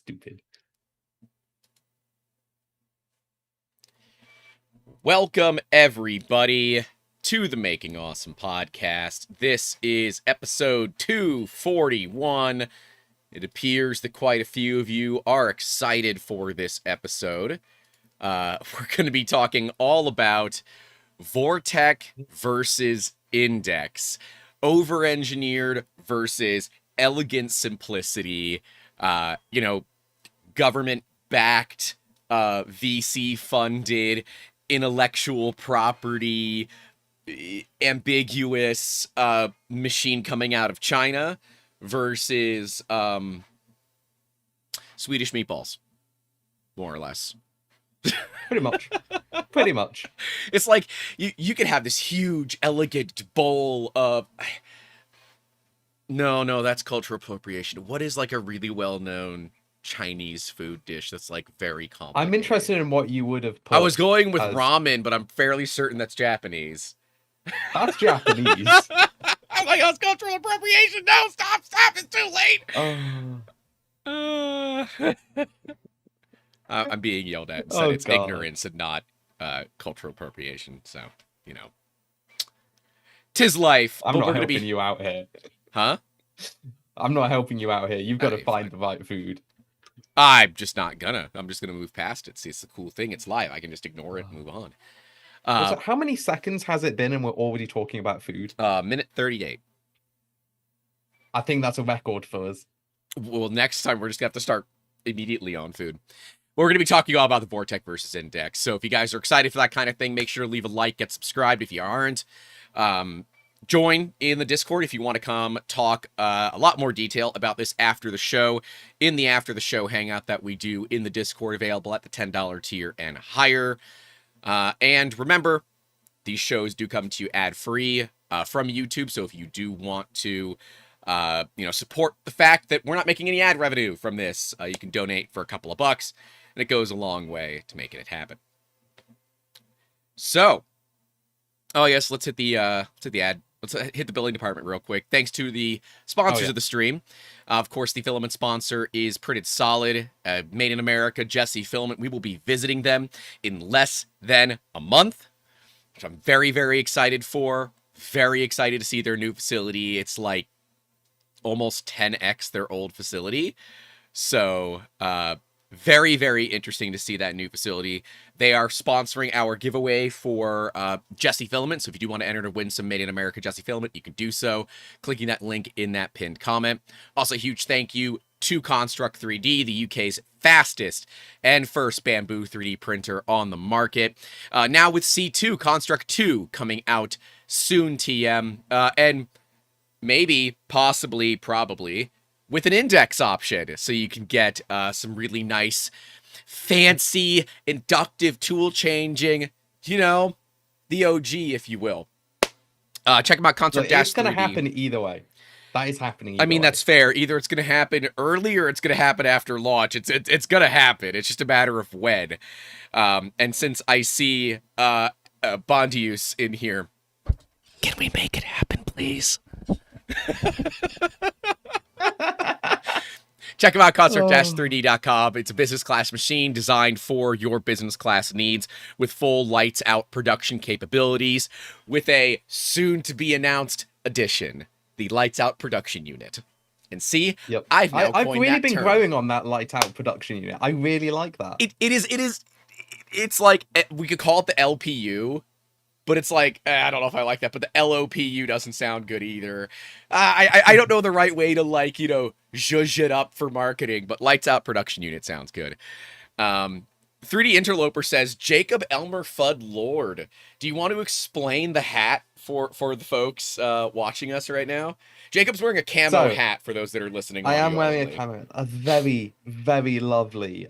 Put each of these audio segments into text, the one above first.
stupid. Welcome, everybody, to the Making Awesome podcast. This is episode 241. It appears that quite a few of you are excited for this episode. We're going to be talking all about Vortekch versus INDX. Over-engineered versus elegant simplicity. Government-backed, VC-funded, intellectual property, ambiguous machine coming out of China versus Swedish meatballs, more or less. Pretty much. Pretty much. It's like you could have this huge, elegant bowl of... No, that's cultural appropriation. What is like a really well-known Chinese food dish that's like very complicated? I'm interested in what you would have put. I was going with ramen, but I'm fairly certain that's Japanese. That's Japanese. I'm like, that's cultural appropriation. No, stop, it's too late. I'm being yelled at and said it's God. ignorance and not cultural appropriation. So, tis life. I'm not helping you out here. Huh? I'm not helping you out here. You've got to find the right food. I'm just not gonna. I'm just gonna move past it. See, it's a cool thing. It's live. I can just ignore it and move on. So how many seconds has it been and we're already talking about food? Minute 38. I think that's a record for us. Well, next time we're just gonna have to start immediately on food. We're going to be talking all about the Vortekch versus INDX. So if you guys are excited for that kind of thing, make sure to leave a like, get subscribed if you aren't. Join in the Discord if you want to come talk a lot more detail about this after the show, in the after the show hangout that we do in the Discord, available at the $10 tier and higher. And remember, these shows do come to you ad-free from YouTube. So if you do want to support the fact that we're not making any ad revenue from this, you can donate for a couple of bucks. And it goes a long way to making it happen. So, yes, let's hit the ad. Let's hit the billing department real quick. Thanks to the sponsors of the stream. Of course, the filament sponsor is Printed Solid, made in America, Jesse Filament. We will be visiting them in less than a month, which I'm very, very excited for. Very excited to see their new facility. It's like almost 10x their old facility. So, very, very interesting to see that new facility. They are sponsoring our giveaway for Jesse Filament. So if you do want to enter to win some Made in America Jesse Filament, you can do so clicking that link in that pinned comment. Also, a huge thank you to Construct 3D, the UK's fastest and first Bambu 3D printer on the market. Now with C2, Construct 2 coming out soon, TM. And maybe, possibly, probably with an index option, so you can get some really nice, fancy, inductive tool changing, the OG, if you will. Check them out, Construct 3D. It's going to happen either way. That is happening either way. That's fair. Either it's going to happen early or it's going to happen after launch. It's going to happen. It's just a matter of when. And since I see Bondtech in here, can we make it happen, please? Check them out, construct-3d.com. It's a business class machine designed for your business class needs with full lights out production capabilities with a soon-to-be-announced addition, the lights out production unit. And see, yep. I've really been growing on that light out production unit. I really like that. It's like, we could call it the LPU, but it's like, I don't know if I like that, but the LOPU doesn't sound good either. I don't know the right way to, zhuzh it up for marketing, but lights out production unit sounds good. 3D Interloper says, Jacob Elmer Fudd Lord. Do you want to explain the hat for the folks watching us right now? Jacob's wearing a camo hat for those that are listening. I am wearing a camo. A very, very lovely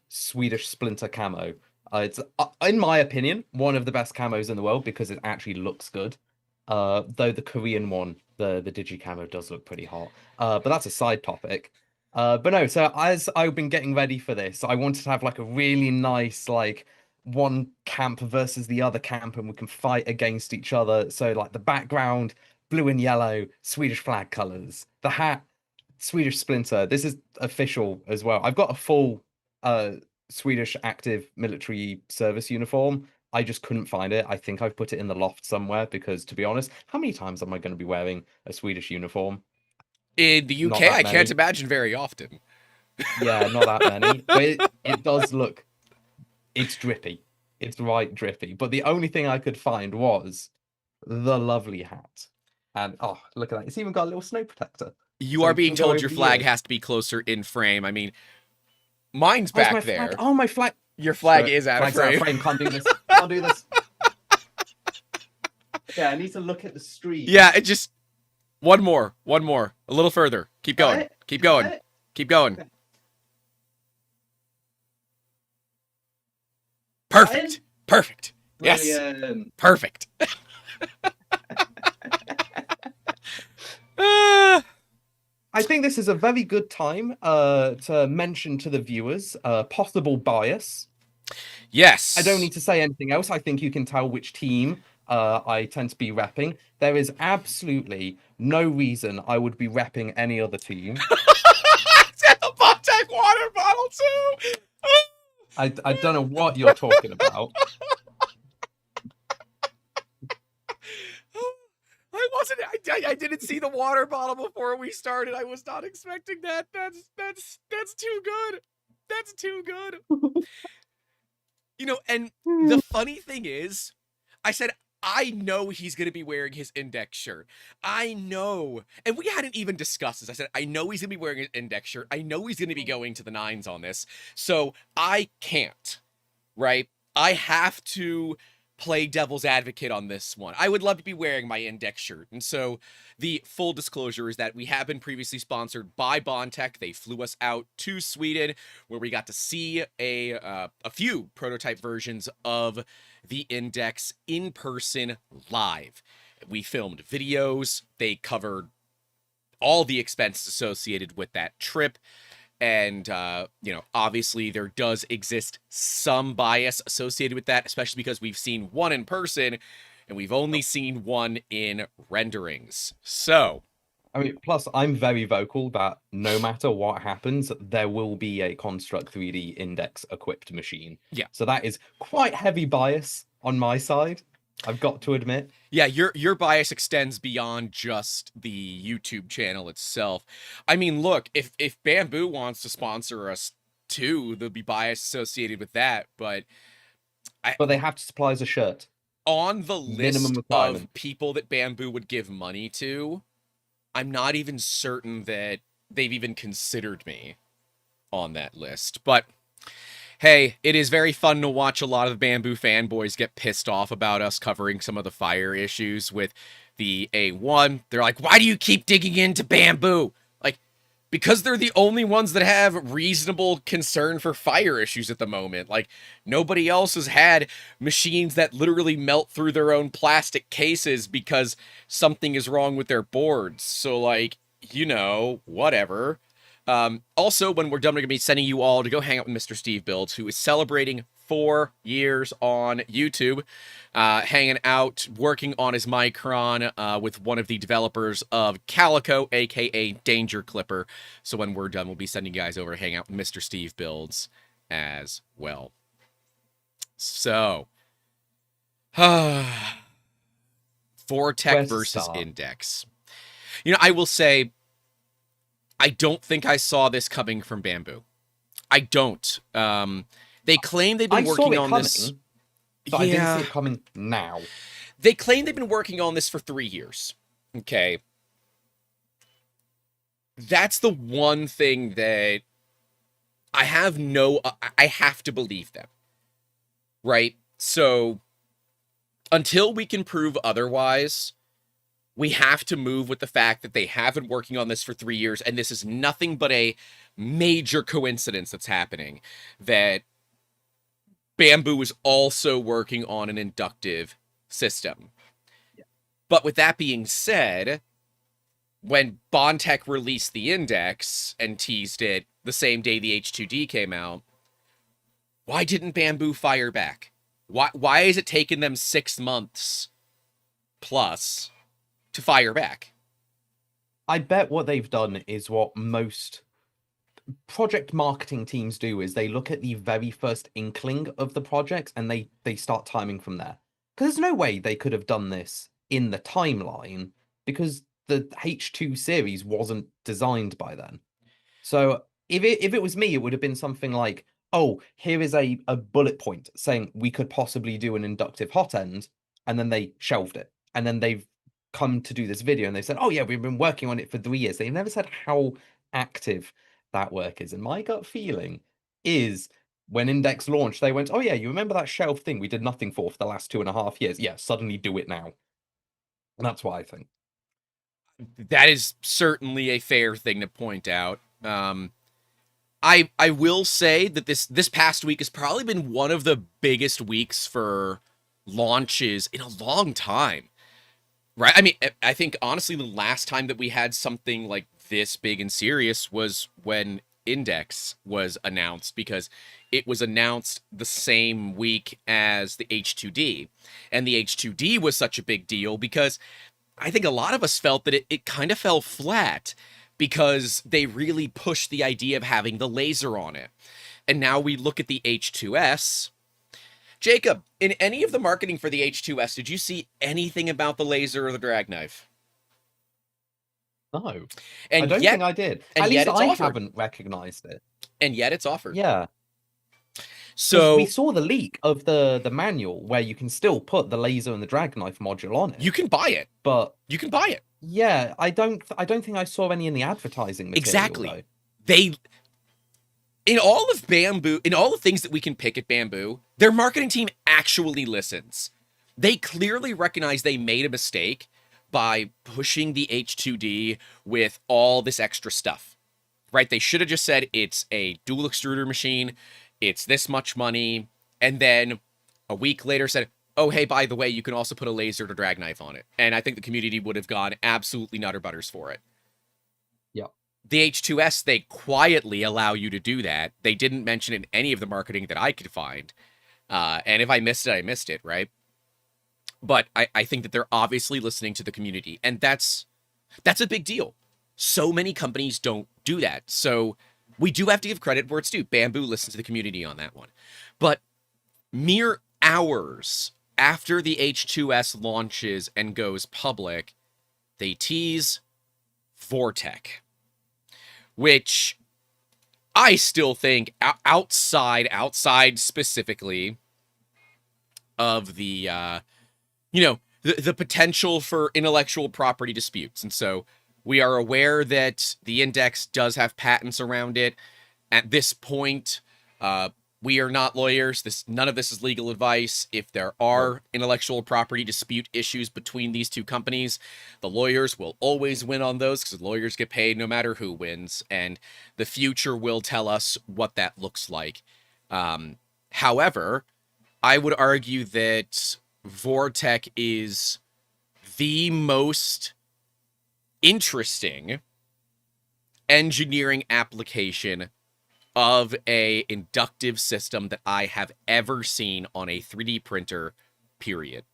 Swedish splinter camo. It's, in my opinion, one of the best camos in the world because it actually looks good. Though the Korean one, the Digi camo, does look pretty hot. But that's a side topic. But no, so as I've been getting ready for this, I wanted to have a really nice, one camp versus the other camp, and we can fight against each other. So the background, blue and yellow, Swedish flag colors. The hat, Swedish Splinter. This is official as well. I've got a full Swedish active military service uniform. I just couldn't find it. I think I've put it in the loft somewhere because, to be honest, how many times am I going to be wearing a Swedish uniform? In the Not UK, that I can't many. imagine very often. Yeah, not that many. But it does look, it's drippy. It's right drippy. But the only thing I could find was the lovely hat. And oh, look at that. It's even got a little snow protector. You So are it being can go told over your the flag ears. has to be closer in frame. I mean, mine's Where's back my there. flag? Oh, my flag. Your flag Screw it. is out of Flag's out of frame. frame. Can't do this. Can't do this. Yeah, I need to look at the stream. Yeah, it just one more. A little further. Keep Got going. it? Keep Got going. it? Keep going. Okay. Perfect. Perfect. Yes. Brilliant. Perfect. I think this is a very good time to mention to the viewers possible bias. Yes. I don't need to say anything else. I think you can tell which team I tend to be repping. There is absolutely no reason I would be repping any other team. It's got the Bondtech water bottle too. I don't know what you're talking about. I didn't see the water bottle before we started. I was not expecting that. That's too good. That's too good. You know, and the funny thing is, I said, I know he's going to be wearing his index shirt. I know. And we hadn't even discussed this. I said, I know he's going to be wearing his index shirt. I know he's going to be going to the nines on this. So I can't, right? I have to play devil's advocate on this one. I would love to be wearing my index shirt. And so the full disclosure is that we have been previously sponsored by Bondtech. They flew us out to Sweden where we got to see a few prototype versions of the Index in person live. We filmed videos. They covered all the expenses associated with that trip. And, you know, obviously there does exist some bias associated with that, especially because we've seen one in person and we've only seen one in renderings. So, I mean, plus I'm very vocal that no matter what happens, there will be a Construct 3D Index equipped machine. Yeah. So that is quite heavy bias on my side, I've got to admit. Yeah, your bias extends beyond just the YouTube channel itself. I mean, look, if Bambu wants to sponsor us too, there'll be bias associated with that, but they have to supply us a shirt. On the list of people that Bambu would give money to, I'm not even certain that they've even considered me on that list. But hey, it is very fun to watch a lot of the Bambu fanboys get pissed off about us covering some of the fire issues with the A1. They're like, why do you keep digging into Bambu? Like, because they're the only ones that have reasonable concern for fire issues at the moment. Like, nobody else has had machines that literally melt through their own plastic cases because something is wrong with their boards. So, like, you know, whatever. Also, when we're done, we're going to be sending you all to go hang out with Mr. Steve Builds, who is celebrating 4 years on YouTube, hanging out, working on his Micron with one of the developers of Calico, aka Danger Clipper. So when we're done, we'll be sending you guys over to hang out with Mr. Steve Builds as well. So, Vortekch versus Index. You know, I will say, I don't think I saw this coming from Bambu. I don't. They claim they've been working on this. But I didn't see it coming now. They claim they've been working on this for 3 years. Okay. That's the one thing that I have I have to believe them. Right? So, until we can prove otherwise, we have to move with the fact that they have been working on this for 3 years, and this is nothing but a major coincidence that's happening, that Bambu is also working on an inductive system. Yeah. But with that being said, when Bondtech released the Index and teased it the same day the H2D came out, why didn't Bambu fire back? Why is it taking them 6 months plus to fire back? I bet what they've done is what most project marketing teams do is they look at the very first inkling of the project and they start timing from there. Because there's no way they could have done this in the timeline because the H2 series wasn't designed by then. So if it was me, it would have been something like, oh, here is a bullet point saying we could possibly do an inductive hot end, and then they shelved it. And then they've come to do this video and they said, oh yeah, we've been working on it for 3 years. They've never said how active that work is. And my gut feeling is when Index launched, they went, oh yeah, you remember that shelf thing we did nothing for the last 2.5 years? Yeah, suddenly do it now. And that's what I think. That is certainly a fair thing to point out. I will say that this past week has probably been one of the biggest weeks for launches in a long time. Right? I mean, I think honestly the last time that we had something like this big and serious was when Index was announced, because it was announced the same week as the H2D. And the H2D was such a big deal because I think a lot of us felt that it kind of fell flat because they really pushed the idea of having the laser on it. And now we look at the H2S. Jacob, in any of the marketing for the H2S, did you see anything about the laser or the drag knife? No, and I don't think I did. At least I haven't recognized it. And yet it's offered. Yeah. So we saw the leak of the manual where you can still put the laser and the drag knife module on it. You can buy it. But you can buy it. Yeah, I don't think I saw any in the advertising material. Exactly. Though. They in all of Bambu, in all the things that we can pick at Bambu, their marketing team actually listens. They clearly recognize they made a mistake by pushing the H2D with all this extra stuff. Right? They should have just said it's a dual extruder machine, it's this much money, and then a week later said, oh, hey, by the way, you can also put a laser to drag knife on it. And I think the community would have gone absolutely nutter butters for it. Yeah. The H2S, they quietly allow you to do that. They didn't mention in any of the marketing that I could find. And if I missed it, I missed it, right? But I think that they're obviously listening to the community. And that's a big deal. So many companies don't do that. So we do have to give credit where it's due. Bambu listened to the community on that one. But mere hours after the H2S launches and goes public, they tease Vortekch, which I still think outside specifically of the, the potential for intellectual property disputes. And so we are aware that the Index does have patents around it. At this point, we are not lawyers. None of this is legal advice. If there are intellectual property dispute issues between these two companies, the lawyers will always win on those because lawyers get paid no matter who wins. And the future will tell us what that looks like. However, I would argue that Vortekch is the most interesting engineering application of a inductive system that I have ever seen on a 3D printer, period.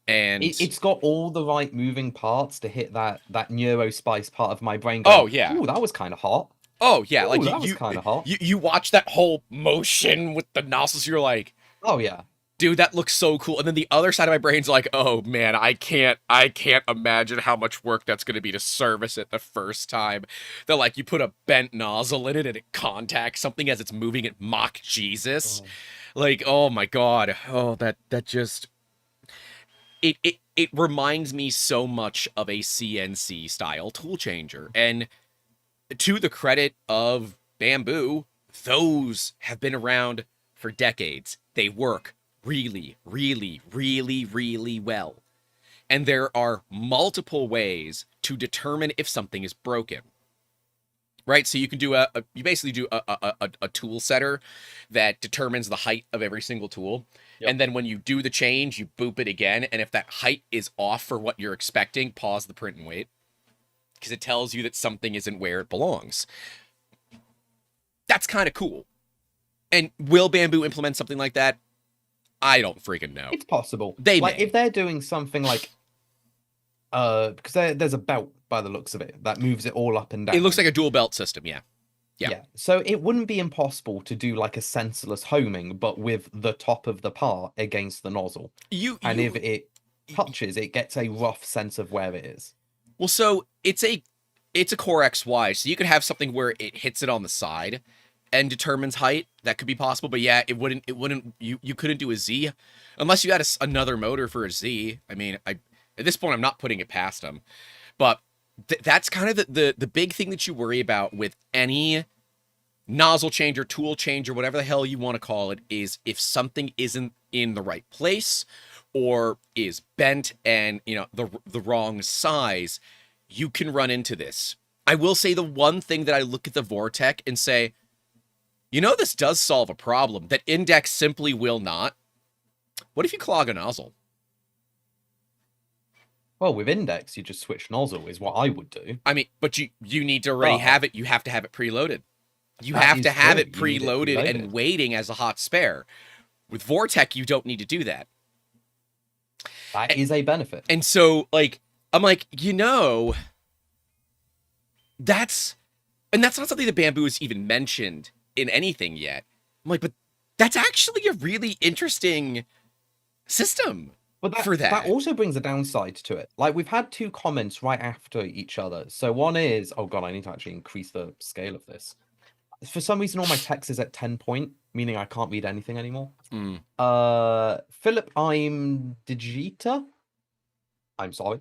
And it's got all the right moving parts to hit that neurospice part of my brain going, oh yeah, ooh, that was kind of hot. Oh yeah, ooh, like that was kind of hot. You watch that whole motion with the nozzles, you're like, oh yeah, dude, that looks so cool. And then the other side of my brain's like, oh man, I can't imagine how much work that's going to be to service it the first time. They're like, you put a bent nozzle in it and it contacts something as it's moving at Mach Jesus. Oh. Like, oh my God. Oh, that just, it reminds me so much of a CNC style tool changer. And to the credit of Bambu, those have been around for decades. They work really, really, really, really well. And there are multiple ways to determine if something is broken. Right? So you can do you basically do a tool setter that determines the height of every single tool. Yep. And then when you do the change, you boop it again. And if that height is off for what you're expecting, pause the print and wait. Because it tells you that something isn't where it belongs. That's kind of cool. And will Bambu implement something like that? I don't freaking know. It's possible. They if they're doing something like, because there's a belt by the looks of it, that moves it all up and down. It looks like a dual belt system, yeah. Yeah. So it wouldn't be impossible to do like a sensorless homing, but with the top of the part against the nozzle. And if it touches, it gets a rough sense of where it is. Well, so it's a Core XY, so you could have something where it hits it on the side and determines height. That could be possible, but yeah, it wouldn't. You couldn't do a Z unless you had another motor for a Z. I mean, at this point, I'm not putting it past them, but that's kind of the big thing that you worry about with any nozzle change or tool change or whatever the hell you want to call it, is if something isn't in the right place or is bent and, you know, the wrong size, you can run into this. I will say the one thing that I look at the Vortekch and say, you know, this does solve a problem that INDX simply will not. What if you clog a nozzle? Well, with INDX, you just switch nozzle is what I would do. I mean, but you need to already have it. You have to have it preloaded. You have to have it preloaded and waiting as a hot spare. With Vortekch, you don't need to do that. That is a benefit. And so, like, I'm like, you know, that's not something that Bambu has even mentioned in anything yet. I'm like, but that's actually a really interesting system. But that also brings a downside to it. Like, we've had two comments right after each other. So one is, oh god, I need to actually increase the scale of this. For some reason, all my text is at 10 point, meaning I can't read anything anymore. Philip, I'm Digita. I'm sorry.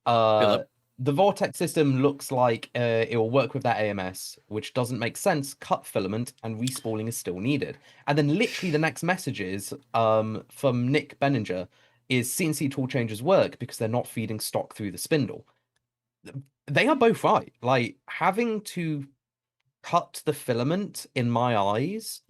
Philip. The Vortekch system looks like it will work with that AMS, which doesn't make sense. Cut filament and respooling is still needed. And then literally the next message is from Nick Benninger is CNC tool changes work because they're not feeding stock through the spindle. They are both right. Like, having to cut the filament, in my eyes,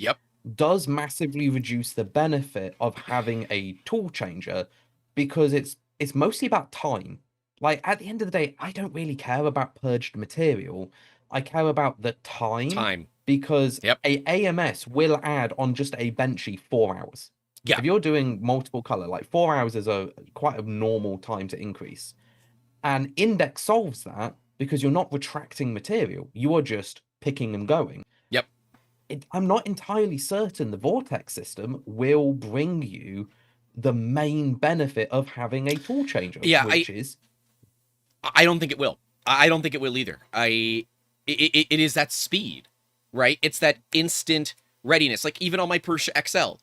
does massively reduce the benefit of having a tool changer, because it's mostly about time. Like, at the end of the day, I don't really care about purged material. I care about the time. Because a AMS will add on just a benchy 4 hours. If you're doing multiple color, like 4 hours is quite a normal time to increase. And INDX solves that because you're not retracting material. You are just picking and going. I'm not entirely certain the Vortekch system will bring you the main benefit of having a tool changer, I don't think it will. I don't think it will either. It is that speed, right? It's that instant readiness. Like, even on my Prusa XL,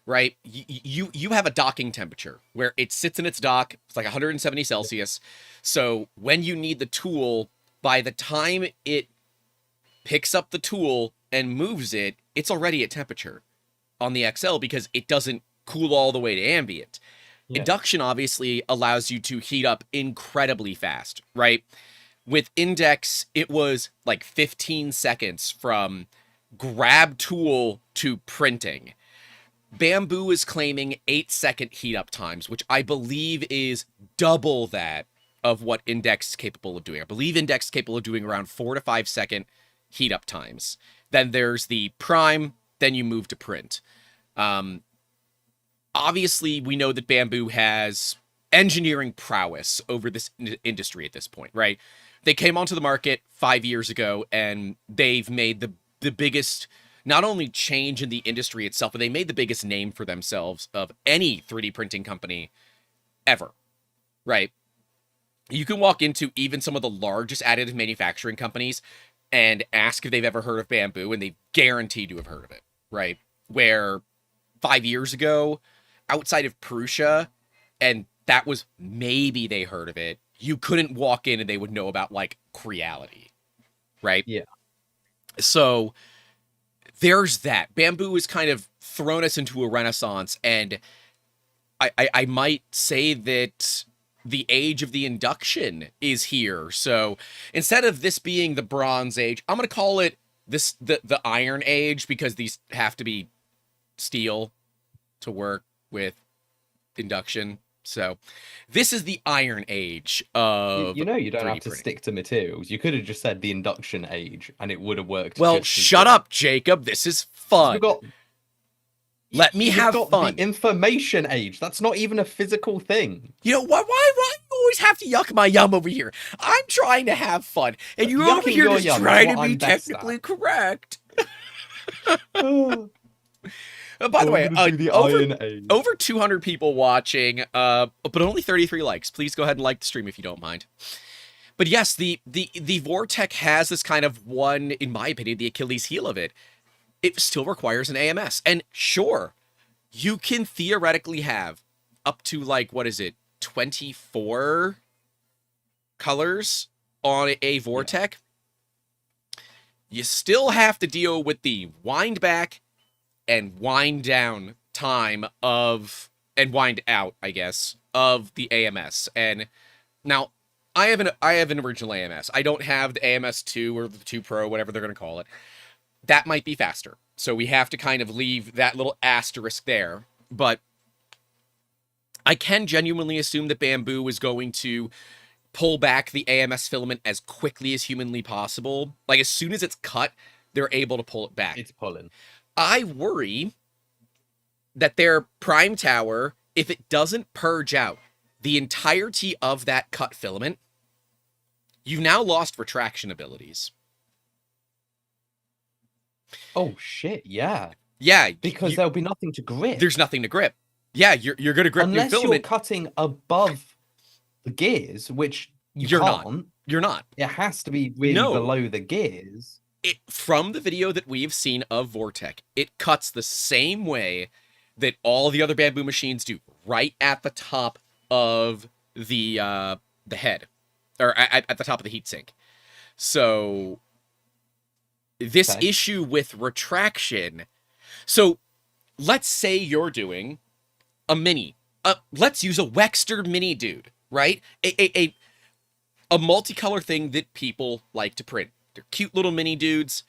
right? You have a docking temperature where it sits in its dock. It's like 170 Celsius. So when you need the tool, by the time it picks up the tool and moves it, it's already at temperature on the XL because it doesn't cool all the way to ambient. Induction obviously allows you to heat up incredibly fast, right? With INDX, it was like 15 seconds from grab tool to printing. Bambu is claiming 8-second heat up times, which I believe is double that of what INDX is capable of doing. I believe INDX is capable of doing around 4 to 5 second heat up times. Then there's the prime, then you move to print. Obviously, we know that Bambu has engineering prowess over this industry at this point, right? They came onto the market 5 years ago, and they've made the biggest, not only change in the industry itself, but they made the biggest name for themselves of any 3D printing company ever, right? You can walk into even some of the largest additive manufacturing companies and ask if they've ever heard of Bambu, and they guaranteed to have heard of it, right? Where 5 years ago, outside of Prusa, and that was maybe they heard of it, you couldn't walk in and they would know about, like, Creality, right? So there's that. Bambu has kind of thrown us into a renaissance, and I might say that the age of the induction is here. So instead of this being the Bronze Age, I'm going to call it the Iron Age, because these have to be steel to work with induction. So this is the Iron Age of you don't have to stick to materials. You could have just said the induction age and it would have worked. Well, shut up, Jacob. This is fun. Let me You've have got fun. the information age. That's not even a physical thing. You know, why you always have to yuck my yum over here? I'm trying to have fun, and you're over Yucking here your just yum is trying what to be I'm best technically at. correct. By the I'm way, gonna do the Iron Age. over 200 people watching, but only 33 likes. Please go ahead and like the stream if you don't mind. But yes, the Vortekch has this kind of one, in my opinion, the Achilles heel of it. It still requires an AMS. And sure, you can theoretically have up to, like, what is it, 24 colors on a Vortekch. Yeah. You still have to deal with the wind back and wind down time of, and wind out, I guess, of the AMS. And now, I have an original AMS. I don't have the AMS 2 or the 2 Pro, whatever they're going to call it. That might be faster. So we have to kind of leave that little asterisk there. But I can genuinely assume that Bambu is going to pull back the AMS filament as quickly as humanly possible. Like, as soon as it's cut, they're able to pull it back. It's pulling. I worry that their prime tower, if it doesn't purge out the entirety of that cut filament, you've now lost retraction abilities. Oh shit, yeah. Yeah. Because there'll be nothing to grip. There's nothing to grip. Yeah, you're going to grip unless new filament. you're cutting above the gears, which you're can't. Not. You're not. It has to be really below the gears. From the video that we've seen of Vortekch, it cuts the same way that all the other Bambu machines do, right at the top of the head, or at the top of the heatsink. So this issue with retraction. So let's say you're doing a mini. Let's use a Wexter mini dude, right? A multicolor thing that people like to print. They're cute little mini dudes,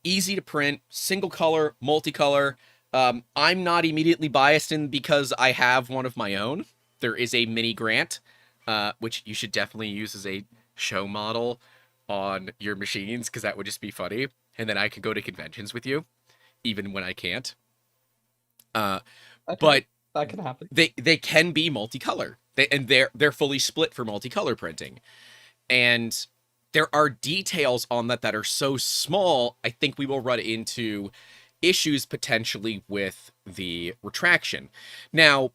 easy to print, single color, multicolor. I'm not immediately biased in because I have one of my own. There is a mini Grant, which you should definitely use as a show model on your machines, because that would just be funny. And then I could go to conventions with you, even when I can't. Okay, but that can happen. They can be multicolor. They're fully split for multicolor printing. And there are details on that are so small, I think we will run into issues potentially with the retraction. Now,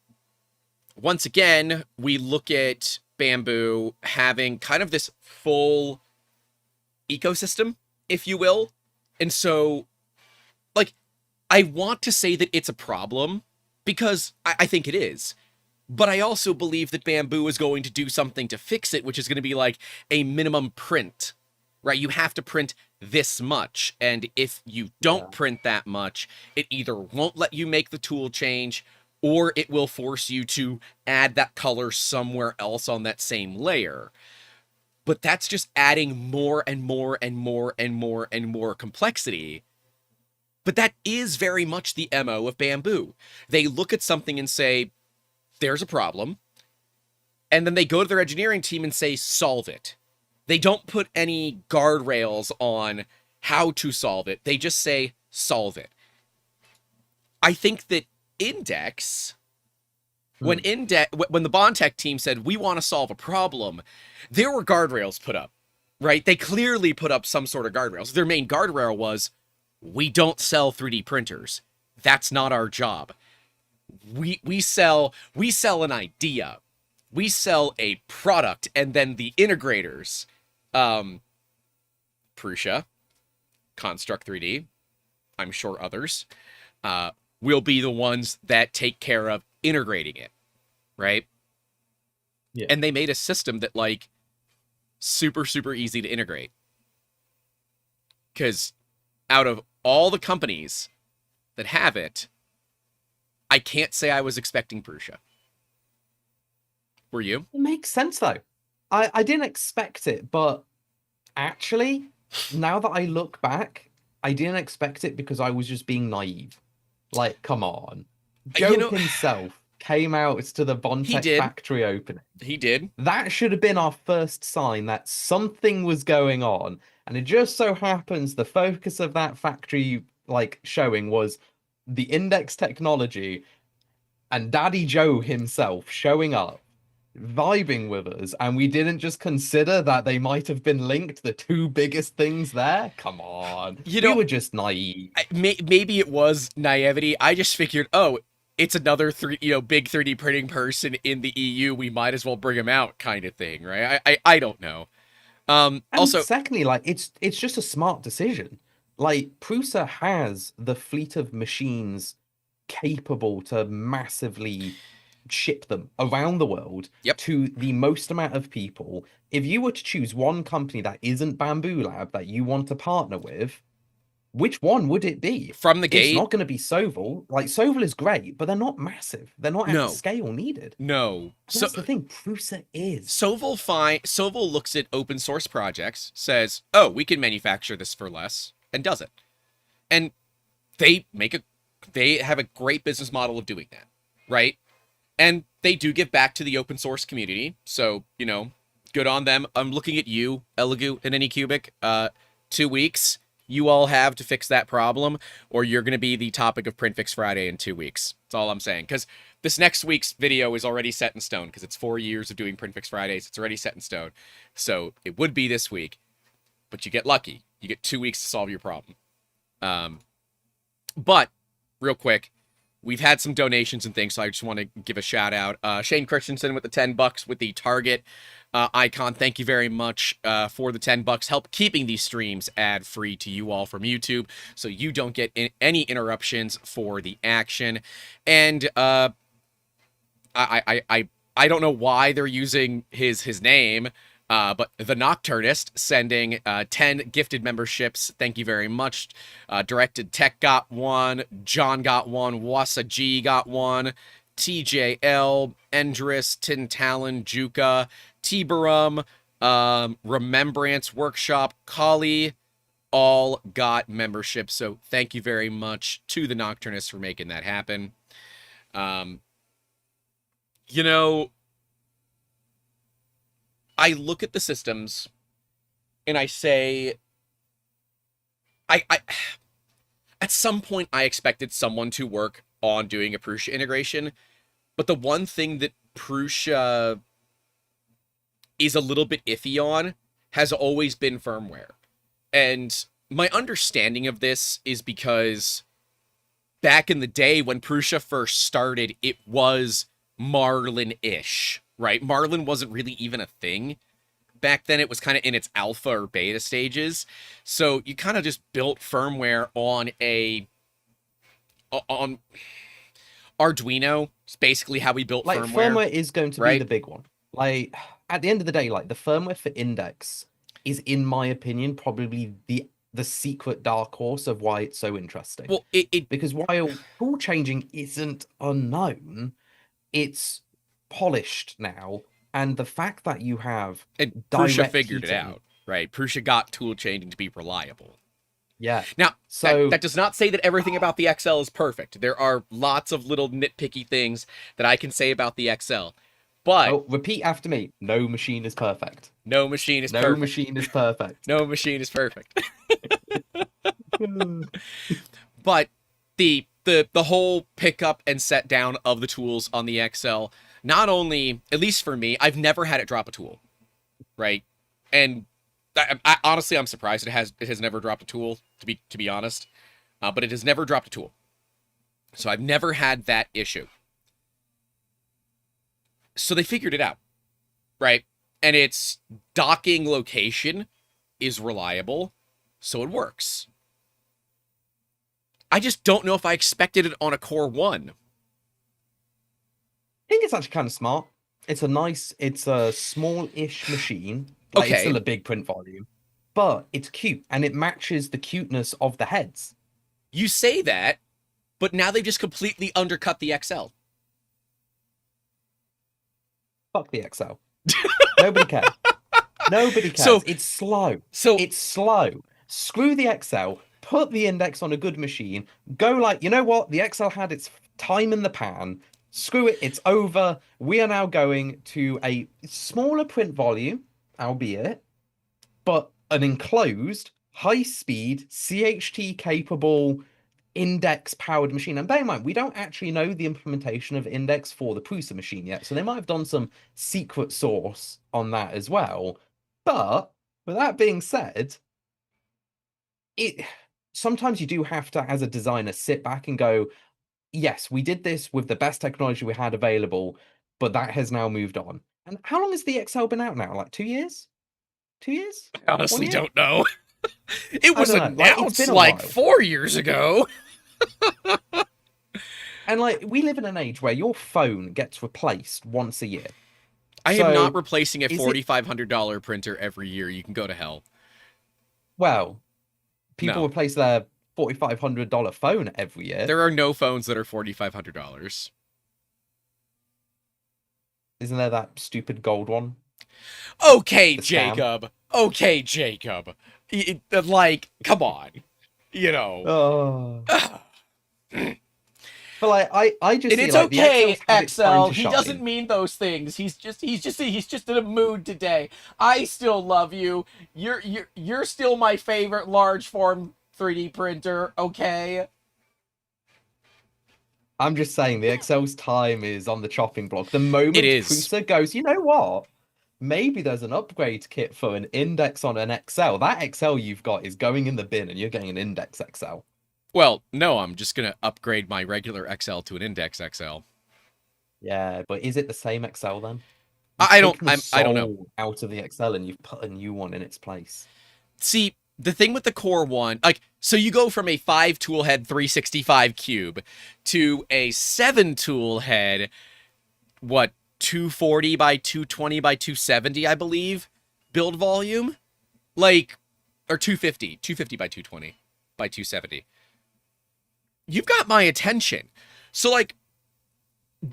once again, we look at Bambu having kind of this full ecosystem, if you will. And so, like, I want to say that it's a problem, because I think it is. But I also believe that Bambu is going to do something to fix it, which is going to be like a minimum print, right? You have to print this much. And if you don't print that much, it either won't let you make the tool change, or it will force you to add that color somewhere else on that same layer. But that's just adding more and more and more and more and more complexity. But that is very much the MO of Bambu. They look at something and say, there's a problem, and then they go to their engineering team and say, solve it. They don't put any guardrails on how to solve it. They just say, solve it. I think that INDX, when the Bondtech team said, we want to solve a problem, there were guardrails put up, right? They clearly put up some sort of guardrails. Their main guardrail was, we don't sell 3D printers. That's not our job. We sell an idea. We sell a product, and then the integrators, Prusa, Construct 3D, I'm sure others, will be the ones that take care of integrating it, right? Yeah. And they made a system that, like, super, super easy to integrate. Because out of all the companies that have it, I can't say I was expecting Prusa. Were you? It makes sense, though. I didn't expect it, but actually, now that I look back, I didn't expect it because I was just being naive. Like, come on. Joe himself came out to the Bondtech factory opening. He did. That should have been our first sign that something was going on. And it just so happens the focus of that factory, like, showing was the index technology and Daddy Joe himself showing up, vibing with us, and we didn't just consider that they might have been linked, the two biggest things there? Come on. You We know, were just naive. maybe it was naivety. I just figured, oh, it's another big 3D printing person in the EU. We might as well bring him out, kind of thing, right? I don't know. And Also, secondly, like it's just a smart decision. Like Prusa has the fleet of machines capable to massively ship them around the world yep. to the most amount of people. If you were to choose one company that isn't Bambu Lab that you want to partner with, which one would it be? From the It's gate, not going to be Soval. Like Soval is great, but they're not massive. They're not at the no, scale needed. no. And that's the thing. Prusa is. Soval looks at open source projects, says, "Oh, we can manufacture this for less," and does it. And they have a great business model of doing that, right? And they do give back to the open source community. So, good on them. I'm looking at you, Elegoo and Anycubic. 2 weeks you all have to fix that problem, or you're going to be the topic of Print Fix Friday in 2 weeks. That's all I'm saying. Because this next week's video is already set in stone, because it's 4 years of doing Print Fix Fridays. It's already set in stone. So it would be this week, but you get lucky. You get 2 weeks to solve your problem. But real quick, we've had some donations and things, so I just want to give a shout out. Shane Christensen with the $10 with the Target icon. Thank you very much for the $10. Help keeping these streams ad free to you all from YouTube, so you don't get any interruptions for the action. And I don't know why they're using his name. But the Nocturnist sending 10 gifted memberships. Thank you very much. Directed Tech got one. John got one. Wasa G got one. TJL, Endris, Tin Talon, Juka, Tiburum, Remembrance Workshop, Kali, all got memberships. So thank you very much to the Nocturnist for making that happen. I look at the systems and I say, I at some point I expected someone to work on doing a Prusa integration, but the one thing that Prusa is a little bit iffy on has always been firmware. And my understanding of this is because back in the day when Prusa first started, it was Marlin-ish. Right? Marlin wasn't really even a thing. Back then, it was kind of in its alpha or beta stages. So you kind of just built firmware on Arduino. It's basically how we built like firmware. Firmware is going to be the big one. Like, at the end of the day, like the firmware for Index is, in my opinion, probably the secret dark horse of why it's so interesting. Well, because while tool changing isn't unknown, it's polished now, and the fact that you have Prusa figured it out, right? Prusa got tool changing to be reliable. Yeah. Now, so that does not say that everything about the XL is perfect. There are lots of little nitpicky things that I can say about the XL. But repeat after me. No machine is perfect. No machine is perfect. No machine is perfect. No machine is perfect. But the whole pickup and set down of the tools on the XL, not only, at least for me, I've never had it drop a tool, right? And I honestly, I'm surprised it has never dropped a tool, to be honest. But it has never dropped a tool. So I've never had that issue. So they figured it out, right? And its docking location is reliable, so it works. I just don't know if I expected it on a Core 1. I think it's actually kind of smart. It's a small-ish machine. Like, okay. It's still a big print volume, but it's cute, and it matches the cuteness of the heads. You say that, but now they've just completely undercut the XL. Fuck the XL. Nobody cares. Nobody cares. So, it's slow. It's slow. Screw the XL. Put the Index on a good machine. Go like, you know what? The XL had its time in the pan. Screw it. It's over. We are now going to a smaller print volume, albeit, but an enclosed, high-speed, CHT-capable INDX powered machine. And bear in mind, we don't actually know the implementation of INDX for the Prusa machine yet. So they might have done some secret source on that as well. But with that being said, it sometimes you do have to, as a designer, sit back and go, yes, we did this with the best technology we had available, but that has now moved on. And how long has the XL been out now? Like 2 years? 2 years? I 1 honestly year? don't know. It I was don't know. Like, it's announced been a like while. 4 years ago. And like we live in an age where your phone gets replaced once a year. I am not So replacing a is it $4,500 printer every year. You can go to hell. well, people No. replace their $4,500 phone every year. There are no phones that are $4,500. Isn't there that stupid gold one? Okay, The scam. Jacob. Okay, Jacob. Like, come on. You know. Oh. But like I just And see it's like okay, the XL's had its time XL. to He shine. doesn't mean those things. He's just in a mood today. I still love you. You're still my favorite large form 3D printer, okay? I'm just saying the XL's time is on the chopping block. The moment It is. Prusa goes, you know what? Maybe there's an upgrade kit for an INDX on an XL. That XL you've got is going in the bin and you're getting an INDX XL. Well, no, I'm just gonna upgrade my regular XL to an INDX XL. Yeah, but is it the same XL then? I don't know. Soul out of the XL and you've put a new one in its place. See, the thing with the Core one, like, so you go from a 5 tool head 365 cube to a 7 tool head, what, 240 by 220 by 270, I believe, build volume? Like, or 250 by 220 by 270. You've got my attention. So, like,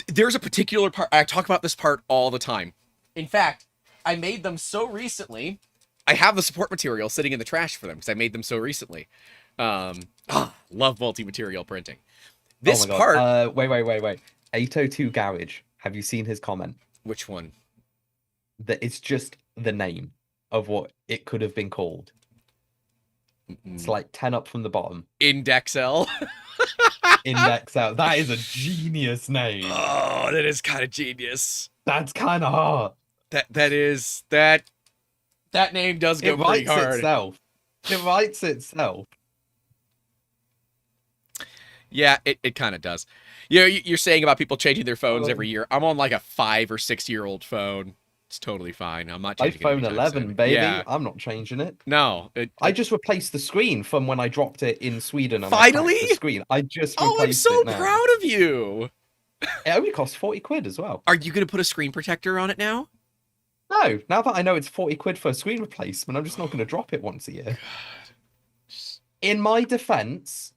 there's a particular part, I talk about this part all the time. In fact, I made them so recently, I have the support material sitting in the trash for them because I made them so recently. Love multi-material printing. This oh my part... God. Wait. 802 Garage. Have you seen his comment? Which one? That it's just the name of what it could have been called. It's like 10 up from the bottom. INDXL. INDX out. That is a genius name. Oh, that is kind of genius. That's kind of hard. That name does go pretty hard. It writes itself. Yeah, it kind of does. You know, you're saying about people changing their phones every year. I'm on like a 5 or 6 year old phone. It's totally fine. I'm not changing it. iPhone 11, soon. baby. Yeah. I'm not changing it. No. I just replaced the screen from when I dropped it in Sweden. And Finally? the screen. I just Oh, I'm replaced so it now. proud of you. It only cost 40 quid as well. Are you going to put a screen protector on it now? No, now that I know it's 40 quid for a screen replacement, I'm just not going to drop it once a year. In my defense,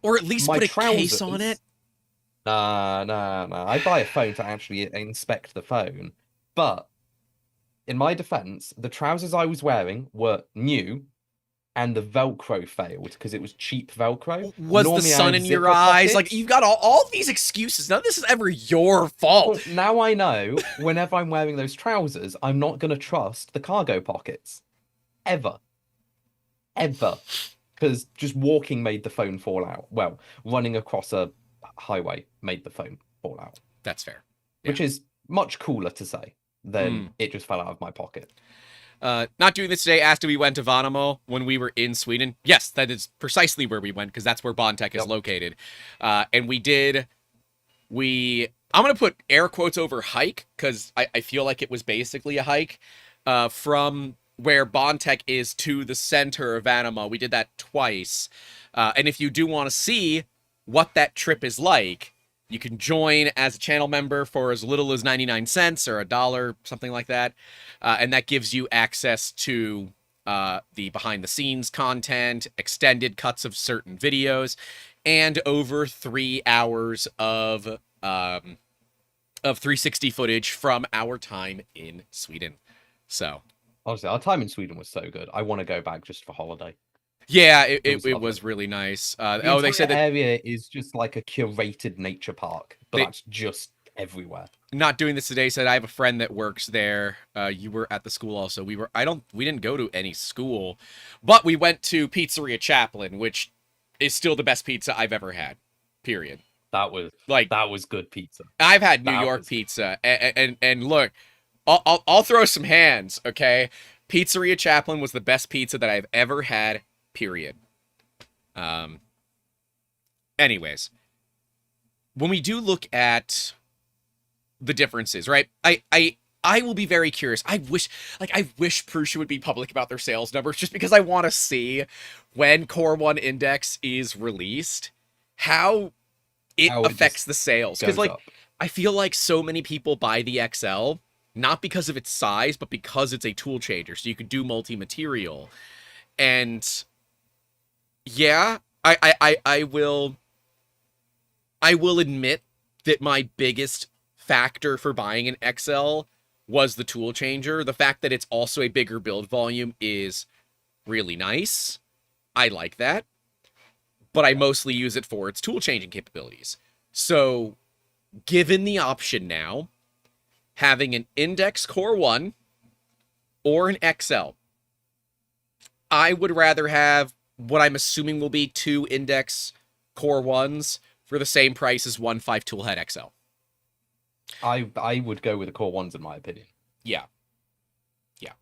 or at least put a case on it. Nah. I buy a phone to actually inspect the phone. But in my defense, the trousers I was wearing were new and the Velcro failed because it was cheap Velcro. Was Normally, the sun in your eyes? Like, you've got all these excuses. None of this is ever your fault. Well, now I know whenever I'm wearing those trousers, I'm not going to trust the cargo pockets. Ever. Because just walking made the phone fall out. Well, running across a highway made the phone fall out. That's fair. Yeah. Which is much cooler to say than it just fell out of my pocket. Not doing this today after we went to Värnamo when we were in Sweden. Yes, that is precisely where we went because that's where Bondtech is located. And I'm going to put air quotes over hike because I feel like it was basically a hike from where Bondtech is to the center of Värnamo. We did that twice. And if you do want to see what that trip is like, you can join as a channel member for as little as 99 cents or $1, something like that. And that gives you access to the behind-the-scenes content, extended cuts of certain videos, and over 3 hours of 360 footage from our time in Sweden. So, honestly, our time in Sweden was so good. I want to go back just for holiday. Yeah, it was really nice. They said that area is just like a curated nature park, but that's just everywhere. Not doing this today. Said I have a friend that works there. You were at the school also. We didn't go to any school, but we went to Pizzeria Chaplin, which is still the best pizza I've ever had. Period. That was Like, that was good pizza. I've had New That York was pizza, and look, I'll throw some hands, okay? Pizzeria Chaplin was the best pizza that I've ever had. Period. Anyways, when we do look at the differences, right? I will be very curious. I wish Prusa would be public about their sales numbers, just because I want to see when Core 1 Index is released, how it affects the sales. Because, like, I feel like so many people buy the XL, not because of its size, but because it's a tool changer, so you could do multi-material. And yeah, I will admit that my biggest factor for buying an XL was the tool changer. The fact that it's also a bigger build volume is really nice. I like that. But I mostly use it for its tool changing capabilities. So, given the option now, having an Index Core 1 or an XL, I would rather have what I'm assuming will be 2 Index Core 1s for the same price as one 5 toolhead XL. I would go with the Core 1s in my opinion. Yeah.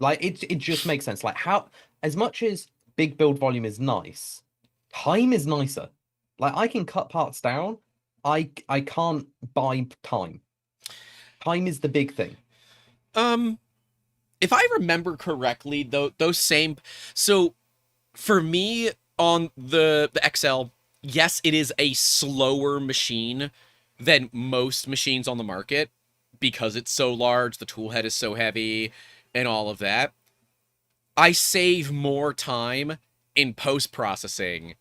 Like, it just makes sense. Like, how, as much as big build volume is nice, time is nicer. Like, I can cut parts down. I can't buy time. Time is the big thing. If I remember correctly, though, those same, so for me on the XL, yes, it is a slower machine than most machines on the market because it's so large, the tool head is so heavy, and all of that. I save more time in post-processing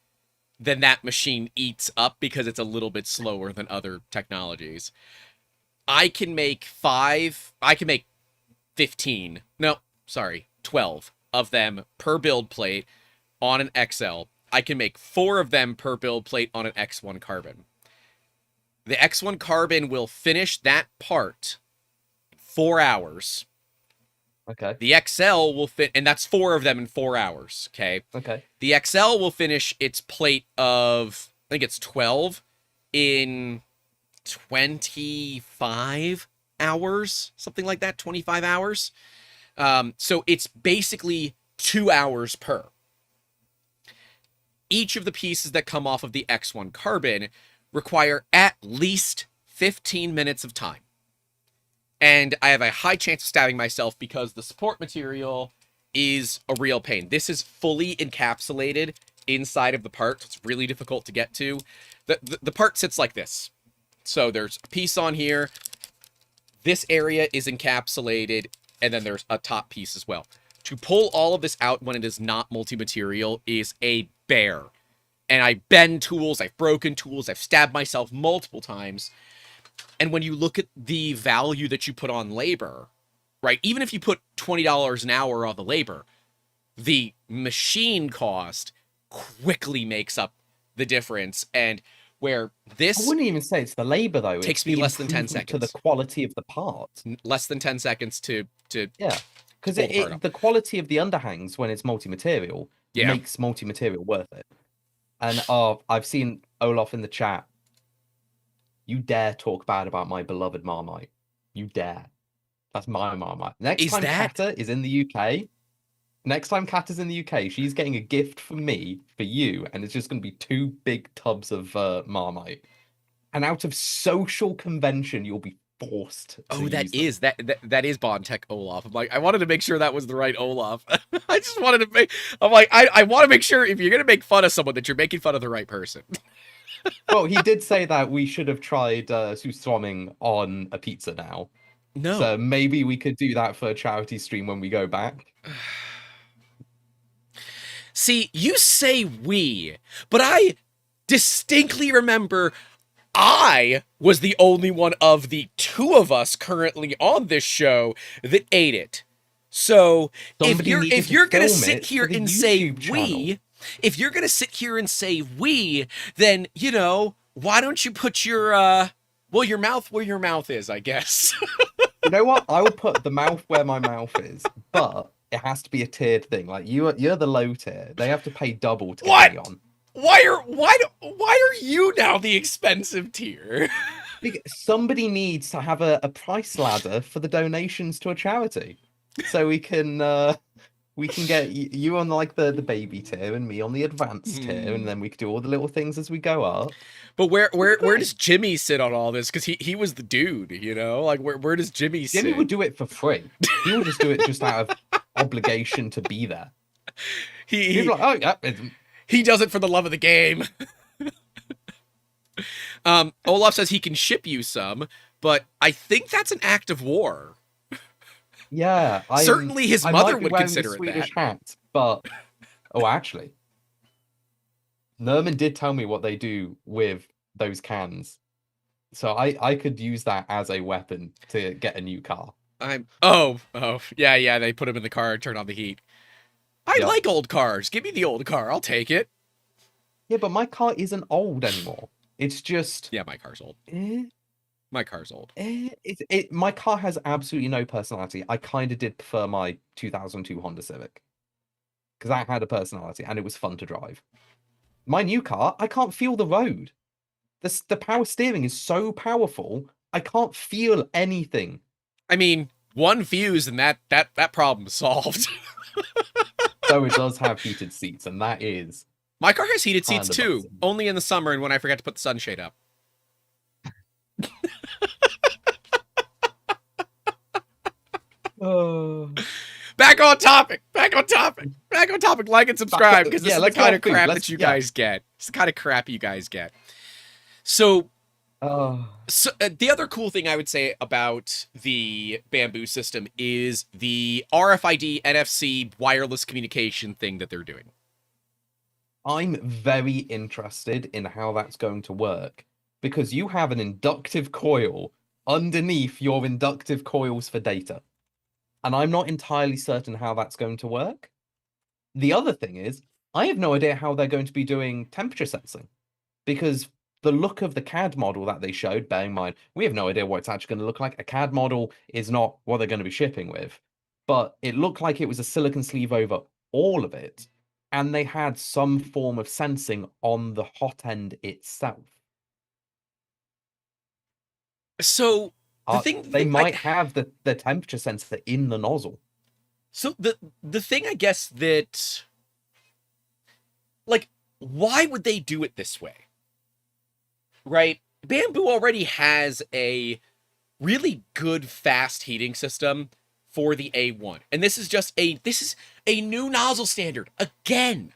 than that machine eats up because it's a little bit slower than other technologies. I can make 15, no, sorry, 12 of them per build plate on an XL. I can make 4 of them per build plate on an X1 Carbon. The X1 Carbon will finish that part in 4 hours. Okay. The XL will fit, and that's 4 of them in 4 hours, okay? Okay. The XL will finish its plate of, I think it's 12, in 25 hours, something like that, 25 hours. So it's basically 2 hours per. Each of the pieces that come off of the X1 Carbon require at least 15 minutes of time. And I have a high chance of stabbing myself because the support material is a real pain. This is fully encapsulated inside of the part, so it's really difficult to get to. The part sits like this. So there's a piece on here. This area is encapsulated, and then there's a top piece as well. To pull all of this out when it is not multi-material is a bear. And I bend tools, I've broken tools, I've stabbed myself multiple times. And when you look at the value that you put on labor, right, even if you put $20 an hour on the labor, the machine cost quickly makes up the difference. And where this... I wouldn't even say it's the labor, though. Takes it's me the less than 10 seconds. To the quality of the part. Less than 10 seconds to yeah. Because the quality of the underhangs when it's multi-material makes multi-material worth it. And I've seen Olaf in the chat. You dare talk bad about my beloved Marmite. You dare. That's my Marmite. Next time Kata is in the UK, she's getting a gift from me for you, and it's just going to be 2 big tubs of Marmite. And out of social convention, you'll be forced to that use is Bondtech Olaf. I'm like, I wanted to make sure that was the right Olaf. I just wanted to make... I'm like, I want to make sure if you're going to make fun of someone that you're making fun of the right person. Well, he did say that we should have tried Sustromming on a pizza now. No. So maybe we could do that for a charity stream when we go back. See, you say we, but I distinctly remember I was the only one of the 2 of us currently on this show that ate it. So if you're gonna sit here and say we, if you're gonna sit here and say we, then why don't you put your your mouth where your mouth is, I guess. You know what? I will put the mouth where my mouth is, but it has to be a tiered thing. Like you're the low tier. They have to pay double to get me on. why are you now the expensive tier? Somebody needs to have a price ladder for the donations to a charity, so we can get you on like the baby tier and me on the advanced tier, and then we can do all the little things as we go up. But where does Jimmy sit on all this? Because he was the dude, you know? Like where does Jimmy sit? Jimmy would do it for free. He would just do it just out of obligation to be there. He'd be like, oh yeah. He does it for the love of the game. Olaf says he can ship you some, but I think that's an act of war. Yeah, certainly his mother would consider it Swedish hat, but actually, Nerman did tell me what they do with those cans, so I could use that as a weapon to get a new car. Yeah, they put him in the car and turn on the heat. I like old cars. Give me the old car. I'll take it. Yeah, but my car isn't old anymore. It's just my car's old. My car's old. My car has absolutely no personality. I kind of did prefer my 2002 Honda Civic because that had a personality and it was fun to drive. My new car, I can't feel the road. The power steering is so powerful, I can't feel anything. I mean, one fuse and that problem is solved. So it does have heated seats, and that is... My car has heated seats too, only in the summer and when I forget to put the sunshade up. Back on topic. Like and subscribe because this is the kind of crap that you guys get. It's the kind of crap you guys get. So the other cool thing I would say about the Bambu system is the RFID NFC wireless communication thing that they're doing. I'm very interested in how that's going to work because you have an inductive coil underneath your inductive coils for data. And I'm not entirely certain how that's going to work. The other thing is, I have no idea how they're going to be doing temperature sensing because the look of the CAD model that they showed, bearing in mind, we have no idea what it's actually going to look like. A CAD model is not what they're going to be shipping with, but it looked like it was a silicon sleeve over all of it. And they had some form of sensing on the hot end itself. So they might have the temperature sensor in the nozzle. So the thing I guess that, like, why would they do it this way? Right? Bambu already has a really good fast heating system for the A1. And this is a new nozzle standard. Again,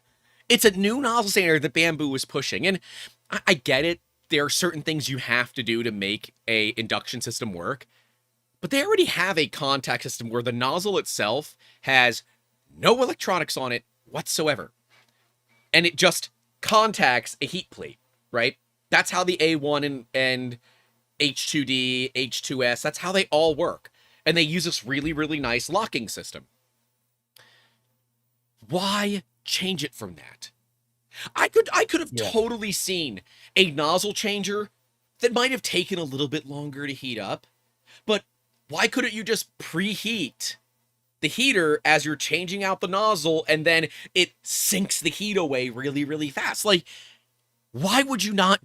it's a new nozzle standard that Bambu is pushing. And I get it. There are certain things you have to do to make a induction system work. But they already have a contact system where the nozzle itself has no electronics on it whatsoever. And it just contacts a heat plate, right? That's how the A1 and H2D, H2S, that's how they all work. And they use this really, really nice locking system. Why change it from that? I could have totally seen a nozzle changer that might have taken a little bit longer to heat up, but why couldn't you just preheat the heater as you're changing out the nozzle and then it sinks the heat away really, really fast? Like, why would you not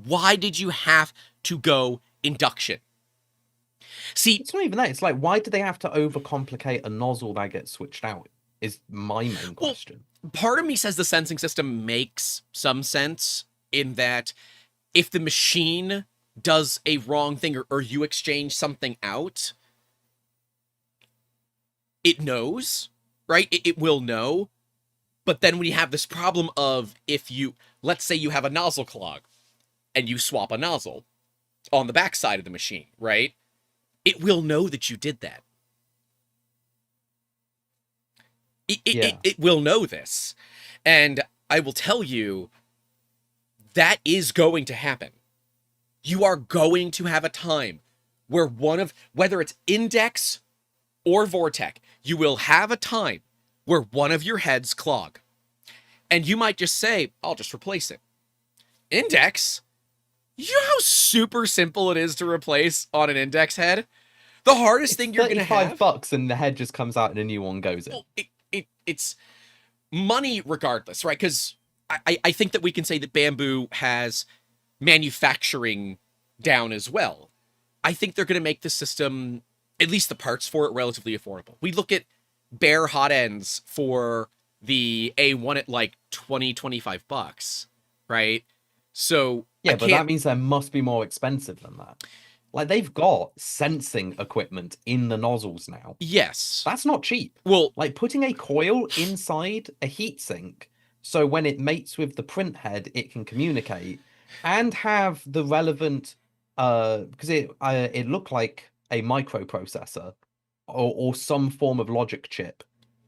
why did you have to go induction? See, it's not even that. It's like, why do they have to overcomplicate a nozzle that gets switched out? Is my main question. Part of me says the sensing system makes some sense in that if the machine does a wrong thing or you exchange something out, it knows, right? It will know. But then when you have this problem of let's say you have a nozzle clog and you swap a nozzle on the backside of the machine, right? It will know that you did that. It will know this. And I will tell you, that is going to happen. You are going to have a time where whether it's INDX or Vortekch, you will have a time where one of your heads clog. And you might just say, I'll just replace it. INDX? You know how super simple it is to replace on an INDX head? The hardest thing you're going to have... $35 and the head just comes out and a new one goes in. Well, it's money regardless, right? Because I think that we can say that Bambu has manufacturing down as well. I think they're going to make the system, at least the parts for it, relatively affordable. We look at bare hot ends for the A1 at like 20-25 bucks, right? So yeah, but that means they must be more expensive than that. Like, they've got sensing equipment in the nozzles now. Yes. That's not cheap. Well, like putting a coil inside a heatsink so when it mates with the print head, it can communicate and have the relevant because it looked like a microprocessor or some form of logic chip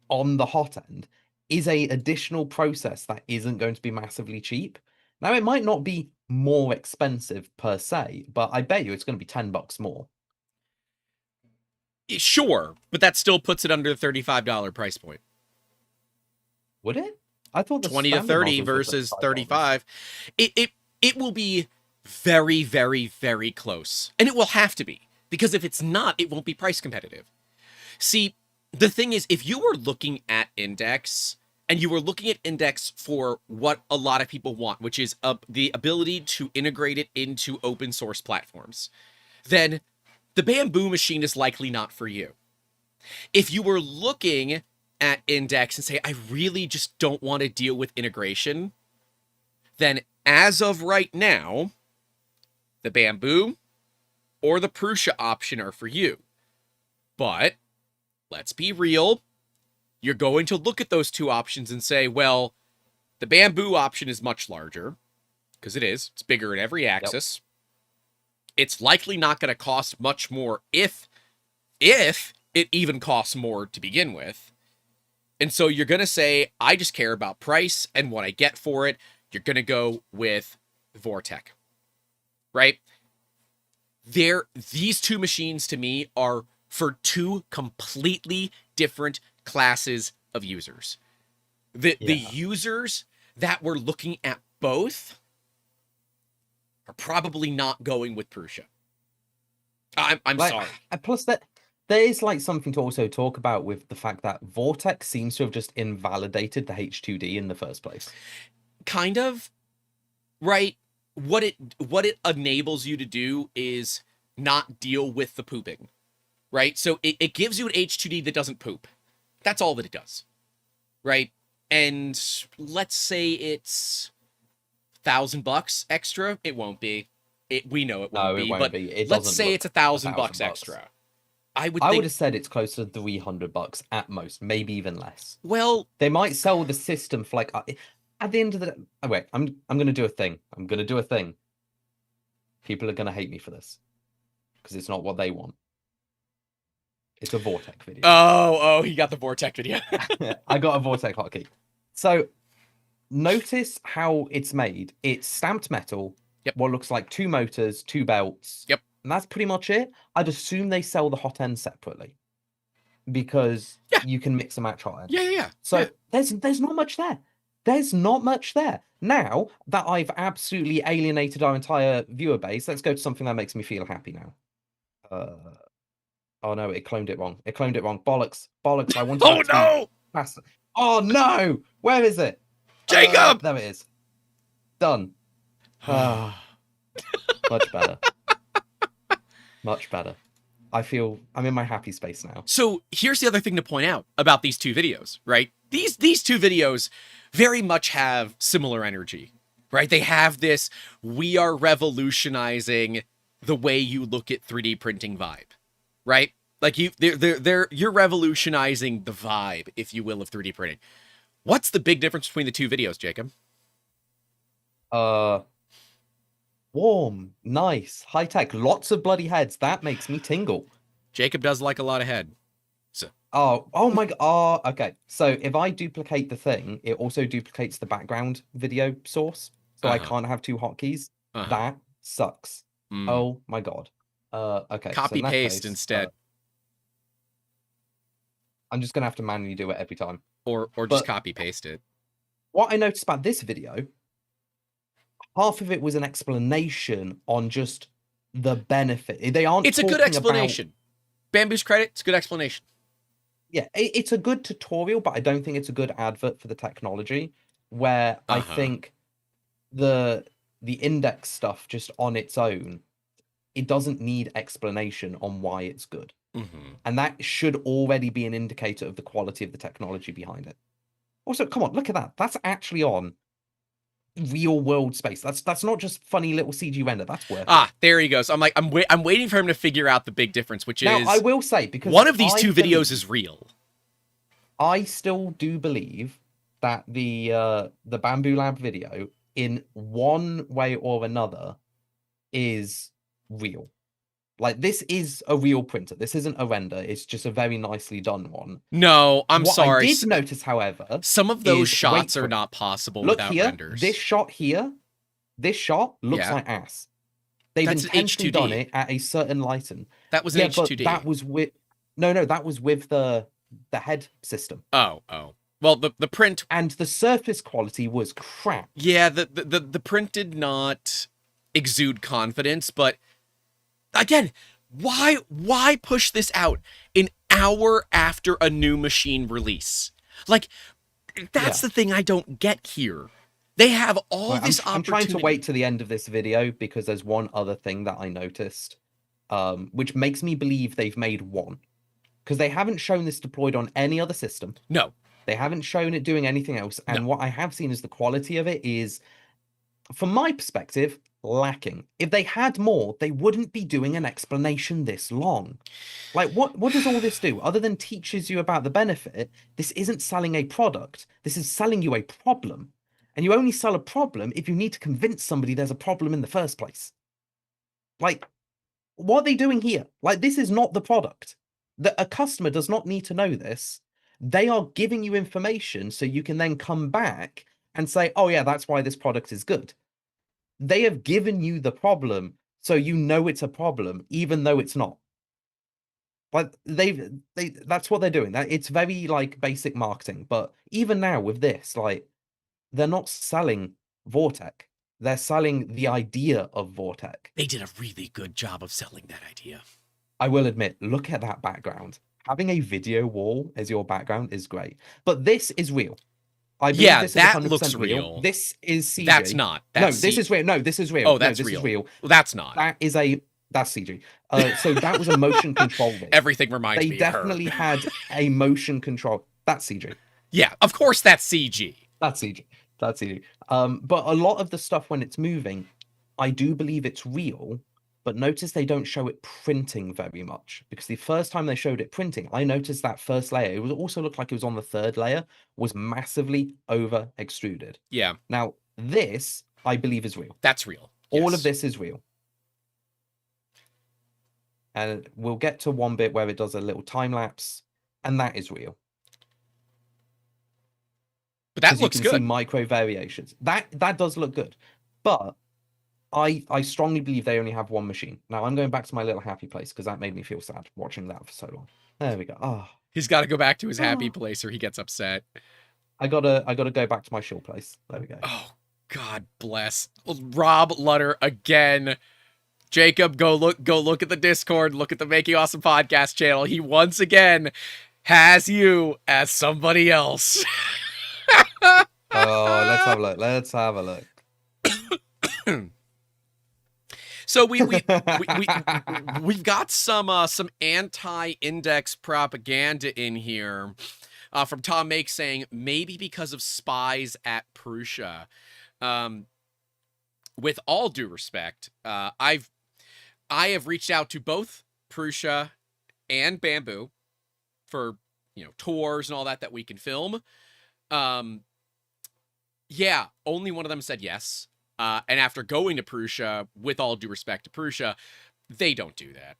on the hot end is a additional process that isn't going to be massively cheap. Now, it might not be more expensive per se, but I bet you it's going to be $10 more. Sure, but that still puts it under the $35 price point. Would it? I thought the 20 to 30 versus 35. It will be very, very, very close. And it will have to be, because if it's not, it won't be price competitive. See, the thing is, if you were looking at INDX, and you were looking at INDX for what a lot of people want, which is the ability to integrate it into open source platforms, then the Bambu machine is likely not for you. If you were looking at INDX and say, I really just don't want to deal with integration, then as of right now, the Bambu or the Prusa option are for you. But let's be real. You're going to look at those two options and say, well, the Bambu option is much larger, because it is. It's bigger in every axis. Yep. It's likely not going to cost much more if it even costs more to begin with. And so you're going to say, I just care about price and what I get for it. You're going to go with Vortekch, right? These two machines to me are for two completely different classes of users. The users that were looking at both are probably not going with Prusa. I'm sorry. Plus, that there is like something to also talk about with the fact that Vortekch seems to have just invalidated the H2D in the first place. Kind of, right? What it enables you to do is not deal with the pooping, right? So it gives you an H2D that doesn't poop. That's all that it does, right? And let's say it's $1,000 extra. It won't be. We know it won't be. It won't be. Let's say it's $1,000 extra. I would have said it's closer to $300 at most, maybe even less. Well, they might sell the system for like at the end of the day. Oh, wait, I'm gonna do a thing. People are gonna hate me for this because it's not what they want. It's a Vortekch video. Oh, he got the Vortekch video. I got a Vortekch hotkey. So notice how it's made. It's stamped metal. Yep. What looks like 2 motors, 2 belts. Yep. And that's pretty much it. I'd assume they sell the hot end separately because you can mix and match hot end. Yeah. So there's not much there. There's not much there. Now that I've absolutely alienated our entire viewer base, let's go to something that makes me feel happy now. Oh no, it cloned it wrong. Bollocks. I wanted Oh no! Faster. Oh no! Where is it? Jacob! There it is. Done. Much better. Much better. I'm in my happy space now. So here's the other thing to point out about these two videos, right? These two videos very much have similar energy, right? They have this, we are revolutionizing the way you look at 3D printing vibe, right? Like you're revolutionizing the vibe, if you will, of 3D printing. What's the big difference between the two videos, Jacob? Warm, nice, high tech, lots of bloody heads. That makes me tingle. Jacob does like a lot of head. So. Oh my god. Oh, okay. So if I duplicate the thing, it also duplicates the background video source. So I can't have 2 hotkeys. That sucks. Oh my god. Okay. Copy paste instead. I'm just gonna have to manually do it every time. Or just copy paste it. What I noticed about this video, half of it was an explanation on just the benefit. They aren't. It's a good explanation. Bambu's credit, it's a good explanation. Yeah, it's a good tutorial, but I don't think it's a good advert for the technology. where I Uh-huh. think the index stuff just on its own, it doesn't need explanation on why it's good. Mm-hmm. And that should already be an indicator of the quality of the technology behind it. Also, come on, look at that. That's actually on real world space. That's not just funny little CG render. That's working. Ah, there he goes. I'm like, I'm waiting for him to figure out the big difference, which Now, I is will say, because one of these two videos is real. I still do believe that the Bambu Lab video, in one way or another, is real. Like, this is a real printer. This isn't a render. It's just a very nicely done one. No, I'm What I sorry. did notice, however, Some of those is wait shots for are it. not possible Look without here. renders. This shot looks Yeah. like ass. They've That's intentionally H2D. done it at a certain lighting. That was Yeah, H2D. but that was with that was with the head system. Oh. Well, the print And the surface quality was crap. Yeah, the print did not exude confidence, but again, why push this out an hour after a new machine release? Like, that's the thing I don't get here. They have all this opportunity. I'm trying to wait to the end of this video because there's one other thing that I noticed, which makes me believe they've made one. Because they haven't shown this deployed on any other system. No. They haven't shown it doing anything else. And what I have seen is the quality of it is, from my perspective, lacking. If they had more, they wouldn't be doing an explanation this long. Like, what does all this do? Other than teaches you about the benefit, this isn't selling a product. This is selling you a problem. And you only sell a problem if you need to convince somebody there's a problem in the first place. Like, what are they doing here? Like, this is not the product. A customer does not need to know this. They are giving you information so you can then come back and say, oh yeah, that's why this product is good. They have given you the problem so you know it's a problem, even though it's not. But that's what they're doing. That it's very like basic marketing. But even now with this, like, they're not selling Vortekch. They're selling the idea of Vortekch. They did a really good job of selling that idea. I will admit, look at that background. Having a video wall as your background is great. But this is real. I believe this is 100% looks real. This is CG. That's not. That's this is real. No, this is real. Oh, that's no, this real. is real. Well, that's not. That's CG. So that was a motion control rig. Everything reminds me They definitely had a motion control. That's CG. Yeah, of course that's CG. That's CG. That's CG. But a lot of the stuff when it's moving, I do believe it's real. But notice they don't show it printing very much, because the first time they showed it printing, I noticed that first layer, it also looked like it was on the third layer, was massively over extruded. Yeah. Now, this, I believe, is real. That's real. All of this is real. And we'll get to one bit where it does a little time lapse, and that is real. But that looks good. You can see micro variations. That does look good. But I strongly believe they only have one machine. Now I'm going back to my little happy place because that made me feel sad watching that for so long. There we go. Oh. He's got to go back to his happy place or he gets upset. I gotta go back to my chill place. There we go. Oh, God bless. Rob Lutter again. Jacob, go look at the Discord. Look at the Making Awesome podcast channel. He once again has you as somebody else. Oh, let's have a look. Let's have a look. So we've got some anti-index propaganda in here from Tom Make saying maybe because of spies at Prusa. With all due respect, I have reached out to both Prusa and Bambu for tours and all that we can film. Yeah, only one of them said yes. And after going to Prusa, with all due respect to Prusa, they don't do that.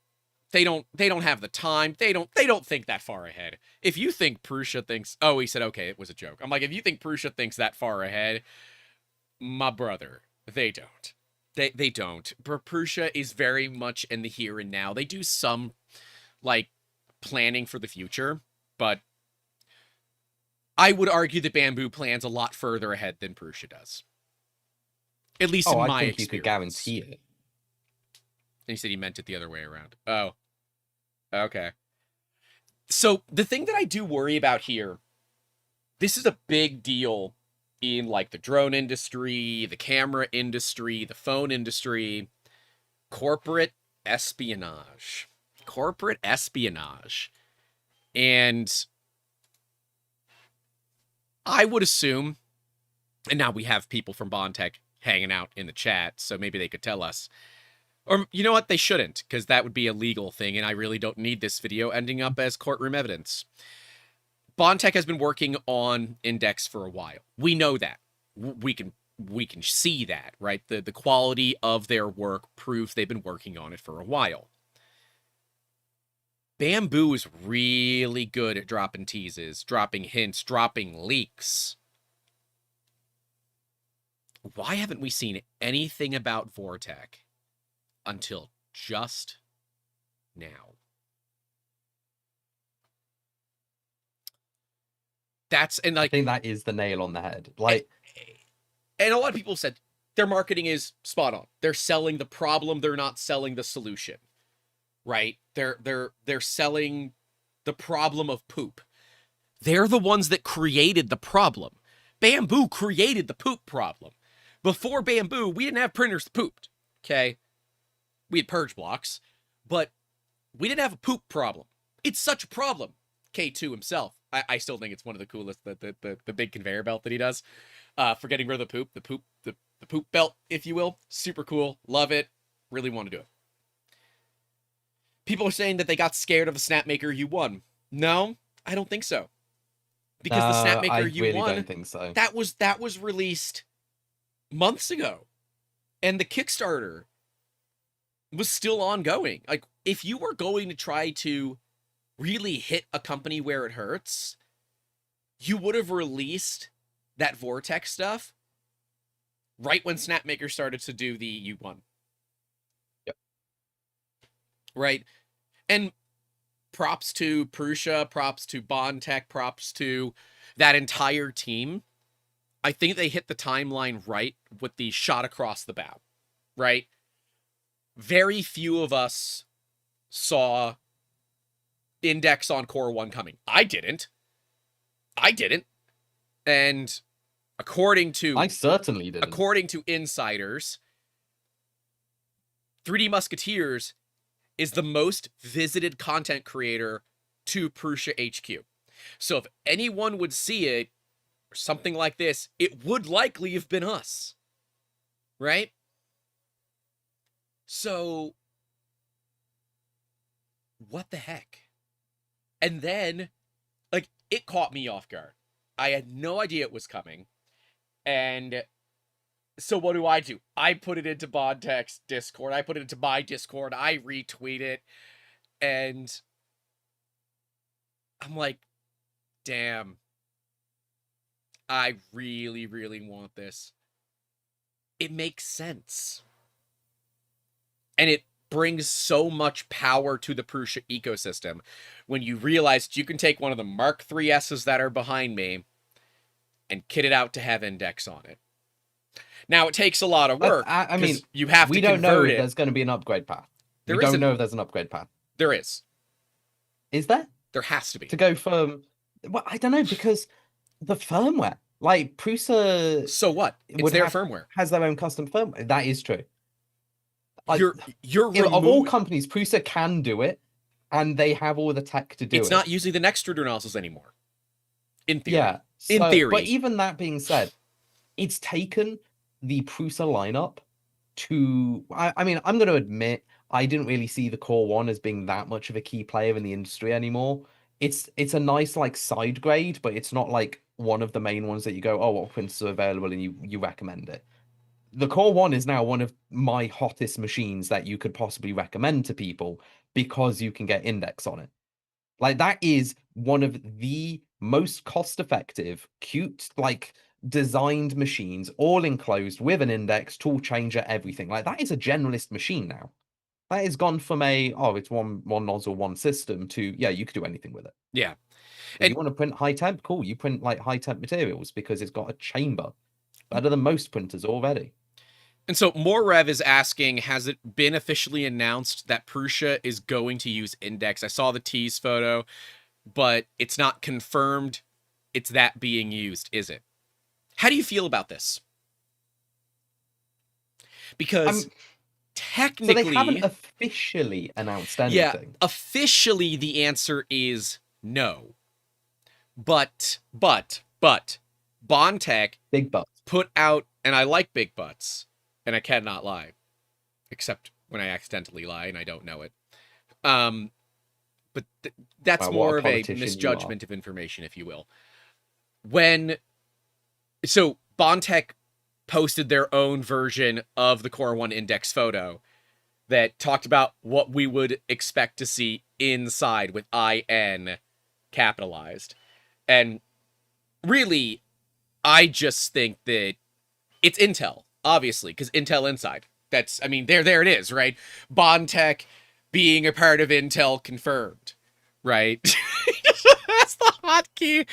They don't have the time. They don't think that far ahead. If you think Prusa thinks, oh, he said, okay, it was a joke. I'm like, if you think Prusa thinks that far ahead, my brother, they don't. They don't. Prusa is very much in the here and now. They do some like planning for the future, but I would argue that Bambu plans a lot further ahead than Prusa does. At least in my I think experience. you could guarantee it. And he said he meant it the other way around. Oh. Okay. So the thing that I do worry about here, this is a big deal in like the drone industry, the camera industry, the phone industry, corporate espionage. Corporate espionage. And I would assume, and now we have people from Bondtech hanging out in the chat, so maybe they could tell us. Or, you know what? They shouldn't, because that would be a legal thing, and I really don't need this video ending up as courtroom evidence. Bondtech has been working on INDX for a while. We know that. We can see that, right? The quality of their work proves they've been working on it for a while. Bambu is really good at dropping teases, dropping hints, dropping leaks. Why haven't we seen anything about Vortekch until just now? And like, I think that is the nail on the head. Like, and a lot of people said their marketing is spot on. They're selling the problem, they're not selling the solution. Right? They're selling the problem of poop. They're the ones that created the problem. Bambu created the poop problem. Before Bambu, we didn't have printers that pooped. Okay? We had purge blocks, but we didn't have a poop problem. It's such a problem. K2 himself. I still think it's one of the coolest, the big conveyor belt that he does. For getting rid of the poop belt, if you will. Super cool. Love it. Really want to do it. People are saying that they got scared of the Snapmaker U1. No, I don't think so. Because the Snapmaker U1, really don't think so. that was released months ago. And the Kickstarter was still ongoing. Like, if you were going to try to really hit a company where it hurts, you would have released that Vortekch stuff right when Snapmaker started to do the U1. Yep. Right? And props to Prusa, props to Bondtech, props to that entire team. I think they hit the timeline right with the shot across the bow, right? Very few of us saw INDX on Core 1 coming. I didn't. And according to... I certainly didn't. According to insiders, 3D Musketeers is the most visited content creator to Prusa HQ. So if anyone would see it, or something like this, it would likely have been us. Right? So, what the heck? And then, like, it caught me off guard. I had no idea it was coming. And so what do? I put it into Bondtech's Discord. I put it into my Discord. I retweet it. And I'm like, damn. I really, really want this. It makes sense. And it brings so much power to the Prusa ecosystem when you realize that you can take one of the Mark III S's that are behind me and kit it out to have INDX on it. Now, it takes a lot of work. I mean, you have to we don't know convert if it. there's going to be an upgrade path. We There don't isn't. know if there's an upgrade path. There is. Is there? There has to be. To go from... Well, I don't know, because the firmware, like Prusa... So what? It's their firmware. Has their own custom firmware. That is true. You're of all companies, Prusa can do it, and they have all the tech to do it. It's not using the extruder nozzles anymore. In theory. Yeah. In theory. But even that being said, it's taken the Prusa lineup to... I mean, I'm going to admit, I didn't really see the Core 1 as being that much of a key player in the industry anymore. It's a nice, like, side grade, but it's not, like, one of the main ones that you go, oh, what printers are available, and you recommend it. The Core 1 is now one of my hottest machines that you could possibly recommend to people because you can get INDX on it. Like, that is one of the most cost-effective, cute, like, designed machines, all enclosed with an INDX, tool changer, everything. Like, that is a generalist machine now. That has gone from it's one nozzle, one system to, yeah, you could do anything with it. Yeah. If you want to print high temp, cool. You print, like, high temp materials because it's got a chamber. Better than most printers already. And so Morev is asking, has it been officially announced that Prusa is going to use INDX? I saw the tease photo, but it's not confirmed it's that being used, is it? How do you feel about this? Because So they haven't technically, officially announced yeah, anything. officially the answer is no. But Bondtech Big bucks. put out, and I like big butts, and I cannot lie, except when I accidentally lie and I don't know it. But that's Wow, what more a of a politician you are. misjudgment of information, if you will. So Bondtech posted their own version of the Core 1 index photo that talked about what we would expect to see inside with IN capitalized. And really, I just think that it's Intel, obviously, because Intel Inside. That's, I mean, there it is, right? Bondtech being a part of Intel confirmed, right? That's the hotkey.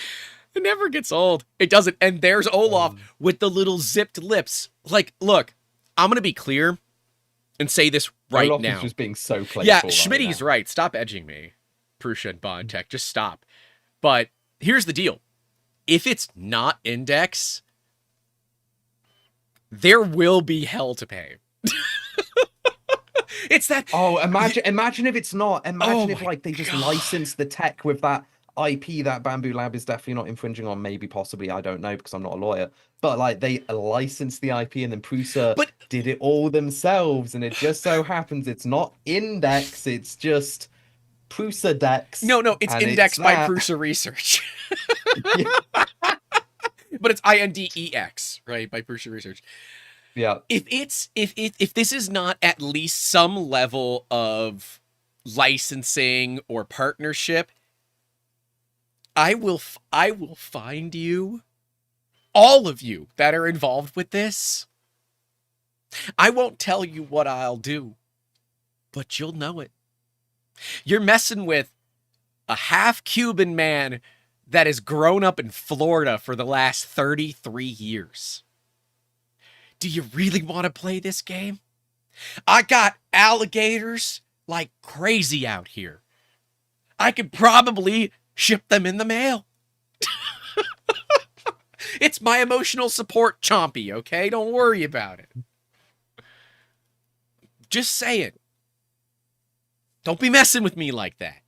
It never gets old. It doesn't. And there's Olaf with the little zipped lips. Like, look, I'm going to be clear and say this right Olaf now. is just being so playful. Yeah, Schmitty's right. Stop edging me, Prusa and Bondtech. Just stop. But here's the deal. If it's not Index, there will be hell to pay. It's that. Oh, imagine if it's not. Imagine if like they just license the tech with that IP that Bambu Lab is definitely not infringing on. Maybe, possibly, I don't know because I'm not a lawyer. But like they licensed the IP and then Prusa did it all themselves, and it just so happens it's not Index. It's just Prusa Dex. No, it's indexed by Prusa Research. But it's INDX, right, by Prusa Research. Yeah. If this is not at least some level of licensing or partnership, I will find you, all of you that are involved with this. I won't tell you what I'll do, but you'll know it. You're messing with a half Cuban man that has grown up in Florida for the last 33 years. Do you really want to play this game? I got alligators like crazy out here. I could probably ship them in the mail. It's my emotional support, Chompy, okay? Don't worry about it. Just say it. Don't be messing with me like that.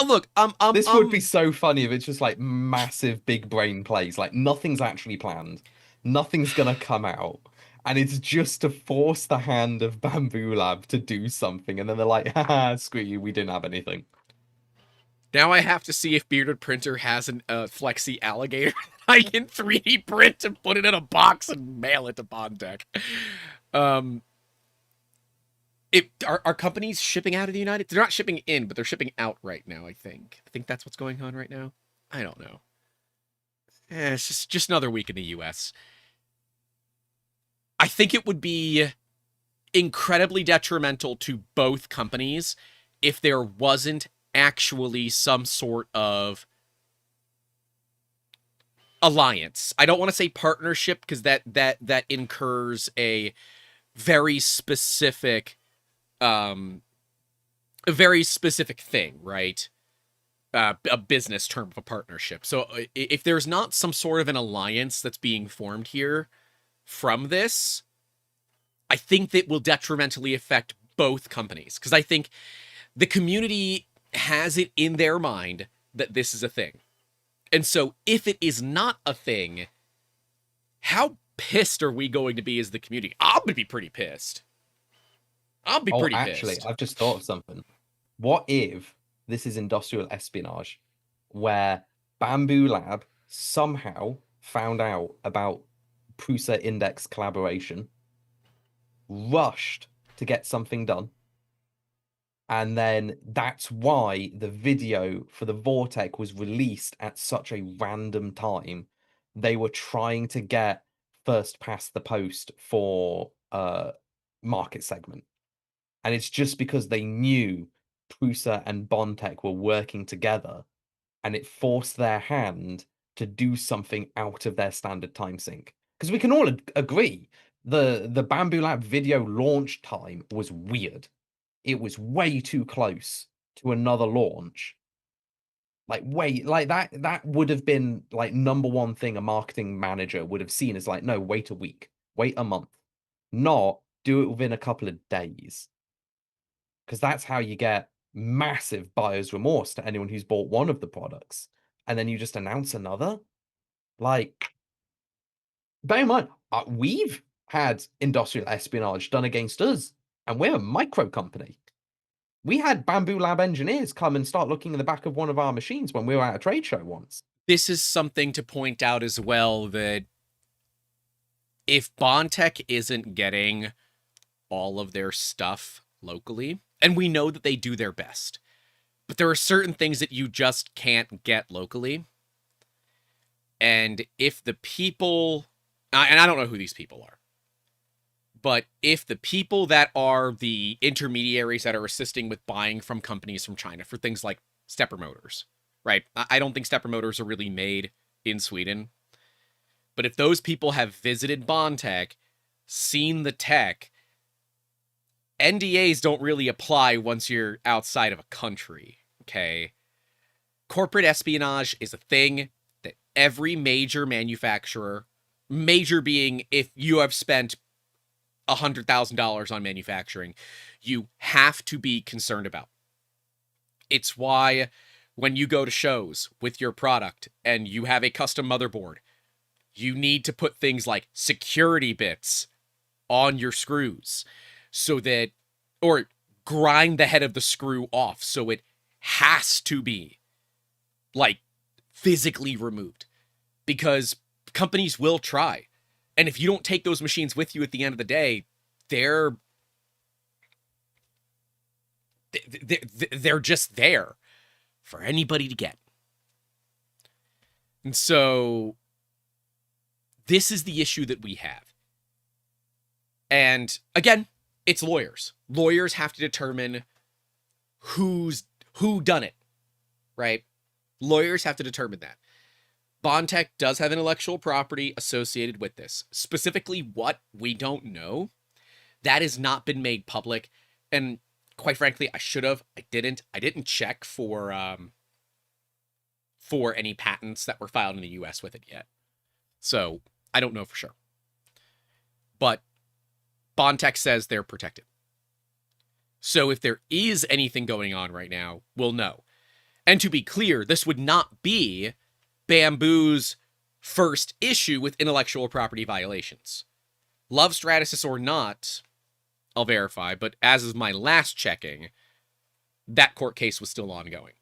Look, this would be so funny if it's just like massive big brain plays. Like nothing's actually planned. Nothing's gonna come out. And it's just to force the hand of Bambu Lab to do something. And then they're like, haha, screw you, we didn't have anything. Now I have to see if Bearded Printer has an flexi alligator I can 3D print and put it in a box and mail it to Bondtech. Are companies shipping out of the United? They're not shipping in, but they're shipping out right now, I think. I think that's what's going on right now. I don't know. It's just another week in the US. I think it would be incredibly detrimental to both companies if there wasn't actually some sort of alliance. I don't want to say partnership because that incurs a very specific thing, right? A business term of a partnership. So if there's not some sort of an alliance that's being formed here from this, I think that will detrimentally affect both companies. Because I think the community has it in their mind that this is a thing. And so if it is not a thing, how pissed are we going to be as the community? I'm going to be pretty pissed. I'll be pretty pissed. Actually, I've just thought of something. What if this is industrial espionage, where Bambu Lab somehow found out about Prusa Index collaboration, rushed to get something done, and then that's why the video for the Vortekch was released at such a random time. They were trying to get first past the post for market segment. And it's just because they knew Prusa and Bondtech were working together, and it forced their hand to do something out of their standard time sync. Because we can all agree the Bambu Lab video launch time was weird. It was way too close to another launch. Like, wait, like that would have been like number one thing a marketing manager would have seen as like, no, wait a week, wait a month, not do it within a couple of days. Because that's how you get massive buyer's remorse to anyone who's bought one of the products. And then you just announce another. Like, bear in mind, we've had industrial espionage done against us, and we're a micro company. We had Bambu Lab engineers come and start looking in the back of one of our machines when we were at a trade show once. This is something to point out as well, that if Bondtech isn't getting all of their stuff locally, and we know that they do their best, but there are certain things that you just can't get locally. And if the people, and I don't know who these people are, but if the people that are the intermediaries that are assisting with buying from companies from China for things like stepper motors, right? I don't think stepper motors are really made in Sweden. But if those people have visited Bondtech, seen the tech, NDAs don't really apply once you're outside of a country, okay? Corporate espionage is a thing that every major manufacturer, major being if you have spent $100,000 on manufacturing, you have to be concerned about. It's why when you go to shows with your product and you have a custom motherboard, you need to put things like security bits on your screws so that, or grind the head of the screw off so it has to be like physically removed, because companies will try. And if you don't take those machines with you at the end of the day, they're just there for anybody to get. And so this is the issue that we have. And again, it's lawyers. Lawyers have to determine who done it, right? Lawyers have to determine that. Bondtech does have intellectual property associated with this. Specifically what, we don't know. That has not been made public. And quite frankly, I should have. I didn't check for any patents that were filed in the US with it yet. So I don't know for sure. But Bondtech says they're protected. So if there is anything going on right now, we'll know. And to be clear, this would not be Bambu's first issue with intellectual property violations. Love Stratasys or not, I'll verify, but as of my last checking, that court case was still ongoing.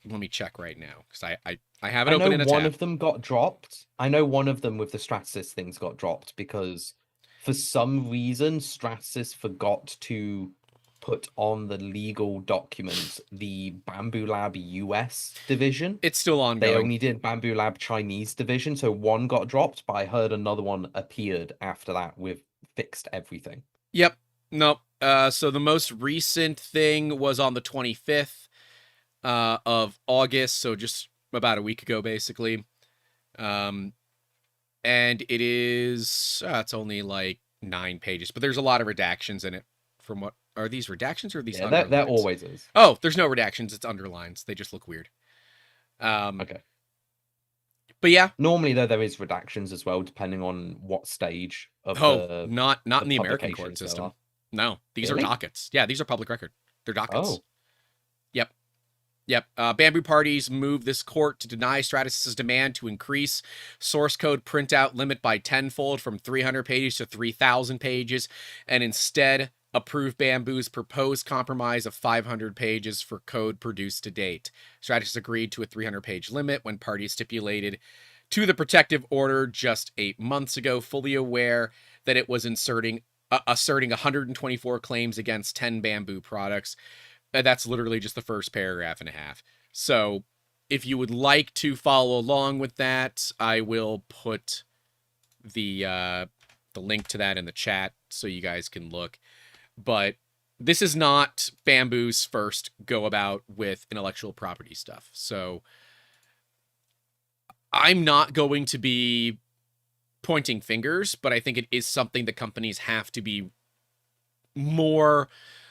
Let me check right now, because I have it open in a tab. One of them got dropped. I know one of them with the Stratasys things got dropped because for some reason Stratasys forgot to put on the legal document the Bambu Lab US division. It's still ongoing. They only did Bambu Lab Chinese division, so one got dropped, but I heard another one appeared after that with fixed everything. Yep. Nope. So the most recent thing was on the 25th of August, so just about a week ago, basically. And it is, it's only like 9 pages, but there's a lot of redactions in it. From what, are these redactions or are these underlines? That always is. Oh, there's no redactions, it's underlines. They just look weird. Okay. But yeah. Normally, though, there is redactions as well, depending on what stage of not in the American court system. No, these are dockets. Yeah, these are public record. They're dockets. Oh. Yep. Bambu parties moved this court to deny Stratasys' demand to increase source code printout limit by tenfold from 300 pages to 3,000 pages, and instead approve Bambu's proposed compromise of 500 pages for code produced to date. Stratasys agreed to a 300-page limit when parties stipulated to the protective order just 8 months ago, fully aware that it was asserting 124 claims against 10 Bambu products. That's literally just the first paragraph and a half. So if you would like to follow along with that, I will put the link to that in the chat so you guys can look. But this is not Bambu's first go about with intellectual property stuff. So I'm not going to be pointing fingers, but I think it is something that companies have to be more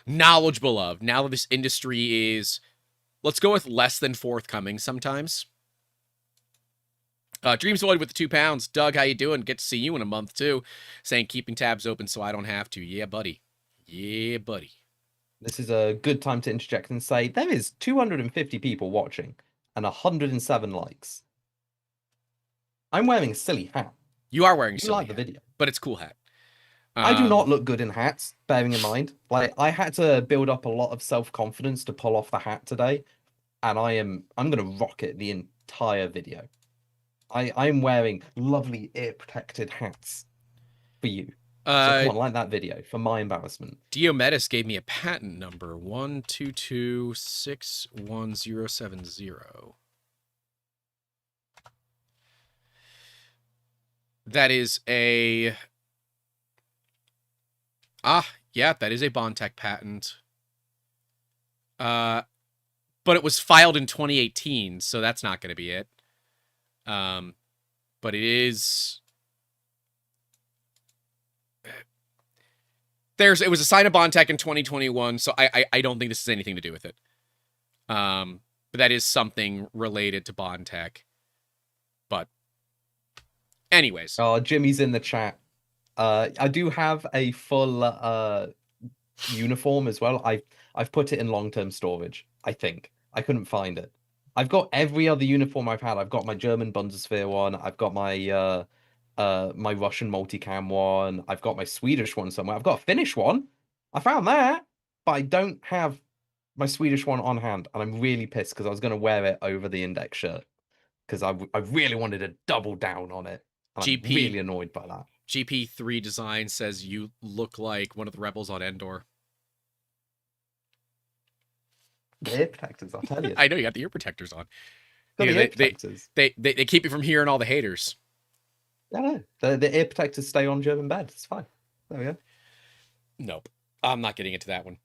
knowledgeable of now that this industry is let's go with less than forthcoming sometimes. Dreams Void with the £2. Doug, how you doing? Get to see you in a month too. Saying keeping tabs open so I don't have to. Yeah, buddy. Yeah, buddy. This is a good time to interject and say there is 250 people watching and 107 likes. I'm wearing a silly hat. You are wearing a You silly like the hat, video. but it's a cool hat. I do not look good in hats, bearing in mind. Like, I had to build up a lot of self-confidence to pull off the hat today, and I'm gonna rock it the entire video. I'm wearing lovely ear-protected hats for you. So come on, like that video for my embarrassment. Diomedes gave me a patent number 122611070. That is a yeah, that is a Bondtech patent. But it was filed in 2018, so that's not going to be it. But it is. It was assigned to Bondtech in 2021, so I don't think this has anything to do with it. But that is something related to Bondtech. But anyways. Oh, Jimmy's in the chat. I do have a full uniform as well. I've put it in long-term storage, I think. I couldn't find it. I've got every other uniform I've had. I've got my German Bundeswehr one. I've got my my Russian multicam one. I've got my Swedish one somewhere. I've got a Finnish one. I found that, but I don't have my Swedish one on hand, and I'm really pissed because I was going to wear it over the Index shirt because I really wanted to double down on it. And I'm really annoyed by that. GP3 Design says you look like one of the rebels on Endor. The ear protectors, I'll tell you. I know you got the ear protectors on. They keep you from hearing all the haters. I know. The ear protectors stay on German bed. It's fine. There we go. Nope. I'm not getting into that one.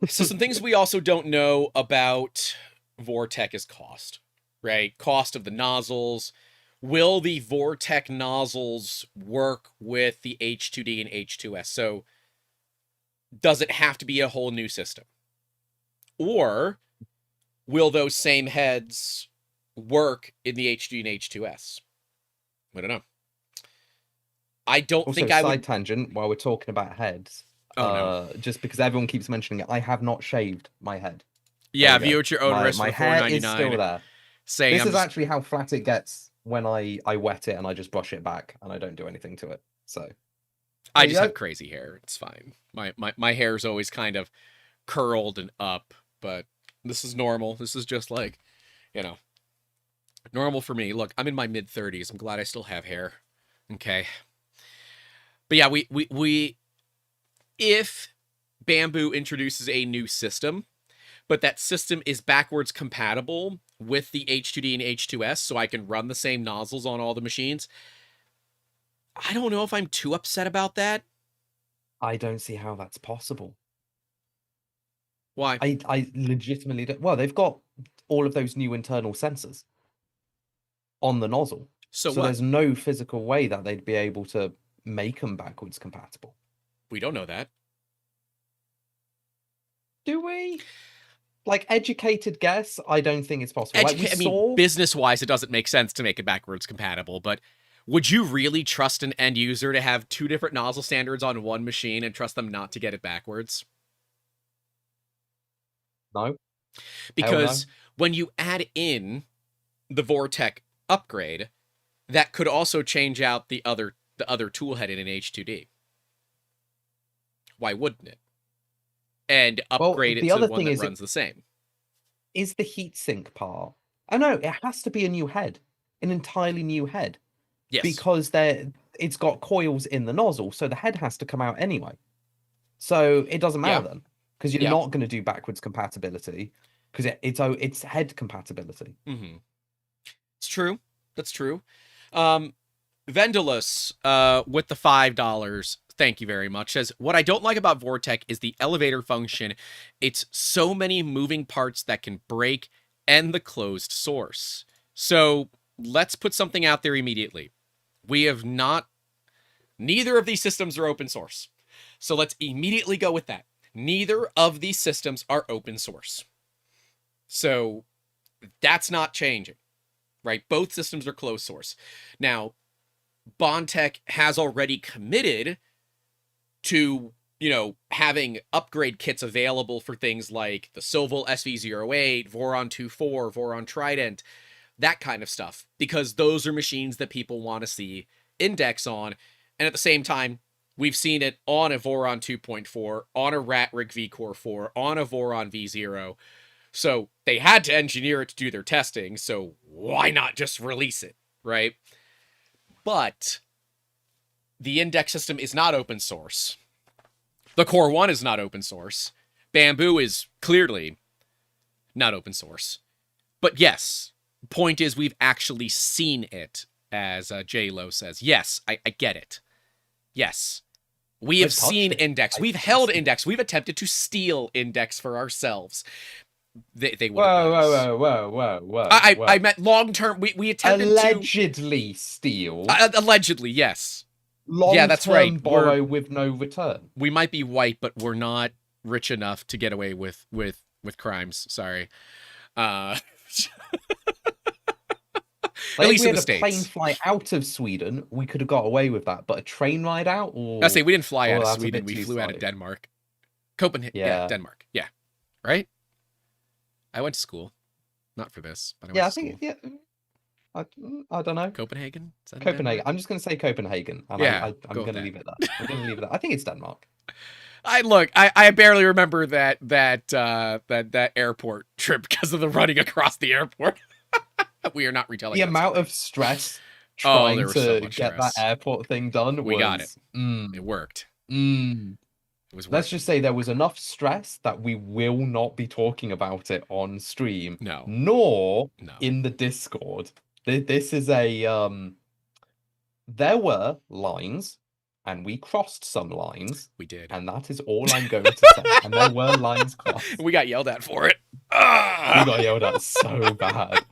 So some things we also don't know about Vortekch is cost, right? Cost of the nozzles. Will the Vortekch nozzles work with the H2D and H2S? So does it have to be a whole new system? Or will those same heads work in the H2D and H2S? I don't know. I don't think I would... Side tangent, while we're talking about heads. No. Just because everyone keeps mentioning it, I have not shaved my head. Yeah, view at your own risk. My hair is still there. Saying this is actually how flat it gets when I wet it and I just brush it back and I don't do anything to it. So I just have crazy hair. It's fine. My hair is always kind of curled and up, but this is normal. This is just like, normal for me. Look, I'm in my mid-30s. I'm glad I still have hair. Okay. But yeah, we if Bambu introduces a new system, but that system is backwards compatible with the H2D and H2S, so I can run the same nozzles on all the machines, I don't know if I'm too upset about that. I don't see how that's possible. Why? I legitimately don't. Well, they've got all of those new internal sensors on the nozzle. So there's no physical way that they'd be able to make them backwards compatible. We don't know that. Do we? Like, educated guess, I don't think it's possible. Business-wise, it doesn't make sense to make it backwards compatible, but would you really trust an end user to have two different nozzle standards on one machine and trust them not to get it backwards? No. Because when you add in the Vortekch upgrade, that could also change out the other tool head in an H2D. Why wouldn't it? And upgrade it to one that runs the same. Is the heatsink part? Oh no, it has to be a new head, an entirely new head. Yes. Because it's got coils in the nozzle, so the head has to come out anyway. So it doesn't matter then, because you're not going to do backwards compatibility, because it's head compatibility. Mm-hmm. It's true. That's true. Vendulus with the $5. Thank you very much. Says, what I don't like about Vortekch is the elevator function. It's so many moving parts that can break and the closed source. So let's put something out there immediately. Neither of these systems are open source. So let's immediately go with that. Neither of these systems are open source. So that's not changing, right? Both systems are closed source. Now, Bondtech has already committed to, having upgrade kits available for things like the Silval SV08, Voron 2.4, Voron Trident, that kind of stuff, because those are machines that people want to see INDX on. And at the same time, we've seen it on a Voron 2.4, on a Ratrig V-Core 4, on a Voron V0. So they had to engineer it to do their testing, so why not just release it, right? But the INDX system is not open source. The Core 1 is not open source. Bambu is clearly not open source. But yes, point is we've actually seen it, as J-Lo says. Yes, I get it. Yes. We have seen INDX. We've held INDX. We've attempted to steal INDX for ourselves. They wouldn't. Whoa. I meant long term. We attempted allegedly steal. Allegedly, yes. Yeah, that's right. Borrow with no return. We might be white, but we're not rich enough to get away with crimes. Sorry. At least in the States. A plane fly out of Sweden, we could have got away with that. But a train ride out? I say we didn't fly out of Sweden. We flew out of Denmark. Copenhagen. Yeah, Denmark. Yeah. Right? I went to school. Not for this, but I went to school. Yeah. I don't know. Copenhagen? Copenhagen. I'm just going to say Copenhagen. And I'm going to leave it there. I'm going to leave it there. I think it's Denmark. I barely remember that airport trip because of the running across the airport. We are not retelling the amount of stress trying to get that airport thing done. We got it. It worked. It was. Let's just say there was enough stress that we will not be talking about it on stream. Nor in the Discord. This is a there were lines, and we crossed some lines. We did, and that is all I'm going to say. And there were lines crossed. We got yelled at for it. We got yelled at so bad.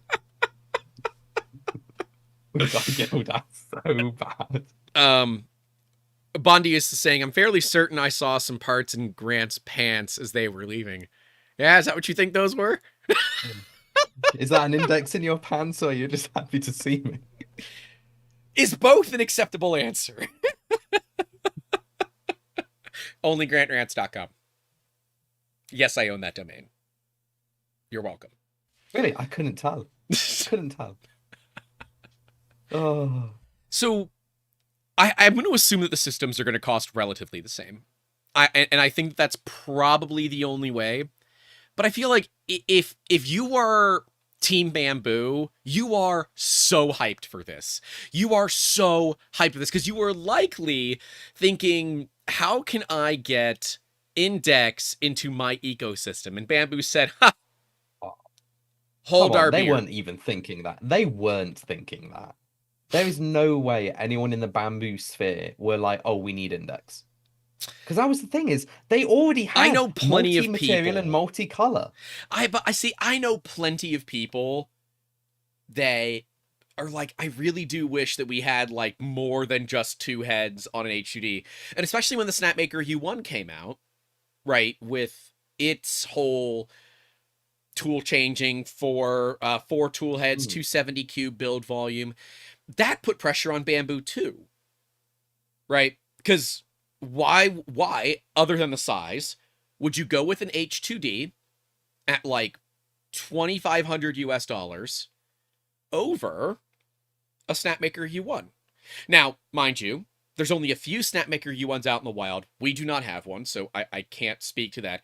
We got yelled at so bad. Bondi is saying, I'm fairly certain I saw some parts in Grant's pants as they were leaving. Yeah, is that what you think those were? Is that an index in your pants, or you're just happy to see me? Is both an acceptable answer. OnlyGrantRants.com. Yes, I own that domain. You're welcome. Really? I couldn't tell. Oh. So, I'm going to assume that the systems are going to cost relatively the same. I think that's probably the only way. But I feel like if you are Team Bambu, you are so hyped for this. You are so hyped for this because you are likely thinking, how can I get INDX into my ecosystem? And Bambu said, ha! Hold our beer. They weren't even thinking that. They weren't thinking that. There is no way anyone in the Bambu sphere were like, oh, we need INDX. Because that was the thing, is they already had I know plenty of multi-material and multicolor. I know plenty of people. They are like, I really do wish that we had like more than just two heads on an H2D. And especially when the Snapmaker U1 came out, right, with its whole tool changing for 4 tool heads, 270 cube build volume. That put pressure on Bambu too, right? Because why, other than the size, would you go with an H2D at like $2,500 US over a Snapmaker U1? Now, mind you, there's only a few Snapmaker U1s out in the wild. We do not have one, so I can't speak to that.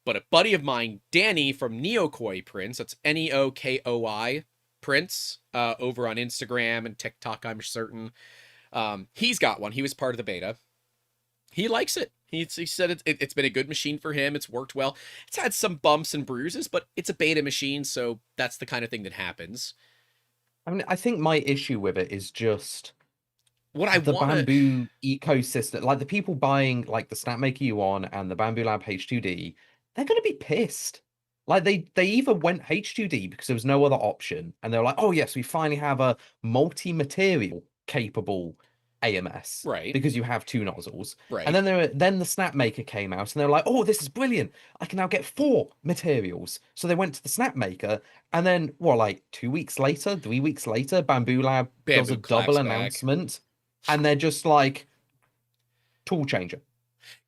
But a buddy of mine, Danny from Neokoi Prints, that's Neokoi Prints, over on Instagram and TikTok, I'm certain. He's got one. He was part of the beta. He likes it. He said it's been a good machine for him. It's worked well. It's had some bumps and bruises, but it's a beta machine, so that's the kind of thing that happens. I mean, I think my issue with it is just the Bambu ecosystem. Like the people buying like the Snapmaker U1 and the Bambu Lab H2D, they're going to be pissed. Like they either went H2D because there was no other option, and they're like, oh yes, we finally have a multi-material capable AMS Right. because you have two nozzles. And Right. then the snap maker came out and they were like, oh, this is brilliant. I can now get 4 materials. So they went to the snap maker, and then what, like 2 weeks later, 3 weeks later, Bambu Lab does a Bambu double claps back. announcement, and they're just like, tool changer.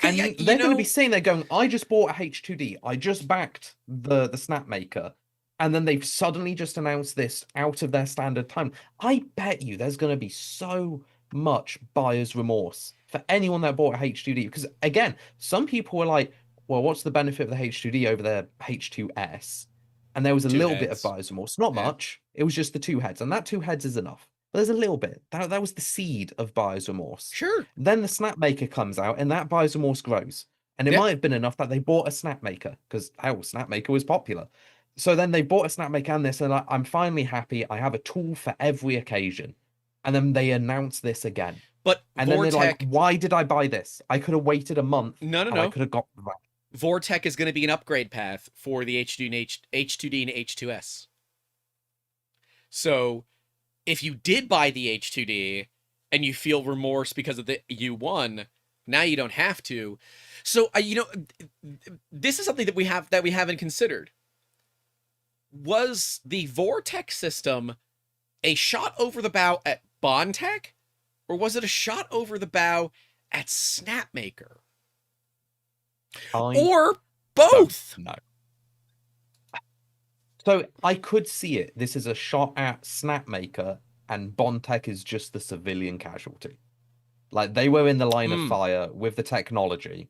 Yeah, And you they're going to be know, sitting there going, I just bought a H2D. I just backed the snap maker. And then they've suddenly just announced this out of their standard time. I bet you there's going to be so much buyer's remorse for anyone that bought a H2D. Because again, some people were like, well, what's the benefit of the H2D over the H2S? And there was a two little bit of heads. buyer's remorse. Not Yeah. much. It was just the 2 heads. And that 2 heads is enough. But there's a little bit. That was the seed of buyer's remorse. Sure. Then the snap maker comes out, and that buyer's remorse grows. And it Yeah. might have been enough that they bought a snap maker because hell, snap maker was popular. So then they bought a snap maker and this, and I'm finally happy. I have a tool for every occasion. And then they announce this again. But And then they're like, Vortekch, why did I buy this? I could have waited a month no, and I could have got that. Vortekch is going to be an upgrade path for the H2D and H2S. So if you did buy the H2D and you feel remorse because of the U1, now you don't have to. So this is something that we haven't considered. Was the Vortekch system a shot over the bow at Bondtech, or was it a shot over the bow at Snapmaker? Or both? No. So I could see it. This is a shot at Snapmaker, and Bondtech is just the civilian casualty. Like they were in the line of fire with the technology,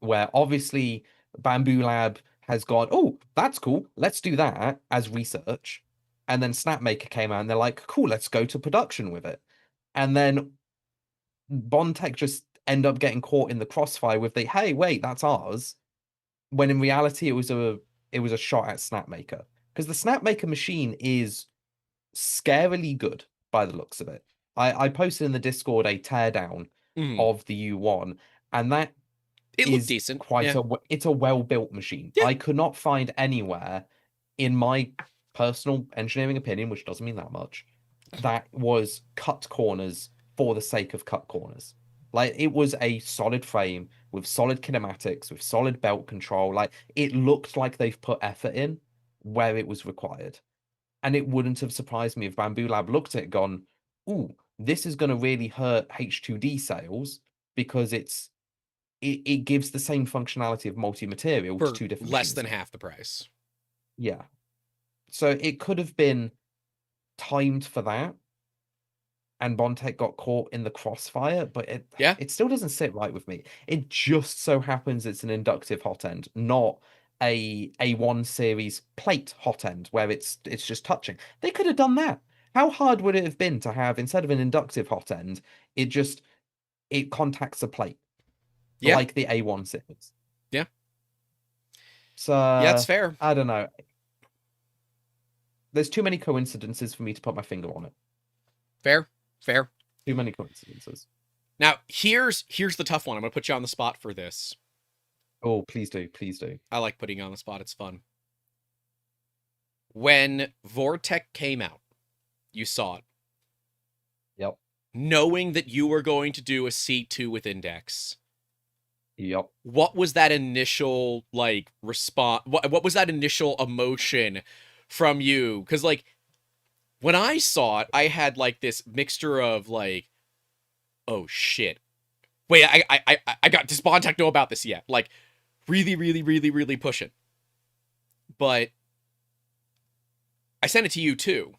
where obviously Bambu Lab has gone, oh, that's cool. Let's do that as research. And then Snapmaker came out and they're like, cool, let's go to production with it. And then Bondtech just end up getting caught in the crossfire with the, hey, wait, that's ours. When in reality it was a shot at Snapmaker. Because the Snapmaker machine is scarily good by the looks of it. I posted in the Discord a teardown of the U1, and that it looked decent. It's a well-built machine. Yeah. I could not find anywhere, in my personal engineering opinion, which doesn't mean that much, that was cut corners for the sake of cut corners. Like it was a solid frame with solid kinematics, with solid belt control. Like it looked like they've put effort in where it was required. And it wouldn't have surprised me if Bambu Lab looked at it, gone, ooh, this is going to really hurt H2D sales because it gives the same functionality of multi-material to 2 different less than machines. half the price. Yeah. So it could have been timed for that, and Bondtech got caught in the crossfire, but it still doesn't sit right with me. It just so happens it's an inductive hot end, not a A1 series plate hot end where it's just touching. They could have done that. How hard would it have been to have, instead of an inductive hot end, it contacts a plate? Yeah. Like the A1 series. Yeah. So yeah, that's fair. I don't know. There's too many coincidences for me to put my finger on it. Fair. Too many coincidences. Now, here's the tough one. I'm going to put you on the spot for this. Oh, please do. I like putting you on the spot. It's fun. When Vortekch came out, you saw it. Yep. Knowing that you were going to do a C2 with INDX. Yep. What was that initial, like, response? What was that initial emotion from you? Because, like, when I saw it, I had, like, this mixture of, like, oh, shit. Wait, I got, does Bondtech know about this yet? Like, really push it. But I sent it to you, too.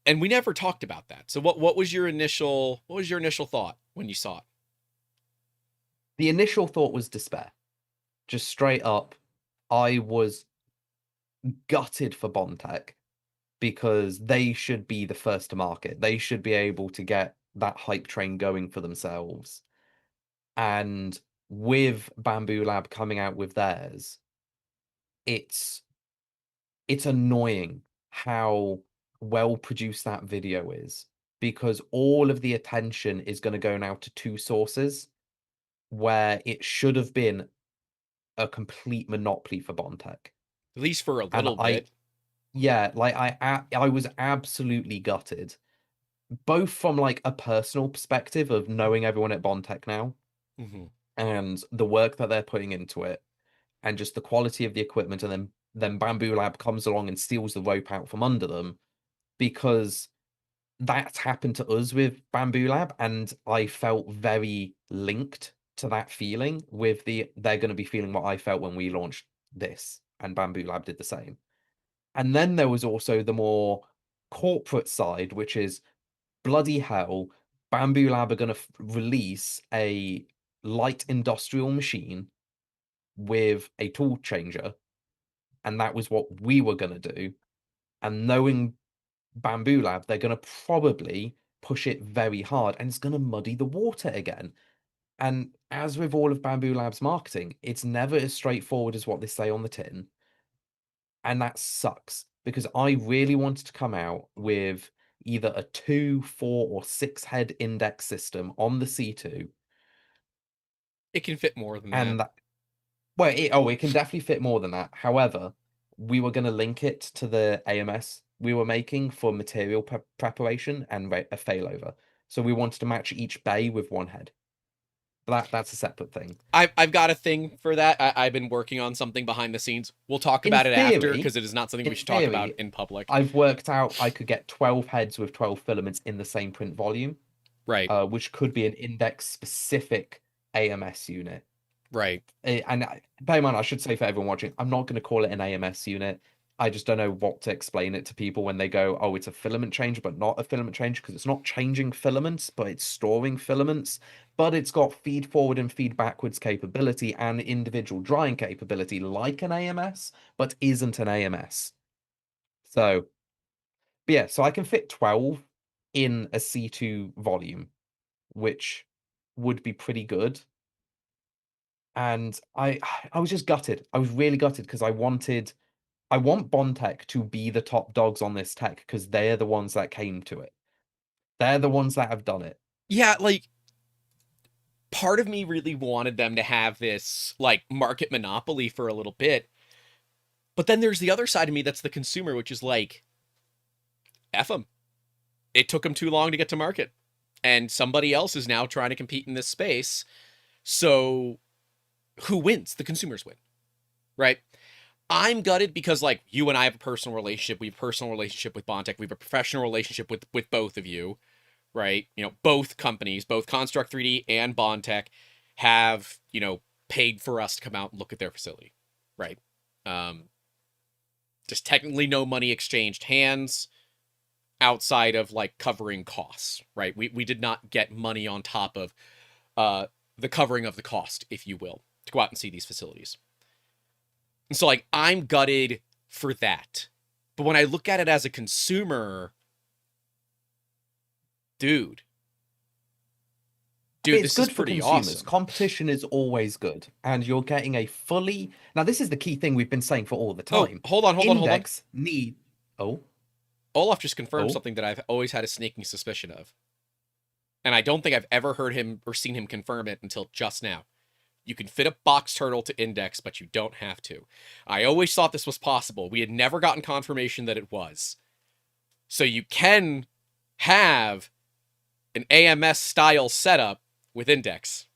And we never talked about that. So what was your initial thought when you saw it? The initial thought was despair. Just straight up, I was gutted for Bondtech because they should be the first to market. They should be able to get that hype train going for themselves. And with Bambu Lab coming out with theirs, it's annoying how well produced that video is, because all of the attention is going to go now to 2 sources where it should have been a complete monopoly for Bondtech. At least for a little bit. Yeah, like I was absolutely gutted both from like a personal perspective of knowing everyone at Bondtech now Mm-hmm. and the work that they're putting into it and just the quality of the equipment, and then Bambu Lab comes along and steals the rope out from under them, because that's happened to us with Bambu Lab, and I felt very linked to that feeling with they're going to be feeling what I felt when we launched this, and Bambu Lab did the same. And then there was also the more corporate side, which is bloody hell, Bambu Lab are going to release a light industrial machine with a tool changer, and that was what we were going to do. And knowing Bambu Lab, they're going to probably push it very hard, and it's going to muddy the water again. And as with all of Bambu Lab's marketing, it's never as straightforward as what they say on the tin. And that sucks, because I really wanted to come out with either a 2, 4, or 6 head index system on the C2. It can fit more than that. And that, well, it can definitely fit more than that. However, we were going to link it to the AMS we were making for material preparation and a failover. So we wanted to match each bay with one head. But that's a separate thing. I've got a thing for that. I've been working on something behind the scenes. We'll talk In about it after, theory, because it is not something in we should talk about theory, in public. I've worked out I could get 12 heads with 12 filaments in the same print volume, Right. which could be an index specific AMS unit. Right. And bear in mind, I should say for everyone watching, I'm not going to call it an AMS unit. I just don't know what to explain it to people when they go, oh, it's a filament change, but not a filament change, because it's not changing filaments, but it's storing filaments. But it's got feed forward and feed backwards capability and individual drying capability like an AMS, but isn't an AMS. So, but yeah, so I can fit 12 in a C2 volume, which would be pretty good. And I was just gutted. I was really gutted, because I want Bondtech to be the top dogs on this tech, because they're the ones that came to it. They're the ones that have done it. Yeah, like, part of me really wanted them to have this, like, market monopoly for a little bit. But then there's the other side of me that's the consumer, which is like, F them. It took them too long to get to market. And somebody else is now trying to compete in this space. So who wins? The consumers win. Right? I'm gutted because, like, you and I have a personal relationship. We have a personal relationship with Bondtech. We have a professional relationship with both of you, right? You know, both companies, both Construct 3D and Bondtech, have, you know, paid for us to come out and look at their facility, right? Just technically no money exchanged hands outside of, like, covering costs, right? We did not get money on top of the covering of the cost, if you will, to go out and see these facilities. And so, like, I'm gutted for that. But when I look at it as a consumer, dude, It's this good is for pretty consumers. awesome. Competition is always good, and you're getting a fully. Now, this is the key thing we've been saying for all the time. Oh, hold on. Index need. Oh, Olaf just confirmed oh, something that I've always had a sneaking suspicion of. And I don't think I've ever heard him or seen him confirm it until just now. You can fit a box turtle to index, but you don't have to. I always thought this was possible. We had never gotten confirmation that it was. So you can have an AMS style setup with index.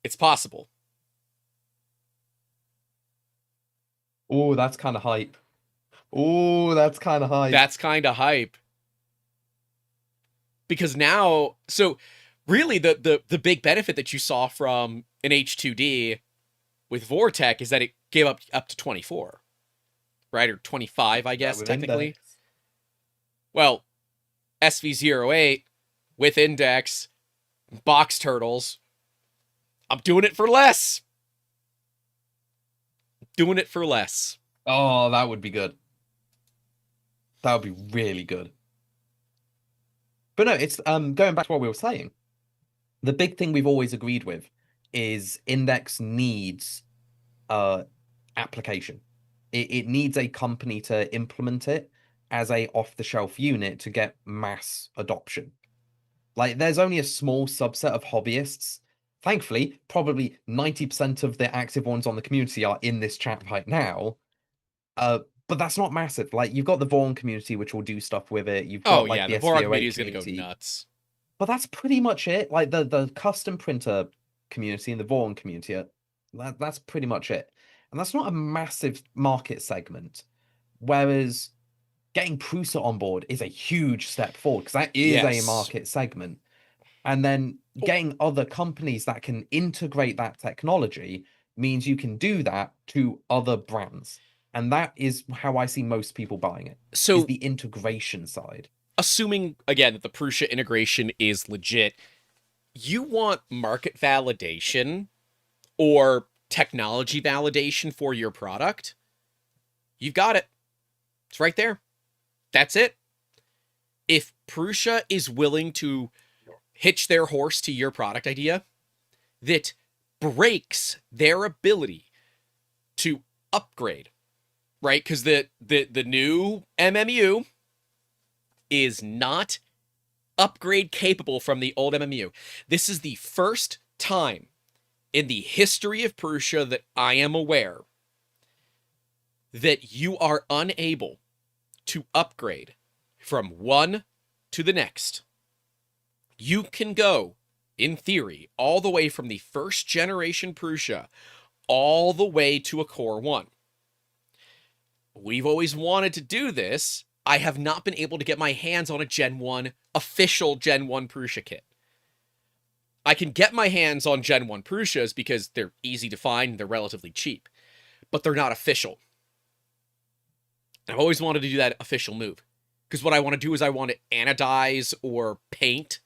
It's possible. oh, that's kind of hype. Oh, that's kind of hype. That's kind of hype. Because now, so really the big benefit that you saw from an H2D with Vortekch is that it gave up to 24, right? Or 25, I guess, technically. Index. Well, SV08 with index, box turtles, I'm doing it for less. Doing it for less. Oh, that would be good. That would be really good. But no, it's going back to what we were saying. The big thing we've always agreed with is index needs application. It needs a company to implement it as a off-the-shelf unit to get mass adoption. Like, there's only a small subset of hobbyists. Thankfully, probably 90% of the active ones on the community are in this chat right now. but that's not massive. Like you've got the Vaughan community, which will do stuff with it. You've Oh got like yeah, the the Vortekch media SVO8 is gonna go community, nuts. but that's pretty much it. Like the custom printer community and the Vaughan community, that's pretty much it. And that's not a massive market segment. Whereas getting Prusa on board is a huge step forward because that is a Yes. market segment. And then getting other companies that can integrate that technology means you can do that to other brands. And that is how I see most people buying it, is So the integration side. assuming again that the Prusa integration is legit, you want market validation or technology validation for your product, you've got it. It's right there. That's it. If Prusa is willing to hitch their horse to your product idea that breaks their ability to upgrade, right? Because the new MMU is not upgrade capable from the old MMU. This is the first time in the history of Prusa that I am aware that you are unable to upgrade from one to the next. You can go, in theory, all the way from the first generation Prusa all the way to a Core 1. We've always wanted to do this. I have not been able to get my hands on a Gen 1, official Gen 1 Prusa kit. I can get my hands on Gen 1 Prusas because they're easy to find, they're relatively cheap, but they're not official. I've always wanted to do that official move. Because what I want to do is I want to anodize or paint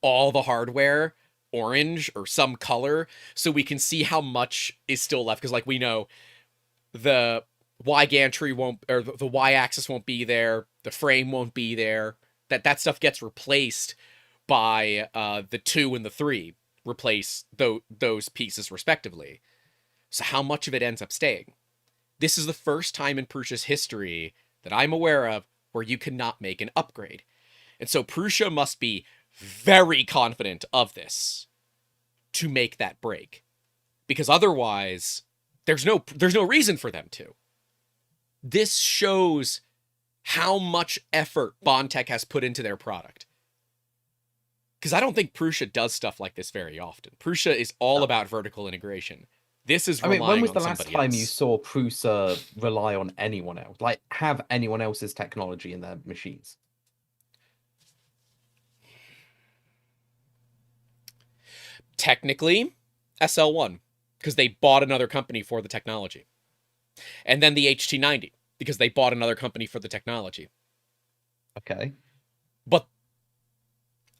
all the hardware orange or some color so we can see how much is still left. Because like we know the Y gantry won't, or the Y axis won't be there, the frame won't be there. That stuff gets replaced by the 2 and the 3 replace those pieces respectively. So how much of it ends up staying? This is the first time in Prusa's history that I'm aware of where you cannot make an upgrade. And so Prusa must be very confident of this to make that break. Because otherwise, there's no reason for them to. This shows how much effort Bondtech has put into their product. Because I don't think Prusa does stuff like this very often. Prusa is all about vertical integration. This is relying on when was the last somebody time else. you saw Prusa rely on anyone else? Like, have anyone else's technology in their machines? Technically, SL1, because they bought another company for the technology. And then the HT90, because they bought another company for the technology. Okay. But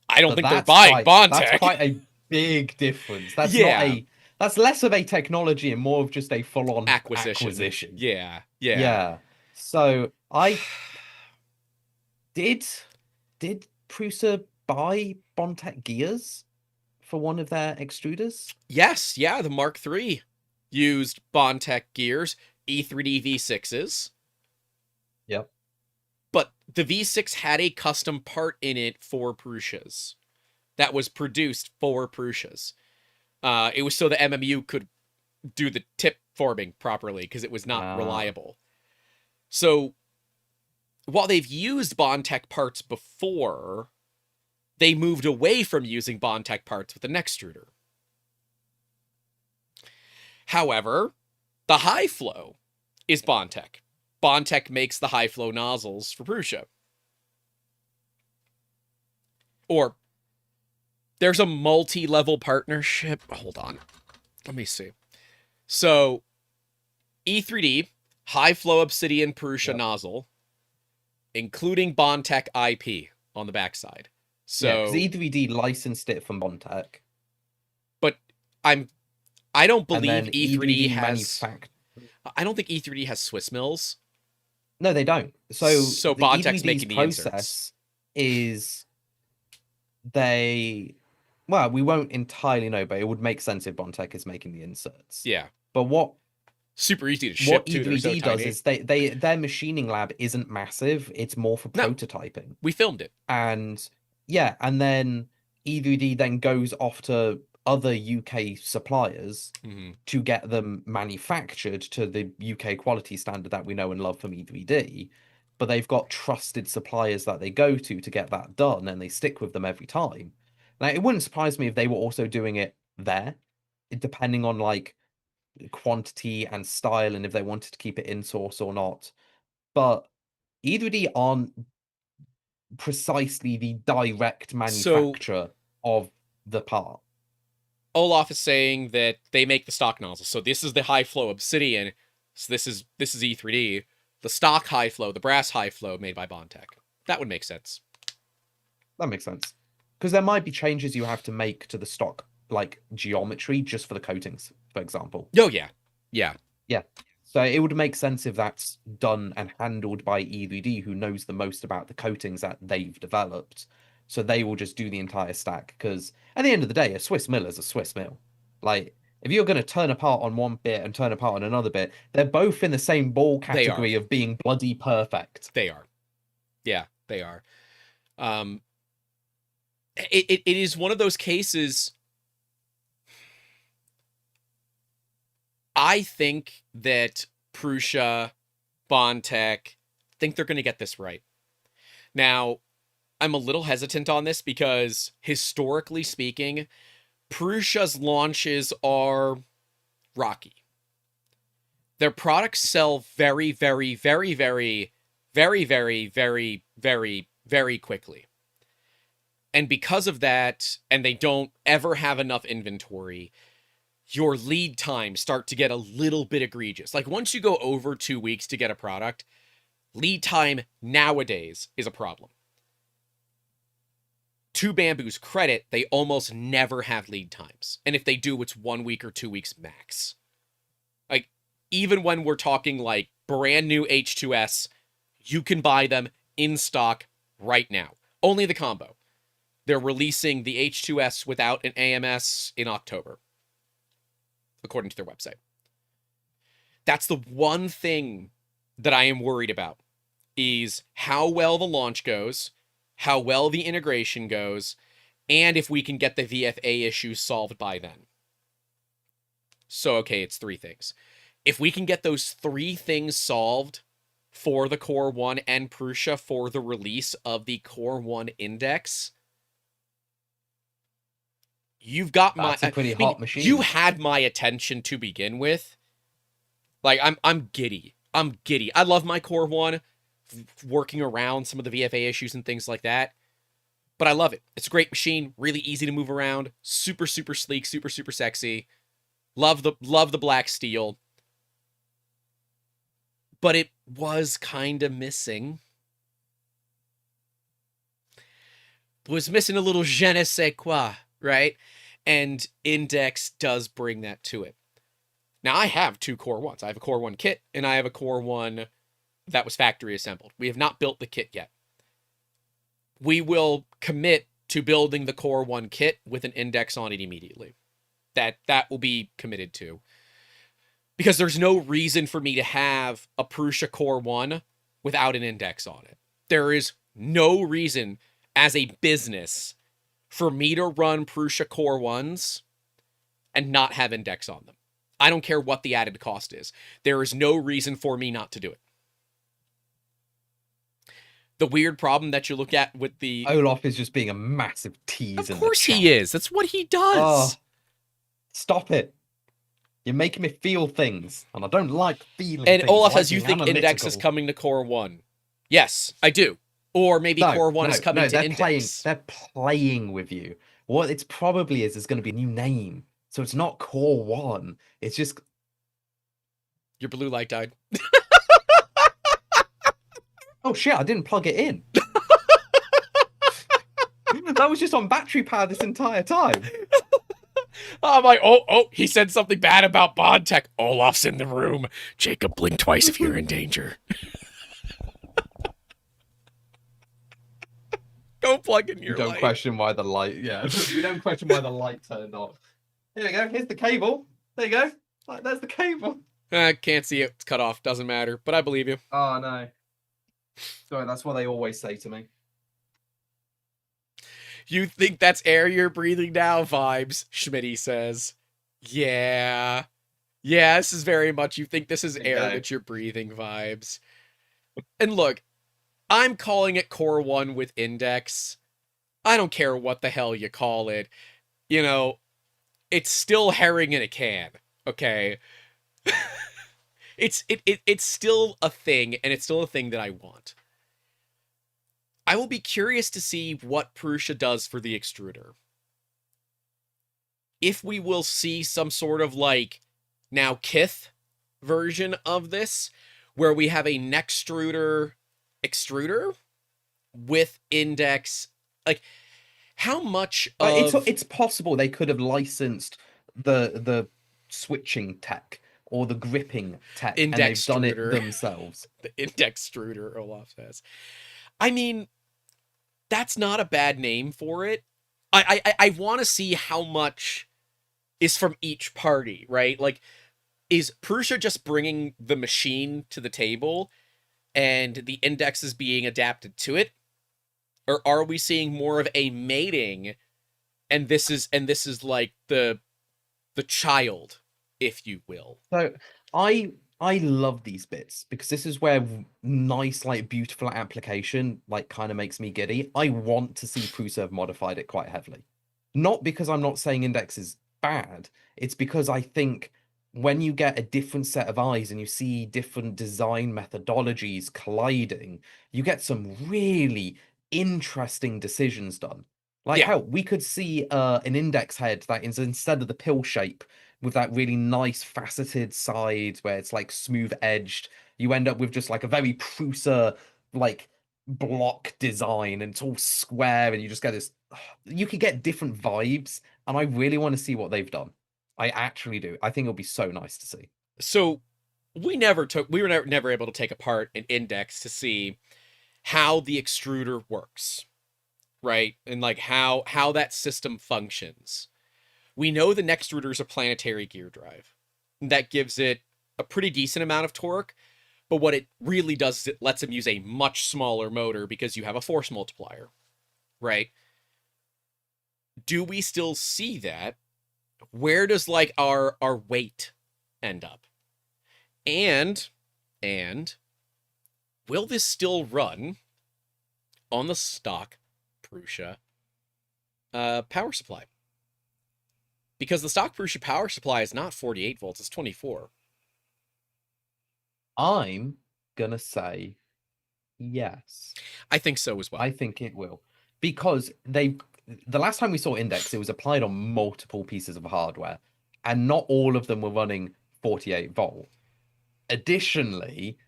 I don't But think they're buying Bondtech. That's quite a big difference. That's Yeah. not a that's less of a technology and more of just a full-on Acquisition. Yeah. Yeah. Yeah. So I did Prusa buy Bondtech gears for one of their extruders? Yes, yeah, the Mark III used Bondtech gears, E3D V6s. Yep. But the V6 had a custom part in it for Prusas that was produced for Prusas. It was so the MMU could do the tip forming properly because it was not reliable. So while they've used Bondtech parts before, they moved away from using Bondtech parts with the next extruder. However, the high flow is Bondtech. Bondtech makes the high flow nozzles for Prusa. Or there's a multi-level partnership. Hold on. Let me see. So E3D, high flow obsidian Prusa nozzle, including Bondtech IP on the backside. So because E3D licensed it from Bondtech. But I don't believe E3D has. I don't think E3D has Swiss mills. No, they don't. So the Bondtech's E3D's making the process inserts. Is well, we won't entirely know, but it would make sense if Bondtech is making the inserts. Yeah. But what super easy to ship what E3D does is their machining lab isn't massive. It's more for prototyping. We filmed it. And yeah, and then E3D then goes off to other UK suppliers Mm-hmm. to get them manufactured to the UK quality standard that we know and love from E3D, but they've got trusted suppliers that they go to get that done, and they stick with them every time. Now, it wouldn't surprise me if they were also doing it there, depending on like quantity and style, and if they wanted to keep it in source or not. But E3D aren't precisely the direct So manufacturer of the part. Olaf is saying that they make the stock nozzle. So this is the high flow Obsidian. So this is E3D. The stock high flow, the brass high flow made by Bondtech. That would make sense. That makes sense. Because there might be changes you have to make to the stock, like geometry, just for the coatings, for example. Oh, yeah. Yeah. Yeah. So it would make sense if that's done and handled by E3D, who knows the most about the coatings that they've developed. So they will just do the entire stack. Because at the end of the day, a Swiss mill is a Swiss mill. Like, if you're going to turn apart on one bit and turn apart on another bit, they're both in the same ball category of being bloody perfect. They are. Yeah, they are. It is one of those cases. I think that Prusa, Bondtech, think they're going to get this right. Now, I'm a little hesitant on this because historically speaking, Prusa's launches are rocky. Their products sell very, very, very, very, very, very, very, very, very quickly. And because of that, and they don't ever have enough inventory, your lead times start to get a little bit egregious. Like once you go over 2 weeks to get a product, lead time nowadays is a problem. To Bambu's credit, they almost never have lead times. And if they do, it's 1 week or 2 weeks max. Like, even when we're talking like brand new H2S, you can buy them in stock right now. Only the combo. They're releasing the H2S without an AMS in October, according to their website. That's the one thing that I am worried about, is how well the launch goes, how well the integration goes, and if we can get the VFA issues solved by then. So, okay, it's 3 things. If we can get those 3 things solved for the Core 1 and Prusa for the release of the Core 1 Index, you've got That's a pretty hot machine. You had my attention to begin with. Like, I'm giddy. I'm giddy. I love my Core 1, working around some of the VFA issues and things like that. But I love it. It's a great machine, really easy to move around, super, super sleek, super, super sexy. Love the black steel. But it was kind of missing. It was missing a little je ne sais quoi, right? And Index does bring that to it. Now, I have 2 Core 1s. I have a Core 1 kit, and I have a Core 1 that was factory assembled. We have not built the kit yet. We will commit to building the Core 1 kit with an Index on it immediately. That will be committed to. Because there's no reason for me to have a Prusa Core 1 without an Index on it. There is no reason as a business for me to run Prusa Core 1s and not have Index on them. I don't care what the added cost is. There is no reason for me not to do it. The weird problem that you look at with the... Olaf is just being a massive tease. Of course he is. That's what he does. Oh, stop it. You're making me feel things, and I don't like feeling and things. Olaf like says, you think Index is coming to Core 1. Yes, I do. Or maybe Core 1 is coming to Index. They're playing with you. What it's probably is going to be a new name. So it's not Core 1. It's just... Your blue light died. Oh shit, I didn't plug it in. That was just on battery power this entire time. I'm like, oh, he said something bad about Bondtech. Olaf's in the room. Jacob, blink twice if you're in danger. Go plug in your light. Don't question why the light, you don't question why the light turned off. Here we go, here's the cable. There you go. Like, there's the cable. Can't see it. It's cut off. Doesn't matter. But I believe you. Oh, no. Sorry, that's what they always say to me. You think that's air you're breathing now? Vibes, Schmitty says. Yeah. Yeah, this is very much, you think this is air Okay. that you're breathing vibes. And look, I'm calling it Core 1 with Index. I don't care what the hell you call it. You know, it's still herring in a can, okay? It's still a thing, and it's still a thing that I want. I will be curious to see what Prusa does for the extruder. If we will see some sort of like now Kith version of this, where we have a Nextruder extruder with Index, like how much of It's possible they could have licensed the switching tech or the gripping tech, and they've done it Indextruder, themselves. the Indextruder, Olaf says. I mean, that's not a bad name for it. I want to see how much is from each party, right? Like, is Prusa just bringing the machine to the table and the index is being adapted to it? Or are we seeing more of a mating and this is like the child, if you will? So I love these bits because this is where nice, like beautiful application like kind of makes me giddy. I want to see Prusa have modified it quite heavily. Not because I'm not saying Index is bad, it's because I think when you get a different set of eyes and you see different design methodologies colliding, you get some really interesting decisions done. Like Yeah. how we could see an index head that is instead of the pill shape with that really nice faceted side where it's like smooth edged, you end up with just like a very Prusa like block design and it's all square and you just get this you could get different vibes and I really want to see what they've done. I actually do. I think it'll be so nice to see. So we were never able to take apart an index to see how the extruder works, right? And like how that system functions. We know the Nextruder is a planetary gear drive. That gives it a pretty decent amount of torque, but what it really does is it lets them use a much smaller motor because you have a force multiplier, right? Do we still see that? Where does like our weight end up? And will this still run on the stock Prusa power supply? Because the stock Prusa power supply is not 48 volts, it's 24. I'm gonna say yes. I think so as well. I think it will. Because the last time we saw Index, it was applied on multiple pieces of hardware, and not all of them were running 48 volt. Additionally,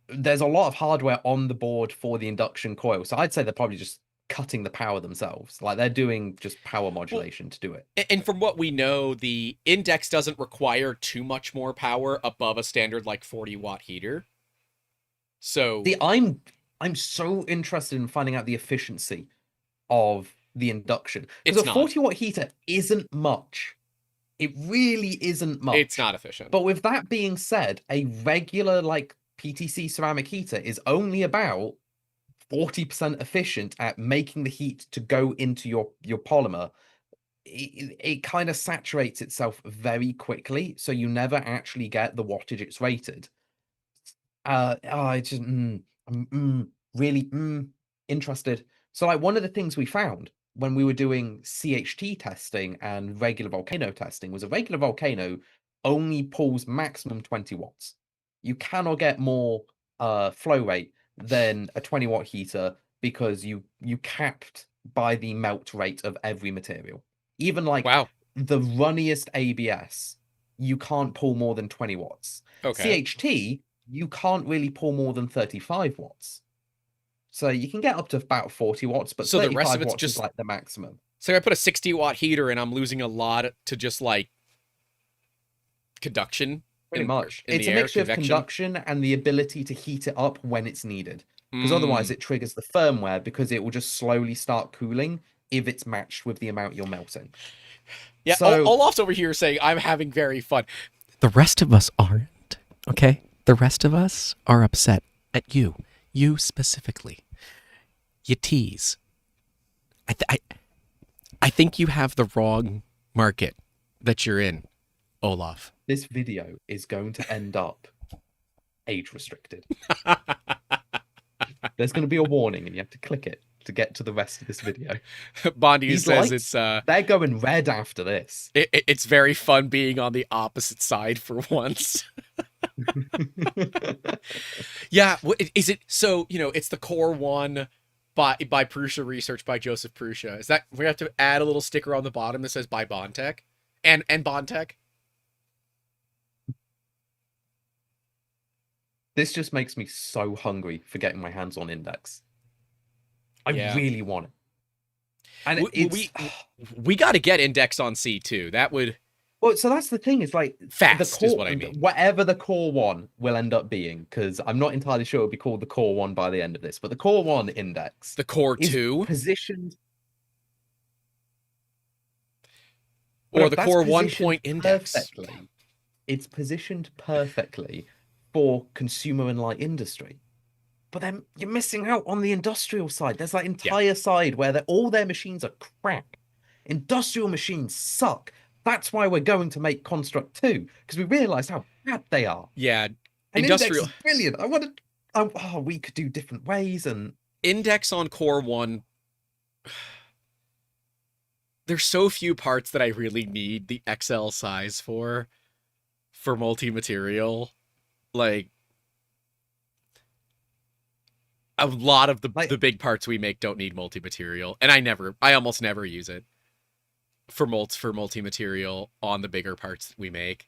there's a lot of hardware on the board for the induction coil. So I'd say they're probably just cutting the power themselves. Like they're doing just power modulation to do it. And from what we know, the Index doesn't require too much more power above a standard like 40-watt heater. So I'm so interested in finding out the efficiency of the induction. Because it's a not. 40-watt heater isn't much. It really isn't much. It's not efficient. But with that being said, a regular like PTC ceramic heater is only about 40% efficient at making the heat to go into your polymer. It kind of saturates itself very quickly, so you never actually get the wattage it's rated. It's just really interested. So like one of the things we found when we were doing CHT testing and regular volcano testing was a regular volcano only pulls maximum 20 watts. You cannot get more flow rate than a 20-watt heater because you capped by the melt rate of every material. Even like wow. the runniest ABS, you can't pull more than 20 watts. Okay. CHT, you can't really pull more than 35 watts. So you can get up to about 40 watts, but so 35 the rest of it's watts just is like the maximum. So I put a 60-watt heater and I'm losing a lot to just like conduction. Pretty much. In It's the a air, mixture of conduction and the ability to heat it up when it's needed. Because otherwise it triggers the firmware because it will just slowly start cooling if it's matched with the amount you're melting. Yeah, so Olaf's over here saying I'm having very fun. The rest of us aren't, okay? The rest of us are upset at you. You specifically. You tease. I think you have the wrong market that you're in, Olaf. This video is going to end up age restricted. There's going to be a warning, and you have to click it to get to the rest of this video. Bondi These says lights, it's they're going red after this. It's very fun being on the opposite side for once. Yeah, is it? So it's the Core One by Prusa Research by Joseph Prusa. Is that we have to add a little sticker on the bottom that says by Bondtech and Bondtech? This just makes me so hungry for getting my hands on INDX. I really want it. And we got to get INDX on C2. That would. Well, so that's the thing. It's like fast is what I mean. Whatever the Core One will end up being, because I'm not entirely sure it'll be called the Core One by the end of this. But the Core One INDX, the Core 2, positioned, or the Core 1 point index. Perfectly. It's positioned perfectly for consumer and light industry. But then you're missing out on the industrial side. There's that entire side where all their machines are crap. Industrial machines suck. That's why we're going to make Construct 2, because we realized how bad they are. Yeah, and industrial is brilliant. We could do different ways. And INDX on Core 1, there's so few parts that I really need the XL size for multi-material. Like, a lot of the big parts we make don't need multi-material, and I almost never use it for multi-material on the bigger parts we make.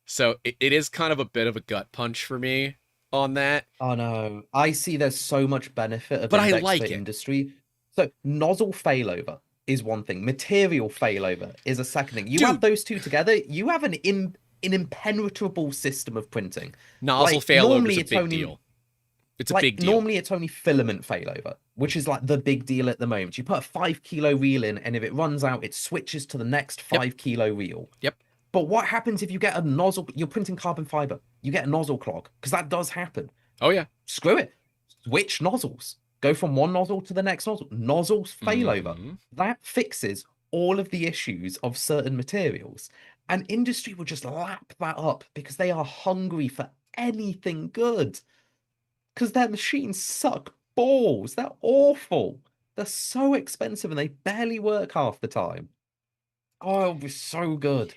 So it is kind of a bit of a gut punch for me on that. Oh no, I see there's so much benefit of but I like it. Industry. So nozzle failover is one thing, material failover is a second thing. You have those two together, you have an impenetrable system of printing. Nozzle failover is a big deal. It's a big deal. Normally it's only filament failover, which is like the big deal at the moment. You put a 5 kilo reel in, and if it runs out, it switches to the next 5 kilo reel. Yep. But what happens if you get a nozzle? You're printing carbon fiber. You get a nozzle clog, because that does happen. Oh yeah. Screw it. Switch nozzles. Go from one nozzle to the next nozzle. Nozzles failover. That fixes all of the issues of certain materials. And industry will just lap that up because they are hungry for anything good. Because their machines suck balls. They're awful. They're so expensive and they barely work half the time. Oh, it'll be so good.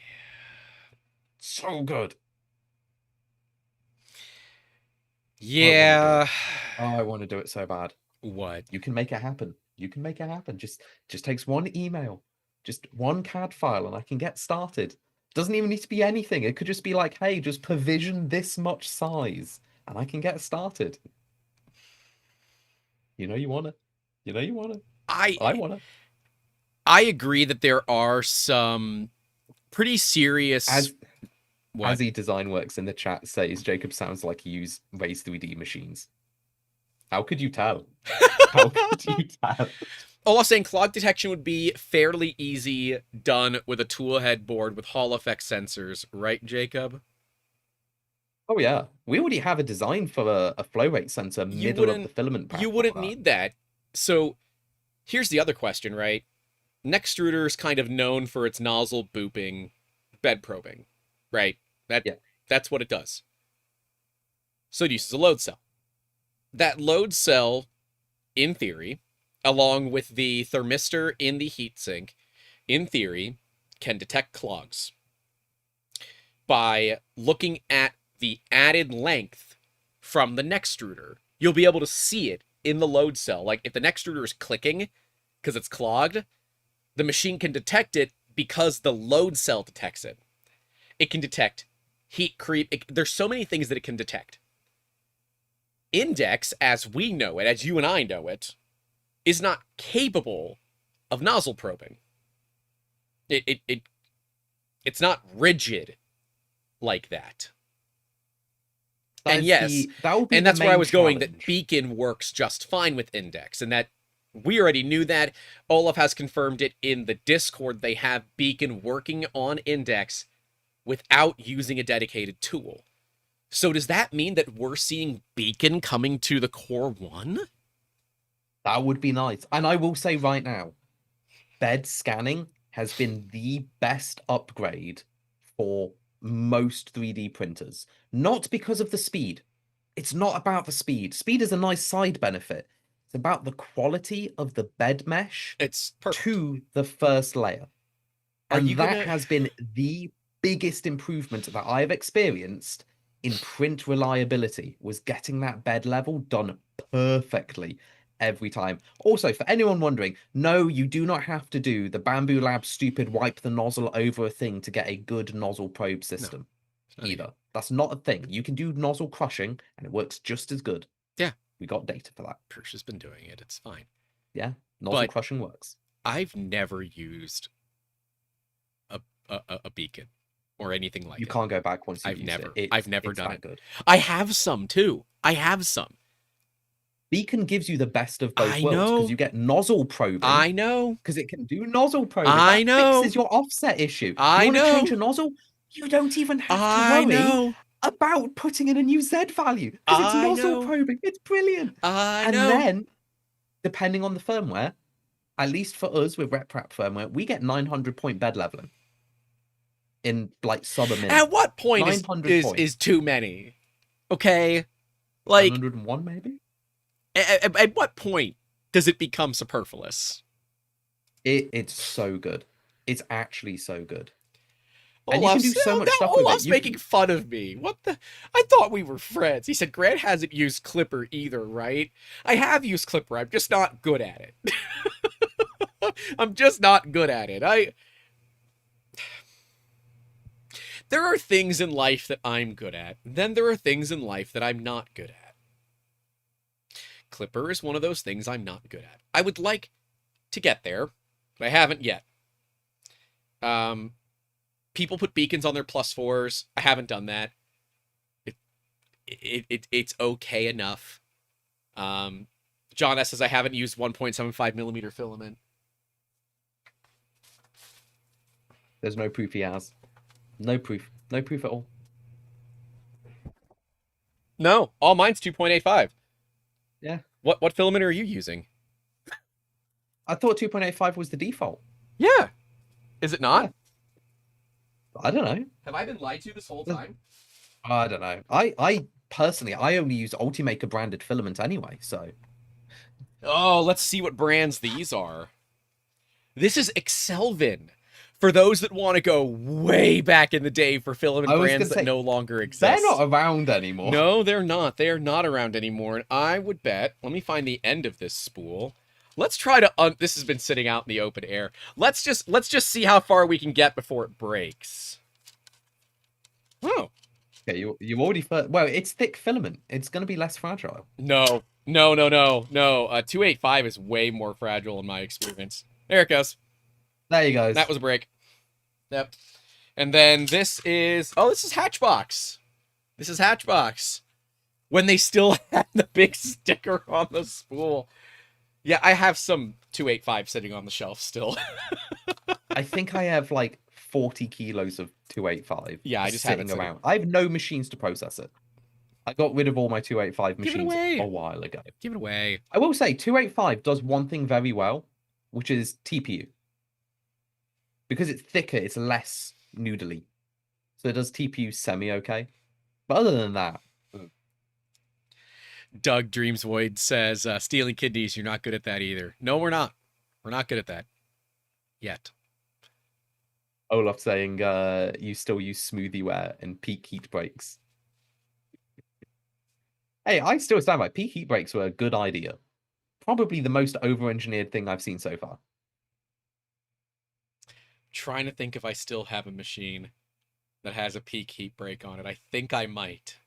So good. Yeah. I want to do it so bad. What? You can make it happen. You can make it happen. Just takes one email, just one CAD file, and I can get started. Doesn't even need to be anything. It could just be like, hey, just provision this much size, and I can get started. You want it. You want it. I want it. I agree that there are some pretty serious. As Design Works in the chat says, Jacob sounds like he used Raise 3D machines. How could you tell? How could you tell? Oh, I was saying clog detection would be fairly easy done with a tool head board with Hall effect sensors, right, Jacob? Oh yeah, we already have a design for a flow rate sensor middle of the filament path. You wouldn't need that. So here's the other question, right? Nextruder is kind of known for its nozzle booping bed probing, right? That's what it does. So it uses a load cell. That load cell, in theory, along with the thermistor in the heatsink, in theory, can detect clogs. By looking at the added length from the Nextruder, you'll be able to see it in the load cell. Like, if the Nextruder is clicking because it's clogged, the machine can detect it because the load cell detects it. It can detect heat creep. There's so many things that it can detect. INDX, as we know it, as you and I know it, is not capable of nozzle probing. It's not rigid like that. And yes, and that's where I was going, that Beacon works just fine with INDX, and that we already knew that. Olaf has confirmed it in the Discord. They have Beacon working on INDX without using a dedicated tool. So does that mean that we're seeing Beacon coming to the Core 1? That would be nice. And I will say right now, bed scanning has been the best upgrade for most 3D printers. Not because of the speed. It's not about the speed. Speed is a nice side benefit. It's about the quality of the bed mesh It's perfect. to the first layer. Are And you that gonna... has been the biggest improvement that I've experienced in print reliability, was getting that bed level done perfectly every time. Also, for anyone wondering, no, you do not have to do the Bambu Lab stupid wipe the nozzle over a thing to get a good nozzle probe system either. That's not a thing. You can do nozzle crushing and it works just as good. Yeah. We got data for that. Prusa's been doing it. It's fine. Yeah, nozzle crushing works. I've never used a beacon or anything like it. You can't go back once you've used it. I've never done it. Good. I have some too. I have some. Beacon gives you the best of both I worlds know. because you get nozzle probing. I know. Because it can do nozzle probing. I know. Fixes your offset issue. I you want know. to change a nozzle? You don't even have to worry know. about putting in a new Z value because it's nozzle probing. It's brilliant. I and know. then, depending on the firmware, at least for us with RepRap firmware, we get 900-point bed leveling in like sub a minute. At what point is too many? Okay, like 101 maybe. At what point does it become superfluous? It's so good. It's actually so good. And you can do so much stuff with it. Olaf's making fun of me. What the? I thought we were friends. He said Grant hasn't used Clipper either, right? I have used Clipper. I'm just not good at it. I'm just not good at it. There are things in life that I'm good at. Then there are things in life that I'm not good at. Clipper is one of those things I'm not good at. I would like to get there, but I haven't yet. People put beacons on their +4s. I haven't done that. It's okay enough. John S says I haven't used 1.75 millimeter filament. There's no proof he has. No proof. No proof at all. No, all mine's 2.85. Yeah. What filament are you using? I thought 2.85 was the default. Yeah. Is it not? Yeah. I don't know. Have I been lied to this whole time? I don't know. I personally, I only use Ultimaker branded filament anyway, so. Oh, let's see what brands these are. This is Excelvin. For those that want to go way back in the day for filament brands that no longer exist. They're not around anymore. No, they're not. They are not around anymore. And I would bet, let me find the end of this spool. Let's try to, this has been sitting out in the open air. Let's just see how far we can get before it breaks. Oh. Okay, you already, well, it's thick filament. It's going to be less fragile. No. 285 is way more fragile in my experience. There it goes. There you go. That was a break. Yep. And then this is... Oh, this is Hatchbox. This is Hatchbox. When they still had the big sticker on the spool. Yeah, I have some 285 sitting on the shelf still. I think I have like 40 kilos of 285. Yeah, I just sitting around. I have no machines to process it. I got rid of all my 285 machines a while ago. Give it away. I will say 285 does one thing very well, which is TPU. Because it's thicker, it's less noodly. So it does TPU semi-okay. But other than that... Doug Dreams Void says, stealing kidneys, you're not good at that either. No, we're not. We're not good at that. Yet. Olaf saying you still use SmoothieWare and peak heat breaks. Hey, I still stand by. Peak heat breaks were a good idea. Probably the most over-engineered thing I've seen so far. Trying to think if I still have a machine that has a peak heat break on it. I think I might.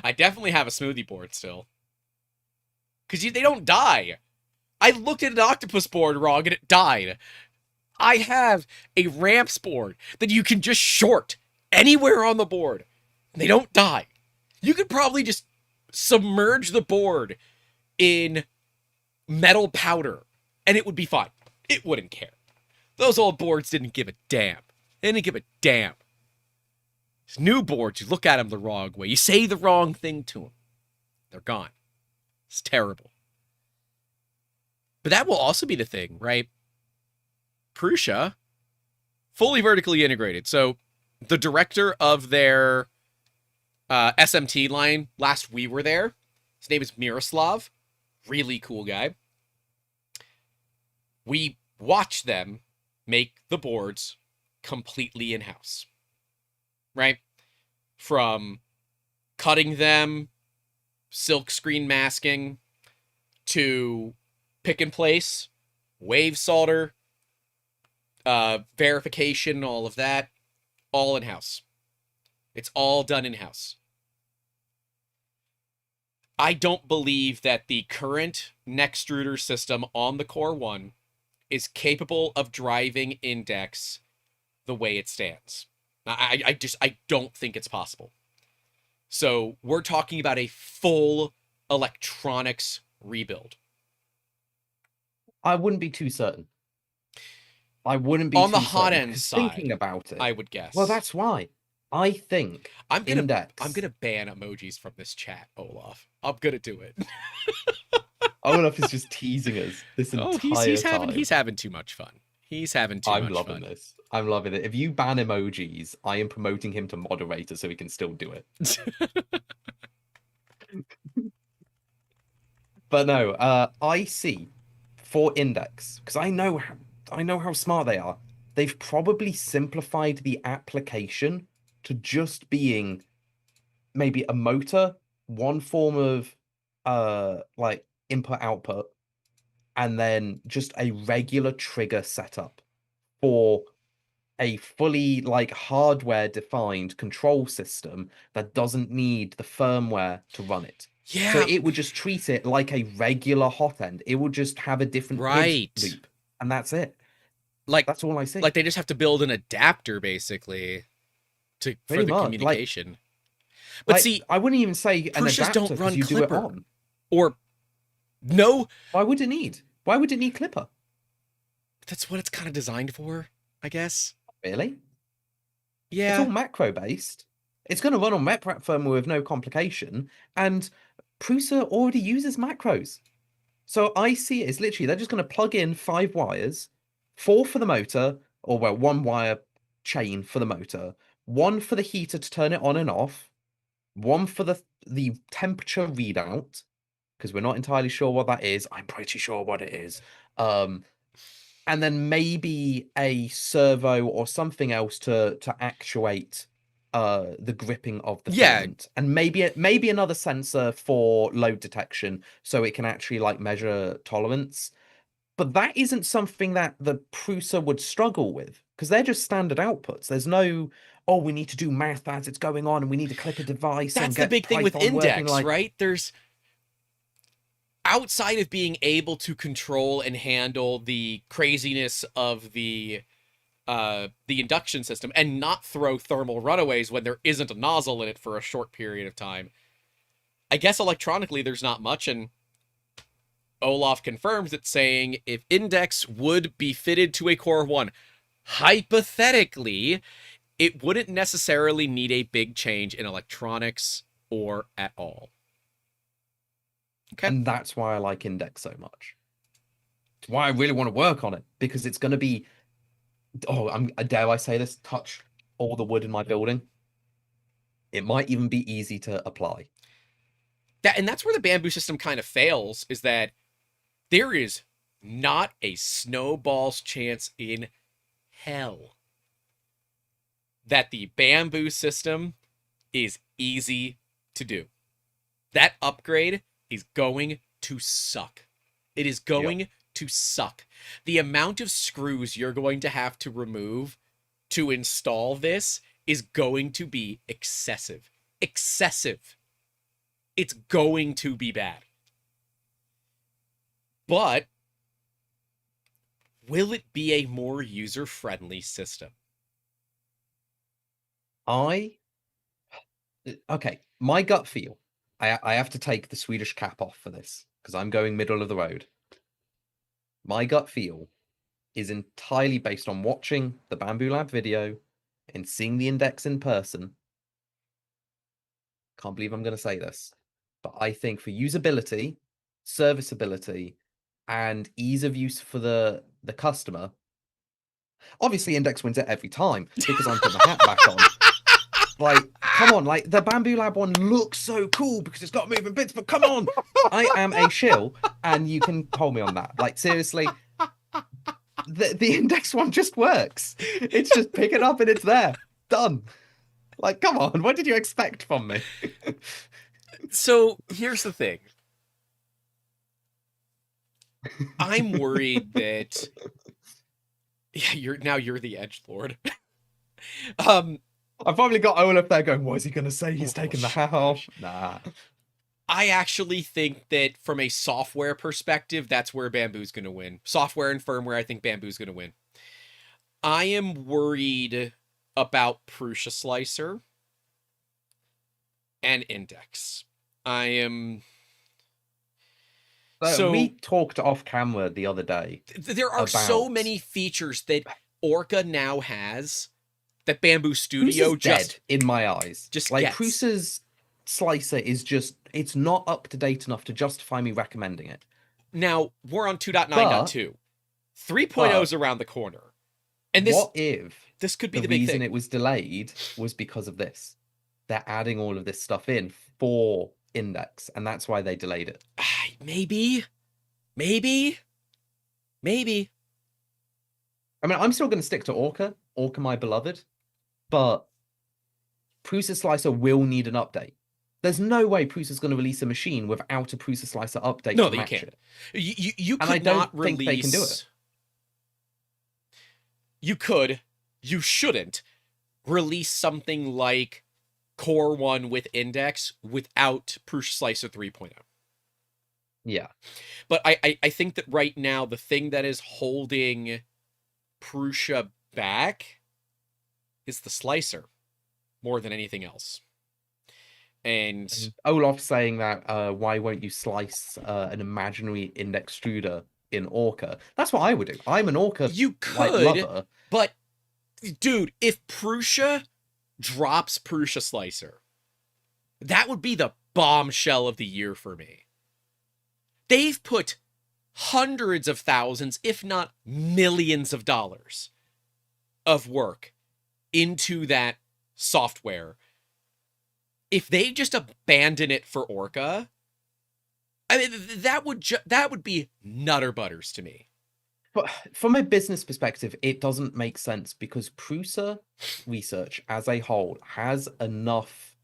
I definitely have a smoothie board still. Because they don't die. I looked at an octopus board wrong and it died. I have a ramps board that you can just short anywhere on the board. And they don't die. You could probably just submerge the board in metal powder and it would be fine. It wouldn't care. Those old boards didn't give a damn. They didn't give a damn. These new boards, you look at them the wrong way. You say the wrong thing to them. They're gone. It's terrible. But that will also be the thing, right? Prusa, fully vertically integrated. So the director of their SMT line last we were there, his name is Miroslav. Really cool guy. We watched them make the boards completely in-house, right? From cutting them, silk screen masking, to pick and place, wave solder, verification, all of that, all in-house. It's all done in-house. I don't believe that the current Nextruder system on the Core 1 is capable of driving INDX the way it stands. I don't think it's possible. So we're talking about a full electronics rebuild. I wouldn't be too certain. I wouldn't be on too the hot certain, end 'cause side, thinking about it, I would guess. well, that's why I think I'm INDX. gonna ban emojis from this chat, Olaf. I'm gonna do it. Olaf is just teasing us this entire time. He's having too much fun. He's having too much fun. I'm loving this. I'm loving it. If you ban emojis, I am promoting him to moderator so he can still do it. But no, I see for INDX, because I know how smart they are. They've probably simplified the application to just being maybe a motor, one form of like input output, and then just a regular trigger setup for a fully like hardware defined control system that doesn't need the firmware to run it. Yeah. So it would just treat it like a regular hot end. It would just have a different right PID loop, and that's it. Like that's all I see. Like they just have to build an adapter basically for the communication. Like, but see, I wouldn't even say an adapter don't run you Clipper. do it on. Or no. Why would it need? Why would it need Clipper? That's what it's kind of designed for, I guess. Really? Yeah. It's all macro based. It's going to run on MetPrep firmware with no complication, and Prusa already uses macros. So I see it as literally they're just going to plug in 5 wires, 4 for the motor, or well, 1 wire chain for the motor, 1 for the heater to turn it on and off, 1 for the temperature readout, because we're not entirely sure what that is. I'm pretty sure what it is. And then maybe a servo or something else to actuate the gripping of the filament, and maybe another sensor for load detection so it can actually like measure tolerance. But that isn't something that the Prusa would struggle with, because they're just standard outputs. There's no, oh, we need to do math as it's going on and we need to click a device. That's and the get big thing with Python INDX, like... right? There's, outside of being able to control and handle the craziness of the induction system and not throw thermal runaways when there isn't a nozzle in it for a short period of time, I guess electronically there's not much. And Olaf confirms it, saying if INDX would be fitted to a Core 1, hypothetically, it wouldn't necessarily need a big change in electronics or at all. Okay. And that's why I like INDX so much. It's why I really want to work on it, because it's going to be, dare I say this, touch all the wood in my building. It might even be easy to apply. And that's where the Bambu system kind of fails, is that there is not a snowball's chance in hell that the Bambu system is easy to do. That upgrade is going to suck. It is going to suck. The amount of screws you're going to have to remove to install this is going to be excessive. Excessive. It's going to be bad. But will it be a more user-friendly system? Okay, my gut feel, I have to take the Swedish cap off for this, because I'm going middle of the road. My gut feel is entirely based on watching the Bambu Lab video and seeing the INDX in person. Can't believe I'm going to say this, but I think for usability, serviceability, and ease of use for the customer, obviously INDX wins it every time because I'm putting the hat back on. Like, come on, like the Bambu Lab one looks so cool because it's got moving bits, but come on, I am a shill, and you can hold me on that. Like, seriously, the INDX one just works. It's just pick it up and it's there. Done. Like, come on, what did you expect from me? So here's the thing. I'm worried that you're the edgelord. I've probably got Olaf there going, what is he going to say? He's taking the hat off. Nah. I actually think that from a software perspective, that's where Bambu's going to win. Software and firmware, I think Bambu's going to win. I am worried about Prusa Slicer and INDX. I am... So we talked off camera the other day. There are so many features that Orca now has that Bambu Studio Prusa's dead in my eyes. Just like gets. Prusa's Slicer is just, it's not up to date enough to justify me recommending it. Now we're on 2.9.2. 3.0 is around the corner. And what if this could be the big reason thing. It was delayed was because of this? They're adding all of this stuff in for INDX, and that's why they delayed it. Maybe. I mean, I'm still going to stick to Orca, my beloved, but Prusa Slicer will need an update. There's no way Prusa's going to release a machine without a Prusa Slicer update to match it. You could not release... think they can do it. You could. You shouldn't release something like Core 1 with INDX without Prusa Slicer 3.0. Yeah. But I think that right now, the thing that is holding Prusa back is the slicer more than anything else. And Olaf saying that, why won't you slice an imaginary index extruder in Orca? That's what I would do. I'm an Orca lover. But, dude, if Prusa drops Prusa Slicer, that would be the bombshell of the year for me. They've put hundreds of thousands, if not millions of dollars of work into that software. If they just abandon it for Orca, I mean, that would be nutter butters to me. But from a business perspective, it doesn't make sense because Prusa research as a whole has enough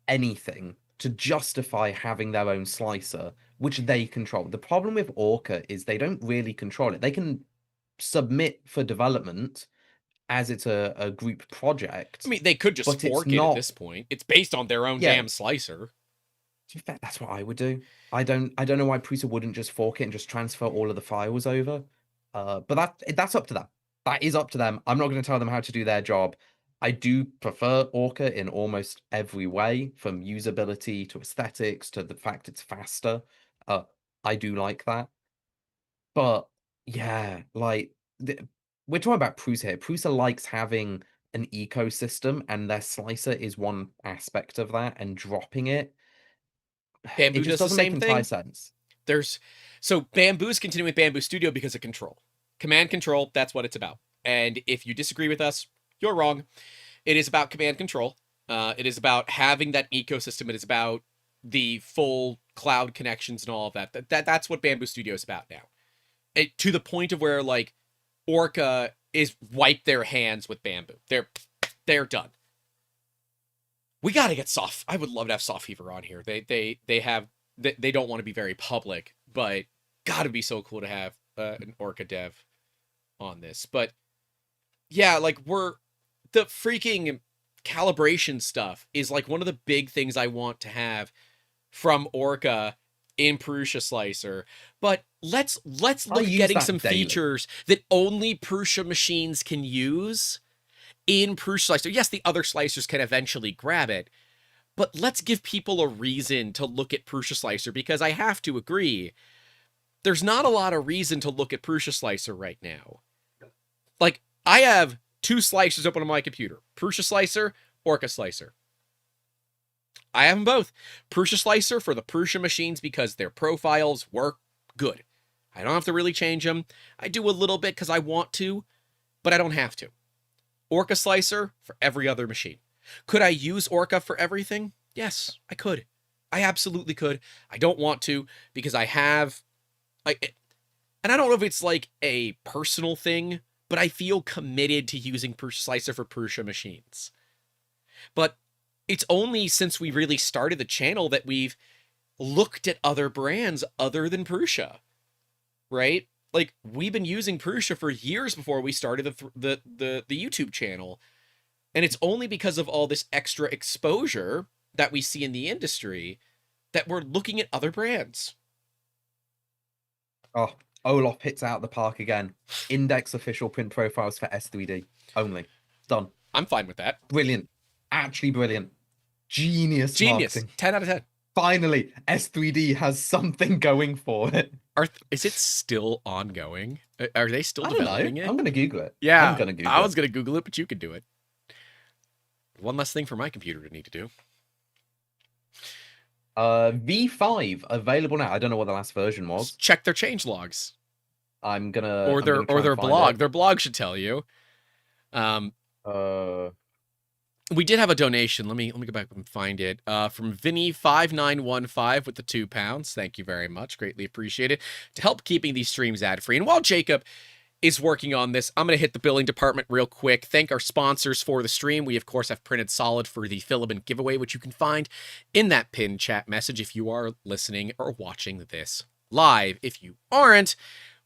anything to justify having their own slicer, which they control. The problem with Orca is they don't really control it. They can submit for development as it's a group project. I mean, they could just fork it at this point. It's based on their own damn slicer. To be fair, that's what I would do. I don't know why Prusa wouldn't just fork it and just transfer all of the files over. But that's up to them. That is up to them. I'm not going to tell them how to do their job. I do prefer Orca in almost every way, from usability to aesthetics to the fact it's faster. I do like that. But yeah, like we're talking about Prusa here. Prusa likes having an ecosystem, and their slicer is one aspect of that, and dropping it, Bambu does the same thing. Sense. So Bambu's continuing with Bambu Studio because of control. Command control, that's what it's about. And if you disagree with us, you're wrong. It is about command control. It is about having that ecosystem. It is about the full cloud connections and all of that. That's what Bambu Studio is about now. To the point of where, like, Orca is wipe their hands with Bambu. They're done. We got to get Soft. I would love to have Soft Fever on here. They don't want to be very public, but got to be so cool to have an Orca dev on this. But yeah, like the freaking calibration stuff is like one of the big things I want to have from Orca in Prusa Slicer. But let's look at getting some features that only Prusa machines can use in Prusa Slicer. Yes, the other slicers can eventually grab it, but let's give people a reason to look at Prusa Slicer, because I have to agree, there's not a lot of reason to look at Prusa Slicer right now. Like, I have two slicers open on my computer. Prusa Slicer, Orca Slicer. I have them both. Prusa Slicer for the Prusa machines because their profiles work Good. I don't have to really change them. I do a little bit because I want to, but I don't have to. Orca Slicer for every other machine. Could I use Orca for everything? Yes, I could. I absolutely could. I don't want to because I have... and I don't know if it's like a personal thing, but I feel committed to using Prusa Slicer for Prusa machines. But it's only since we really started the channel that we've looked at other brands other than Prusa, right? Like, we've been using Prusa for years before we started the YouTube channel. And it's only because of all this extra exposure that we see in the industry that we're looking at other brands. Oh, Olaf hits out the park again. INDX official print profiles for S3D only. Done. I'm fine with that. Brilliant. Actually brilliant. Genius marketing. 10 out of 10. Finally, S3D has something going for it. Is it still ongoing? Are they still developing it? I'm going to Google it. Yeah, I'm going to Google I was going to Google it, but you could do it. One less thing for my computer to need to do. V5 available now. I don't know what the last version was. Just check their change logs. I'm gonna or their blog. Their blog should tell you. We did have a donation. Let me go back and find it. From Vinny5915 with the £2. Thank you very much. Greatly appreciated. To help keeping these streams ad-free. And while Jacob is working on this, I'm going to hit the billing department real quick. Thank our sponsors for the stream. We, of course, have printed solid for the filament giveaway, which you can find in that pinned chat message if you are listening or watching this live. If you aren't,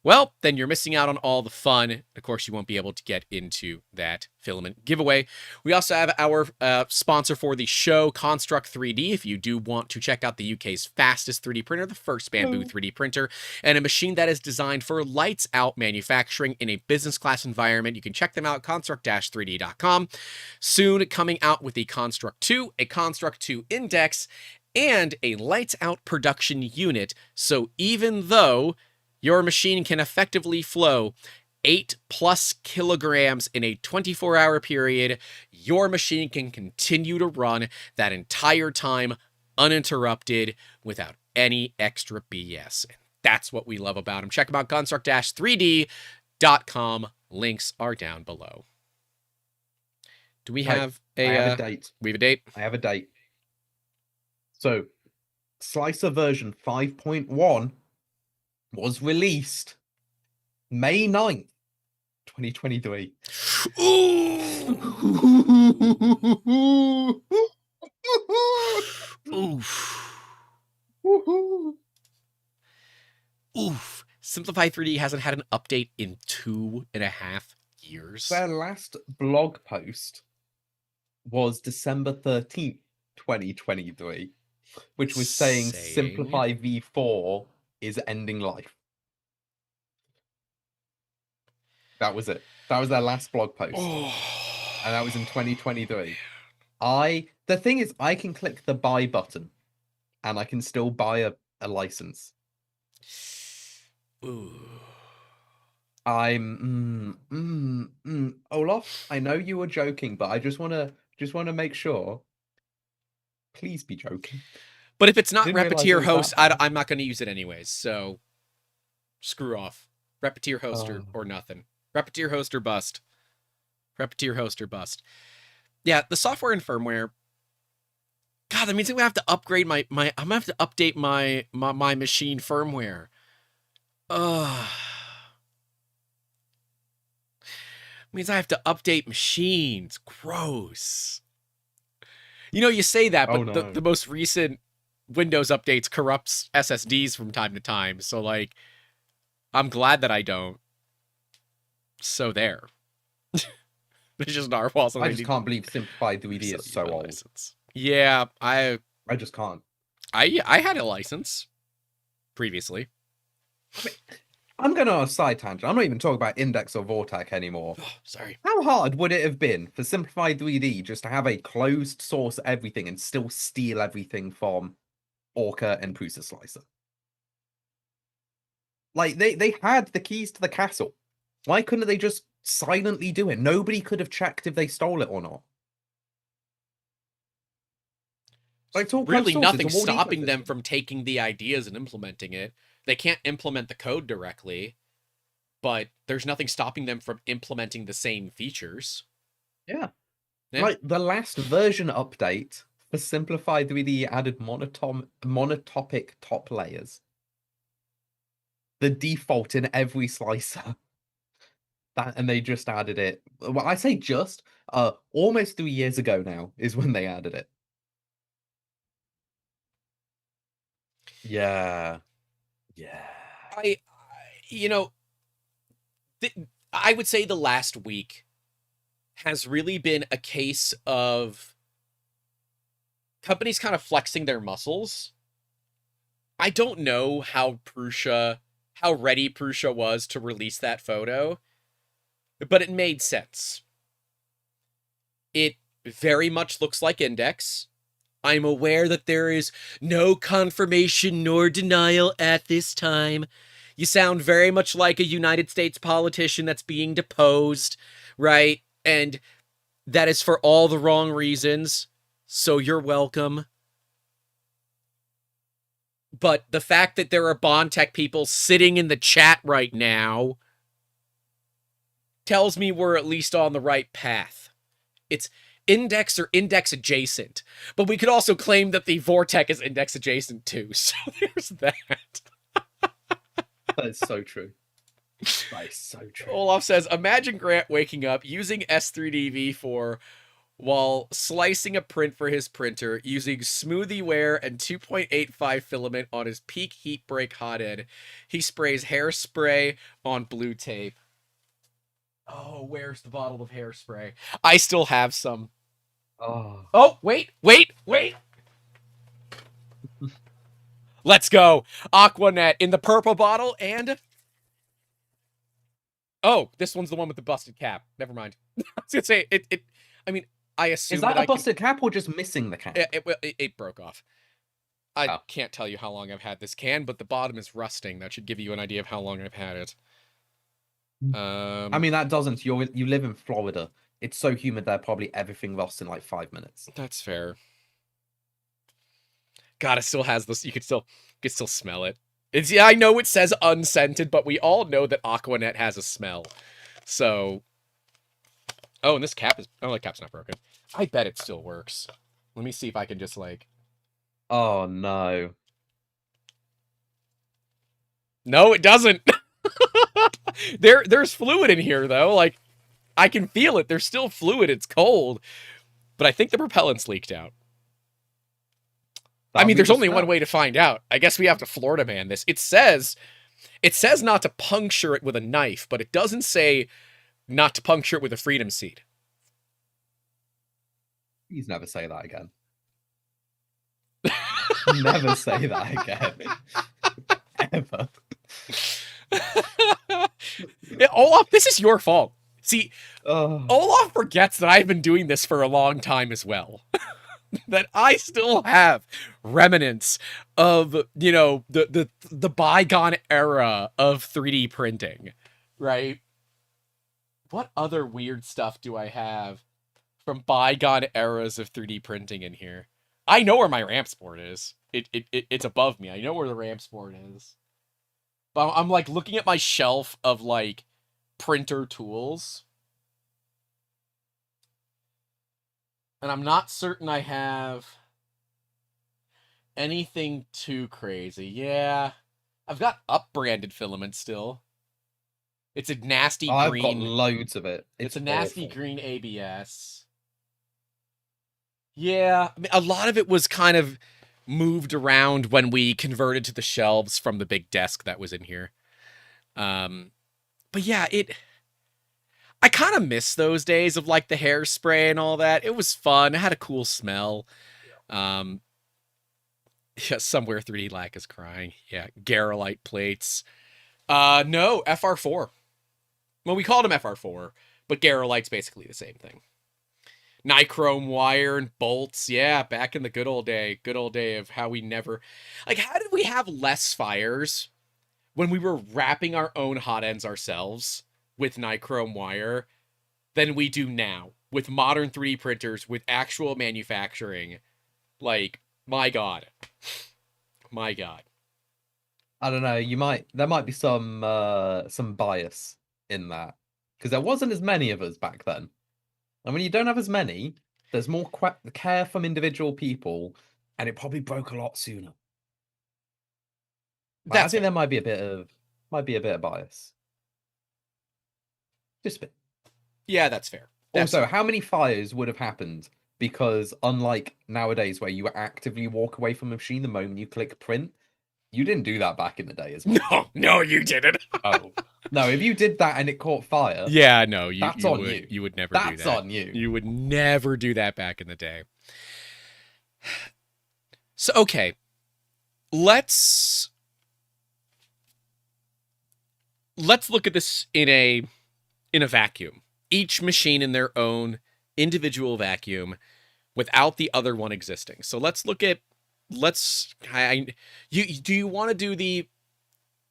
well, then you're missing out on all the fun. Of course, you won't be able to get into that filament giveaway. We also have our sponsor for the show, Construct 3D. If you do want to check out the UK's fastest 3D printer, the first Bambu 3D printer, and a machine that is designed for lights out manufacturing in a business class environment, you can check them out at construct-3d.com. Soon coming out with a Construct 2, a Construct 2 Index, and a lights out production unit. So even though your machine can effectively flow 8+ kilograms in a 24-hour period, your machine can continue to run that entire time uninterrupted without any extra BS. And that's what we love about them. Check them out, construct-3d.com. Links are down below. Do we have I have a date. We have a date? I have a date. So, Slicer version 5.1 was released May 9th, 2023. Oof. Oof. Simplify 3D hasn't had an update in 2.5 years. Their last blog post was December 13th, 2023, which was saying Simplify V4 is ending life. That was it. That was their last blog post. And that was in 2023. The thing is, I can click the buy button and I can still buy a license. Ooh. Olaf, I know you were joking, but I just want to make sure. Please be joking. But if it's not Repetier host, I'm not going to use it anyways. So screw off. Repetier host or nothing. Repetier host or bust. Repetier host or bust. Yeah, the software and firmware. God, that means I'm gonna have to upgrade I'm gonna have to update my machine firmware. Means I have to update machines. Gross. You know, you say that, but the most recent Windows updates corrupts SSDs from time to time. So, like, I'm glad that I don't. So there. There's just narwhals. I just can't believe Simplify 3D is so old. License. Yeah, I just can't. I had a license previously. I mean, I'm going on a side tangent. I'm not even talking about INDX or Vortekch anymore. Oh, sorry. How hard would it have been for Simplify 3D just to have a closed source everything and still steal everything from Orca and Prusa Slicer? Like, they had the keys to the castle. Why couldn't they just silently do it? Nobody could have checked if they stole it or not. Like, it's all closed really source. It's a nothing walled stopping them ecosystem. from taking the ideas and implementing it. They can't implement the code directly, but there's nothing stopping them from implementing the same features. Yeah. Yeah. Like, the last version update for Simplified 3D added monotopic top layers. The default in every slicer. That, and they just added it. Well, I say just, almost 3 years ago now is when they added it. Yeah. Yeah. I you know, I would say the last week has really been a case of companies kind of flexing their muscles. I don't know how ready Prusa was to release that photo, but it made sense. It very much looks like INDX. I'm aware that there is no confirmation nor denial at this time. You sound very much like a United States politician that's being deposed, right? And that is for all the wrong reasons. So you're welcome. But the fact that there are Bondtech people sitting in the chat right now tells me we're at least on the right path. It's INDX or INDX adjacent. But we could also claim that the Vortekch is INDX adjacent too. So there's that. That is so true. That is so true. Olaf says, imagine Grant waking up using S3DV4 while slicing a print for his printer using SmoothieWare and 2.85 filament on his peak heat break hot end. He sprays hairspray on blue tape. Oh, where's the bottle of hairspray? I still have some. Oh, wait. Let's go. Aquanet in the purple bottle and... Oh, this one's the one with the busted cap. Never mind. I was going to say, I mean, I assume Is that a busted cap or just missing the cap? It broke off. I can't tell you how long I've had this can, but the bottom is rusting. That should give you an idea of how long I've had it. I mean, that doesn't. You live in Florida. It's so humid there, probably everything rusts in like 5 minutes. That's fair. God, it still has this. You could still smell it. Yeah, I know it says unscented, but we all know that Aquanet has a smell. So, oh, and this cap is. Oh, the cap's not broken. I bet it still works. Let me see if I can just like. Oh no. No, it doesn't. There's fluid in here though. Like, I can feel it. There's still fluid. It's cold, but I think the propellant's leaked out. I mean, there's only one way to find out. I guess we have to Florida man this. It says not to puncture it with a knife, but it doesn't say not to puncture it with a freedom seed. Please never say that again. Never say that again. Ever. Olaf, this is your fault. See, Olaf forgets that I've been doing this for a long time as well. That I still have remnants of, you know, the bygone era of 3D printing, right? What other weird stuff do I have from bygone eras of 3D printing in here? I know where my ramps board is. It's above me. I know where the ramps board is. But I'm like looking at my shelf of like printer tools. And I'm not certain I have anything too crazy. Yeah. I've got up-branded filament still. It's a nasty green. I've got loads of it. It's a nasty green ABS. Yeah. I mean, a lot of it was kind of moved around when we converted to the shelves from the big desk that was in here. But yeah, I kind of miss those days of like the hairspray and all that. It was fun. It had a cool smell. Yeah, somewhere 3D Lack is crying. Yeah, Garolite plates. No, FR4. Well, we called them FR4, but Garolite's basically the same thing. Nichrome wire and bolts. Yeah, back in the good old day of how we never... Like, how did we have less fires when we were wrapping our own hot ends ourselves with nichrome wire than we do now with modern 3D printers with actual manufacturing? Like, My God. My God. I don't know. There might be some bias in that because there wasn't as many of us back then. And when you don't have as many, there's more care from individual people, and it probably broke a lot sooner. Like, I That's think fair. there might be a bit of bias. Just a bit. Yeah, that's fair. That's Also, fair. how many fires would have happened? Because unlike nowadays, where you actively walk away from a machine the moment you click print, you didn't do that back in the day as much. No, you didn't. Oh. No, if you did that and it caught fire, Yeah, no, that's on you. You would never do That's that. on you. You would never do that back in the day. So okay, let's look at this in a vacuum. Each machine in their own individual vacuum without the other one existing. So let's look at do you want to do the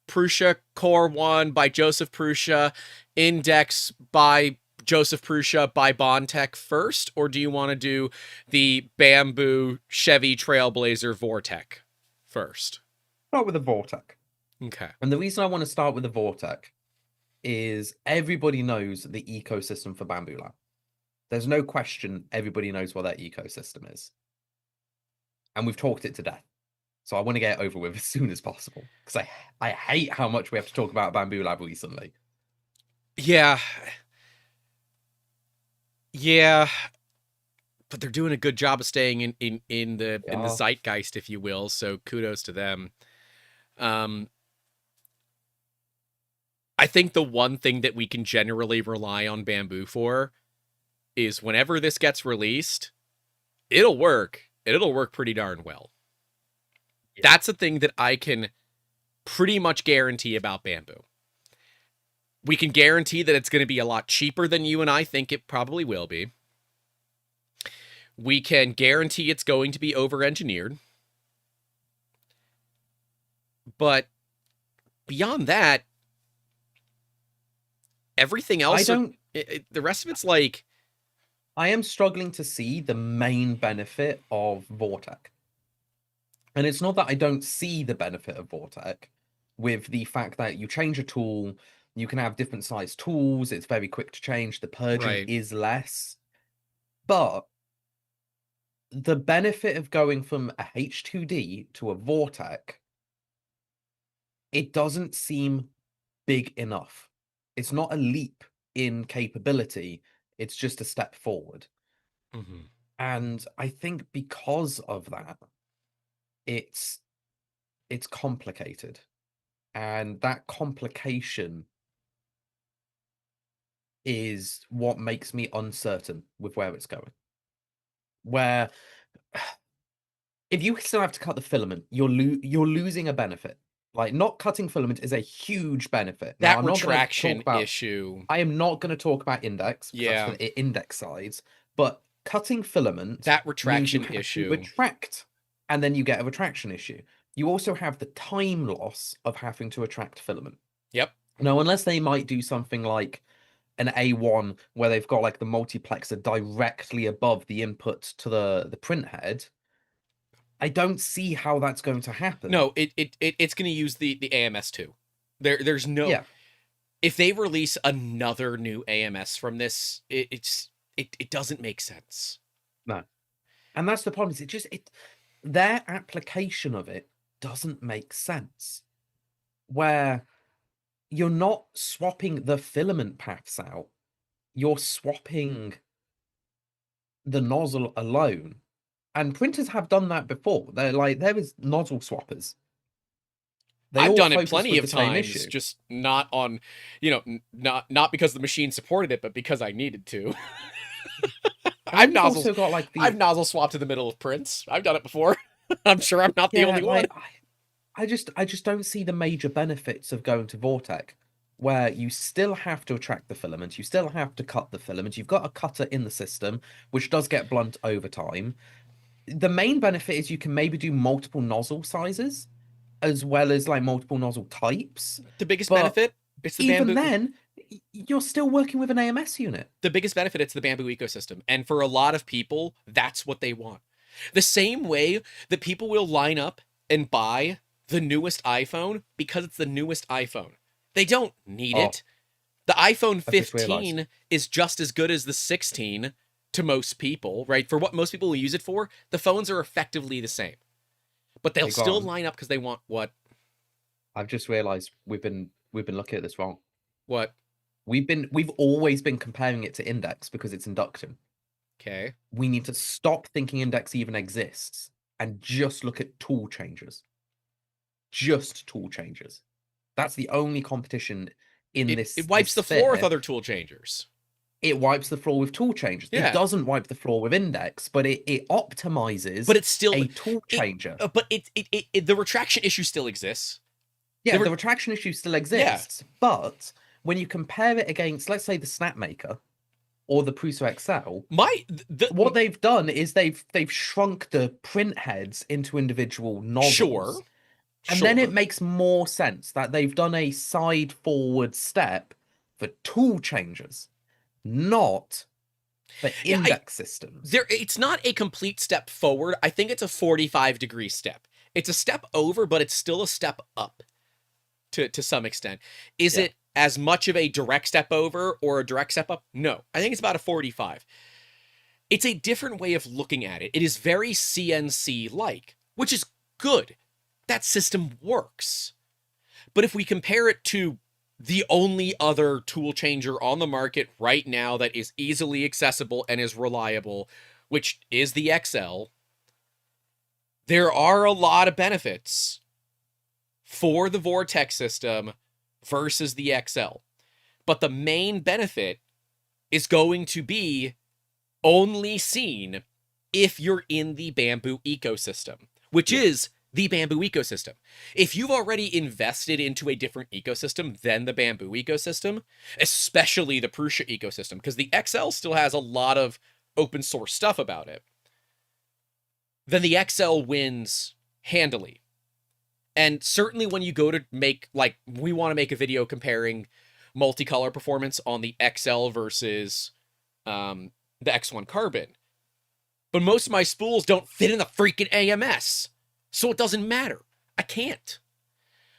Prusa Core 1 by Joseph Prusa, Index by Joseph Prusa by Bondtech first, or do you want to do the Bambu Chevy Trailblazer Vortek first? Start with the Vortek. Okay. And the reason I want to start with the Vortek is everybody knows the ecosystem for Bambu Lab. There's no question everybody knows what that ecosystem is. And we've talked it to death. So I want to get it over with as soon as possible. Because I hate how much we have to talk about Bambu Lab recently. Yeah. Yeah. But they're doing a good job of staying in the zeitgeist, if you will. So kudos to them. I think the one thing that we can generally rely on Bambu for is whenever this gets released, it'll work. It'll work pretty darn well. Yeah. That's a thing that I can pretty much guarantee about Bambu. We can guarantee that it's going to be a lot cheaper than you and I think it probably will be. We can guarantee it's going to be over-engineered. But beyond that, everything else, the rest of it's like... I am struggling to see the main benefit of Vortek. And it's not that I don't see the benefit of Vortek with the fact that you change a tool, you can have different size tools, it's very quick to change, the purging is less. But the benefit of going from a H2D to a Vortek, it doesn't seem big enough. It's not a leap in capability, it's just a step forward. Mm-hmm. And I think because of that, it's complicated. And that complication is what makes me uncertain with where it's going. Where if you still have to cut the filament, you're losing a benefit. Like, not cutting filament is a huge benefit. That now, retraction issue. I am not going to talk about index. Yeah. That's for index sides. But cutting filament. That retraction issue. Retract. And then you get a retraction issue. You also have the time loss of having to retract filament. Yep. Now, unless they might do something like an A1 where they've got like the multiplexer directly above the input to the print head, I don't see how that's going to happen. No, it's going to use the AMS2. There's no... Yeah. If they release another new AMS from this, it doesn't make sense. No. And that's the problem. Their application of it doesn't make sense. Where you're not swapping the filament paths out, you're swapping the nozzle alone. And printers have done that before. They're like, there is nozzle swappers. I've done it plenty of times, just not on, not because the machine supported it, but because I needed to. I've nozzle swapped in the middle of prints. I've done it before. I'm sure I'm not the only one. I just don't see the major benefits of going to Vortek, where you still have to attract the filament, you still have to cut the filament. You've got a cutter in the system, which does get blunt over time. The main benefit is you can maybe do multiple nozzle sizes, as well as like multiple nozzle types. The biggest benefit, it's the even Bambu. Then, you're still working with an AMS unit. The biggest benefit, it's the Bambu ecosystem, and for a lot of people, that's what they want. The same way that people will line up and buy the newest iPhone because it's the newest iPhone. They don't need Oh, it. The iPhone I've just realized. 15 is just as good as the 16 to most people, right? For what most people will use it for, the phones are effectively the same. But they'll Hey, still Grant, line up because they want what? I've just realized we've been looking at this wrong. What? We've always been comparing it to Index because it's induction. Okay. We need to stop thinking Index even exists and just look at tool changes. Just tool changes. That's the only competition in It this wipes the floor with sphere. other tool changers. It wipes the floor with tool changes. Yeah. It doesn't wipe the floor with Index, but it optimizes But it's still a tool changer. But the retraction issue still exists. Yeah, the retraction issue still exists, but when you compare it against, let's say, the Snapmaker or the Prusa XL, what they've done is they've shrunk the print heads into individual nozzles. And then it makes more sense that they've done a side forward step for tool changers, not for index systems. It's not a complete step forward. I think it's a 45-degree step. It's a step over, but it's still a step up to some extent. Is it as much of a direct step over or a direct step up? No. I think it's about a 45. It's a different way of looking at it. It is very CNC-like, which is good. That system works. But if we compare it to the only other tool changer on the market right now that is easily accessible and is reliable, which is the XL, there are a lot of benefits for the Vortekch system versus the XL. But the main benefit is going to be only seen if you're in the Bambu ecosystem, which is the Bambu ecosystem. If you've already invested into a different ecosystem than the Bambu ecosystem, especially the Prusa ecosystem, because the XL still has a lot of open source stuff about it, then the XL wins handily. And certainly when you go to make, like, we want to make a video comparing multicolor performance on the XL versus the X1 Carbon. But most of my spools don't fit in the freaking AMS. So it doesn't matter. I can't.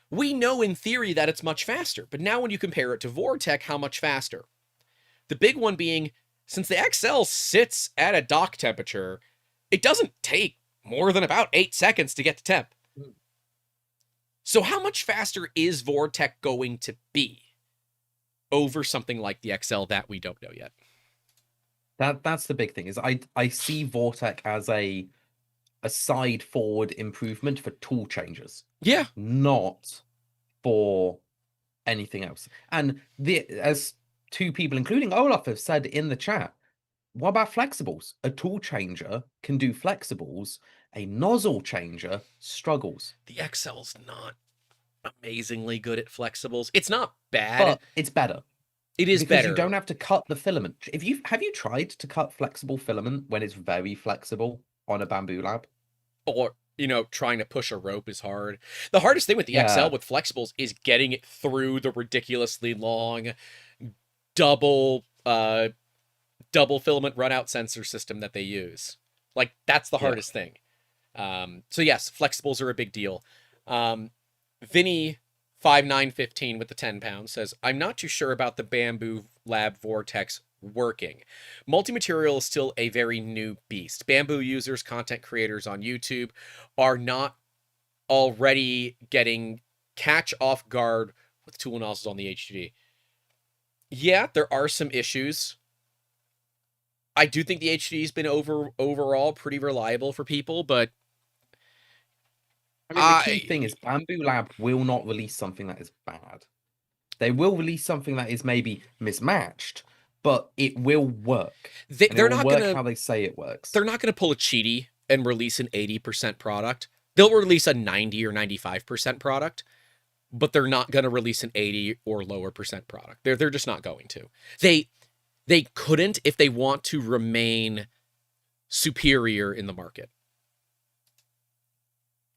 We know in theory that it's much faster, but now when you compare it to Vortekch, how much faster? The big one being, since the XL sits at a dock temperature, it doesn't take more than about 8 seconds to get to temp. So how much faster is Vortekch going to be over something like the XL that we don't know yet? That's the big thing, is I see Vortekch as a side forward improvement for tool changes. Yeah. Not for anything else. And as two people, including Olaf, have said in the chat, what about flexibles? A tool changer can do flexibles. A nozzle changer struggles. The XL's not amazingly good at flexibles. It's not bad, but it's better. It is because better. You don't have to cut the filament. Have you tried to cut flexible filament when it's very flexible on a Bambu Lab? Or, trying to push a rope is hard. The hardest thing with the XL with flexibles is getting it through the ridiculously long double filament runout sensor system that they use. Like, that's the hardest thing. So yes, flexibles are a big deal. Vinny 5915 with the 10 pounds says, I'm not too sure about the Bambu Lab Vortekch working. Multi-material is still a very new beast. Bambu users, content creators on YouTube are not already getting catch off guard with tool nozzles on the HDD. Yeah, there are some issues. I do think the HDD's been overall pretty reliable for people, but the key thing is Bambu Lab will not release something that is bad. They will release something that is maybe mismatched, but it will work. They're not going to how they say it works. They're not going to pull a cheaty and release an 80% product. They'll release a 90 or 95% product, but they're not going to release an 80 or lower percent product. They're just not going to. They couldn't if they want to remain superior in the market.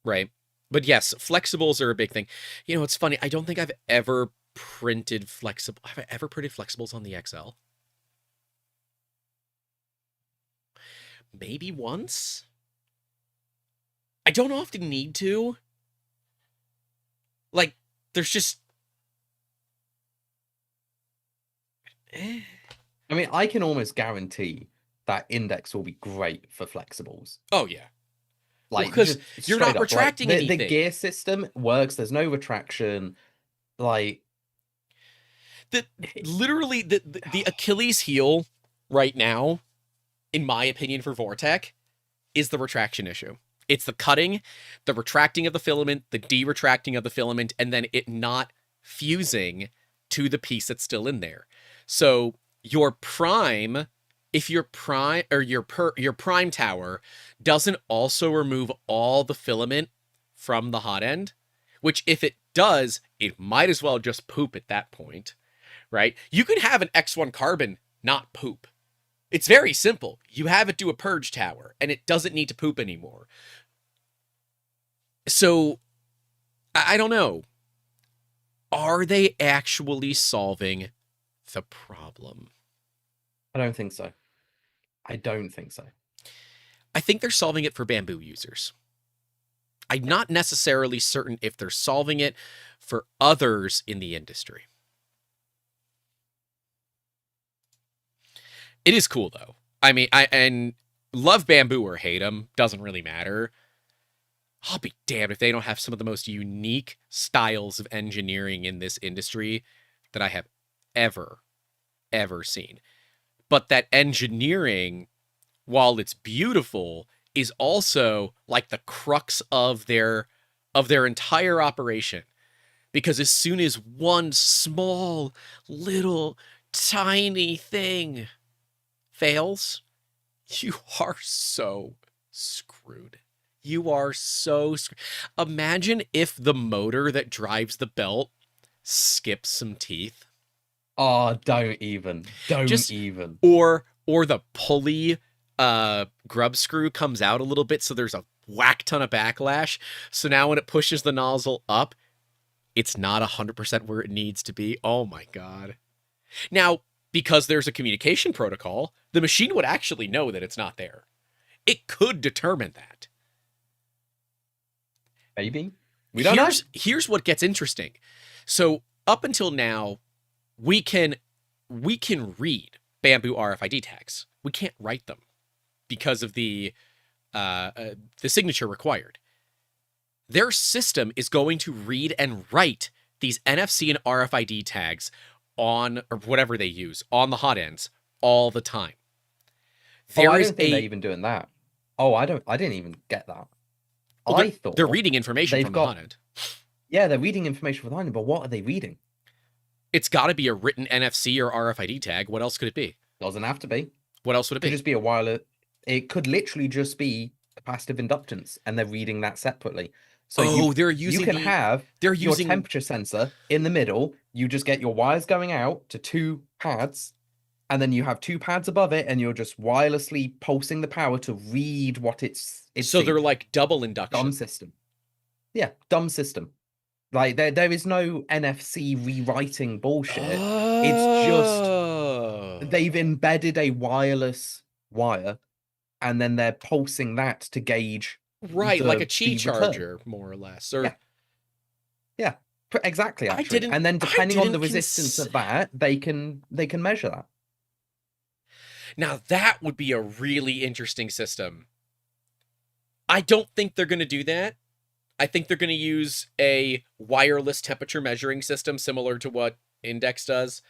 Right? But yes, flexibles are a big thing. It's funny. I don't think I've ever printed flexible. Have I ever printed flexibles on the XL? Maybe once. I don't often need to. Like, there's just... I mean, I can almost guarantee that INDX will be great for flexibles. Oh, yeah. Like, because just you're straight not up, like, retracting the anything. gear system works. There's no retraction. Like, Literally, the Achilles heel right now, in my opinion, for Vortekch, is the retraction issue. It's the cutting, the retracting of the filament, the de-retracting of the filament, and then it not fusing to the piece that's still in there. So your prime, if your prime or your prime tower doesn't also remove all the filament from the hot end, which if it does, it might as well just poop at that point, right? You can have an X1 carbon not poop. It's very simple. You have it do a purge tower, and it doesn't need to poop anymore. So, I don't know. Are they actually solving the problem? I don't think so. I don't think so. I think they're solving it for Bambu users. I'm not necessarily certain if they're solving it for others in the industry. It is cool, though. I mean, and love Bambu or hate them, doesn't really matter. I'll be damned if they don't have some of the most unique styles of engineering in this industry that I have ever seen. But that engineering, while it's beautiful, is also like the crux of their entire operation. Because as soon as one small, little, tiny thing fails, you are so screwed. You are so screwed. Imagine if the motor that drives the belt skips some teeth. Oh, don't even. Or the pulley grub screw comes out a little bit, so there's a whack ton of backlash. So now when it pushes the nozzle up, it's not 100% where it needs to be. Oh my god. Now, because there's a communication protocol, the machine would actually know that it's not there. It could determine that. Maybe. We don't know. Here's what gets interesting. So up until now, we can read Bambu RFID tags. We can't write them because of the signature required. Their system is going to read and write these NFC and RFID tags on, or whatever they use, on the hot ends all the time. I don't think they're even doing that. I didn't even get that. Well, I thought they're reading information from the hot end. Yeah, they're reading information from the hot end, but what are they reading? It's got to be a written NFC or RFID tag. What else could it be? Doesn't have to be. What else would it be? It could just be a wireless. It could literally just be capacitive inductance, and they're reading that separately. So you can have your temperature sensor in the middle. You just get your wires going out to two pads, and then you have two pads above it, and you're just wirelessly pulsing the power to read what it's so they're like double induction. Dumb system. Yeah, dumb system. Like there is no NFC rewriting bullshit. It's just they've embedded a wireless wire, and then they're pulsing that to gauge. Right, like a Qi charger, more or less. Or yeah, exactly. Actually, and then depending on the resistance of that, they can measure that. Now that would be a really interesting system. I don't think they're going to do that. I think they're going to use a wireless temperature measuring system similar to what INDX does.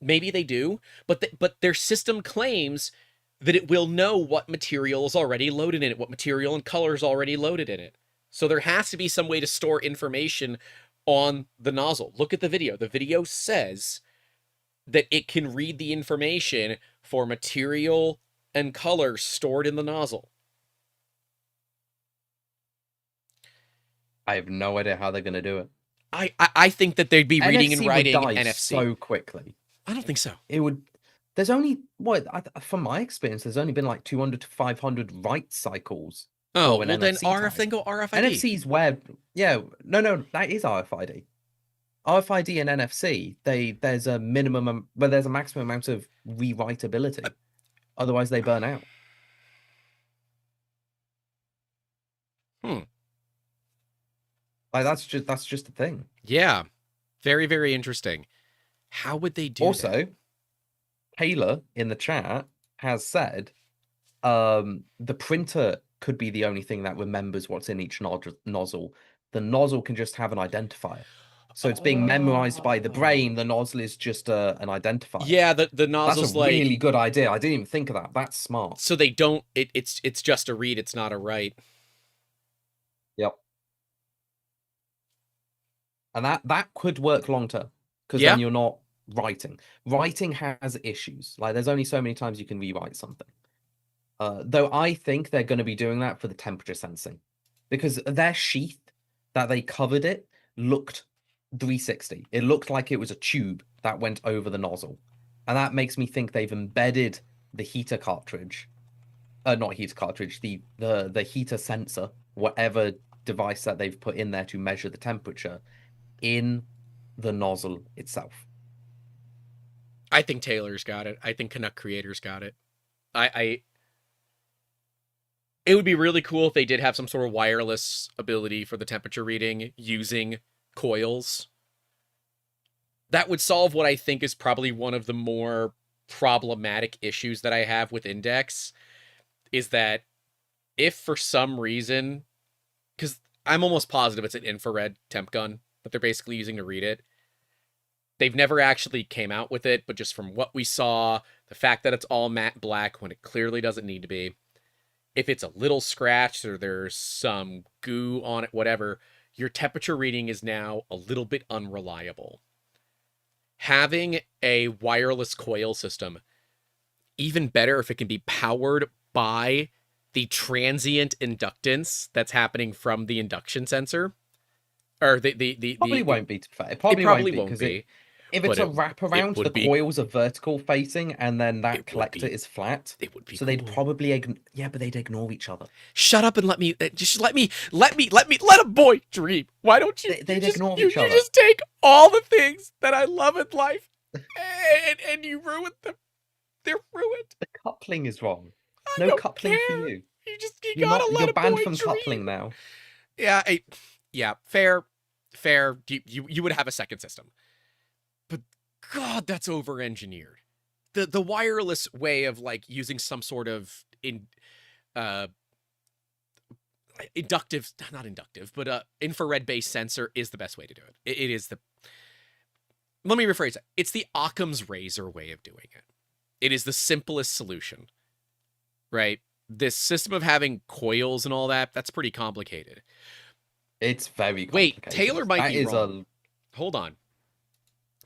Maybe they do, but their system claims that it will know what material is already loaded in it, what material and color is already loaded in it. So there has to be some way to store information on the nozzle. Look at the video. The video says that it can read the information for material and color stored in the nozzle. I have no idea how they're going to do it. I think that they'd be reading and writing NFC so quickly. I don't think so. It would. There's only from my experience, there's only been like 200 to 500 write cycles. Oh, well then then go RFID. NFC's where, no, that is RFID. RFID and NFC, there's a minimum, but there's a maximum amount of rewritability. Otherwise, they burn out. Hmm. Like that's just a thing. Yeah. Very, very interesting. How would they do Also, that? Taylor in the chat has said the printer could be the only thing that remembers what's in each nozzle. The nozzle can just have an identifier. So it's being memorized by the brain. The nozzle is just an identifier. Yeah, the That's a nozzle's like, really good idea. I didn't even think of that. That's smart. so they don't, it's just a read, it's not a write. Yep. And that could work long term because Yeah. then you're not writing. Writing has issues. Like there's only so many times you can rewrite something. Though I think they're going to be doing that for the temperature sensing because their sheath that they covered it looked 360. It looked like it was a tube that went over the nozzle. And that makes me think they've embedded the heater cartridge, not heater cartridge, the heater sensor, whatever device that they've put in there to measure the temperature, in the nozzle itself. I think Taylor's got it. I think Canuck Creator's got it. I it would be really cool if they did have some sort of wireless ability for the temperature reading using coils. That would solve what I think is probably one of the more problematic issues that I have with INDX, is that if for some reason, because I'm almost positive it's an infrared temp gun that they're basically using to read it. They've never actually came out with it, but just from what we saw, the fact that it's all matte black when it clearly doesn't need to be, if it's a little scratched or there's some goo on it, whatever, your temperature reading is now a little bit unreliable. Having a wireless coil system, even better if it can be powered by the transient inductance that's happening from the induction sensor. Or Probably won't be, to be fair. It probably won't be because if it's a wraparound, the coils are vertical facing, and then that collector is flat. It would be so cool. they'd probably but they'd ignore each other. Shut up and let a boy dream. Why don't you? They'd ignore each other. You just take all the things that I love in life, and you ruin them. They're ruined. The coupling is wrong. No coupling for you. You gotta let you're a banned boy from dream. coupling now. Yeah, yeah, fair. You would have a second system, but God, that's over-engineered. The wireless way of like using some sort of inductive, not inductive, but infrared-based sensor is the best way to do it. It is the. Let me rephrase it. It's the Occam's razor way of doing it. It is the simplest solution, right? This system of having coils and all that's pretty complicated. It's very complicated. Wait, Taylor might be wrong. Hold on.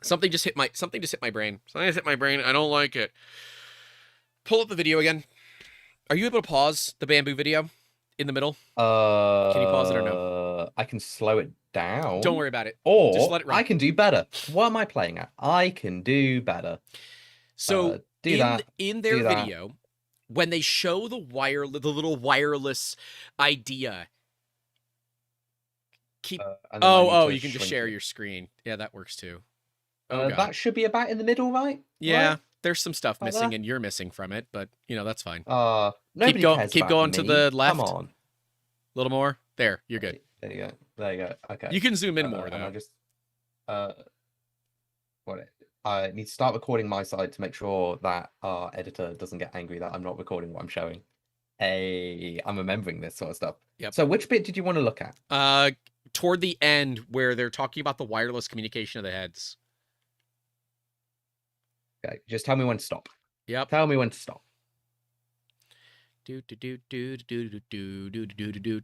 Something just hit my brain. Something just hit my brain. I don't like it. Pull up the video again. Are you able to pause the Bambu video in the middle? Can you pause it or no? I can slow it down. Don't worry about it. Or just let it run. I can do better. What am I playing at? I can do better. So in their video, when they show the little wireless idea. You can just share your screen. Yeah, that works too. That should be about in the middle, right? Yeah, right? There's some stuff missing, and you're missing from it, but that's fine. Nobody cares keep going to the left. Come on, a little more. There, you're good. There you go. Okay. You can zoom in more though. I just I need to start recording my side to make sure that our editor doesn't get angry that I'm not recording what I'm showing. I'm remembering this sort of stuff. Yep. So which bit did you want to look at? Toward the end where they're talking about the wireless communication of the heads. Okay, just tell me when to stop. Yep. Tell me when to stop.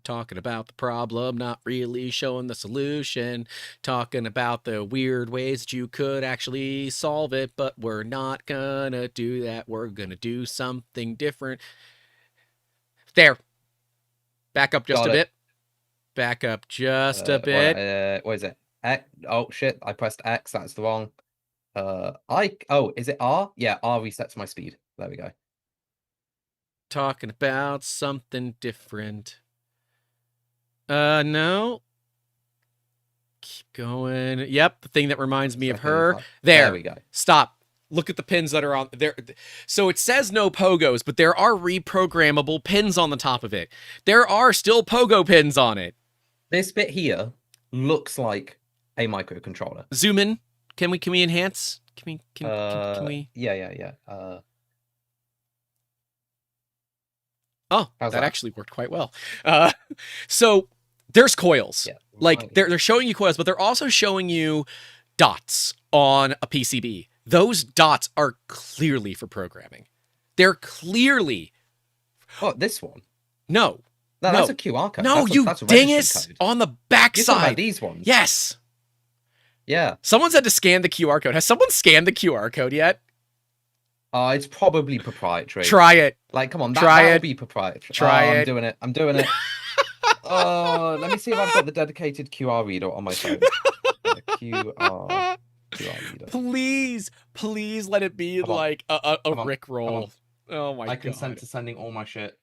Talking about the problem, not really showing the solution. Talking about the weird ways that you could actually solve it, but we're not gonna do that. We're gonna do something different. There. Back up just a bit. Back up just a bit. What is it? X? Oh shit! I pressed X. That's the wrong. Is it R? Yeah, R resets my speed. There we go. Talking about something different. No. Keep going. Yep, the thing that reminds me of her. There we go. Stop. Look at the pins that are on there. So it says no pogos, but there are reprogrammable pins on the top of it. There are still pogo pins on it. This bit here looks like a microcontroller. Zoom in. Can we enhance? Can we? Yeah. Oh, How's that that? actually worked quite well. So there's coils. Yeah. Like they're showing you coils, but they're also showing you dots on a PCB. Those dots are clearly for programming. They're clearly. Oh, this one? No. No, that's a QR code. No, that's a dingus! code. On the You're backside. talking about these ones? Yes. Yeah. Someone said to scan the QR code. Has someone scanned the QR code yet? It's probably proprietary. Try it. Like, come on, that'll be proprietary. Try it. I'm doing it. I'm doing it. Oh, let me see if I've got the dedicated QR reader on my phone. QR reader. Please let it be like a Rickroll. Oh my god. I consent to sending all my shit.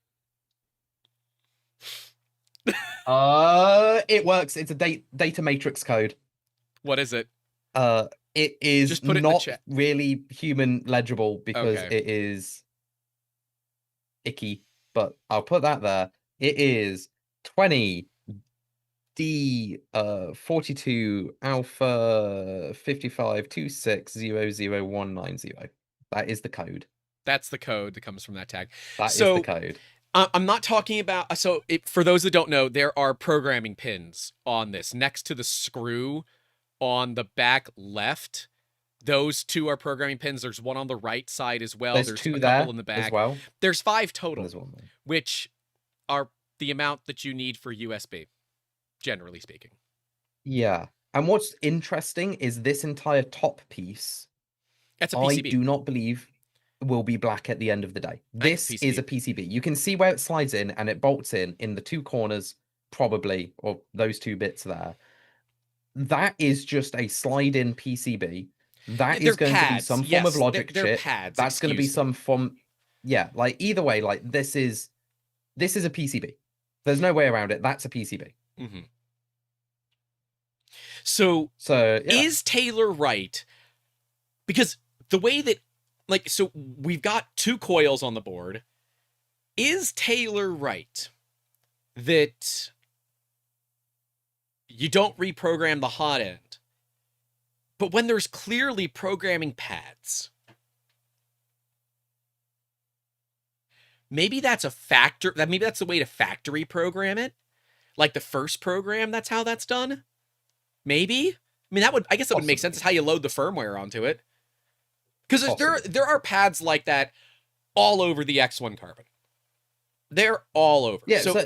It works. It's a data matrix code. What is it? It is Just put it not in the chat. really human legible because it is icky, but I'll put that there. It is 20 D 42 Alpha 55 2600190. That is the code. That's the code that comes from that tag. That is the code. I'm not talking about. So, for those that don't know, there are programming pins on this next to the screw on the back left. Those two are programming pins. There's one on the right side as well. There's a two couple in the back as well. There's 5 total, one which are the amount that you need for USB, generally speaking. Yeah. And what's interesting is this entire top piece, that's a PCB. I do not believe will be black at the end of the day. This is a PCB. You can see where it slides in and it bolts in the 2 corners, probably, or those 2 bits there. That is just a slide-in PCB. That is going to be some form of logic chip. Pads, that's going to be some form. Yeah, like either way, like this is a PCB. There's no way around it. That's a PCB. Mm-hmm. So yeah. Is Taylor right? Because the way that, like, so we've got 2 coils on the board. Is Taylor right that you don't reprogram the hot end, but when there's clearly programming pads, maybe that's a factor. Maybe that's the way to factory program it, like the first program. That's how that's done. Maybe. I mean, I guess that would make sense. It's how you load the firmware onto it. Because there are pads like that all over the X1 Carbon. They're all over. Yeah, so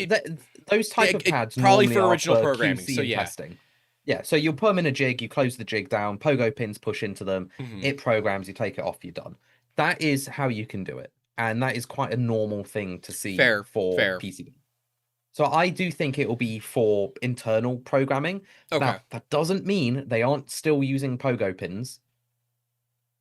those type of pads probably for original programming. So yeah. Testing. Yeah, so you'll put them in a jig, you close the jig down, pogo pins push into them, it programs, you take it off, you're done. That is how you can do it. And that is quite a normal thing to see for PCB. So I do think it will be for internal programming. Okay. Now, that doesn't mean they aren't still using pogo pins.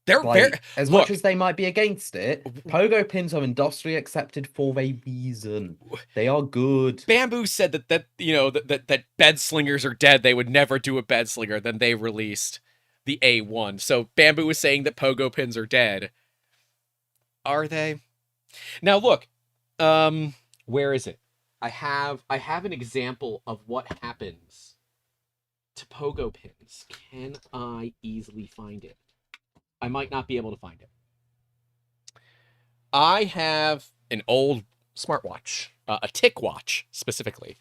They're much as they might be against it, pogo pins are industrially accepted for a reason. They are good. Bambu said that bed slingers are dead. They would never do a bed slinger. Then they released the A1. So Bambu was saying that pogo pins are dead. Are they? Now look, where is it? I have an example of what happens to pogo pins. Can I easily find it? I might not be able to find it. I have an old smartwatch, a tick watch specifically.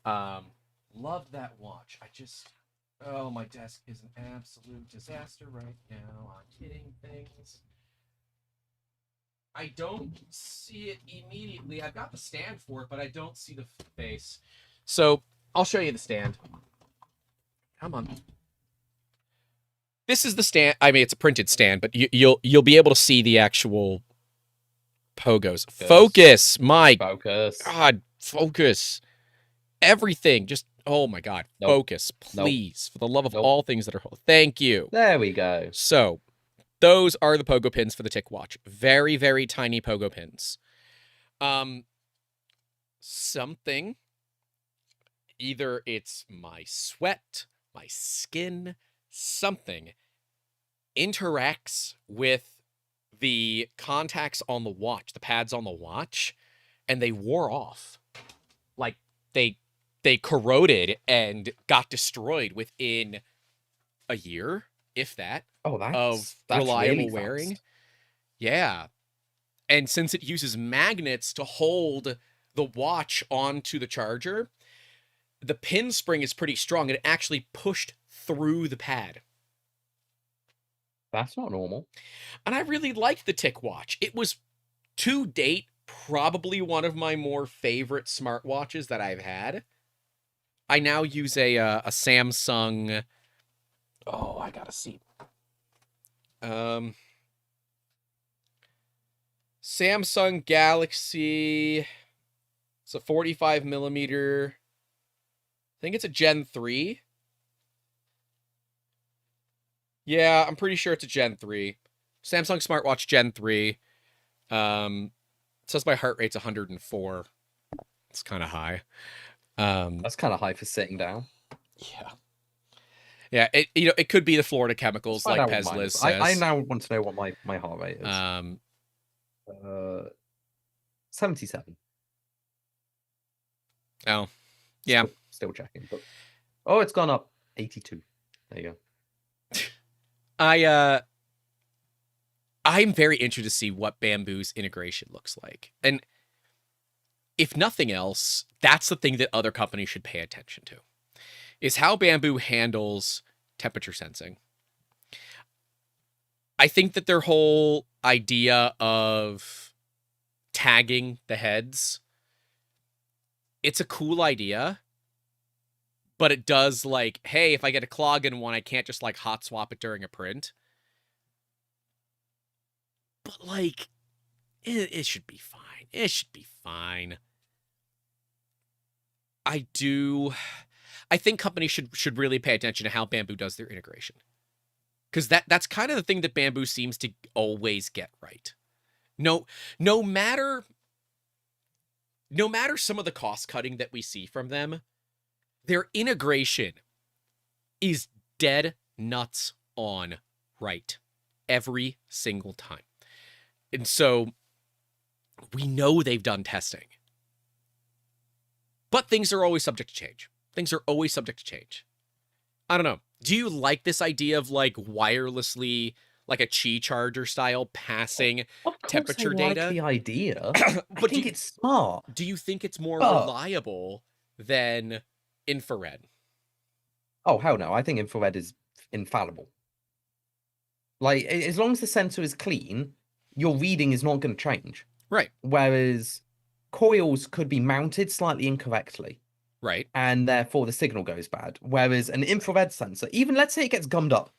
Love that watch. My desk is an absolute disaster right now. I'm hitting things. I don't see it immediately. I've got the stand for it, but I don't see the face. So I'll show you the stand. Come on. This is the stand. I mean, it's a printed stand, but you'll be able to see the actual pogos. Focus, God, focus. Everything, just oh my God, focus, please, for the love of all things that are whole. Thank you. There we go. So, those are the pogo pins for the tick watch. Very, very tiny pogo pins. Something. Either it's my sweat, my skin. Something interacts with the contacts on the watch, the pads on the watch, and they wore off. Like they corroded and got destroyed within a year, if that, of reliable really wearing. fast. Yeah. And since it uses magnets to hold the watch onto the charger, the pin spring is pretty strong and it actually pushed through the pad. That's not normal. And I really liked the Tick watch. It was, to date, probably one of my more favorite smartwatches that I've had. I now use a Samsung. Oh, I gotta see. Samsung Galaxy. It's a 45 millimeter. I think it's a Gen 3. Yeah, I'm pretty sure it's a Gen 3. Samsung smartwatch Gen 3. It says my heart rate's 104. It's kind of high. That's kind of high for sitting down. Yeah. Yeah, it could be the Florida chemicals, like Pezlis says. I now want to know what my heart rate is. 77. Oh, yeah. Still checking. But... Oh, it's gone up 82. There you go. I'm very interested to see what Bambu's integration looks like. And if nothing else, that's the thing that other companies should pay attention to, is how Bambu handles temperature sensing. I think that their whole idea of tagging the heads, it's a cool idea, but it does, like, hey, if I get a clog in one, I can't just, like, hot swap it during a print. But, like, it should be fine. It should be fine. I think companies should really pay attention to how Bambu does their integration. Because that's kind of the thing that Bambu seems to always get right. No matter some of the cost cutting that we see from them, their integration is dead nuts on right every single time. And so we know they've done testing. But things are always subject to change. Things are always subject to change. I don't know. Do you like this idea of, like, wirelessly, like a Qi charger style, passing temperature data? I like the idea. But I think it's smart. Do you think it's more reliable than infrared? Oh, hell no. I think infrared is infallible. Like, as long as the sensor is clean, your reading is not going to change. Right. Whereas coils could be mounted slightly incorrectly. Right. And therefore the signal goes bad. Whereas an infrared sensor, even let's say it gets gummed up.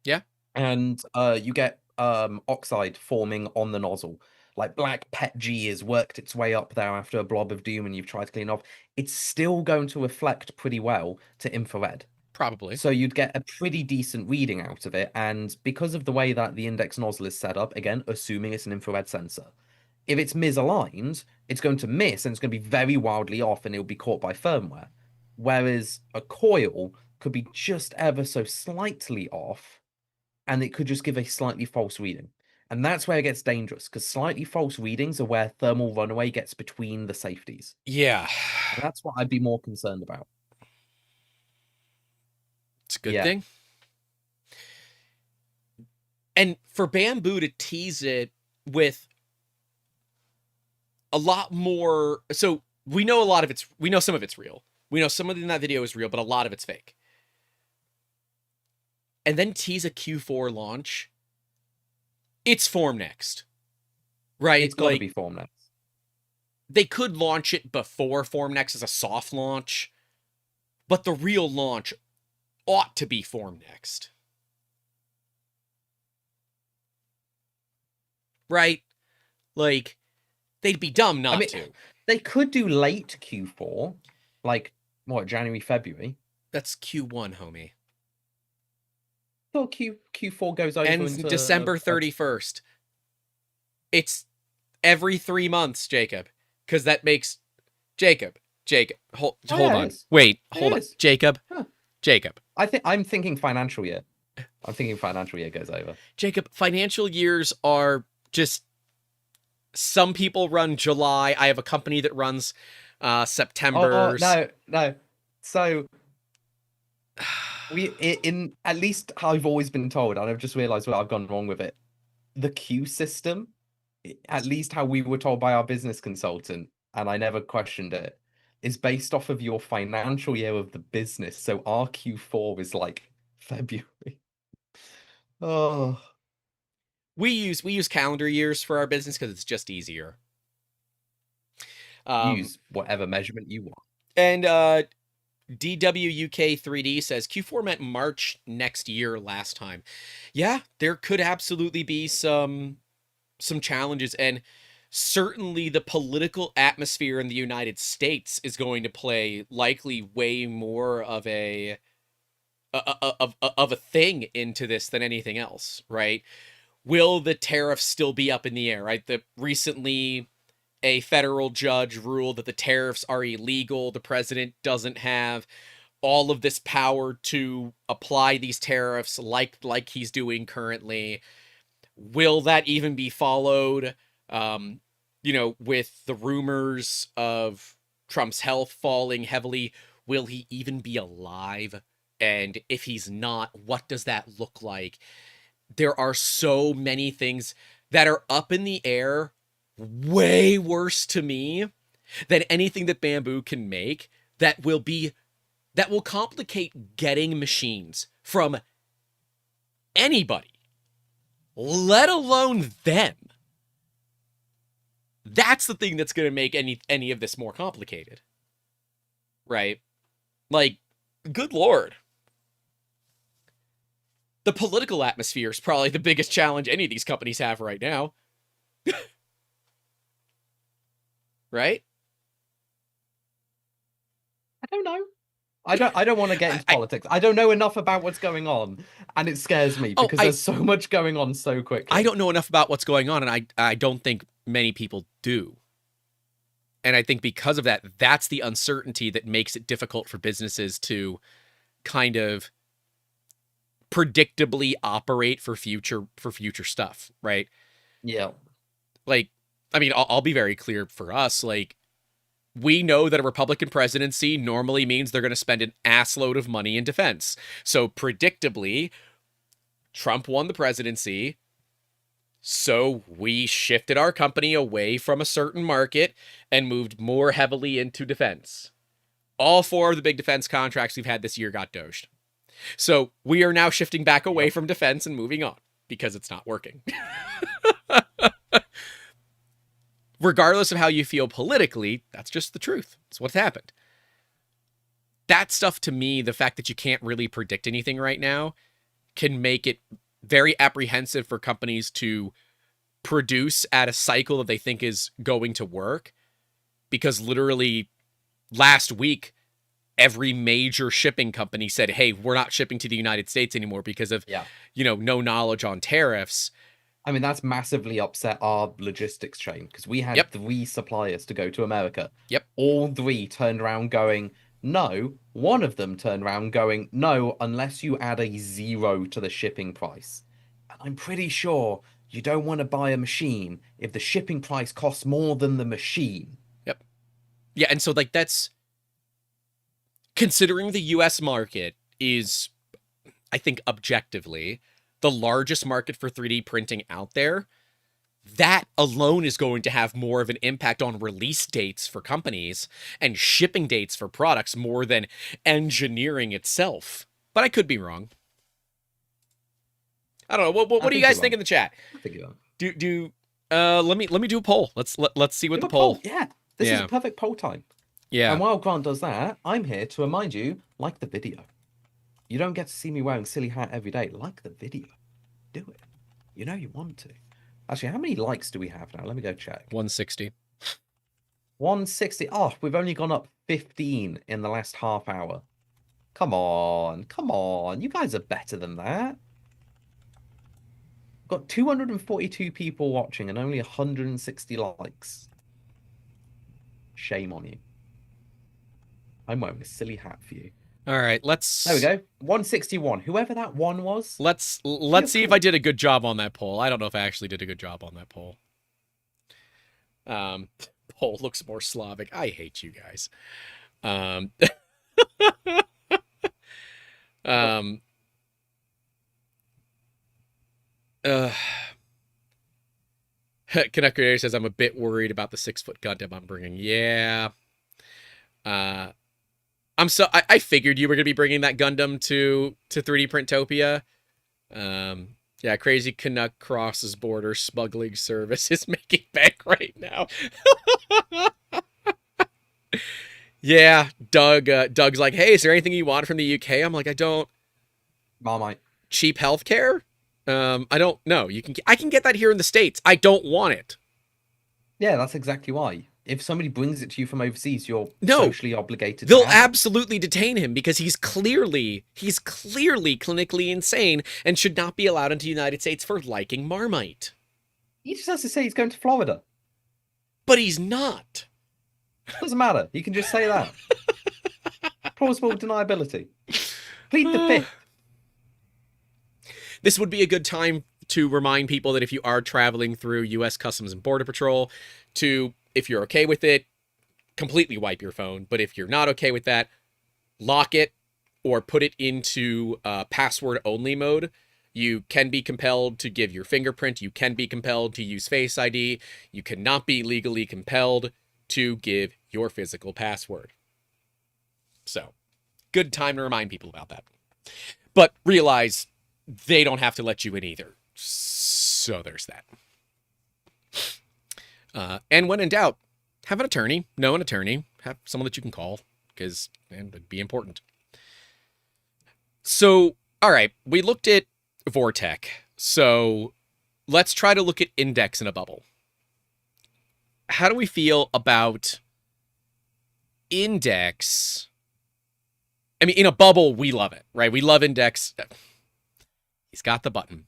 Yeah. And you get oxide forming on the nozzle. Like black PETG has worked its way up there after a blob of doom and you've tried to clean off. It's still going to reflect pretty well to infrared. Probably. So you'd get a pretty decent reading out of it. And because of the way that the index nozzle is set up, again, assuming it's an infrared sensor, if it's misaligned, it's going to miss and it's going to be very wildly off and it'll be caught by firmware. Whereas a coil could be just ever so slightly off and it could just give a slightly false reading. And that's where it gets dangerous because slightly false readings are where thermal runaway gets between the safeties. Yeah. And that's what I'd be more concerned about. It's a good thing. And for Bambu to tease it with a lot more, so we know some of it's real. We know some of in that video is real, but a lot of it's fake. And then tease a Q4 launch. It's Formnext, right? It's got to be Formnext. They could launch it before Formnext as a soft launch, but the real launch ought to be Formnext. Right? Like, they'd be dumb not to. They could do late Q4, like, what, January, February? That's Q1, homie. I thought Q4 goes over ends into December 31st. It's every 3 months, Jacob, because that makes Jacob. Hold on. Wait, hold on. Jacob. I'm thinking financial year. I'm thinking financial year goes over. Jacob, financial years are just some people run July. I have a company that runs Oh September's. no, no. So in at least I've always been told, and I've just realized where I've gone wrong with it. The queue system, at least how we were told by our business consultant, and I never questioned it, is based off of your financial year of the business. So our Q4 is like February. Oh, We use calendar years for our business because it's just easier. Um, use whatever measurement you want. and DWUK3D says Q4 meant March next year last time. Yeah, there could absolutely be some challenges, and certainly the political atmosphere in the United States is going to play likely way more of a thing into this than anything else, right? Will the tariffs still be up in the air, right? Recently a federal judge ruled that the tariffs are illegal. The president doesn't have all of this power to apply these tariffs like he's doing currently. Will that even be followed? With the rumors of Trump's health falling heavily, will he even be alive? And if he's not, what does that look like? There are so many things that are up in the air, way worse to me than anything that Bambu can make, that will complicate getting machines from anybody, let alone them. That's the thing that's going to make any of this more complicated. Right? Like, good lord. The political atmosphere is probably the biggest challenge any of these companies have right now. Right? I don't know. I don't want to get into I politics. I don't know enough about what's going on, and it scares me oh because I there's so much going on so I quickly. don't know enough about what's going on, and I don't think many people do. And I think because of that, that's the uncertainty that makes it difficult for businesses to kind of predictably operate for future stuff, right? Yeah. Like, I mean, I'll be very clear for us. Like, we know that a Republican presidency normally means they're going to spend an assload of money in defense. So predictably, Trump won the presidency. So we shifted our company away from a certain market and moved more heavily into defense. All 4 of the big defense contracts we've had this year got doged. So we are now shifting back away Yep. from defense and moving on because it's not working. Regardless of how you feel politically, that's just the truth. It's what's happened. That stuff, to me, the fact that you can't really predict anything right now, can make it very apprehensive for companies to produce at a cycle that they think is going to work. Because literally last week, every major shipping company said, hey, we're not shipping to the United States anymore because of, Yeah. no knowledge on tariffs. I mean, that's massively upset our logistics chain because we had Yep. 3 suppliers to go to America. Yep. All 3 turned around going, no. One of them turned around going, no, unless you add a 0 to the shipping price. And I'm pretty sure you don't want to buy a machine if the shipping price costs more than the machine. Yep. Yeah. And so, like, that's considering the US market is, I think, objectively the largest market for 3D printing out there. That alone is going to have more of an impact on release dates for companies and shipping dates for products more than engineering itself. But I could be wrong. I don't know. What do you guys think in the chat? I think you are. Let me do a poll. Let's see what Do the a poll. poll. Yeah. This is a perfect poll time. Yeah. And while Grant does that, I'm here to remind you, like the video. You don't get to see me wearing silly hat every day. Like the video. Do it. You know you want to. Actually, how many likes do we have now? Let me go check. 160. 160. Oh, we've only gone up 15 in the last half hour. Come on. Come on. You guys are better than that. Got 242 people watching and only 160 likes. Shame on you. I'm wearing a silly hat for you. All right, There we go. 161. Whoever that one was. let's see if cool. I did a good job on that poll. I don't know if I actually did a good job on that poll. Poll looks more Slavic. I hate you guys. Um, um, Canuck says, I'm a bit worried about the 6-foot Gundam I'm bringing. Yeah. I figured you were going to be bringing that Gundam to 3D Printopia. Yeah, Crazy Canuck crosses border smuggling service is making bank right now. Yeah, Doug's like, hey, is there anything you want from the UK? I'm like, I don't. Marmite. Cheap healthcare? I don't know. I can get that here in the States. I don't want it. Yeah, that's exactly why. If somebody brings it to you from overseas, you're No, socially obligated. They'll to have absolutely detain him because he's clearly clinically insane and should not be allowed into the United States for liking Marmite. He just has to say he's going to Florida. But he's not. Doesn't matter. You can just say that. Plausible deniability. Plead the fifth. This would be a good time to remind people that if you are traveling through U.S. Customs and Border Patrol, to, if you're okay with it, completely wipe your phone. But if you're not okay with that, lock it or put it into password-only mode. You can be compelled to give your fingerprint. You can be compelled to use Face ID. You cannot be legally compelled to give your physical password. So, good time to remind people about that. But realize they don't have to let you in either. So there's that. And when in doubt, have an attorney. Know an attorney. Have someone that you can call, because it'd be important. So, all right, we looked at Vortekch. So let's try to look at INDX in a bubble. How do we feel about INDX? I mean, in a bubble, we love it, right? We love INDX. He's got the button.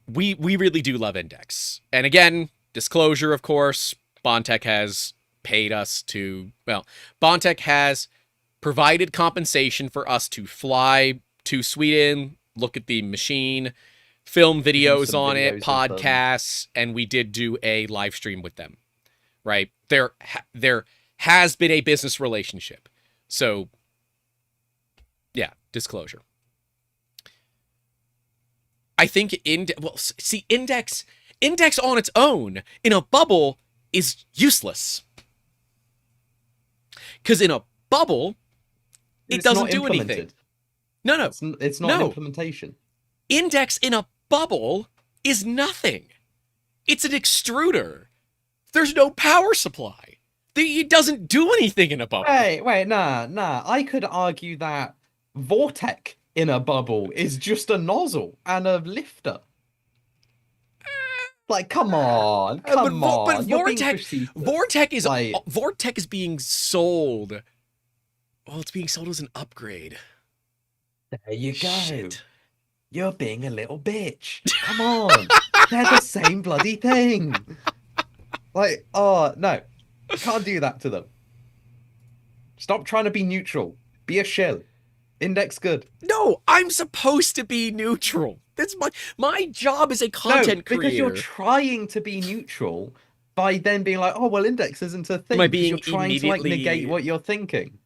We really do love INDX. And again, disclosure, of course, Bondtech has paid us to, well, Bondtech has provided compensation for us to fly to Sweden, look at the machine, film videos on it, podcasts, and we did do a live stream with them, right? There has been a business relationship. So, yeah, disclosure. I think INDX on its own in a bubble is useless. Because in a bubble, it doesn't do anything. No. It's not an implementation. INDX in a bubble is nothing. It's an extruder. There's no power supply. It doesn't do anything in a bubble. Wait, nah. I could argue that Vortekch in a bubble is just a nozzle and a lifter. Like, come on. But Vortekch is being sold. Well, it's being sold as an upgrade. There you go. Shit. You're being a little bitch. Come on. They're the same bloody thing. Like, oh, no. You can't do that to them. Stop trying to be neutral. Be a shill. INDX good. No, I'm supposed to be neutral. That's my job as a content creator. Because you're trying to be neutral by then being like, oh, well, INDX isn't a thing. You're trying to like negate what you're thinking.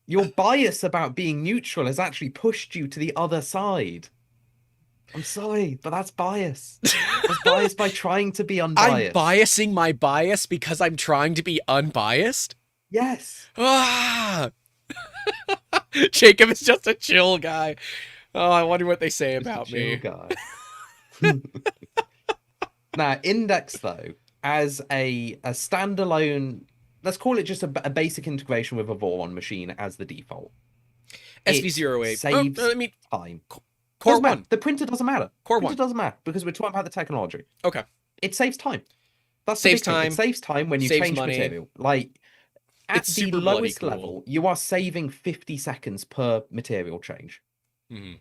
Your bias about being neutral has actually pushed you to the other side. I'm sorry, but that's bias. That's bias by trying to be unbiased. I'm biasing my bias because I'm trying to be unbiased? Yes. Ah! Jacob is just a chill guy. Oh, I wonder what they say about me. Chill guy. Now, INDX, though, as a standalone, let's call it just a basic integration with a Voron machine as the default. SV08 saves time. Core 1. The printer doesn't matter. Core 1. The printer doesn't matter because we're talking about the technology. Okay. It saves time. That's saves time. It saves time when you change money. Material. Like, at it's the lowest level, you are saving 50 seconds per material change.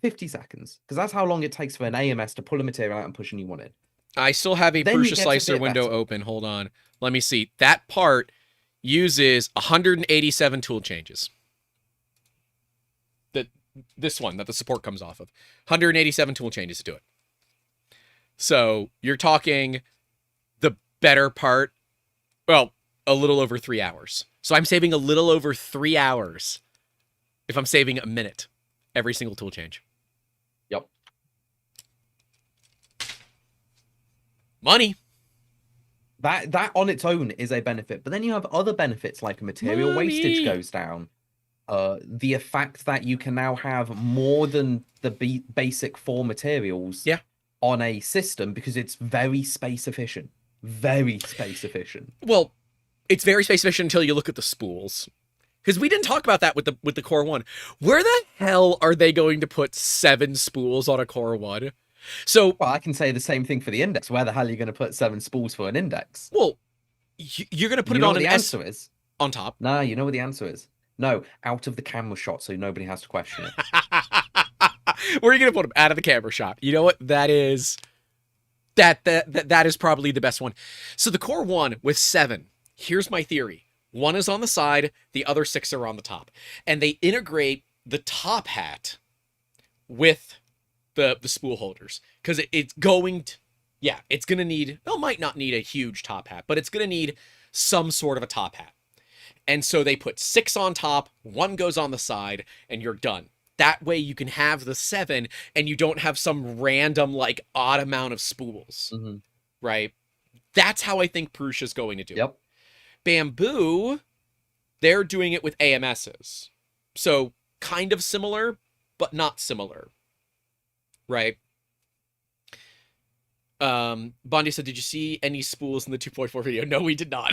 50 seconds. Because that's how long it takes for an AMS to pull a material out and push a new one in. I still have a Prusa Slicer window open. Hold on. Let me see. That part uses 187 tool changes. this one that the support comes off of. 187 tool changes to do it. So you're talking the better part, well, a little over 3 hours. So I'm saving a little over 3 hours if I'm saving a minute every single tool change. Yep. Money. That on its own is a benefit, but then you have other benefits like material wastage goes down. The fact that you can now have more than the basic 4 materials on a system because it's very space efficient. Very space efficient. Well, it's very space efficient until you look at the spools. Because we didn't talk about that with the Core 1. Where the hell are they going to put 7 spools on a Core 1? So, well, I can say the same thing for the index. Where the hell are you going to put 7 spools for an index? Well, you're going to put it on an answer is on top. No, you know what the answer is. No, out of the camera shot, so nobody has to question it. Where are you going to put them? Out of the camera shot. You know what? That is probably the best one. So the Core 1 with 7. Here's my theory. 1 is on the side, the other 6 are on the top. And they integrate the top hat with the spool holders. Because it's going to, it's going to need, well, might not need a huge top hat, but it's going to need some sort of a top hat. And so they put 6 on top, 1 goes on the side, and you're done. That way you can have the 7 and you don't have some random, like, odd amount of spools. Mm-hmm. Right? That's how I think Prusa's going to do it. Bambu, they're doing it with AMSs. So kind of similar, but not similar. Right? Bondi said, did you see any spools in the 2.4 video? No, we did not.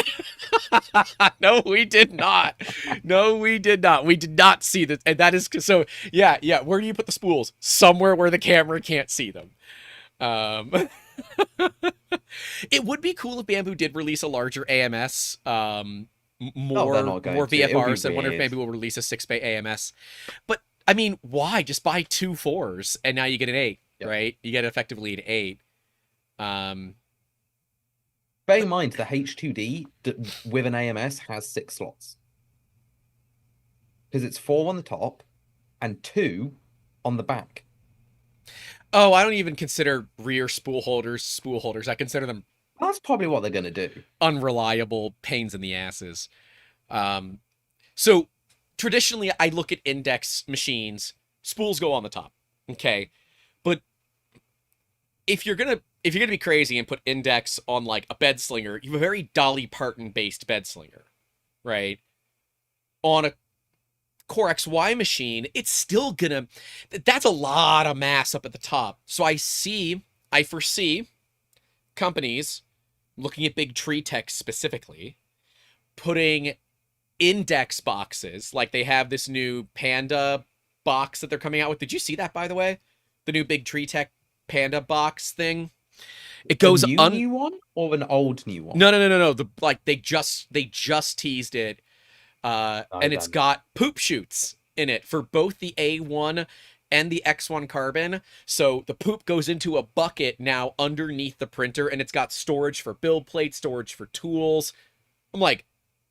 No, we did not. No, we did not. We did not see this. And that is, so yeah. Where do you put the spools? Somewhere where the camera can't see them. It would be cool if Bambu did release a larger AMS, more VFRs. I wonder if maybe we'll release a 6-bay AMS. But I mean, why? Just buy 2 4s and now you get an 8, right? You get effectively an 8. Bear in mind, the H2D with an AMS has 6 slots. Because it's 4 on the top and 2 on the back. Oh, I don't even consider rear spool holders. I consider them... That's probably what they're going to do. Unreliable pains in the asses. So, traditionally, I look at index machines. Spools go on the top. Okay? But if you're gonna be crazy and put index on like a bed slinger, you have a very Dolly Parton based bed slinger, right? On a Core XY machine, it's still gonna, that's a lot of mass up at the top. So I foresee companies looking at Big Tree Tech specifically putting index boxes, like they have this new Panda box that they're coming out with. Did you see that, by the way? The new Big Tree Tech Panda box thing. It goes new one or an old new one? No. They just teased it, and it's got poop chutes in it for both the A1 and the X1 carbon. So the poop goes into a bucket now underneath the printer, and it's got storage for build plates, storage for tools. I'm like,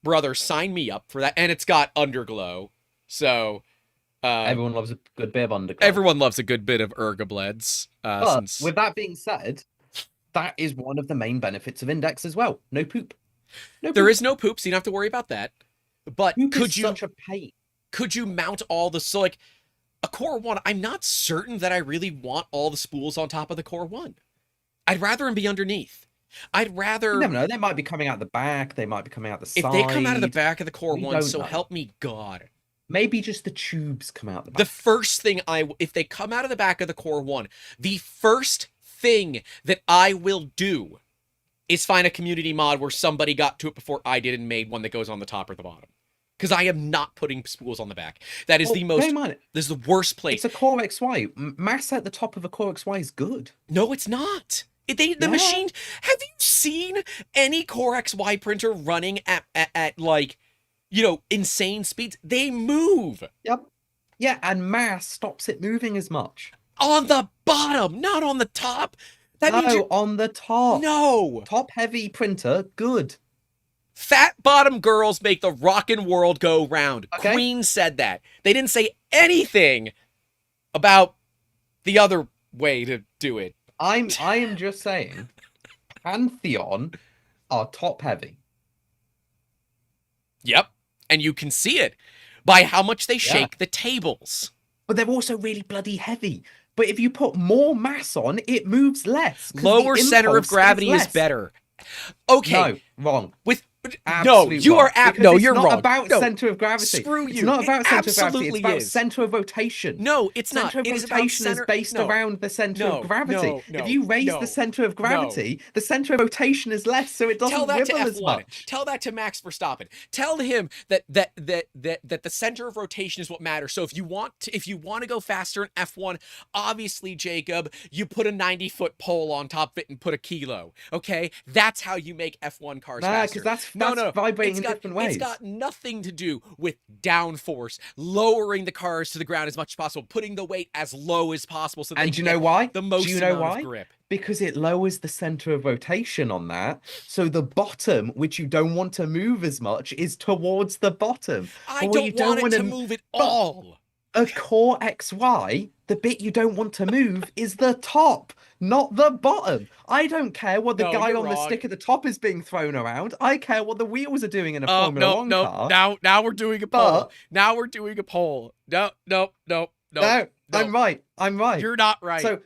brother, sign me up for that. And it's got underglow. So everyone loves a good bit of underglow. Everyone loves a good bit of ergobleds. But with that being said, that is one of the main benefits of Index as well. No poop. There is no poop, so you don't have to worry about that. But poop is such a pain. Could you mount all the, so like a Core 1, I'm not certain that I really want all the spools on top of the Core 1. I'd rather them be underneath. I'd rather... You never know. They might be coming out the back. They might be coming out the side. If they come out of the back of the Core 1, so help me God. Maybe just the tubes come out the back. The first thing if they come out of the back of the Core 1, the first thing that I will do is find a community mod where somebody got to it before I did and made one that goes on the top or the bottom. Because I am not putting spools on the back. That is the most... This is the worst place. It's a Core XY. Mass at the top of a Core XY is good. No, it's not. The machine... Have you seen any Core XY printer running at like, you know, insane speeds? They move. Yep. Yeah, and mass stops it moving as much. On the bottom, not on the top. That means on the top. No. Top-heavy printer, good. Fat bottom girls make the rockin' world go round. Okay. Queen said that. They didn't say anything about the other way to do it. I am just saying, Pantheon are top heavy. Yep. And you can see it by how much they Yeah. shake the tables. But they're also really bloody heavy. But if you put more mass on, it moves less. Lower center of gravity is better. Okay. No, wrong. With Absolutely no, you wrong. are no, you're wrong. wrong. It's not about center of gravity. Screw you. It's not about center of gravity. It's about is. center of rotation. No, it's not. Center of rotation is based around the center of gravity. If you raise the center of gravity, the center of rotation is less, so it doesn't wibble as much. Tell that to Max Verstappen. Tell him that the center of rotation is what matters. So if you want to go faster in F1, obviously, Jacob, you put a 90-foot pole on top of it and put a kilo. Okay, that's how you make F1 cars faster. Because that's vibrating in different ways. It's got nothing to do with downforce, lowering the cars to the ground as much as possible, putting the weight as low as possible so they can get the most amount of grip. Because it lowers the center of rotation on that. So the bottom, which you don't want to move as much, is towards the bottom. I don't want it to move at all. A core XY, the bit you don't want to move is the top, not the bottom. I don't care what the guy on the stick at the top is being thrown around. I care what the wheels are doing in a Formula 1 car. Now we're doing a poll. Now we're doing a poll. No. I'm right. You're not right. So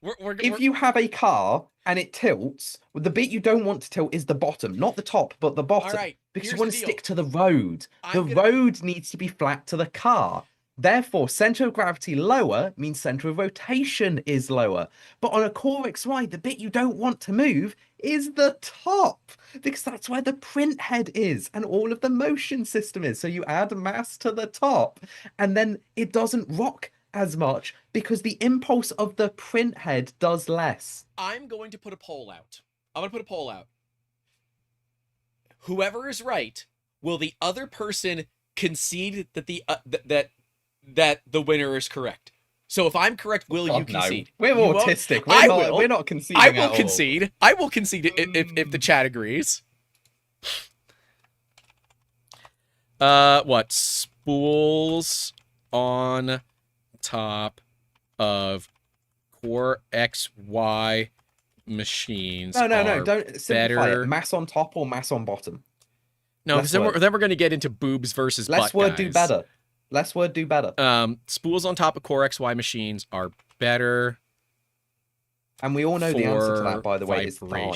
if you have a car and it tilts, the bit you don't want to tilt is the bottom, not the top, but the bottom. All right, because you want to stick to the road. Road needs to be flat to the car. Therefore, center of gravity lower means center of rotation is lower. But on a core XY, the bit you don't want to move is the top, because that's where the print head is and all of the motion system is. So you add mass to the top, and then it doesn't rock as much because the impulse of the print head does less. I'm going to put a poll out. Whoever is right, will the other person concede that that the winner is correct? So if I'm correct, will you concede? No. We're autistic. We're not conceding. I will concede. I will concede if the chat agrees. What spools on top of Core XY machines? No. Don't simplify it. Mass on top or mass on bottom? No, because then we're going to get into boobs versus butt. Less word, do better. Less word, do better. Spools on top of Core XY machines are better. And we all know the answer to that, by the way, is thigh.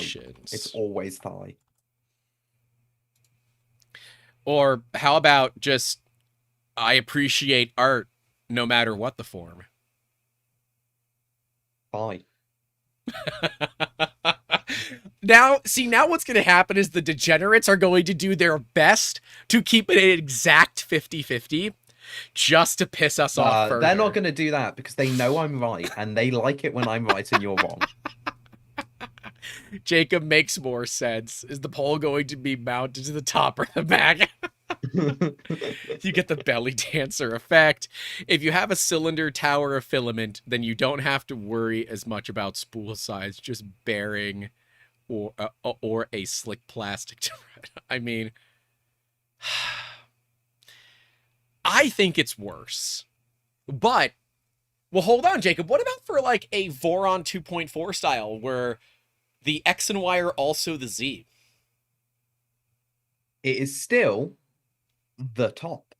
It's always thigh. Or how about just, I appreciate art no matter what the form? Thigh. Now what's going to happen is the degenerates are going to do their best to keep it an exact 50-50 just to piss us off further. They're not going to do that because they know I'm right and they like it when I'm right and you're wrong. Jacob makes more sense. Is the pole going to be mounted to the top or the back? You get the belly dancer effect. If you have a cylinder tower of filament, then you don't have to worry as much about spool size, just bearing or a slick plastic thread. I mean, I think it's worse. But, well, hold on, Jacob. What about for like a Voron 2.4 style where the X and Y are also the Z? It is still the top,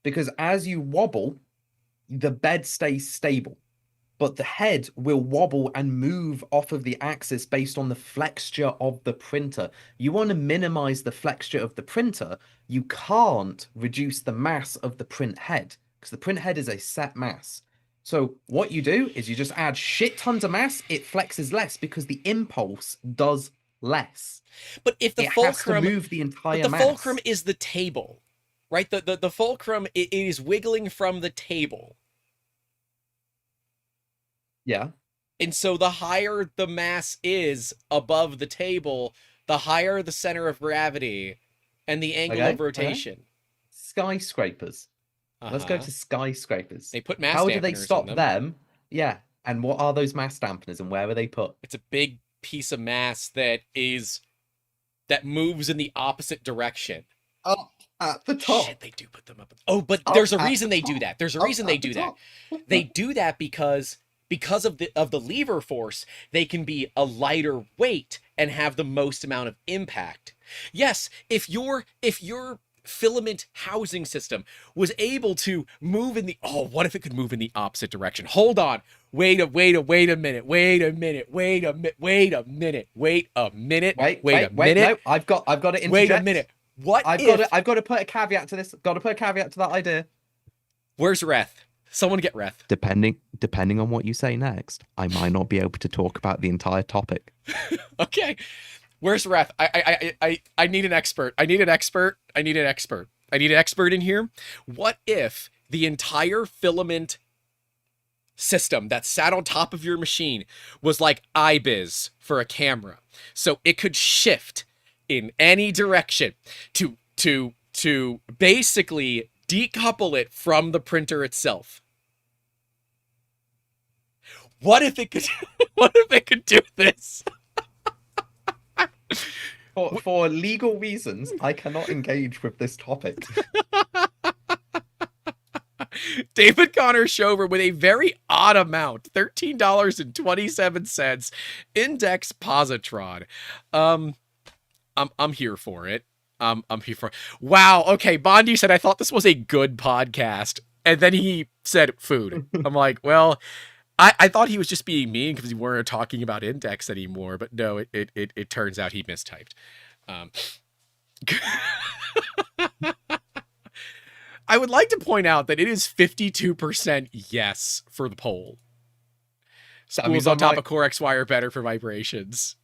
because as you wobble, the bed stays stable, but the head will wobble and move off of the axis based on the flexure of the printer. You want to minimize the flexure of the printer. You can't reduce the mass of the print head because the print head is a set mass. So what you do is you just add shit tons of mass. It flexes less because the impulse does less. But if the fulcrum has to move the entire but the mass. fulcrum is the table, right? The fulcrum it is wiggling from the table. Yeah. And so the higher the mass is above the table, the higher the center of gravity and the angle of rotation. Skyscrapers. Let's go to skyscrapers. They put mass dampeners. How do they stop them? Yeah. And what are those mass dampeners and where are they put? It's a big piece of mass that moves in the opposite direction. up at the top. Shit, they do put them up. Oh, but Up there's a at reason the they do top. that. There's a Up reason they at the do that. top. They do that because of the lever force, they can be a lighter weight and have the most amount of impact. Yes, if your filament housing system was able to move in the what if it could move in the opposite direction? Hold on. Wait a minute. Wait a minute. Wait a minute. Wait a minute. Wait a minute. Wait, Wait a minute. no, I've got to interject. Wait a minute. What I've got to put a caveat to this. Got to put a caveat to that idea. Where's Reth? Someone get Reth. Depending on what you say next, I might not be able to talk about the entire topic. Okay. Where's Reth? I need an expert. I need an expert. I need an expert. I need an expert in here. What if the entire filament system that sat on top of your machine was like iBiz for a camera? So it could shift in any direction to basically decouple it from the printer itself. What if it could what if it could do this? For legal reasons, I cannot engage with this topic. David Connor Shover with a very odd amount, $13.27, INDX positron. I'm here for it. I'm here for it. Wow. Okay, Bondi said I thought this was a good podcast, and then he said food. I'm like, well, I thought he was just being mean because we weren't talking about INDX anymore, but no, it turns out he mistyped. I would like to point out that it is 52% yes for the poll. Spools on top of Core XY are better for vibrations.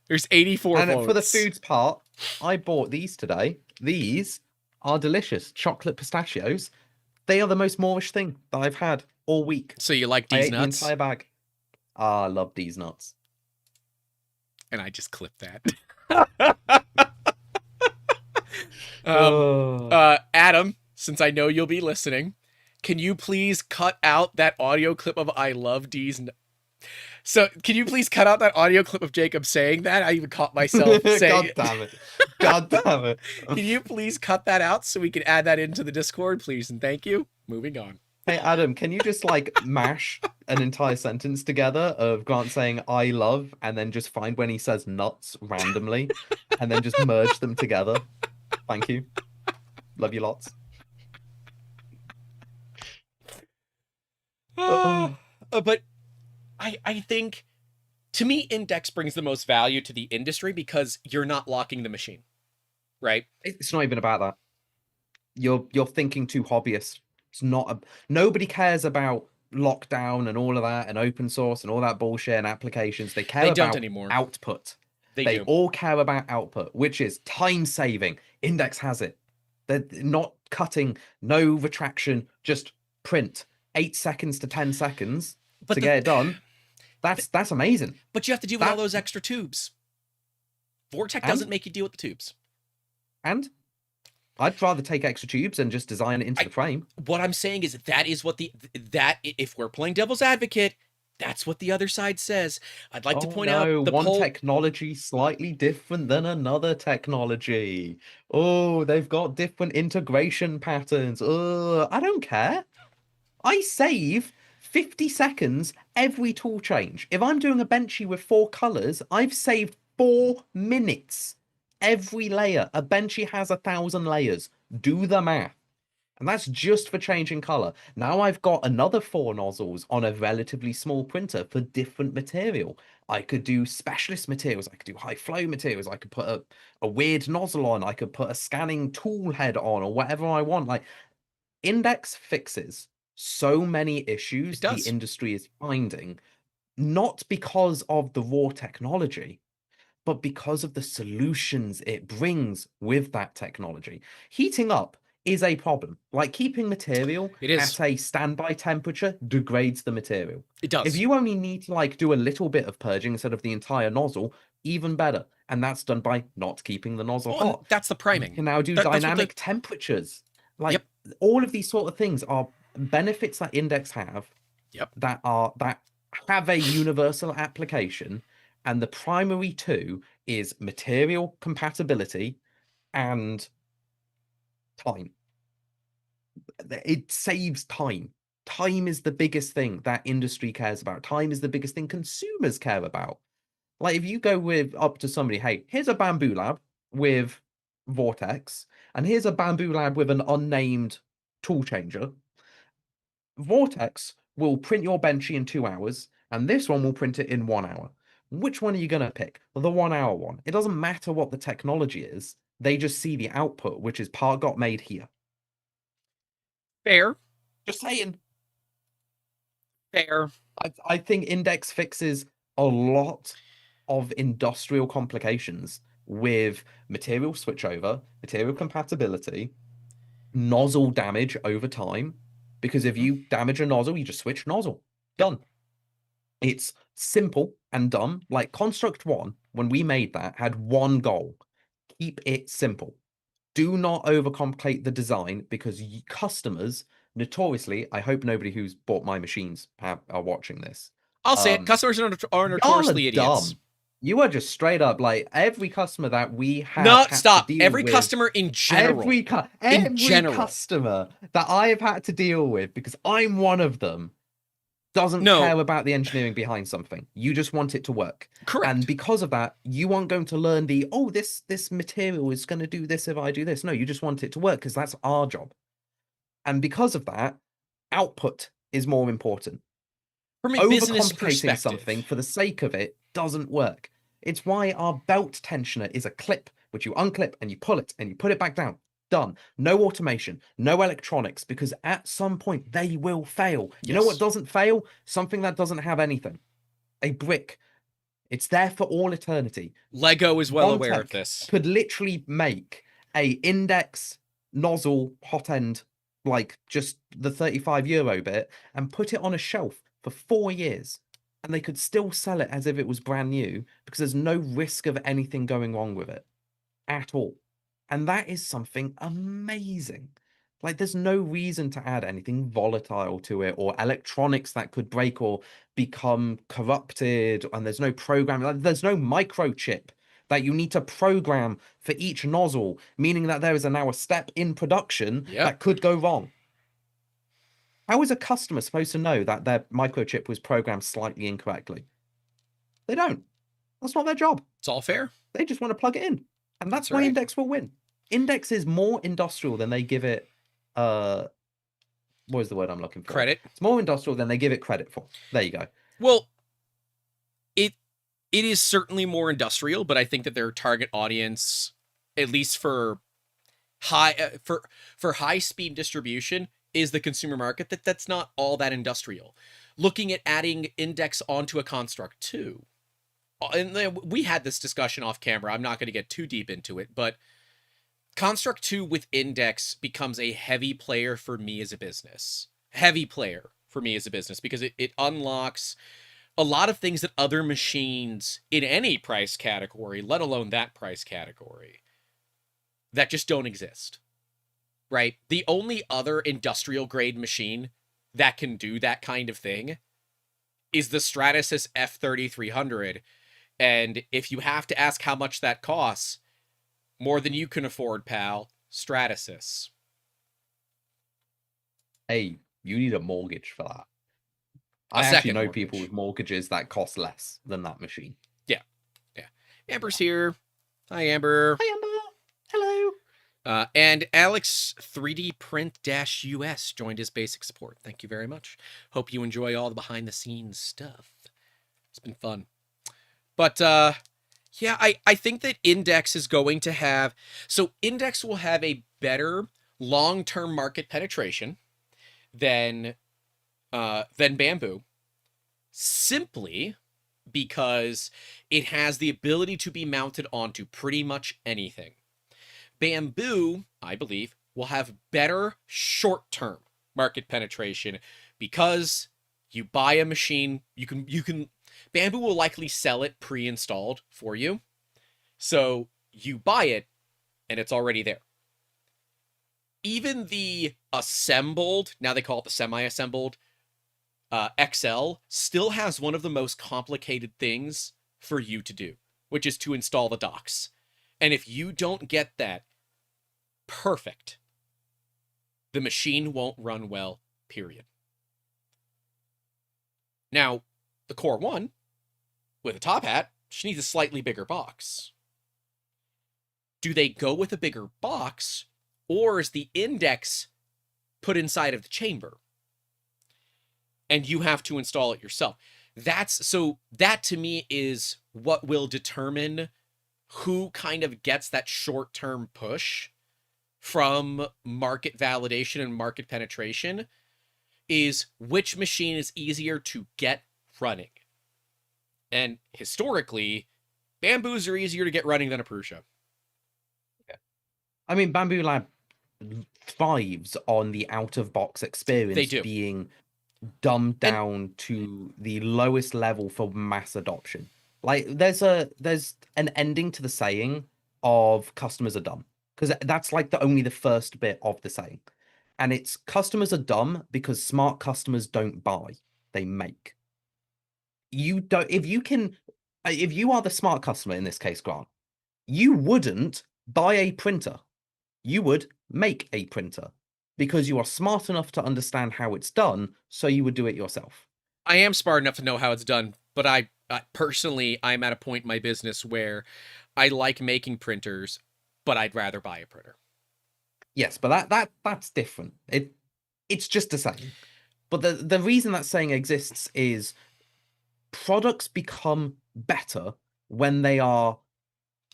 There's 84 votes. And for the foods part, I bought these today. These are delicious. Chocolate pistachios. They are the most Moorish thing that I've had all week. So you like these nuts? The entire bag. I love these nuts. And I just clipped that. Adam, since I know you'll be listening, can you please cut out that audio clip of I love these nuts? So, can you please cut out that audio clip of Jacob saying that? I even caught myself saying God damn it. God damn it. Can you please cut that out so we can add that into the Discord, please? And thank you. Moving on. Hey, Adam, can you just, mash an entire sentence together of Grant saying, I love, and then just find when he says nuts randomly, and then just merge them together? Thank you. Love you lots. But I think, to me, INDX brings the most value to the industry because you're not locking the machine, right? It's not even about that. You're thinking too hobbyist. It's not nobody cares about lockdown and all of that and open source and all that bullshit and applications. They care about anymore. Output. They all care about output, which is time saving. INDX has it. They're not cutting, no retraction, just print 8 seconds to 10 seconds to get it done. That's amazing. But you have to deal with all those extra tubes. Vortekch doesn't make you deal with the tubes. And I'd rather take extra tubes and just design it into the frame. What I'm saying is that is what if we're playing devil's advocate, that's what the other side says. I'd like to point out one technology slightly different than another technology. Oh, they've got different integration patterns. I don't care. I save 50 seconds every tool change. If I'm doing a benchy with 4 colors, I've saved 4 minutes every layer. A benchy has 1,000 layers. Do the math. And that's just for changing color. Now I've got another 4 nozzles on a relatively small printer for different material. I could do specialist materials. I could do high flow materials. I could put a weird nozzle on. I could put a scanning tool head on or whatever I want. INDX fixes so many issues the industry is finding, not because of the raw technology, but because of the solutions it brings with that technology. Heating up is a problem. Keeping material at a standby temperature degrades the material. It does. If you only need to do a little bit of purging instead of the entire nozzle, even better. And that's done by not keeping the nozzle hot. That's the priming. You can now do dynamic temperatures. All of these sort of things are benefits that INDX have. That have a universal application. And the primary two is material compatibility and Time. It saves time. Time is the biggest thing that industry cares about. Time is the biggest thing consumers care about. Like if you go with up to somebody, hey, here's a Bambu lab with Vortekch, and here's a Bambu lab with an unnamed tool changer. Vortekch will print your benchy in 2 hours, and this one will print it in 1 hour. Which one are you gonna pick? The 1 hour one. It doesn't matter what the technology is. They just see the output, which is part got made here. Fair. Just saying. Fair. I think INDX fixes a lot of industrial complications with material switchover, material compatibility, nozzle damage over time. Because if you damage a nozzle, you just switch nozzle. Done. It's simple and dumb. Like Construct 1, when we made that, had one goal: keep it simple. Do not overcomplicate the design, because customers notoriously, I hope nobody who's bought my machines are watching this. I'll say it. Customers are Y'all are notoriously idiots. dumb. You are just straight up like every customer that we have No, had stop. to deal Every with, customer in general. every customer that I have had to deal with, because I'm one of them, doesn't care about the engineering behind something. You just want it to work. Correct. And because of that, you aren't going to learn the, oh, this material is going to do this if I do this. No, you just want it to work, because that's our job. And because of that, output is more important. From a business Overcomplicating perspective, something for the sake of it doesn't work. It's why our belt tensioner is a clip, which you unclip and you pull it and you put it back down. Done. No automation, no electronics, because at some point they will fail. You know what doesn't fail? Something that doesn't have anything. A brick. It's there for all eternity. Lego is well aware of Bondtech this. could literally make a INDX nozzle hot end, like just the 35 euro bit, and put it on a shelf for 4 years, and they could still sell it as if it was brand new, because there's no risk of anything going wrong with it at all. And that is something amazing. Like, there's no reason to add anything volatile to it, or electronics that could break or become corrupted, and there's no programming. Like, there's no microchip that you need to program for each nozzle, meaning that there is now a step in production that could go wrong. How is a customer supposed to know that their microchip was programmed slightly incorrectly? They don't. That's not their job. It's all fair. They just want to plug it in. And that's why INDX will win. INDX is more industrial than they give it, what is the word I'm looking for? Credit. It's more industrial than they give it credit for. There you go. Well, it is certainly more industrial, but I think that their target audience, at least for high speed distribution, is the consumer market. That's not all that industrial. Looking at adding INDX onto a Construct 2, and we had this discussion off camera. I'm not going to get too deep into it, but Construct 2 with INDX becomes a heavy player for me as a business. Heavy player for me as a business, because it unlocks a lot of things that other machines in any price category, let alone that price category, that just don't exist. Right? The only other industrial grade machine that can do that kind of thing is the Stratasys F3300. And if you have to ask how much that costs, more than you can afford, pal. Stratasys. Hey, you need a mortgage for that. I actually know people with mortgages that cost less than that machine. Yeah. Yeah. Amber's here. Hi, Amber. Hi, Amber. Hello. And Alex 3D Print-US joined as basic support. Thank you very much. Hope you enjoy all the behind-the-scenes stuff. It's been fun. But, yeah, I think that INDX is going to have... So INDX will have a better long-term market penetration than Bambu, simply because it has the ability to be mounted onto pretty much anything. Bambu, I believe, will have better short-term market penetration because you buy a machine, you can Bambu will likely sell it pre-installed for you. So you buy it and it's already there. Even the assembled, now they call it the semi-assembled, XL, still has one of the most complicated things for you to do, which is to install the docks. And if you don't get that perfect, the machine won't run well, period. Now, the Core 1, with a top hat, she needs a slightly bigger box. Do they go with a bigger box, or is the index put inside of the chamber? And you have to install it yourself. That to me is what will determine who kind of gets that short-term push from market validation and market penetration, is which machine is easier to get running. And historically, Bambus are easier to get running than a Prusa. Yeah. I mean, Bambu Lab thrives on the out-of-box experience being dumbed down to the lowest level for mass adoption. Like, there's an ending to the saying of customers are dumb, because that's like only the first bit of the saying. And it's customers are dumb because smart customers don't buy, they make. You don't, if you are the smart customer in this case, Grant, you wouldn't buy a printer. You would make a printer because you are smart enough to understand how it's done, so you would do it yourself. I am smart enough to know how it's done, but I personally, I'm at a point in my business where I like making printers, but I'd rather buy a printer. Yes, but that's different. It's just a saying. But the reason that saying exists is products become better when they are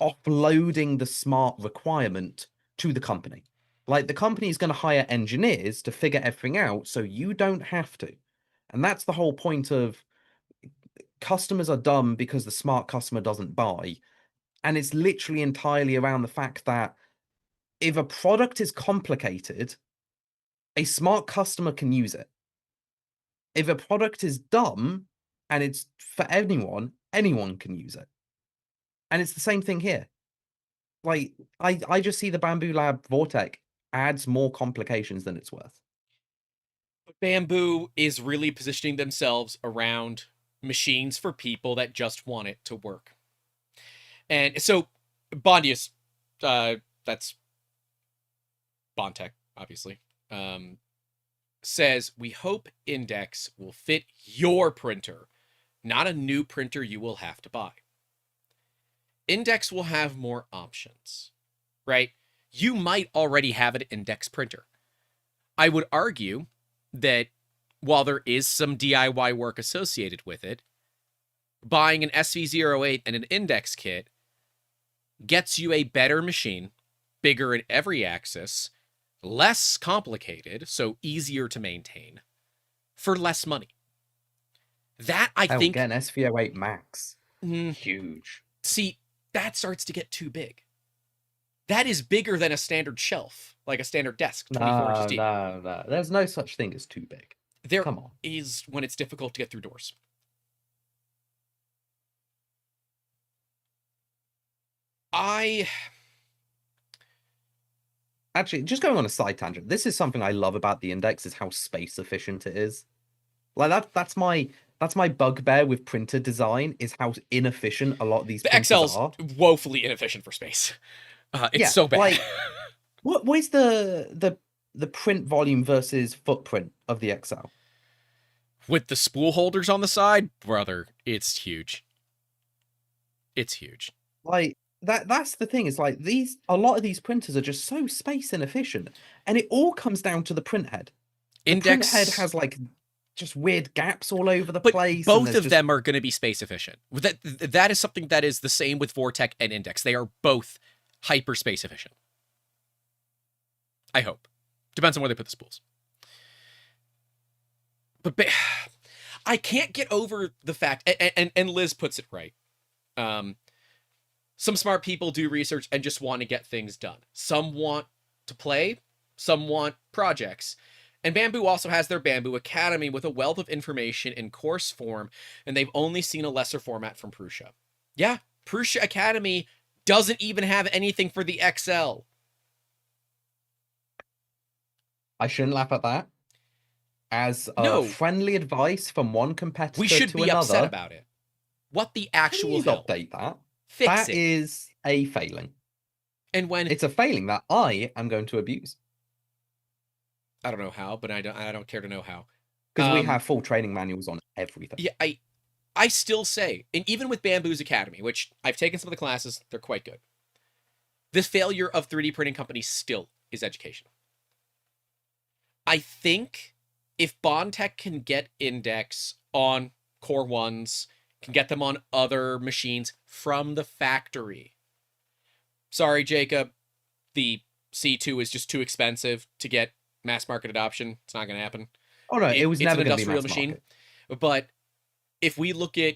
offloading the smart requirement to the company. Like, the company is going to hire engineers to figure everything out, so you don't have to. And that's the whole point of customers are dumb because the smart customer doesn't buy. And it's literally entirely around the fact that if a product is complicated, a smart customer can use it. If a product is dumb and it's for anyone can use it. And it's the same thing here. Like, I just see the Bambu Lab Vortek adds more complications than it's worth. Bambu is really positioning themselves around machines for people that just want it to work. And so Bondius, that's Bondtech, obviously, says, we hope INDX will fit your printer, not a new printer you will have to buy. INDX will have more options, right? You might already have an INDX printer. I would argue that while there is some DIY work associated with it, buying an SV08 and an INDX kit gets you a better machine, bigger in every axis, less complicated, so easier to maintain, for less money. That, I think... Again, SV08 Max. Huge. See, that starts to get too big. That is bigger than a standard shelf, like a standard desk, 24 inches deep. No. There's no such thing as too big. There Come on. is when it's difficult to get through doors. Actually, just going on a side tangent, this is something I love about the INDX, is how space efficient it is. Like, that's my bugbear with printer design, is how inefficient a lot of these printers XL's are. Woefully inefficient for space. It's so bad. Like, what is the print volume versus footprint of the XL? With the spool holders on the side, brother, it's huge. It's huge. Like, that's the thing, is like, a lot of these printers are just so space inefficient, and it all comes down to the print head. The print head has like just weird gaps all over the place. Both of them are going to be space efficient. That is something that is the same with Vortekch and INDX. They are both hyper space efficient. I hope. Depends on where they put the spools. But I can't get over the fact, and Liz puts it right. Some smart people do research and just want to get things done. Some want to play, some want projects. And Bambu also has their Bambu Academy with a wealth of information in course form, and they've only seen a lesser format from Prusa. Yeah, Prusa Academy doesn't even have anything for the XL. I shouldn't laugh at that. As friendly advice from one competitor we should to be another, upset about it. What the actual hell? Update that. Fix it. That is a failing. And when it's a failing that I am going to abuse. I don't know how, but I don't care to know how. Because we have full training manuals on everything. Yeah, I still say, and even with Bambu's Academy, which I've taken some of the classes, they're quite good. The failure of 3D printing companies still is educational. I think if Bondtech can get INDX on Core 1s, can get them on other machines from the factory. Sorry, Jacob, the C2 is just too expensive to get mass market adoption. It's not going to happen. Oh no, it was It's never an going to be industrial mass machine. market. But if we look at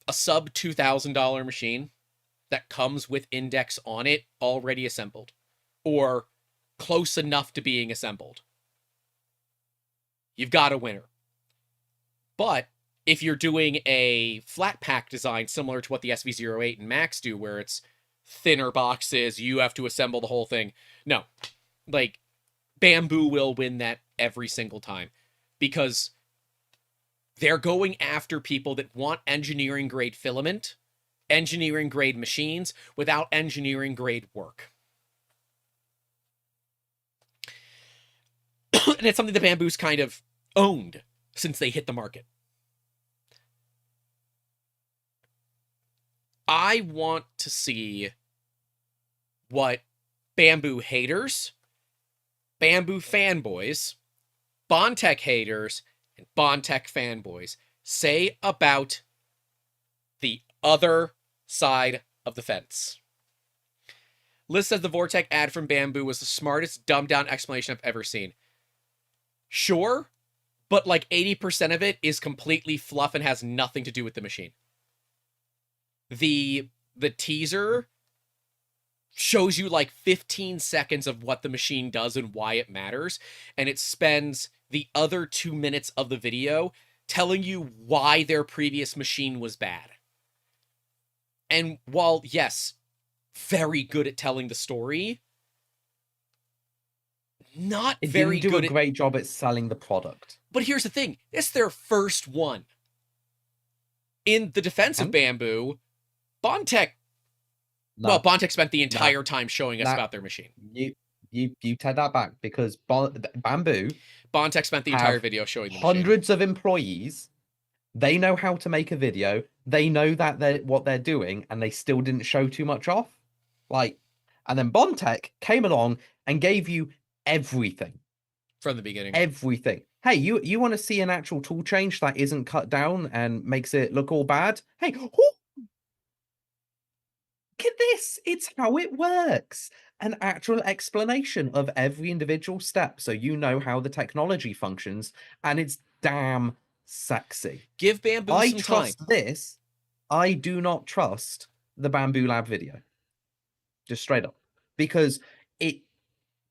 a sub $2,000 machine that comes with INDX on it already assembled, or close enough to being assembled, you've got a winner. But if you're doing a flat pack design similar to what the SV08 and Max do, where it's thinner boxes, you have to assemble the whole thing. No, like Bambu will win that every single time, because they're going after people that want engineering grade filament, engineering grade machines without engineering grade work. And it's something that Bambu's kind of owned since they hit the market. I want to see what Bambu haters, Bambu fanboys, Bondtech haters, and Bondtech fanboys say about the other side of the fence. Liz says the Vortekch ad from Bambu was the smartest dumbed down explanation I've ever seen. Sure, but like 80% of it is completely fluff and has nothing to do with the machine. The teaser shows you like 15 seconds of what the machine does and why it matters, and it spends the other 2 minutes of the video telling you why their previous machine was bad. And while, yes, very good at telling the story, not it very didn't do good a great job at selling the product. But here's the thing, it's their first one. In the defense of Bambu, Bondtech, well, Bondtech spent the entire time showing us about their machine. You take that back, because Bambu, Bondtech spent the entire video showing the hundreds of employees. They know how to make a video. They know that what they're doing, and they still didn't show too much off. Like, and then Bondtech came along and gave you everything from the beginning. Everything. Hey, you want to see an actual tool change that isn't cut down and makes it look all bad? Hey, look at this. It's how it works. An actual explanation of every individual step, so you know how the technology functions, and it's damn sexy. Give Bambu some time. I trust this. I do not trust the Bambu Lab video. Just straight up. Because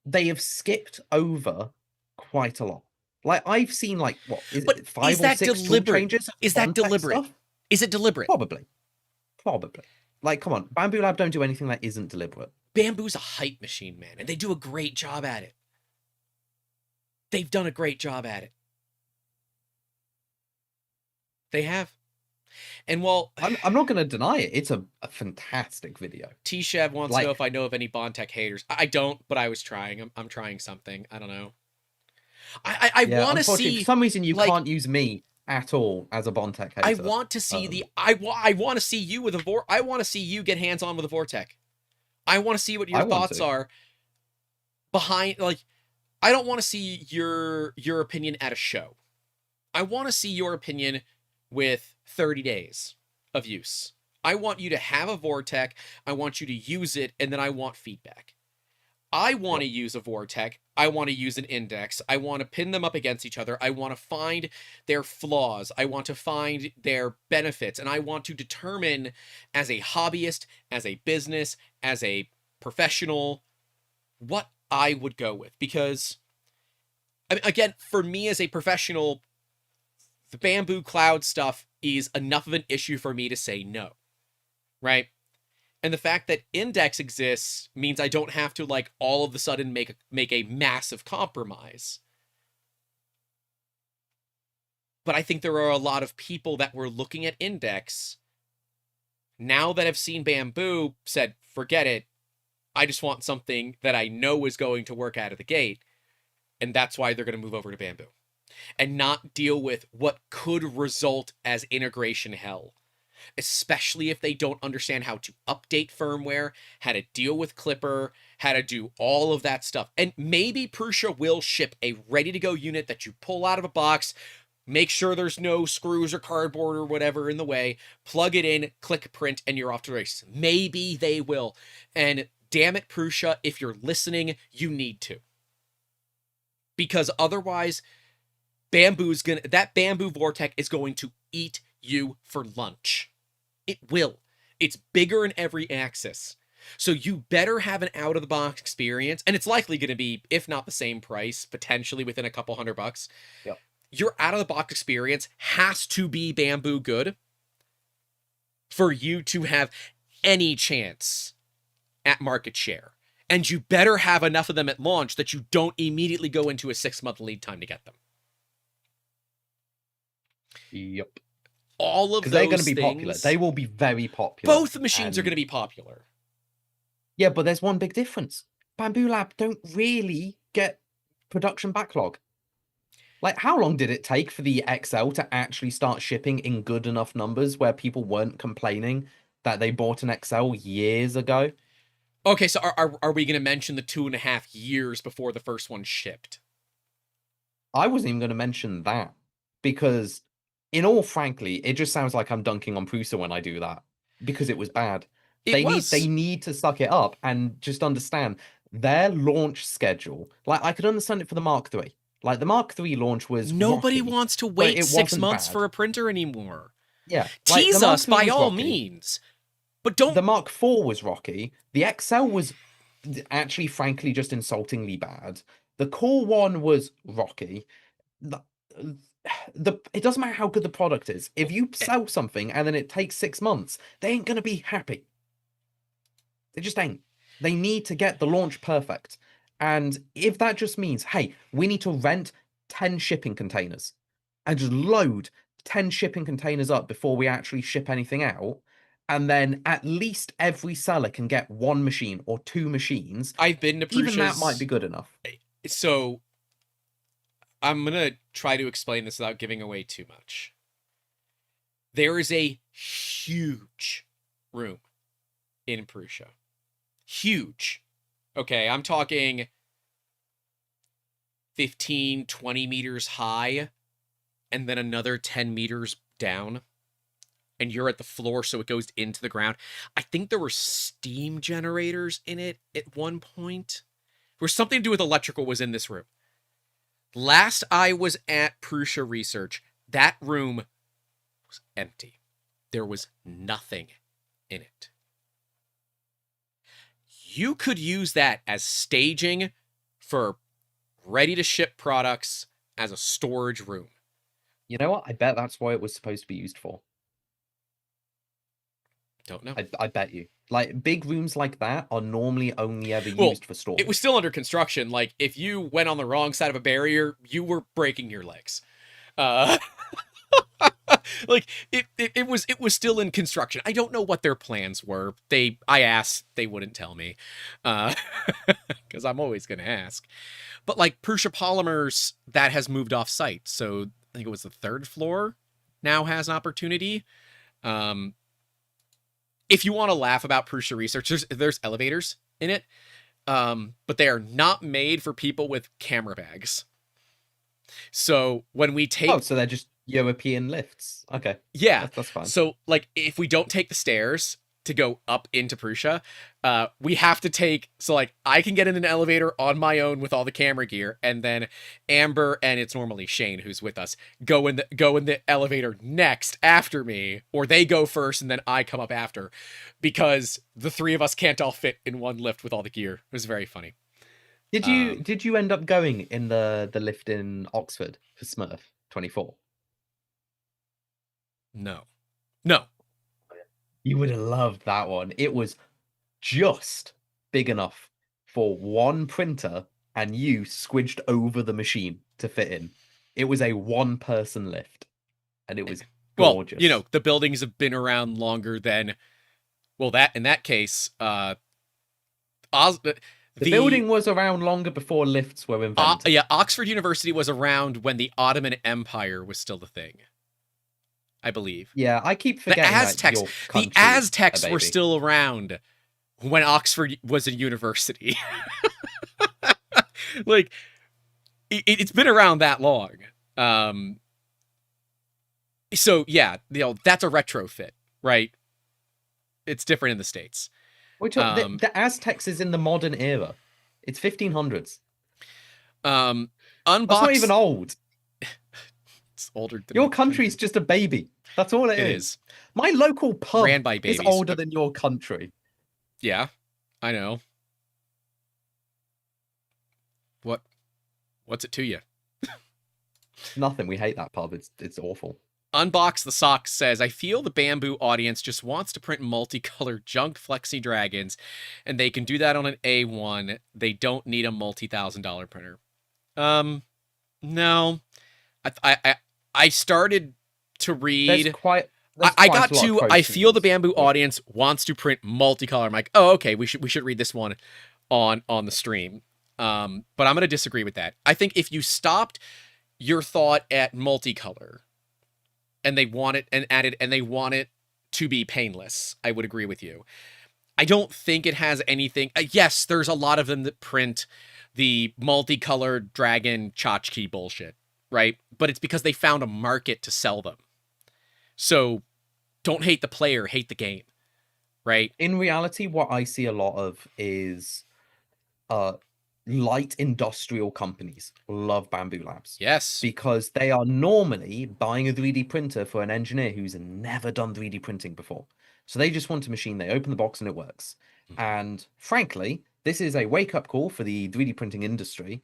they have skipped over quite a lot. Like, I've seen, like, what is it, 5 or 6 tool changes? Is that deliberate? Stuff? Is it deliberate? Probably. Like, come on, Bambu Lab don't do anything that isn't deliberate. Bambu's a hype machine, man, and they do a great job at it. They've done a great job at it. They have. And while I'm not going to deny it, it's a fantastic video. T-Shev wants to know if I know of any Bondtech haters. I don't, but I was trying. I'm trying something. I don't know. I want to see. For some reason, you can't use me at all as a Bondtech hater. I want to see I want to see you with a I want to see you get hands on with a Vortekch. I want to see what your thoughts are behind. Like, I don't want to see your opinion at a show. I want to see your opinion with 30 days of use. I want you to have a Vortekch. I want you to use it, and then I want feedback. I want to use a Vortekch. I want to use an INDX. I want to pin them up against each other. I want to find their flaws. I want to find their benefits. And I want to determine, as a hobbyist, as a business, as a professional, what I would go with. Because, I mean, again, for me as a professional, the Bambu Cloud stuff is enough of an issue for me to say no. Right? And the fact that INDX exists means I don't have to, like, all of a sudden make a massive compromise. But I think there are a lot of people that were looking at INDX, now that have seen Bambu, said, forget it. I just want something that I know is going to work out of the gate. and that's why they're going to move over to Bambu and not deal with what could result as integration hell, especially if they don't understand how to update firmware, how to deal with Clipper, how to do all of that stuff. And maybe Prusa will ship a ready-to-go unit that you pull out of a box, make sure there's no screws or cardboard or whatever in the way, plug it in, click print, and you're off to the races. Maybe they will. And damn it, Prusa, if you're listening, you need to. Because otherwise, that Bambu Vortek is going to eat you for lunch. It will. It's bigger in every axis. So you better have an out-of-the-box experience, and it's likely going to be, if not the same price, potentially within a couple $100. Yep. Your out-of-the-box experience has to be Bambu good for you to have any chance at market share. And you better have enough of them at launch that you don't immediately go into a 6-month lead time to get them. Yep. All of those they're going to be things, popular. They will be very popular. Both machines are going to be popular. Yeah, but there's one big difference. Bambu Lab don't really get production backlog. Like, how long did it take for the XL to actually start shipping in good enough numbers where people weren't complaining that they bought an XL years ago? Okay, so are we going to mention the 2.5 years before the first one shipped? I wasn't even going to mention that because, in all frankly, it just sounds like I'm dunking on Prusa when I do that because it was bad. They need to suck it up and just understand their launch schedule. Like, I could understand it for the Mark III. Like, the Mark III launch was Nobody rocky, wants to wait 6 months bad. for a printer anymore. Yeah. Tease us by all means. But don't... The Mark IV was rocky. The XL was actually, frankly, just insultingly bad. The Core 1 was rocky. It doesn't matter how good the product is. If you sell something and then it takes 6 months, they ain't going to be happy. They just ain't. They need to get the launch perfect. And if that just means, hey, we need to rent 10 shipping containers and just load 10 shipping containers up before we actually ship anything out, and then at least every seller can get 1 machine or 2 machines, I've been to Prusa's... even that might be good enough. So I'm going to try to explain this without giving away too much. There is a huge room in Prusa. Huge. Okay, I'm talking 15, 20 meters high, and then another 10 meters down. And you're at the floor, so it goes into the ground. I think there were steam generators in it at one point. There was something to do with electrical was in this room. Last I was at Prusa Research, that room was empty. There was nothing in it. You could use that as staging for ready-to-ship products as a storage room. You know what? I bet that's what it was supposed to be used for. Don't know. I bet you. Like, big rooms like that are normally only ever used for storage. It was still under construction. Like, if you went on the wrong side of a barrier, you were breaking your legs. Like, it was still in construction. I don't know what their plans were. I asked, they wouldn't tell me. Because I'm always going to ask. But, like, Prusa Polymers, that has moved off-site. So, I think it was the 3rd floor now has an opportunity. If you want to laugh about Prusa Research, there's elevators in it, but they are not made for people with camera bags. So when we take... Oh, so they're just European lifts. Okay. Yeah. That's fine. So, like, if we don't take the stairs to go up into Prusa, we have to take... So, like, I can get in an elevator on my own with all the camera gear, and then Amber, and it's normally Shane who's with us, go in the elevator next after me, or they go first and then I come up after, because the 3 of us can't all fit in one lift with all the gear. It was very funny. Did you end up going in the lift in Oxford for Smurf 24? No. You would have loved that one. It was just big enough for 1 printer and you squidged over the machine to fit in. It was a 1-person lift, and it was gorgeous. Well, you know, the buildings have been around longer than... Well, that in that case, The building was around longer before lifts were invented. Yeah, Oxford University was around when the Ottoman Empire was still the thing, I believe. Yeah, I keep forgetting that your The country is Aztecs a were baby. still around when Oxford was a university. Like, it's been around that long. So yeah, that's a retrofit, right? It's different in the States. The Aztecs is in the modern era. It's 1500s. Unbox. That's not even old. It's older than your country's just a baby. That's all it is. My local pub ran by babies. is older than your country. Yeah, I know. What's it to you? Nothing. We hate that pub. It's awful. Unbox the Sock says, I feel the Bambu audience just wants to print multicolored junk Flexi Dragons, and they can do that on an A1. They don't need a multi-$1,000 printer. No. I started to read. I feel the Bambu audience wants to print multicolor. I'm like, oh, okay, we should read this one on the stream. But I'm gonna disagree with that. I think if you stopped your thought at multicolor and they want it and they want it to be painless, I would agree with you. I don't think it has anything. Yes, there's a lot of them that print the multicolored dragon tchotchke bullshit, right? But it's because they found a market to sell them. So don't hate the player, hate the game, right? In reality, what I see a lot of is light industrial companies love Bambu Labs. Yes. Because they are normally buying a 3D printer for an engineer who's never done 3D printing before. So they just want a machine, they open the box and it works. And frankly, this is a wake-up call for the 3D printing industry,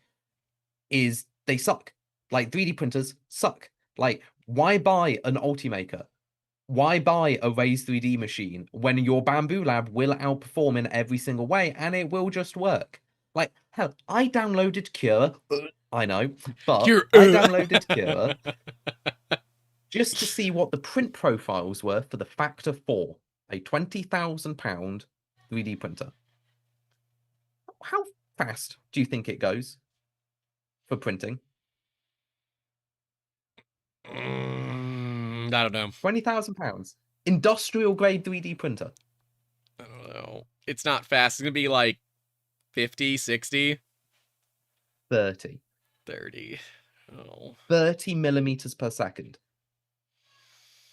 is they suck. Like, 3D printers suck. Like, why buy an Ultimaker? Why buy a Raise 3D machine when your Bambu Lab will outperform in every single way and it will just work? Like, hell, I downloaded Cure. I know, but I downloaded Cure just to see what the print profiles were for the Factor 4, a £20,000 3D printer. How fast do you think it goes for printing? I don't know. £20,000. Industrial grade 3D printer. I don't know. It's not fast. It's going to be like 50, 60? 30. 30. Oh. 30 millimeters per second.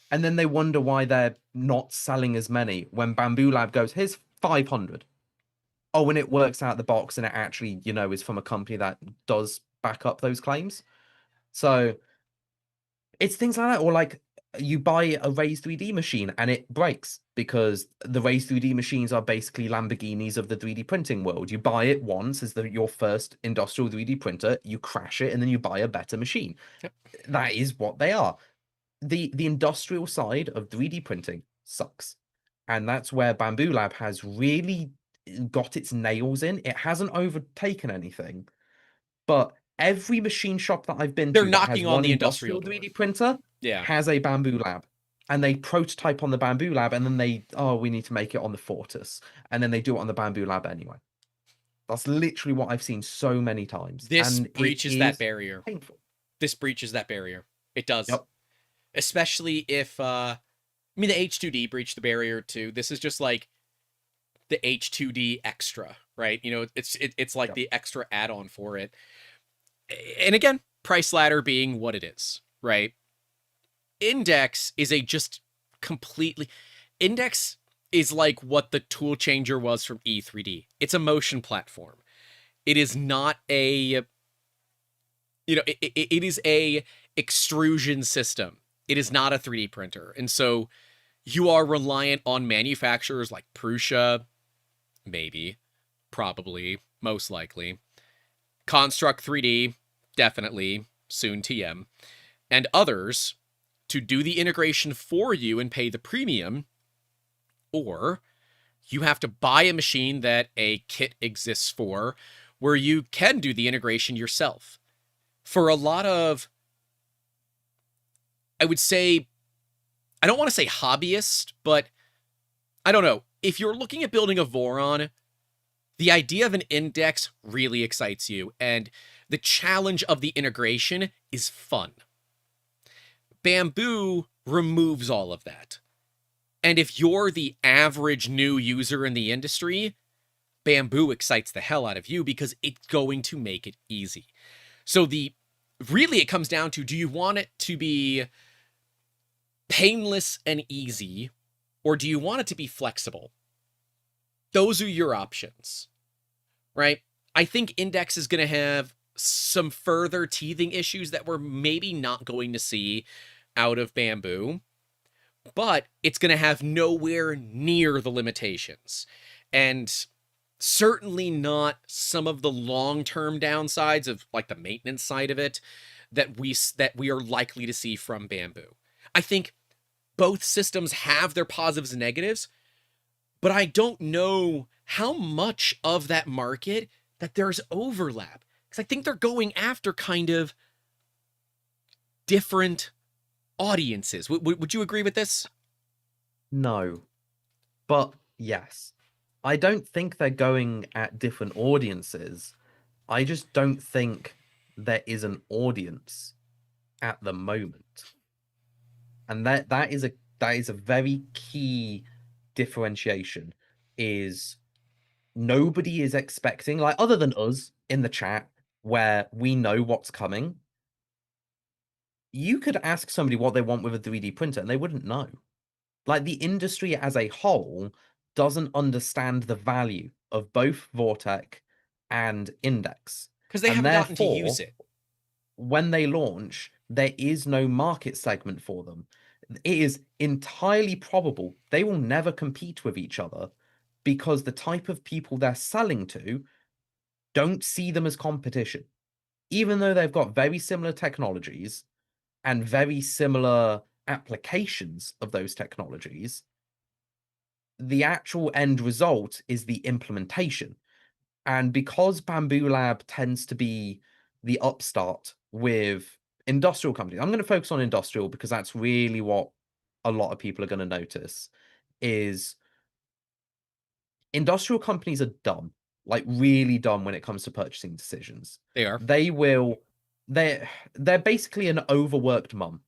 And then they wonder why they're not selling as many when Bambu Lab goes, here's 500. Oh, and it works out the box and it actually, is from a company that does back up those claims. So it's things like that. Or like you buy a Raise 3D machine and it breaks because the Raise 3D machines are basically Lamborghinis of the 3D printing world. You buy it once as your first industrial 3D printer, you crash it, and then you buy a better machine. Yep. That is what they are. The industrial side of 3D printing sucks. And that's where Bambu Lab has really got its nails in. It hasn't overtaken anything, but every machine shop that I've been to that has one industrial 3D printer has a Bambu Lab. And they prototype on the Bambu Lab, and then we need to make it on the Fortis. And then they do it on the Bambu Lab anyway. That's literally what I've seen so many times. This and breaches that barrier. Painful. This breaches that barrier. It does. Yep. Especially if, the H2D breached the barrier too. This is just like the H2D extra, right? It's like the extra add-on for it. And again, price ladder being what it is, right? INDX is INDX is like what the tool changer was from E3D. It's a motion platform. It is not it is a extrusion system. It is not a 3D printer. And so you are reliant on manufacturers like Prusa, maybe, probably, most likely, Construct 3D, definitely, soon TM, and others to do the integration for you and pay the premium, or you have to buy a machine that a kit exists for where you can do the integration yourself. For a lot of, I would say, I don't want to say hobbyist, but I don't know. If you're looking at building a Voron, the idea of an index really excites you, and the challenge of the integration is fun. Bambu removes all of that. And if you're the average new user in the industry, Bambu excites the hell out of you because it's going to make it easy. So really it comes down to, do you want it to be painless and easy, or do you want it to be flexible? Those are your options, right? I think Index is going to have some further teething issues that we're maybe not going to see out of Bambu, but it's going to have nowhere near the limitations. And certainly not some of the long-term downsides of like the maintenance side of it that we are likely to see from Bambu. I think both systems have their positives and negatives, but I don't know how much of that market that there's overlap. Because I think they're going after kind of different audiences. Would you agree with this? No, but yes. I don't think they're going at different audiences. I just don't think there is an audience at the moment. And that is a very key differentiation, is nobody is expecting, like, other than us in the chat where we know what's coming. You could ask somebody what they want with a 3D printer and they wouldn't know. Like, the industry as a whole doesn't understand the value of both Vortekch and Index. Because they And haven't gotten to therefore, use it. when they launch, there is no market segment for them. It is entirely probable they will never compete with each other because the type of people they're selling to don't see them as competition. Even though they've got very similar technologies and very similar applications of those technologies, the actual end result is the implementation. And because Bambu Lab tends to be the upstart with industrial companies, I'm going to focus on industrial because that's really what a lot of people are going to notice, is industrial companies are dumb, like really dumb when it comes to purchasing decisions. They are. They're basically an overworked mum.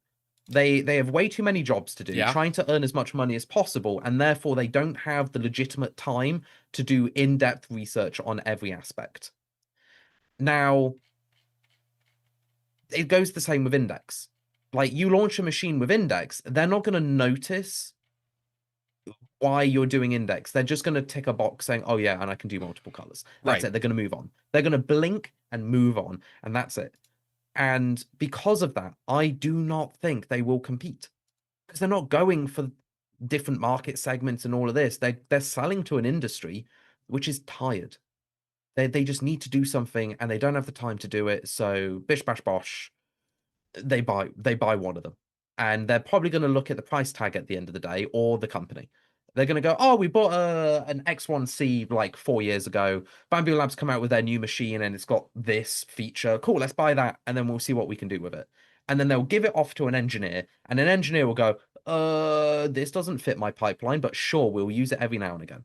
They have way too many jobs to do, Yeah. trying to earn as much money as possible, and therefore they don't have the legitimate time to do in-depth research on every aspect. Now, it goes the same with Index. Like, you launch a machine with Index, they're not going to notice why you're doing Index. They're just going to tick a box saying, oh yeah, and I can do multiple colors. That's Right. it. They're going to move on. They're going to blink and move on, and that's it. And because of that, I do not think they will compete, because they're not going for different market segments and all of this. They're selling to an industry which is tired. They just need to do something and they don't have the time to do it. So bish bash bosh, they buy one of them. And they're probably going to look at the price tag at the end of the day, or the company. They're going to go, oh, we bought an X1C like 4 years ago. Bambu Labs come out with their new machine and it's got this feature. Cool, let's buy that, and then we'll see what we can do with it. And then they'll give it off to an engineer, and an engineer will go, this doesn't fit my pipeline, but sure, we'll use it every now and again.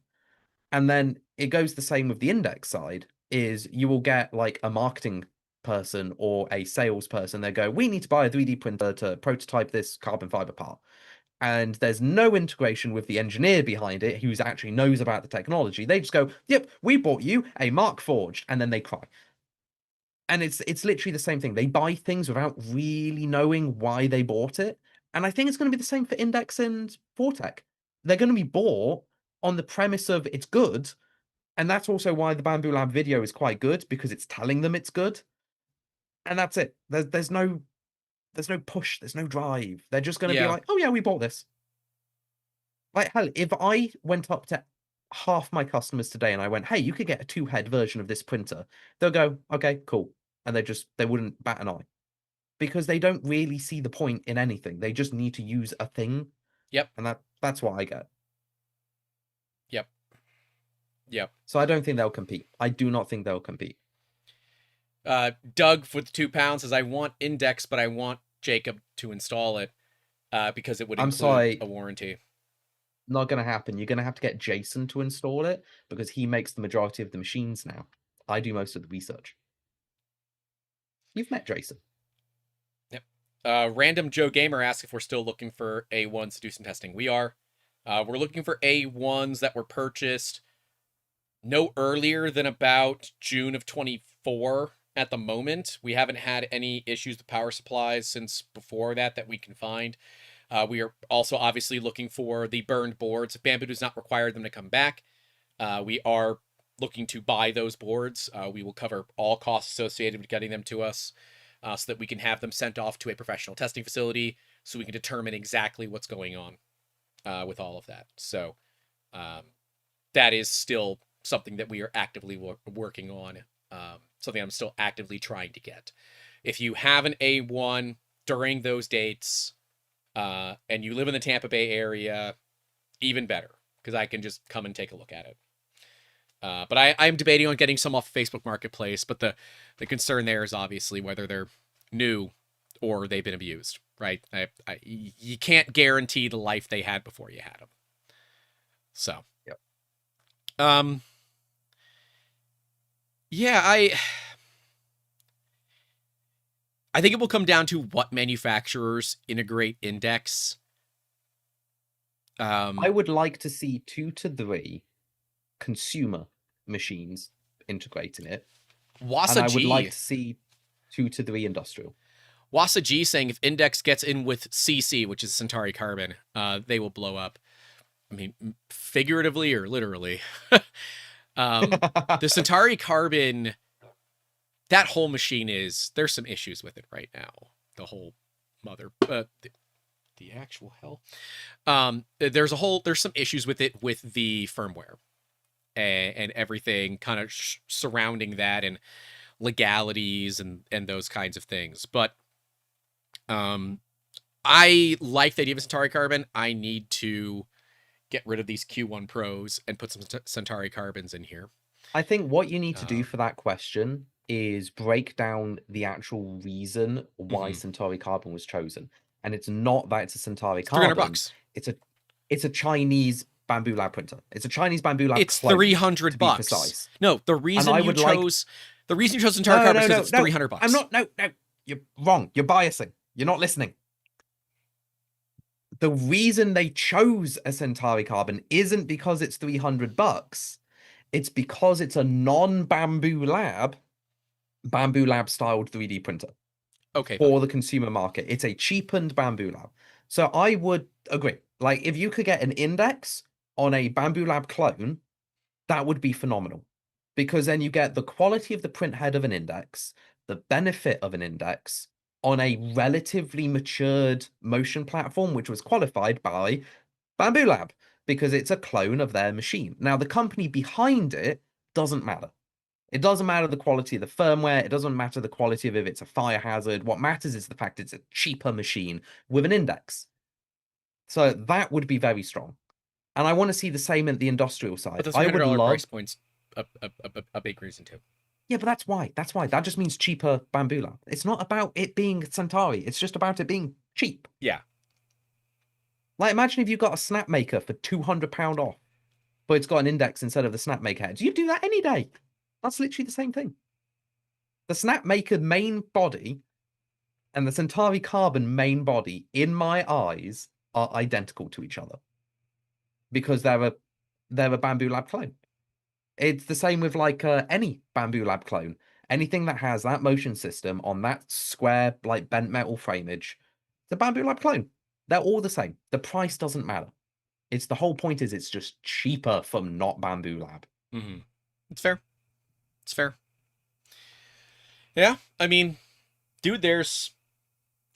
And then it goes the same with the Index side, is you will get like a marketing person or a salesperson. They go, we need to buy a 3D printer to prototype this carbon fiber part. And there's no integration with the engineer behind it who actually knows about the technology. They just go, yep, we bought you a Mark Forged, and then they cry. And it's literally the same thing. They buy things without really knowing why they bought it. And I think it's going to be the same for Index and Vortekch. They're going to be bought on the premise of it's good. And that's also why the Bambu Lab video is quite good, because it's telling them it's good. And that's it. There's no push, there's no drive. They're just going to be like, oh yeah, we bought this. Like, hell, if I went up to half my customers today and I went, hey, you could get a 2-head version of this printer, they'll go, okay, cool. And they wouldn't bat an eye, because they don't really see the point in anything. They just need to use a thing. Yep. And that's what I get. Yep. Yep. So I don't think they'll compete. I do not think they'll compete. Doug with £2 says, I want Index, but I want Jacob to install it because it would include a warranty. Not going to happen. You're going to have to get Jason to install it because he makes the majority of the machines now. I do most of the research. You've met Jason. Random Joe Gamer asks if we're still looking for A1s to do some testing. We are. We're looking for A1s that were purchased no earlier than about June of 24 at the moment. We haven't had any issues with power supplies since before that we can find. We are also obviously looking for the burned boards. If Bambu does not require them to come back, we are looking to buy those boards. We will cover all costs associated with getting them to us so that we can have them sent off to a professional testing facility so we can determine exactly what's going on with all of that. So that is still something that we are actively working on, something I'm still actively trying to get. If you have an A1 during those dates and you live in the Tampa Bay area, even better, because I can just come and take a look at it. But I'm debating on getting some off Facebook Marketplace, but the concern there is obviously whether they're new or they've been abused, right? You can't guarantee the life they had before you had them. So, yep. Yeah, I think it will come down to what manufacturers integrate INDX. I would like to see 2 to 3 consumer machines integrating it. Wasa and I would G. like to see 2 to 3 industrial. Wasa G saying if INDX gets in with CC, which is Centauri Carbon, they will blow up. I mean, figuratively or literally. The Centauri Carbon, that whole machine there's some issues with it right now. The whole the actual hell. There's some issues with it with the firmware and everything kind of surrounding that and legalities and those kinds of things. But I like the idea of Centauri Carbon. I need to get rid of these Q1 Pros and put some Centauri Carbons in here. I think what you need to do for that question is break down the actual reason why Centauri Carbon was chosen. And it's not that it's a Centauri Carbon. $300. It's a Chinese Bambu Lab printer. It's a Chinese Bambu Lab. It's clone, $300. To be precise. No, the reason you chose Centauri Carbon is because it's $300. I'm not. No. You're wrong. You're biasing. You're not listening. The reason they chose a Centauri Carbon isn't because it's $300. It's because it's a non-Bambu Lab styled 3D printer. Okay. For the consumer market. It's a cheapened Bambu Lab. So I would agree. Like, if you could get an INDX on a Bambu Lab clone, that would be phenomenal. Because then you get the quality of the print head of an INDX, the benefit of an INDX on a relatively matured motion platform, which was qualified by Bambu Lab, because it's a clone of their machine. Now, the company behind it doesn't matter. It doesn't matter the quality of the firmware. It doesn't matter the quality of if it's a fire hazard. What matters is the fact it's a cheaper machine with an INDX. So that would be very strong. And I want to see the same at the industrial side. But the I would love price point's a big reason too. Yeah, but that's why. That just means cheaper Bambu Lab. It's not about it being Centauri. It's just about it being cheap. Yeah. Like, imagine if you got a snap maker for £200 off, but it's got an INDX instead of the snap maker heads. You'd do that any day. That's literally the same thing. The snap maker main body and the Centauri Carbon main body, in my eyes, are identical to each other because they're a Bambu Lab clone. It's the same with like any Bambu Lab clone. Anything that has that motion system on that square, like bent metal frameage, it's a Bambu Lab clone. They're all the same. The price doesn't matter. It's the whole point is it's just cheaper from not Bambu Lab. It's fair. It's fair. Yeah, I mean, dude,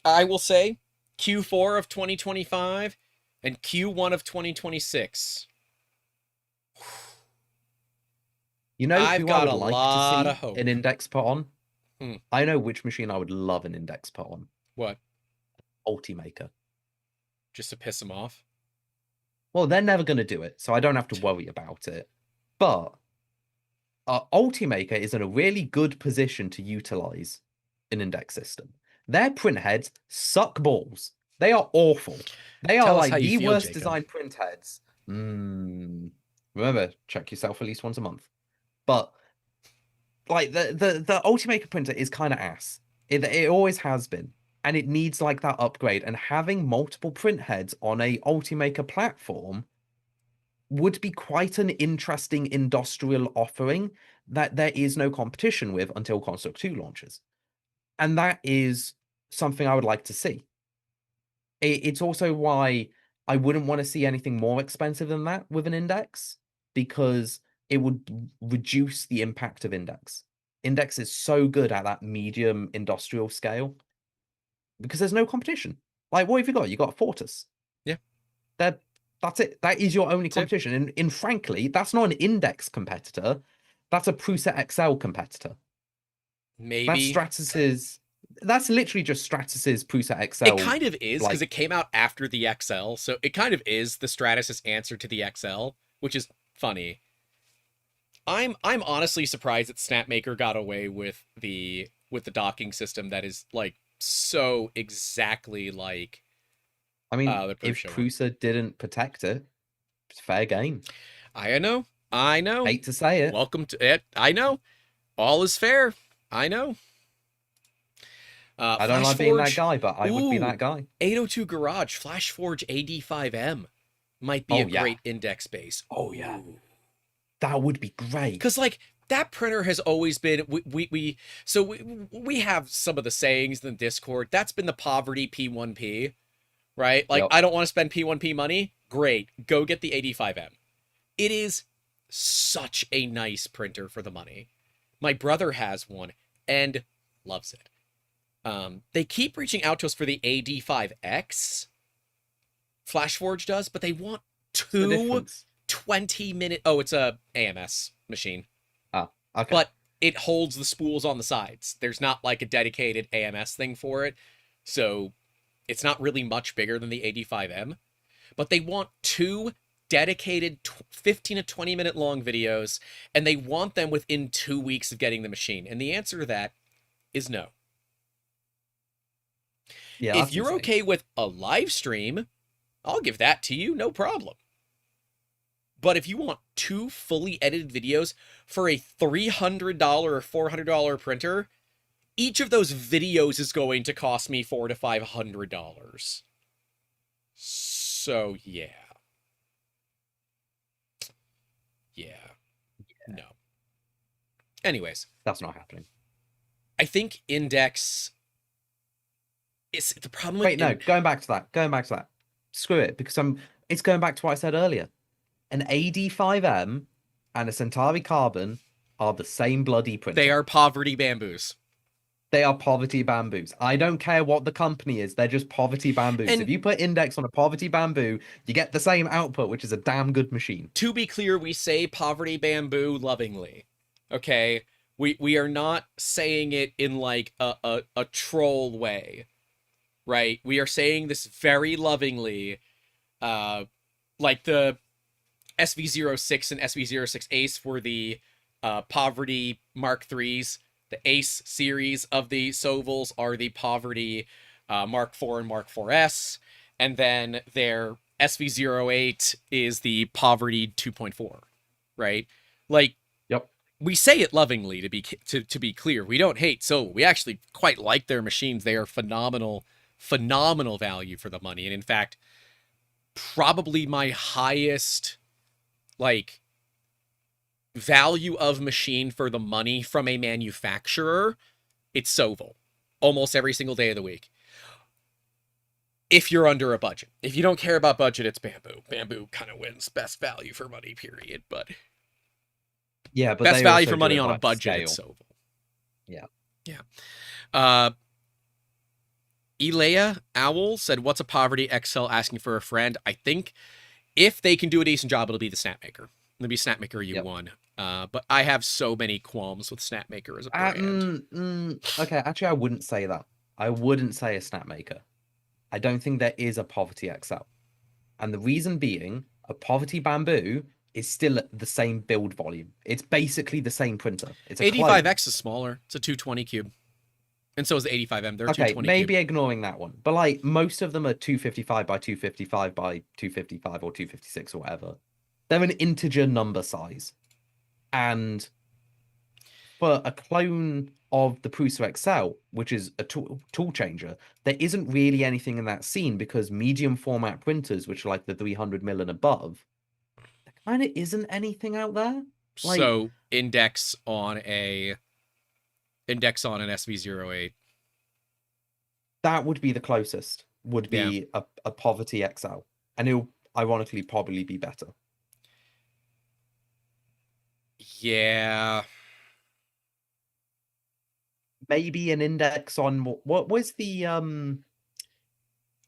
I will say, Q4 of 2025 and Q1 of 2026. You know I've who got I would a like lot to of see hope. an INDX put on? I know which machine I would love an INDX put on. What? Ultimaker. Just to piss them off? Well, they're never going to do it, so I don't have to worry about it. But Ultimaker is in a really good position to utilize an INDX system. Their print heads suck balls. They are awful. They are like the worst designed print heads Remember, check yourself at least once a month. But like the Ultimaker printer is kind of ass. It always has been, and it needs like that upgrade. And having multiple print heads on a Ultimaker platform would be quite an interesting industrial offering that there is no competition with until Construct 2 launches. And that is something I would like to see. It's also why I wouldn't want to see anything more expensive than that with an index, because it would reduce the impact of index. Index is so good at that medium industrial scale because there's no competition. Like, what have you got? You got Fortis. Yeah. That's it. That is your only That's it. competition. And frankly, that's not an index competitor. That's a Prusa XL competitor. Maybe. That's literally just Stratus's Prusa XL. It kind of is, because it came out after the XL, so it kind of is the Stratus's answer to the XL, which is funny. I'm honestly surprised that Snapmaker got away with the docking system that is like so exactly like. I mean, if Prusa didn't protect it, it's fair game. I know. Hate to say it. Welcome to it. I know. All is fair. I know. I don't like being that guy, but I would be that guy. 802 Garage, FlashForge AD5M might be a great index base. Oh, yeah. That would be great. Because, like, that printer has always been, we have some of the sayings in the Discord. That's been the poverty P1P, right? Like, I don't want to spend P1P money. Great. Go get the 85M. It is such a nice printer for the money. My brother has one and loves it. They keep reaching out to us for the AD5X. FlashForge does, but they want two 20-minute... Oh, it's a AMS machine. Oh, okay. But it holds the spools on the sides. There's not like a dedicated AMS thing for it. So it's not really much bigger than the AD5M. But they want two dedicated 15 to 20 minute long videos, and they want them within 2 weeks of getting the machine. And the answer to that is no. Yeah, if you're okay with a live stream, I'll give that to you, no problem. But if you want two fully edited videos for a $300 or $400 printer, each of those videos is going to cost me $400 to $500. So, yeah. No. Anyways. That's not happening. I think Index... It's the problem. Wait, no, going back to that. Screw it, because it's going back to what I said earlier. An AD5M and a Centauri Carbon are the same bloody printer. They are poverty bamboos. They are poverty bamboos. I don't care what the company is. They're just poverty bamboos. And if you put Index on a poverty bamboo, you get the same output, which is a damn good machine. To be clear, we say poverty bamboo lovingly. Okay? We are not saying it in like a troll way. Right? We are saying this very lovingly. Like the SV06 and SV06 Ace were the Poverty Mark IIIs. The Ace series of the Sovals are the Poverty Mark IV and Mark IVS. And then their SV08 is the Poverty 2.4. Right? Like, we say it lovingly, to be clear. We don't hate Soval. We actually quite like their machines. They are phenomenal value for the money. And in fact, probably my highest like value of machine for the money from a manufacturer, it's Soval. Almost every single day of the week. If you're under a budget. If you don't care about budget, it's Bambu. Bambu kind of wins best value for money, period. But yeah, but best value for money on a budget, it's Soval. Yeah. Elea Owl said, what's a Poverty XL asking for a friend? I think if they can do a decent job, it'll be the Snapmaker. It'll be Snapmaker U1. But I have so many qualms with Snapmaker as a brand. Okay, actually, I wouldn't say that. I wouldn't say a Snapmaker. I don't think there is a Poverty XL. And the reason being, a Poverty Bamboo is still the same build volume. It's basically the same printer. It's a 85X is smaller. It's a 220 cube. And so is the 85M. They're Okay, 220 cube. maybe ignoring that one, but like most of them are 255 by 255 by 255 or 256 or whatever. They're an integer number size, and for a clone of the Prusa XL, which is a tool changer, there isn't really anything in that scene because medium format printers, which are like the 300mm and above, there kind of isn't anything out there. Like, So index on an SV08. that would be the closest, would Yeah. be a Poverty XL. And it'll ironically probably be better. Yeah. Maybe an index on what was the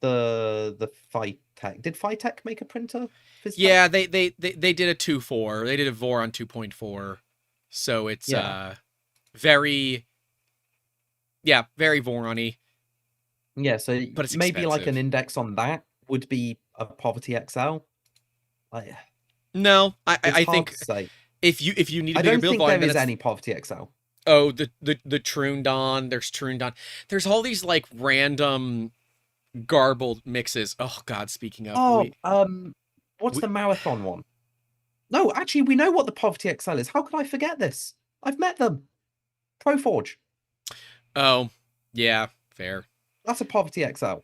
Phytech. Did Phytech make a printer? Yeah, they did a 2.4. They did a Vor on 2.4. So it's very very Voron-y. Yeah, so but it's maybe like expensive. an index on that would be a Poverty XL. No, I think say. if you need a I bigger don't build think volume, there is any Poverty XL. Oh, the Trundon. There's Trundon. There's all these like random garbled mixes. Oh God, speaking of, what's the Marathon one? No, actually, we know what the Poverty XL is. How could I forget this? I've met them. Proforge. Oh, yeah, fair. That's a Poverty XL.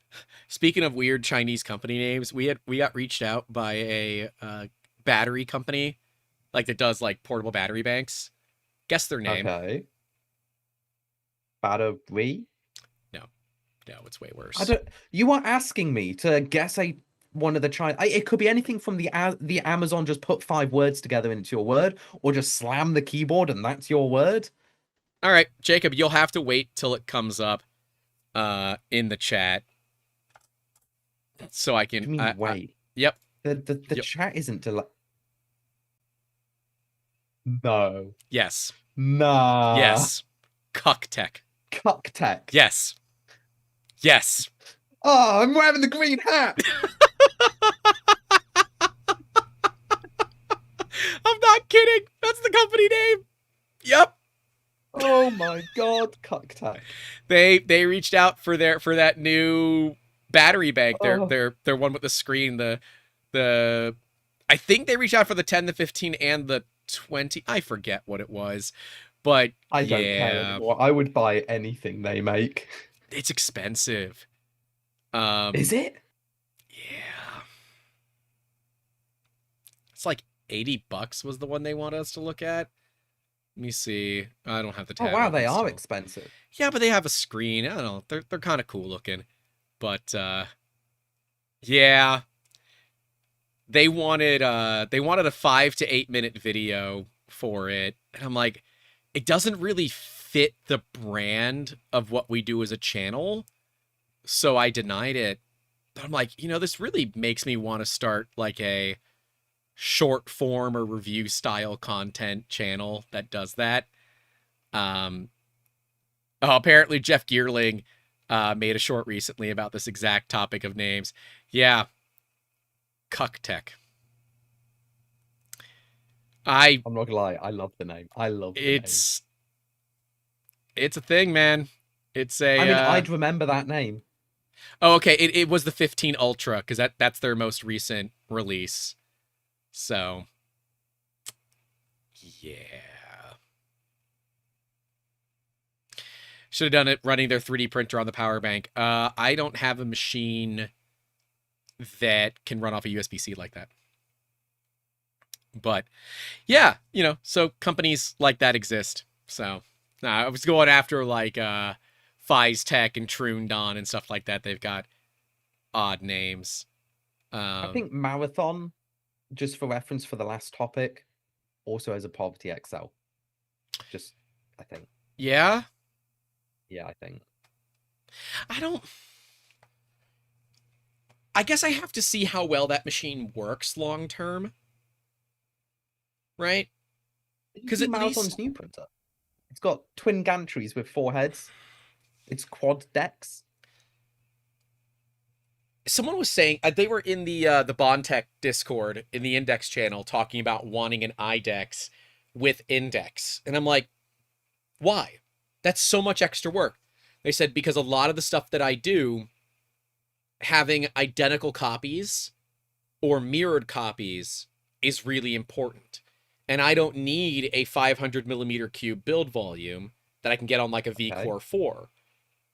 Speaking of weird Chinese company names, we got reached out by a battery company, like that does like portable battery banks. Guess their name. Okay. Battery? No, it's way worse. I don't. You are asking me to guess one of the China. It could be anything from the Amazon just put 5 words together into your word, or just slam the keyboard and that's your word. All right, Jacob, you'll have to wait till it comes up in the chat so I can. Wait. Yep. The chat isn't No. Yes. Nah. Yes. Cucktech. Cucktech. Yes. Yes. Oh, I'm wearing the green hat. I'm not kidding. That's the company name. Yep. Oh my God, Cucktech. They reached out for that new battery bank. Their one with the screen. The I think they reached out for the 10, the 15, and the 20. I forget what it was, but I don't care anymore. I would buy anything they make. It's expensive. Is it? Yeah. It's like $80 was the one they want us to look at. Let me see. I don't have the tab. Oh wow, they are still. expensive. Yeah, but they have a screen. I don't know. They're kind of cool looking. But yeah. They wanted a 5 to 8 minute video for it. And I'm like, it doesn't really fit the brand of what we do as a channel. So I denied it. But I'm like, this really makes me want to start like a short form or review style content channel that does that. Apparently Jeff Geerling made a short recently about this exact topic of names. Yeah. Cucktech. I'm not gonna lie, I love the name. I love the name. It's a thing, man. It's a. I mean, I'd remember that name. Oh, okay. It was the 15 Ultra because that's their most recent release. So, yeah. Should have done it running their 3D printer on the power bank. I don't have a machine that can run off a USB-C like that. But, yeah, so companies like that exist. So, I was going after, like, Tech and Trundon and stuff like that. They've got odd names. I think Marathon, just for reference for the last topic, also has a Poverty XL. Just, I think. Yeah? Yeah, I think. I guess I have to see how well that machine works long term. Right? Because it's Marathon's new printer. It's got twin gantries with 4 heads. It's quad decks. Someone was saying they were in the Bondtech Discord in the INDX channel talking about wanting an INDX with INDX, and I'm like, why? That's so much extra work. I said, because a lot of the stuff that I do, having identical copies or mirrored copies is really important. And I don't need a 500 millimeter cube build volume that I can get on like a V-Core 4.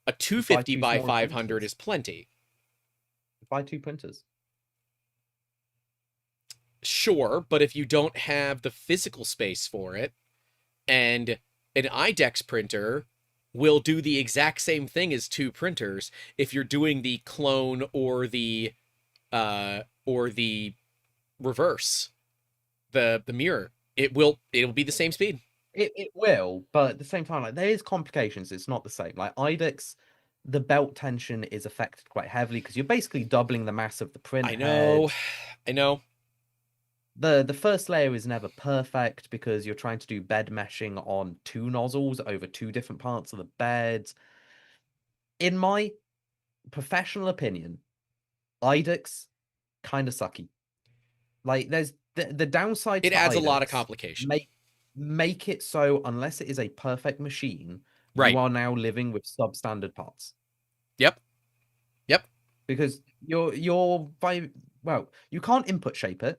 A 250 by 500 printers. is plenty. Buy 2 printers. Sure, but if you don't have the physical space for it, and an INDX printer will do the exact same thing as 2 printers if you're doing the clone or the reverse, the mirror. It'll be the same speed. It will, but at the same time, like there is complications. It's not the same. Like INDX, the belt tension is affected quite heavily because you're basically doubling the mass of the print I know. head. I know. The first layer is never perfect because you're trying to do bed meshing on 2 nozzles over 2 different parts of the bed. In my professional opinion, INDX kind of sucky. Like there's the downside. It to adds a lot of INDX, complication. Make it so unless it is a perfect machine, Right. you are now living with substandard parts. Yep. Yep. Because you can't input shape it.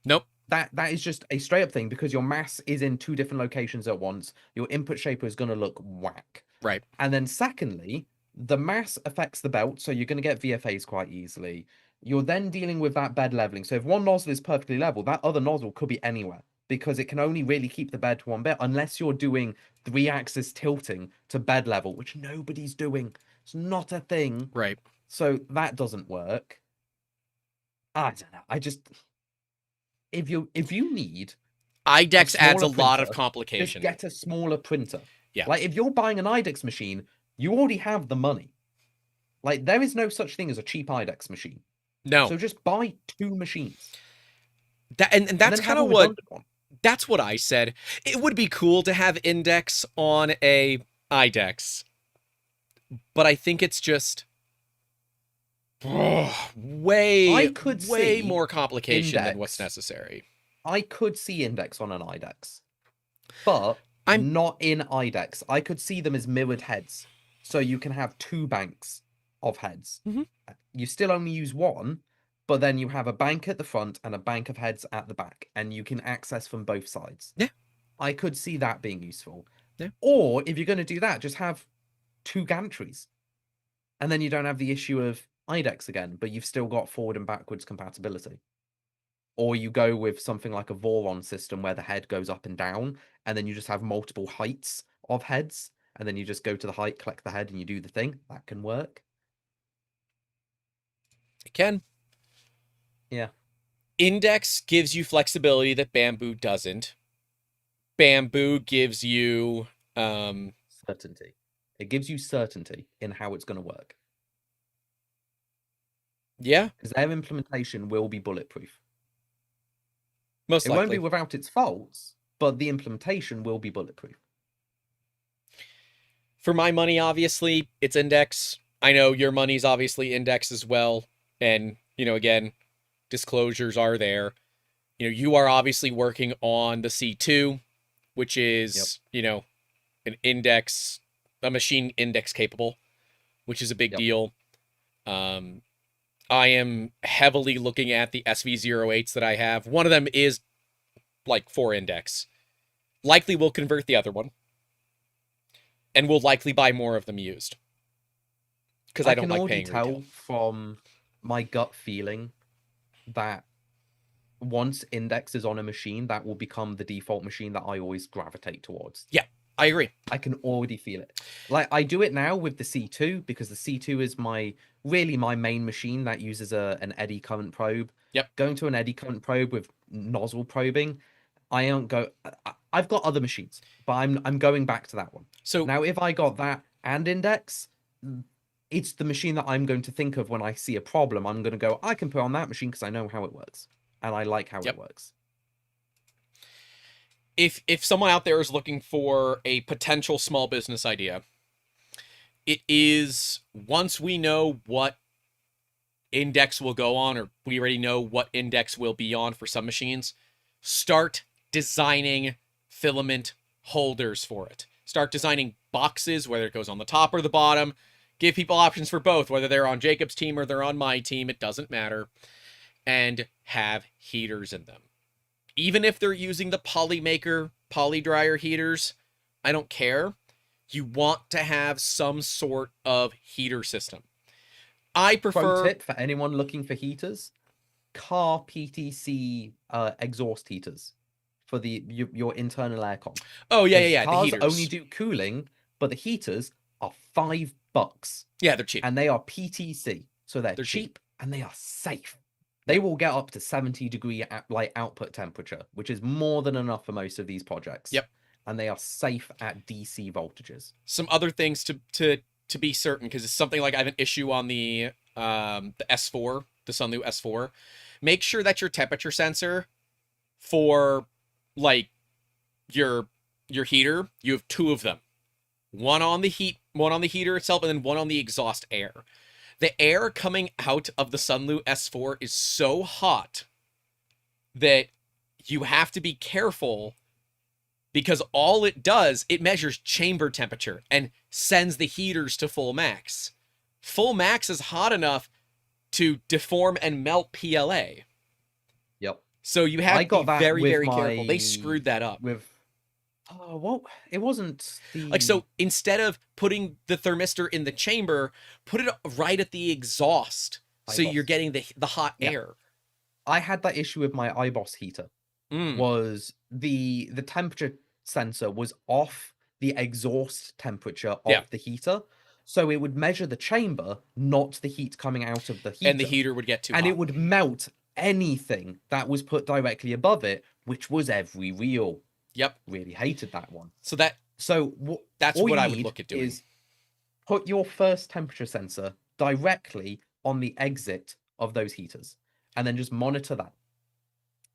Nope. That is just a straight up thing because your mass is in 2 different locations at once. Your input shaper is going to look whack. Right. And then secondly, the mass affects the belt, so you're going to get VFAs quite easily. You're then dealing with that bed leveling. So if one nozzle is perfectly level, that other nozzle could be anywhere because it can only really keep the bed to one bit unless you're doing 3-axis tilting to bed level, which nobody's doing. It's not a thing. Right. So that doesn't work. I don't know. I just if you need INDX adds a smaller lot of printer, complication. just get a smaller printer. Yeah. Like if you're buying an INDX machine, you already have the money. Like there is no such thing as a cheap INDX machine. No. So just buy 2 machines. And that's kind of that's what I said. It would be cool to have INDX on a INDX, but I think it's just way more complication than what's necessary. I could see INDX on an INDX, but not in INDX. I could see them as mirrored heads, so you can have 2 banks of heads. Mm-hmm. You still only use 1, but then you have a bank at the front and a bank of heads at the back, and you can access from both sides. Yeah. I could see that being useful. Yeah. Or if you're going to do that, just have 2 gantries. And then you don't have the issue of INDX again, but you've still got forward and backwards compatibility. Or you go with something like a Voron system where the head goes up and down, and then you just have multiple heights of heads, and then you just go to the height, collect the head, and you do the thing. That can work. It can. Yeah. INDX gives you flexibility that Bambu doesn't. Bambu gives you certainty. It gives you certainty in how it's going to work. Yeah. Because their implementation will be bulletproof. Most likely. It won't be without its faults, but the implementation will be bulletproof. For my money, obviously, it's INDX. I know your money's obviously INDX as well. And, again, disclosures are there. You are obviously working on the C2, which is, an INDX, a machine INDX capable, which is a big deal. I am heavily looking at the SV08s that I have. One of them is like for INDX. Likely will convert the other one. And will likely buy more of them used. Because I don't like paying retail. I can already tell from my gut feeling that once INDX is on a machine, that will become the default machine that I always gravitate towards. Yeah, I agree. I can already feel it. Like I do it now with the C2 because the C2 is my main machine that uses an eddy current probe. Yep. Going to an eddy current probe with nozzle probing, I've got other machines, but I'm going back to that one. So now if I got that and INDX, it's the machine that I'm going to think of when I see a problem. I'm going to go, I can put on that machine because I know how it works. And I like how it works. If someone out there is looking for a potential small business idea, it is once we know what INDX will go on, or we already know what INDX will be on for some machines, start designing filament holders for it. Start designing boxes, whether it goes on the top or the bottom. Give people options for both, whether they're on Jacob's team or they're on my team, it doesn't matter. And have heaters in them. Even if they're using the Polymaker poly dryer heaters, I don't care. You want to have some sort of heater system. I prefer... Pro tip for anyone looking for heaters, car PTC exhaust heaters for your internal aircon. Oh, yeah, Cars the heaters only do cooling, but the heaters are $5. Yeah, they're cheap. And they are PTC. So they're cheap and they are safe. They will get up to 70-degree output temperature, which is more than enough for most of these projects. Yep. And they are safe at DC voltages. Some other things to be certain, because it's something like I have an issue on the S4, the Sunlu S4. Make sure that your temperature sensor for like your heater, you have 2 of them. One on the heater itself, and then one on the exhaust air. The air coming out of the Sunlu S4 is so hot that you have to be careful, because all it does, it measures chamber temperature and sends the heaters to full max. Full max is hot enough to deform and melt PLA. Yep. So you have to be very, very careful. They screwed that up. Well, it wasn't the... Like, so instead of putting the thermistor in the chamber, put it right at the exhaust. So you're getting the hot air. I had that issue with my IBOS heater. Was the temperature sensor was off the exhaust temperature of the heater. So it would measure the chamber, not the heat coming out of the heater. And the heater would get too hot. And it would melt anything that was put directly above it, which was every reel. Yep. Really hated that one. That's what I would look at doing. Is put your first temperature sensor directly on the exit of those heaters, and then just monitor that.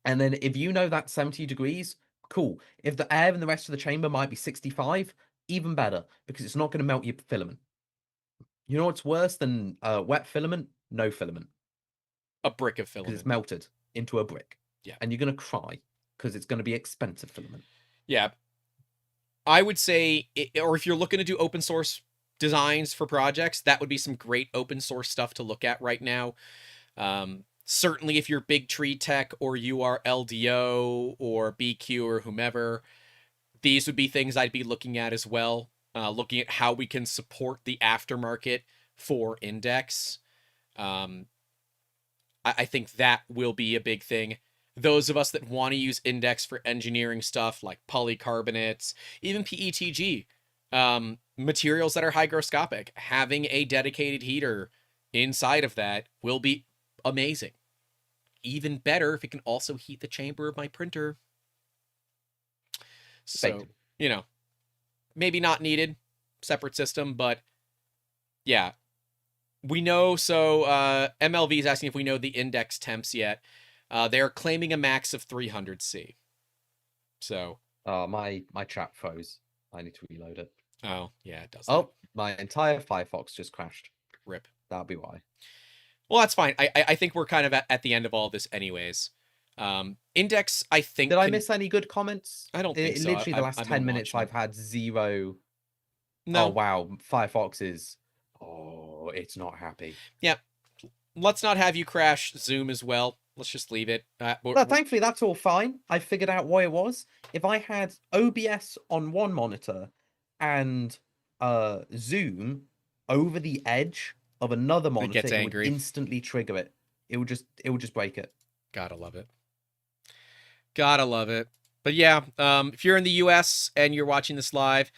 And then if you know that's 70 degrees, cool. If the air in the rest of the chamber might be 65, even better, because it's not going to melt your filament. You know what's worse than wet filament? No filament. A brick of filament. Because it's melted into a brick. Yeah. And you're going to cry, because it's going to be expensive filament. Yeah. I would say, or if you're looking to do open source designs for projects, that would be some great open source stuff to look at right now. Certainly if you're Big Tree Tech, or you are LDO or BQ or whomever, these would be things I'd be looking at as well. Looking at how we can support the aftermarket for INDX. I think that will be a big thing. Those of us that want to use INDX for engineering stuff like polycarbonates, even PETG, materials that are hygroscopic, having a dedicated heater inside of that will be amazing. Even better if it can also heat the chamber of my printer. So, you know, maybe not needed, separate system, but yeah. We know, so MLV is asking if we know the INDX temps yet. They're claiming a max of 300C. So. My chat froze. I need to reload it. Oh, yeah, it does. Oh, my entire Firefox just crashed. Rip. That'll be why. Well, that's fine. I think we're kind of at the end of all this anyways. INDX, I think... Did I miss any good comments? I don't think so. Literally the last 10 minutes I've had 0... No. Oh, wow. Firefox is... Oh, it's not happy. Yeah. Let's not have you crash Zoom as well. Let's just leave it. No, thankfully, that's all fine. I figured out why it was. If I had OBS on one monitor and Zoom over the edge of another monitor, it would instantly trigger it. It would just break it. Gotta love it. Gotta love it. But yeah, if you're in the US and you're watching this live,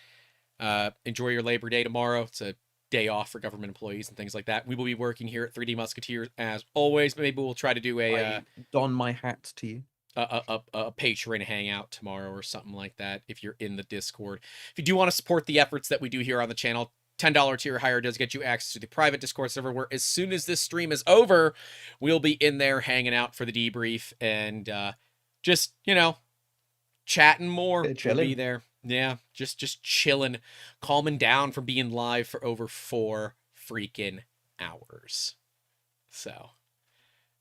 enjoy your Labor Day tomorrow. It's a day off for government employees and things like that. We will be working here at 3D Musketeers as always. Maybe we'll try to do I don my hat to you. A Patreon hangout tomorrow or something like that if you're in the Discord. If you do want to support the efforts that we do here on the channel, $10 tier or higher does get you access to the private Discord server, where as soon as this stream is over, we'll be in there hanging out for the debrief and just, you know, chatting more. We'll be there. Yeah, just chilling, calming down from being live for over 4 freaking hours. So,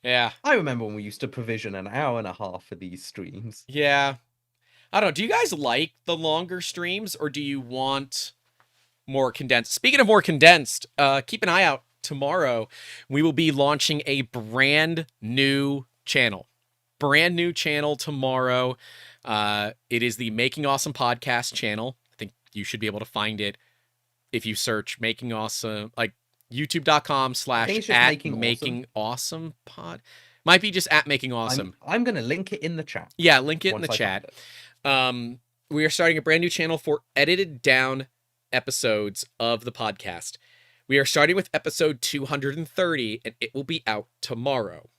yeah. I remember when we used to provision an hour and a half for these streams. Yeah. I don't know. Do you guys like the longer streams, or do you want more condensed. Speaking of more condensed, keep an eye out. Tomorrow, we will be launching a brand new channel. Brand new channel tomorrow. It is the Making Awesome podcast channel. I think you should be able to find it if you search Making Awesome, like youtube.com/@Making Awesome pod. Might be just @Making Awesome. I'm going to link it in the chat. Yeah, link it in the chat. We are starting a brand new channel for edited down episodes of the podcast. We are starting with episode 230, and it will be out tomorrow.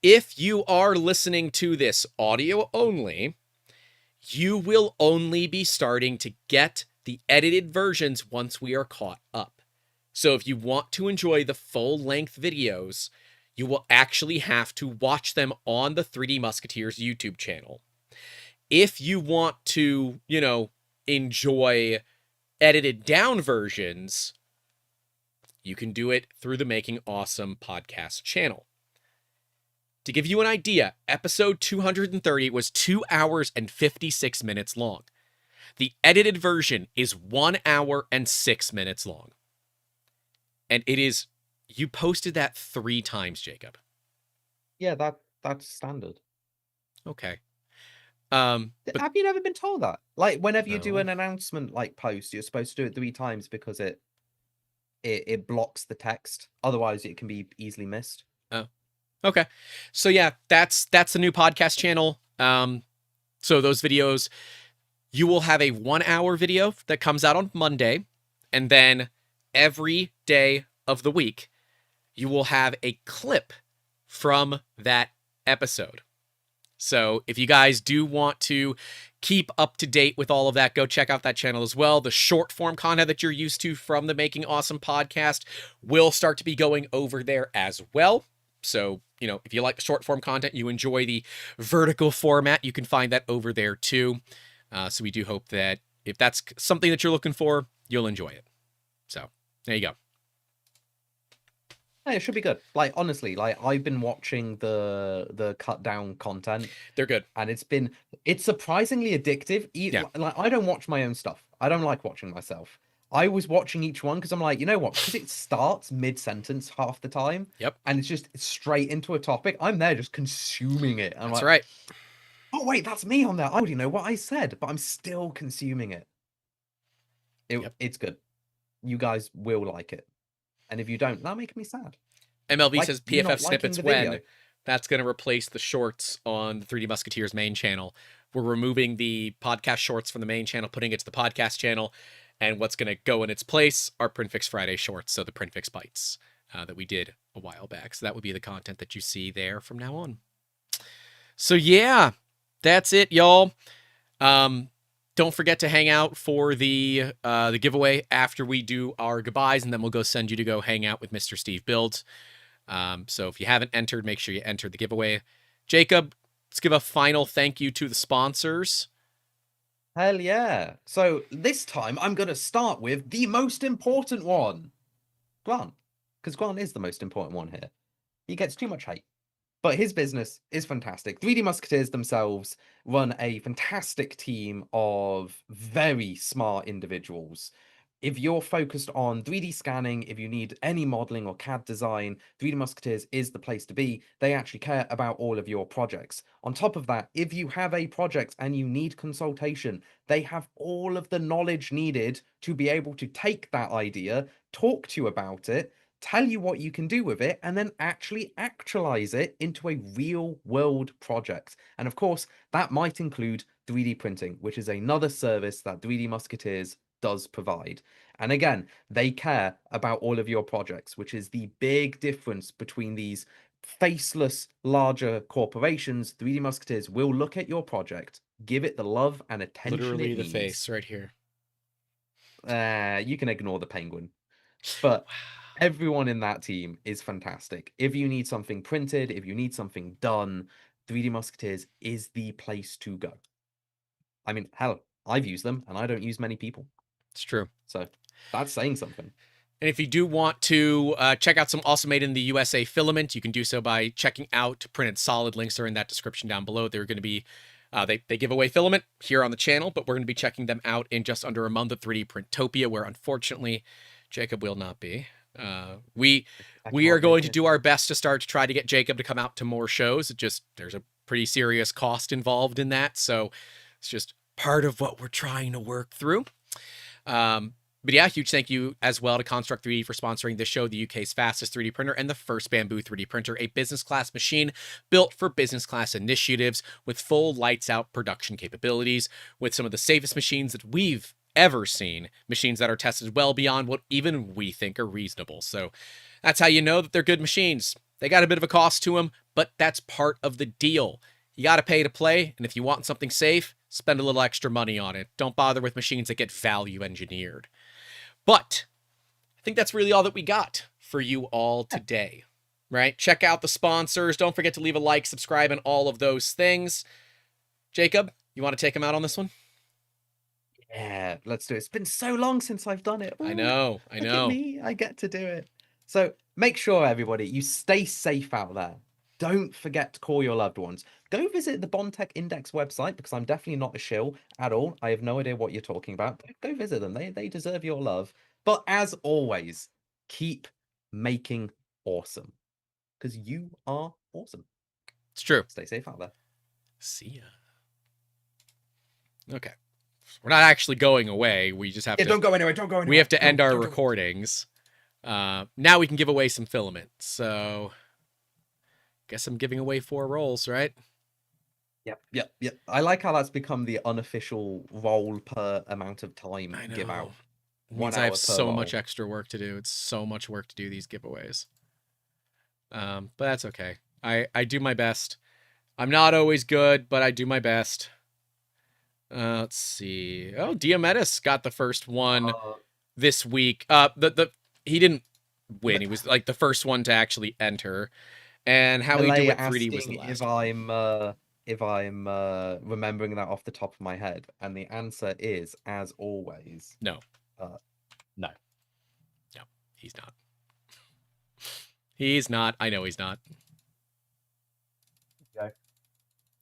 If you are listening to this audio only, you will only be starting to get the edited versions once we are caught up. So if you want to enjoy the full-length videos, you will actually have to watch them on the 3D Musketeers YouTube channel. If you want to, enjoy edited down versions, you can do it through the Making Awesome podcast channel. To give you an idea, episode 230 was 2 hours and 56 minutes long. The edited version is 1 hour and 6 minutes long. And it is, you posted that 3 times, Jacob. Yeah, that's standard. Okay. Have you never been told that? Like, whenever you do an announcement post, you're supposed to do it 3 times because it blocks the text. Otherwise, it can be easily missed. Oh, okay. So yeah, that's the new podcast channel. So those videos, you will have a 1 hour video that comes out on Monday, and then every day of the week, you will have a clip from that episode. So if you guys do want to keep up to date with all of that, go check out that channel as well. The short form content that you're used to from the Making Awesome podcast will start to be going over there as well. So, if you like the short form content, you enjoy the vertical format, you can find that over there too. So we do hope that if that's something that you're looking for, you'll enjoy it. So there you go. Hey, it should be good. Honestly, I've been watching the cut down content. They're good. And it's surprisingly addictive. Yeah. I don't watch my own stuff. I don't like watching myself. I was watching each one because I'm like, you know what? Because it starts mid-sentence half the time. Yep. And it's straight into a topic. I'm there just consuming it. That's right. Oh, wait, that's me on there. I already know what I said, but I'm still consuming it. It's good. You guys will like it. And if you don't, that'll make me sad. MLV says PFF snippets when that's going to replace the shorts on the 3D Musketeers main channel. We're removing the podcast shorts from the main channel, putting it to the podcast channel, and what's going to go in its place are Print Fix Friday shorts, so the Print Fix bites that we did a while back. So that would be the content that you see there from now on. So yeah, that's it, y'all. Don't forget to hang out for the giveaway after we do our goodbyes, and then we'll go send you to go hang out with Mr. Steve Builds. So if you haven't entered, make sure you enter the giveaway. Jacob, let's give a final thank you to the sponsors. Hell yeah. So this time I'm going to start with the most important one. Grant. Because Grant is the most important one here. He gets too much hate. But his business is fantastic. 3D Musketeers themselves run a fantastic team of very smart individuals. If you're focused on 3D scanning, if you need any modeling or CAD design, 3D Musketeers is the place to be. They actually care about all of your projects. On top of that, if you have a project and you need consultation, they have all of the knowledge needed to be able to take that idea, talk to you about it, tell you what you can do with it, and then actually actualize it into a real world project. And of course, that might include 3D printing, which is another service that 3D Musketeers does provide. And again, they care about all of your projects, which is the big difference between these faceless larger corporations. 3D Musketeers will look at your project, give it the love and attention Literally it the needs. face right here. You can ignore the penguin. But everyone in that team is fantastic. If you need something printed, if you need something done, 3D Musketeers is the place to go. I mean, hell, I've used them and I don't use many people. It's true. So that's saying something. And if you do want to check out some awesome made in the USA filament, you can do so by checking out Printed Solid. Links are in that description down below. They're going to be They give away filament here on the channel, but we're going to be checking them out in just under a month at 3D Printopia, where unfortunately Jacob will not be. We are going to do our best to try to get Jacob to come out to more shows. There's a pretty serious cost involved in that, so it's just part of what we're trying to work through. But yeah, huge thank you as well to Construct 3D for sponsoring this show, the UK's fastest 3D printer and the first Bambu 3D printer, a business class machine built for business class initiatives with full lights out production capabilities, with some of the safest machines that we've ever seen, machines that are tested well beyond what even we think are reasonable. So that's how you know that they're good machines. They got a bit of a cost to them, but that's part of the deal. You got to pay to play, and if you want something safe, spend a little extra money on it. Don't bother with machines that get value engineered. But I think that's really all that we got for you all today, right? Check out the sponsors. Don't forget to leave a like, subscribe, and all of those things. Jacob, you want to take him out on this one? Yeah, let's do it. It's been so long since I've done it. Ooh, I know. Look at me, I get to do it. So make sure, everybody, you stay safe out there. Don't forget to call your loved ones. Go visit the Bondtech INDX website, because I'm definitely not a shill at all. I have no idea what you're talking about. Go visit them. They deserve your love. But as always, keep making awesome, because you are awesome. It's true. Stay safe out there. See ya. Okay. We're not actually going away. We just have to... Don't go anywhere. Don't go anywhere. We have to end our recordings. Now we can give away some filament. So... guess I'm giving away 4 rolls, right? Yep. I like how that's become the unofficial roll per amount of time give out. It means I have so much extra work to do. It's so much work to do these giveaways. But that's okay. I do my best. I'm not always good, but I do my best. Let's see. Oh, Diomedes got the first one this week. He didn't win. He was like the first one to actually enter. And how we do it 3D was the last. If I'm remembering that off the top of my head, and the answer is, as always, no. No, he's not. He's not. I know he's not. Okay.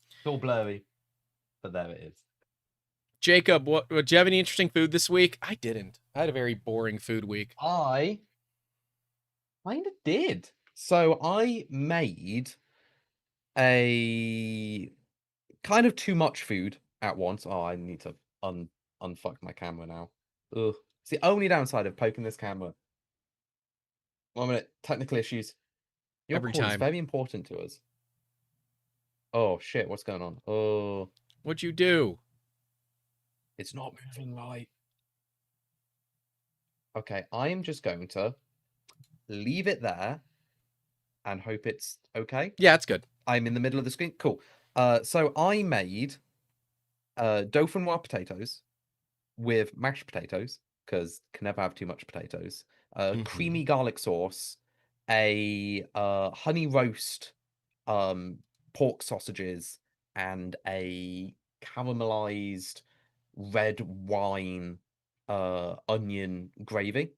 It's all blurry, but there it is. Jacob, did you have any interesting food this week? I didn't. I had a very boring food week. I kind of did. So I made a kind of too much food at once. Oh, I need to unfuck my camera now. Ugh. It's the only downside of poking this camera. 1 minute. Technical issues. Your Every call is time. very important to us. Oh shit! What's going on? Oh. What'd you do? It's not moving right. Okay, I am just going to leave it there and hope it's okay. Yeah, it's good. I'm in the middle of the screen. Cool. So I made dauphinoise potatoes with mashed potatoes, because can never have too much potatoes. Creamy garlic sauce, a honey roast, pork sausages, and a caramelized red wine onion gravy.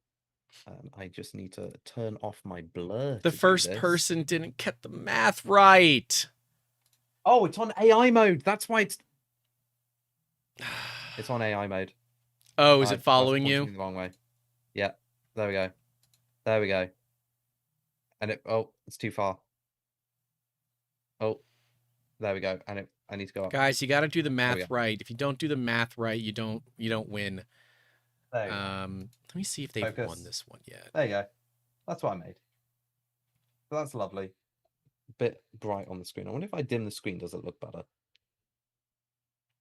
I just need to turn off my blur. The first person didn't get the math right. Oh, it's on AI mode. That's why it's on AI mode. Oh, is it following you? The wrong way. Yeah. There we go. There we go. And it's too far. Oh, there we go. And I need to go up. Guys, you got to do the math right. If you don't do the math right, you don't win. There you go. Let me see if they've won this one yet. There you go. That's what I made. So that's lovely. Bit bright on the screen. I wonder if I dim the screen, does it look better?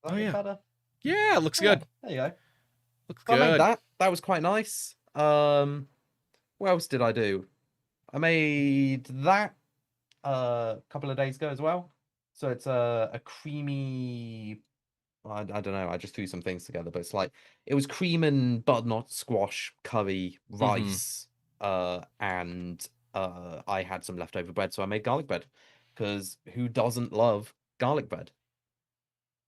Better? Yeah, it looks good. There you go. Looks good. I made that. That was quite nice. What else did I do? I made that a couple of days ago as well. So it's a creamy... I don't know. I just threw some things together, but it's like it was cream and butternut squash curry, rice, and I had some leftover bread, so I made garlic bread. Because who doesn't love garlic bread?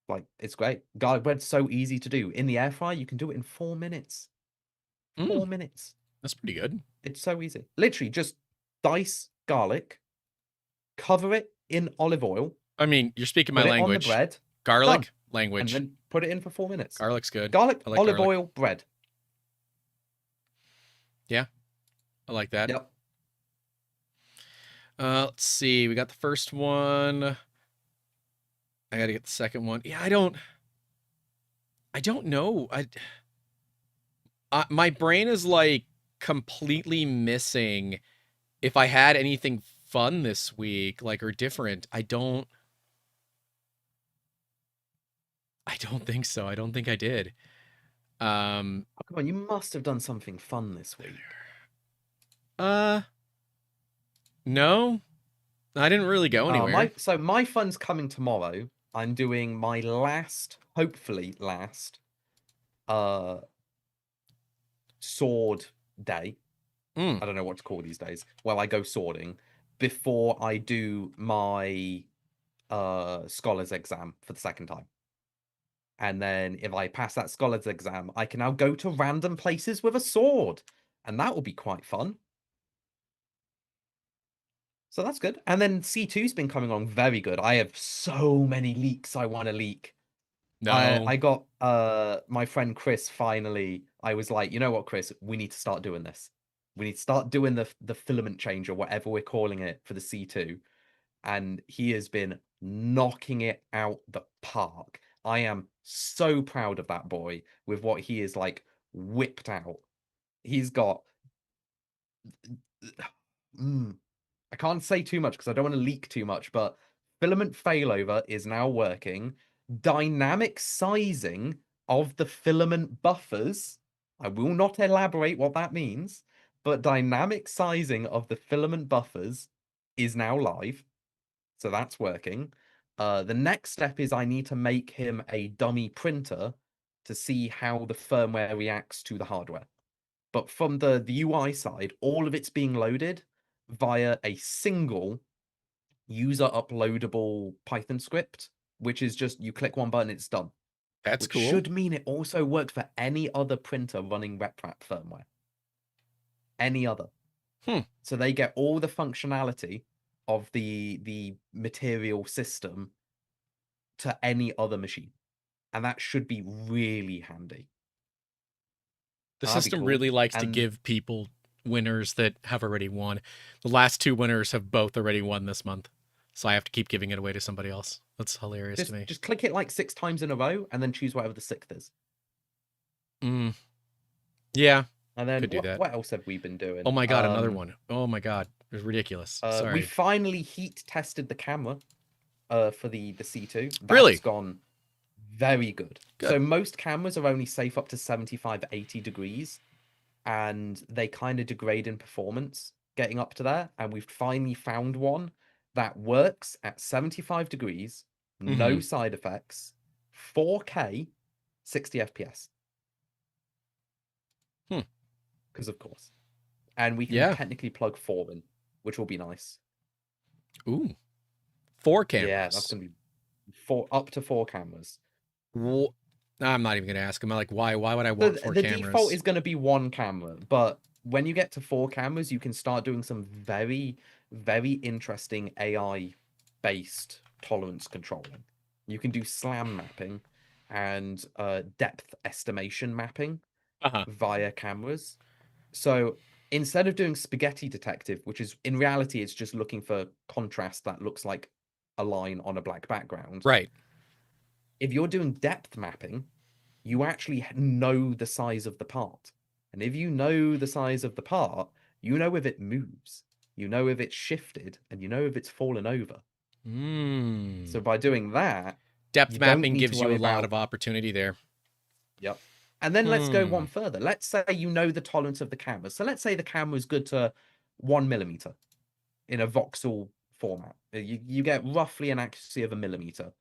Like, it's great. Garlic bread's so easy to do. In the air fryer, you can do it in 4 minutes. 4 minutes. That's pretty good. It's so easy. Literally, just dice garlic, cover it in olive oil. I mean, you're speaking my language. It on the bread. Done. Garlic And language. then put it in for 4 minutes. Garlic's good. Garlic, I like olive garlic. oil, bread. Yeah, I like that. Yep. Let's see. We got the first one. I gotta get the second one. Yeah, I don't know. My brain is like completely missing if I had anything fun this week, like, or different. I don't think so. I don't think I did. Oh, come on, you must have done something fun this week. No, I didn't really go anywhere. My fun's coming tomorrow. I'm doing my last, hopefully last, sword day. I don't know what to call these days. Well, I go swording before I do my scholar's exam for the second time. And then if I pass that scholar's exam, I can now go to random places with a sword. And that will be quite fun. So that's good. And then C2's been coming along very good. I have so many leaks I want to leak. No. I got my friend Chris finally. I was like, you know what, Chris, we need to start doing this. We need to start doing the filament change or whatever we're calling it for the C2. And he has been knocking it out the park. I am so proud of that boy with what he is like whipped out. He's got I can't say too much because I don't want to leak too much, but filament failover is now working. Dynamic sizing of the filament buffers. I will not elaborate what that means, but dynamic sizing of the filament buffers is now live. So that's working. The next step is I need to make him a dummy printer to see how the firmware reacts to the hardware. But from the UI side, all of it's being loaded via a single user uploadable Python script, which is just you click one button, it's done. That's which cool. Should mean it also works for any other printer running RepRap firmware. Any other. So they get all the functionality of the material system to any other machine. And that should be really handy. The system really likes to give people winners that have already won. The last 2 winners have both already won this month. So I have to keep giving it away to somebody else. That's hilarious to me. Just click it like 6 times in a row and then choose whatever the 6th is. Yeah. And then could do that. What else have we been doing? Oh my god, another one. Oh my god. It was ridiculous. Sorry. We finally heat tested the camera for the C2. That's really? Gone very good. So most cameras are only safe up to 75, 80 degrees. And they kind of degrade in performance getting up to there. And we've finally found one that works at 75 degrees, no side effects, 4K, 60 FPS. Because of course. And we can technically plug 4 in, which will be nice. Ooh. 4 cameras. Yeah, that's going to be up to 4 cameras. Well, I'm not even going to ask him. I'm like, why would I want 4 cameras? The default is going to be 1 camera, but when you get to 4 cameras, you can start doing some very, very interesting AI-based tolerance controlling. You can do slam mapping and depth estimation mapping via cameras. So instead of doing spaghetti detective, which is in reality, it's just looking for contrast that looks like a line on a black background. Right. If you're doing depth mapping, you actually know the size of the part. And if you know the size of the part, you know if it moves, you know if it's shifted, and you know if it's fallen over. So by doing that, depth mapping gives you a lot of opportunity there. Yep. And then let's go one further. Let's say you know the tolerance of the camera. So let's say the camera is good to 1 millimeter in a voxel format. You get roughly an accuracy of 1 millimeter.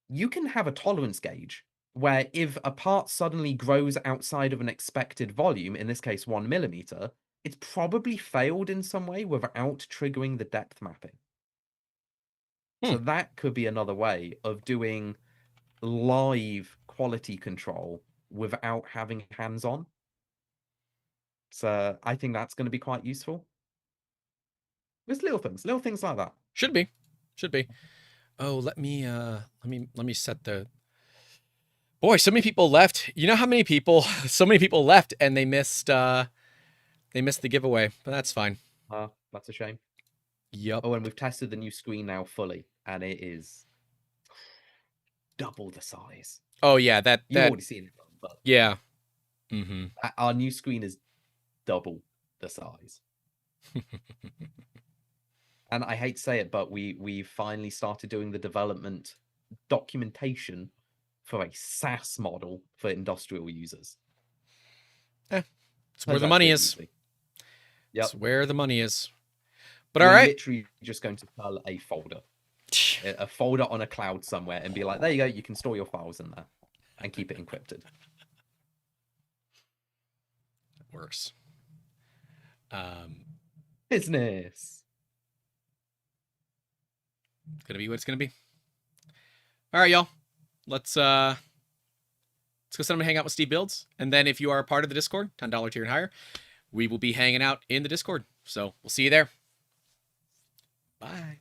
You can have a tolerance gauge where if a part suddenly grows outside of an expected volume, in this case 1 millimeter, it's probably failed in some way without triggering the depth mapping. So that could be another way of doing live quality control without having hands-on. So I think that's going to be quite useful. There's little things like that. Should be. Oh, let me set the. Boy, so many people left. You know how many people? So many people left, and they missed the giveaway. But that's fine. That's a shame. Yep. Oh, and we've tested the new screen now fully, and it is double the size. Oh yeah, You've already seen it, but yeah. Mm-hmm. Our new screen is double the size. And I hate to say it, but we finally started doing the development documentation for a SaaS model for industrial users. It's where the money is. Yep. It's where the money is. But We're all right. literally just going to pull a folder on a cloud somewhere and be like, there you go, you can store your files in there and keep it encrypted. Worse. Business. It's gonna be what it's gonna be. All right, y'all. Let's go sometime hang out with Steve Builds, and then if you are a part of the Discord, $10 tier and higher, we will be hanging out in the Discord. So we'll see you there. Bye.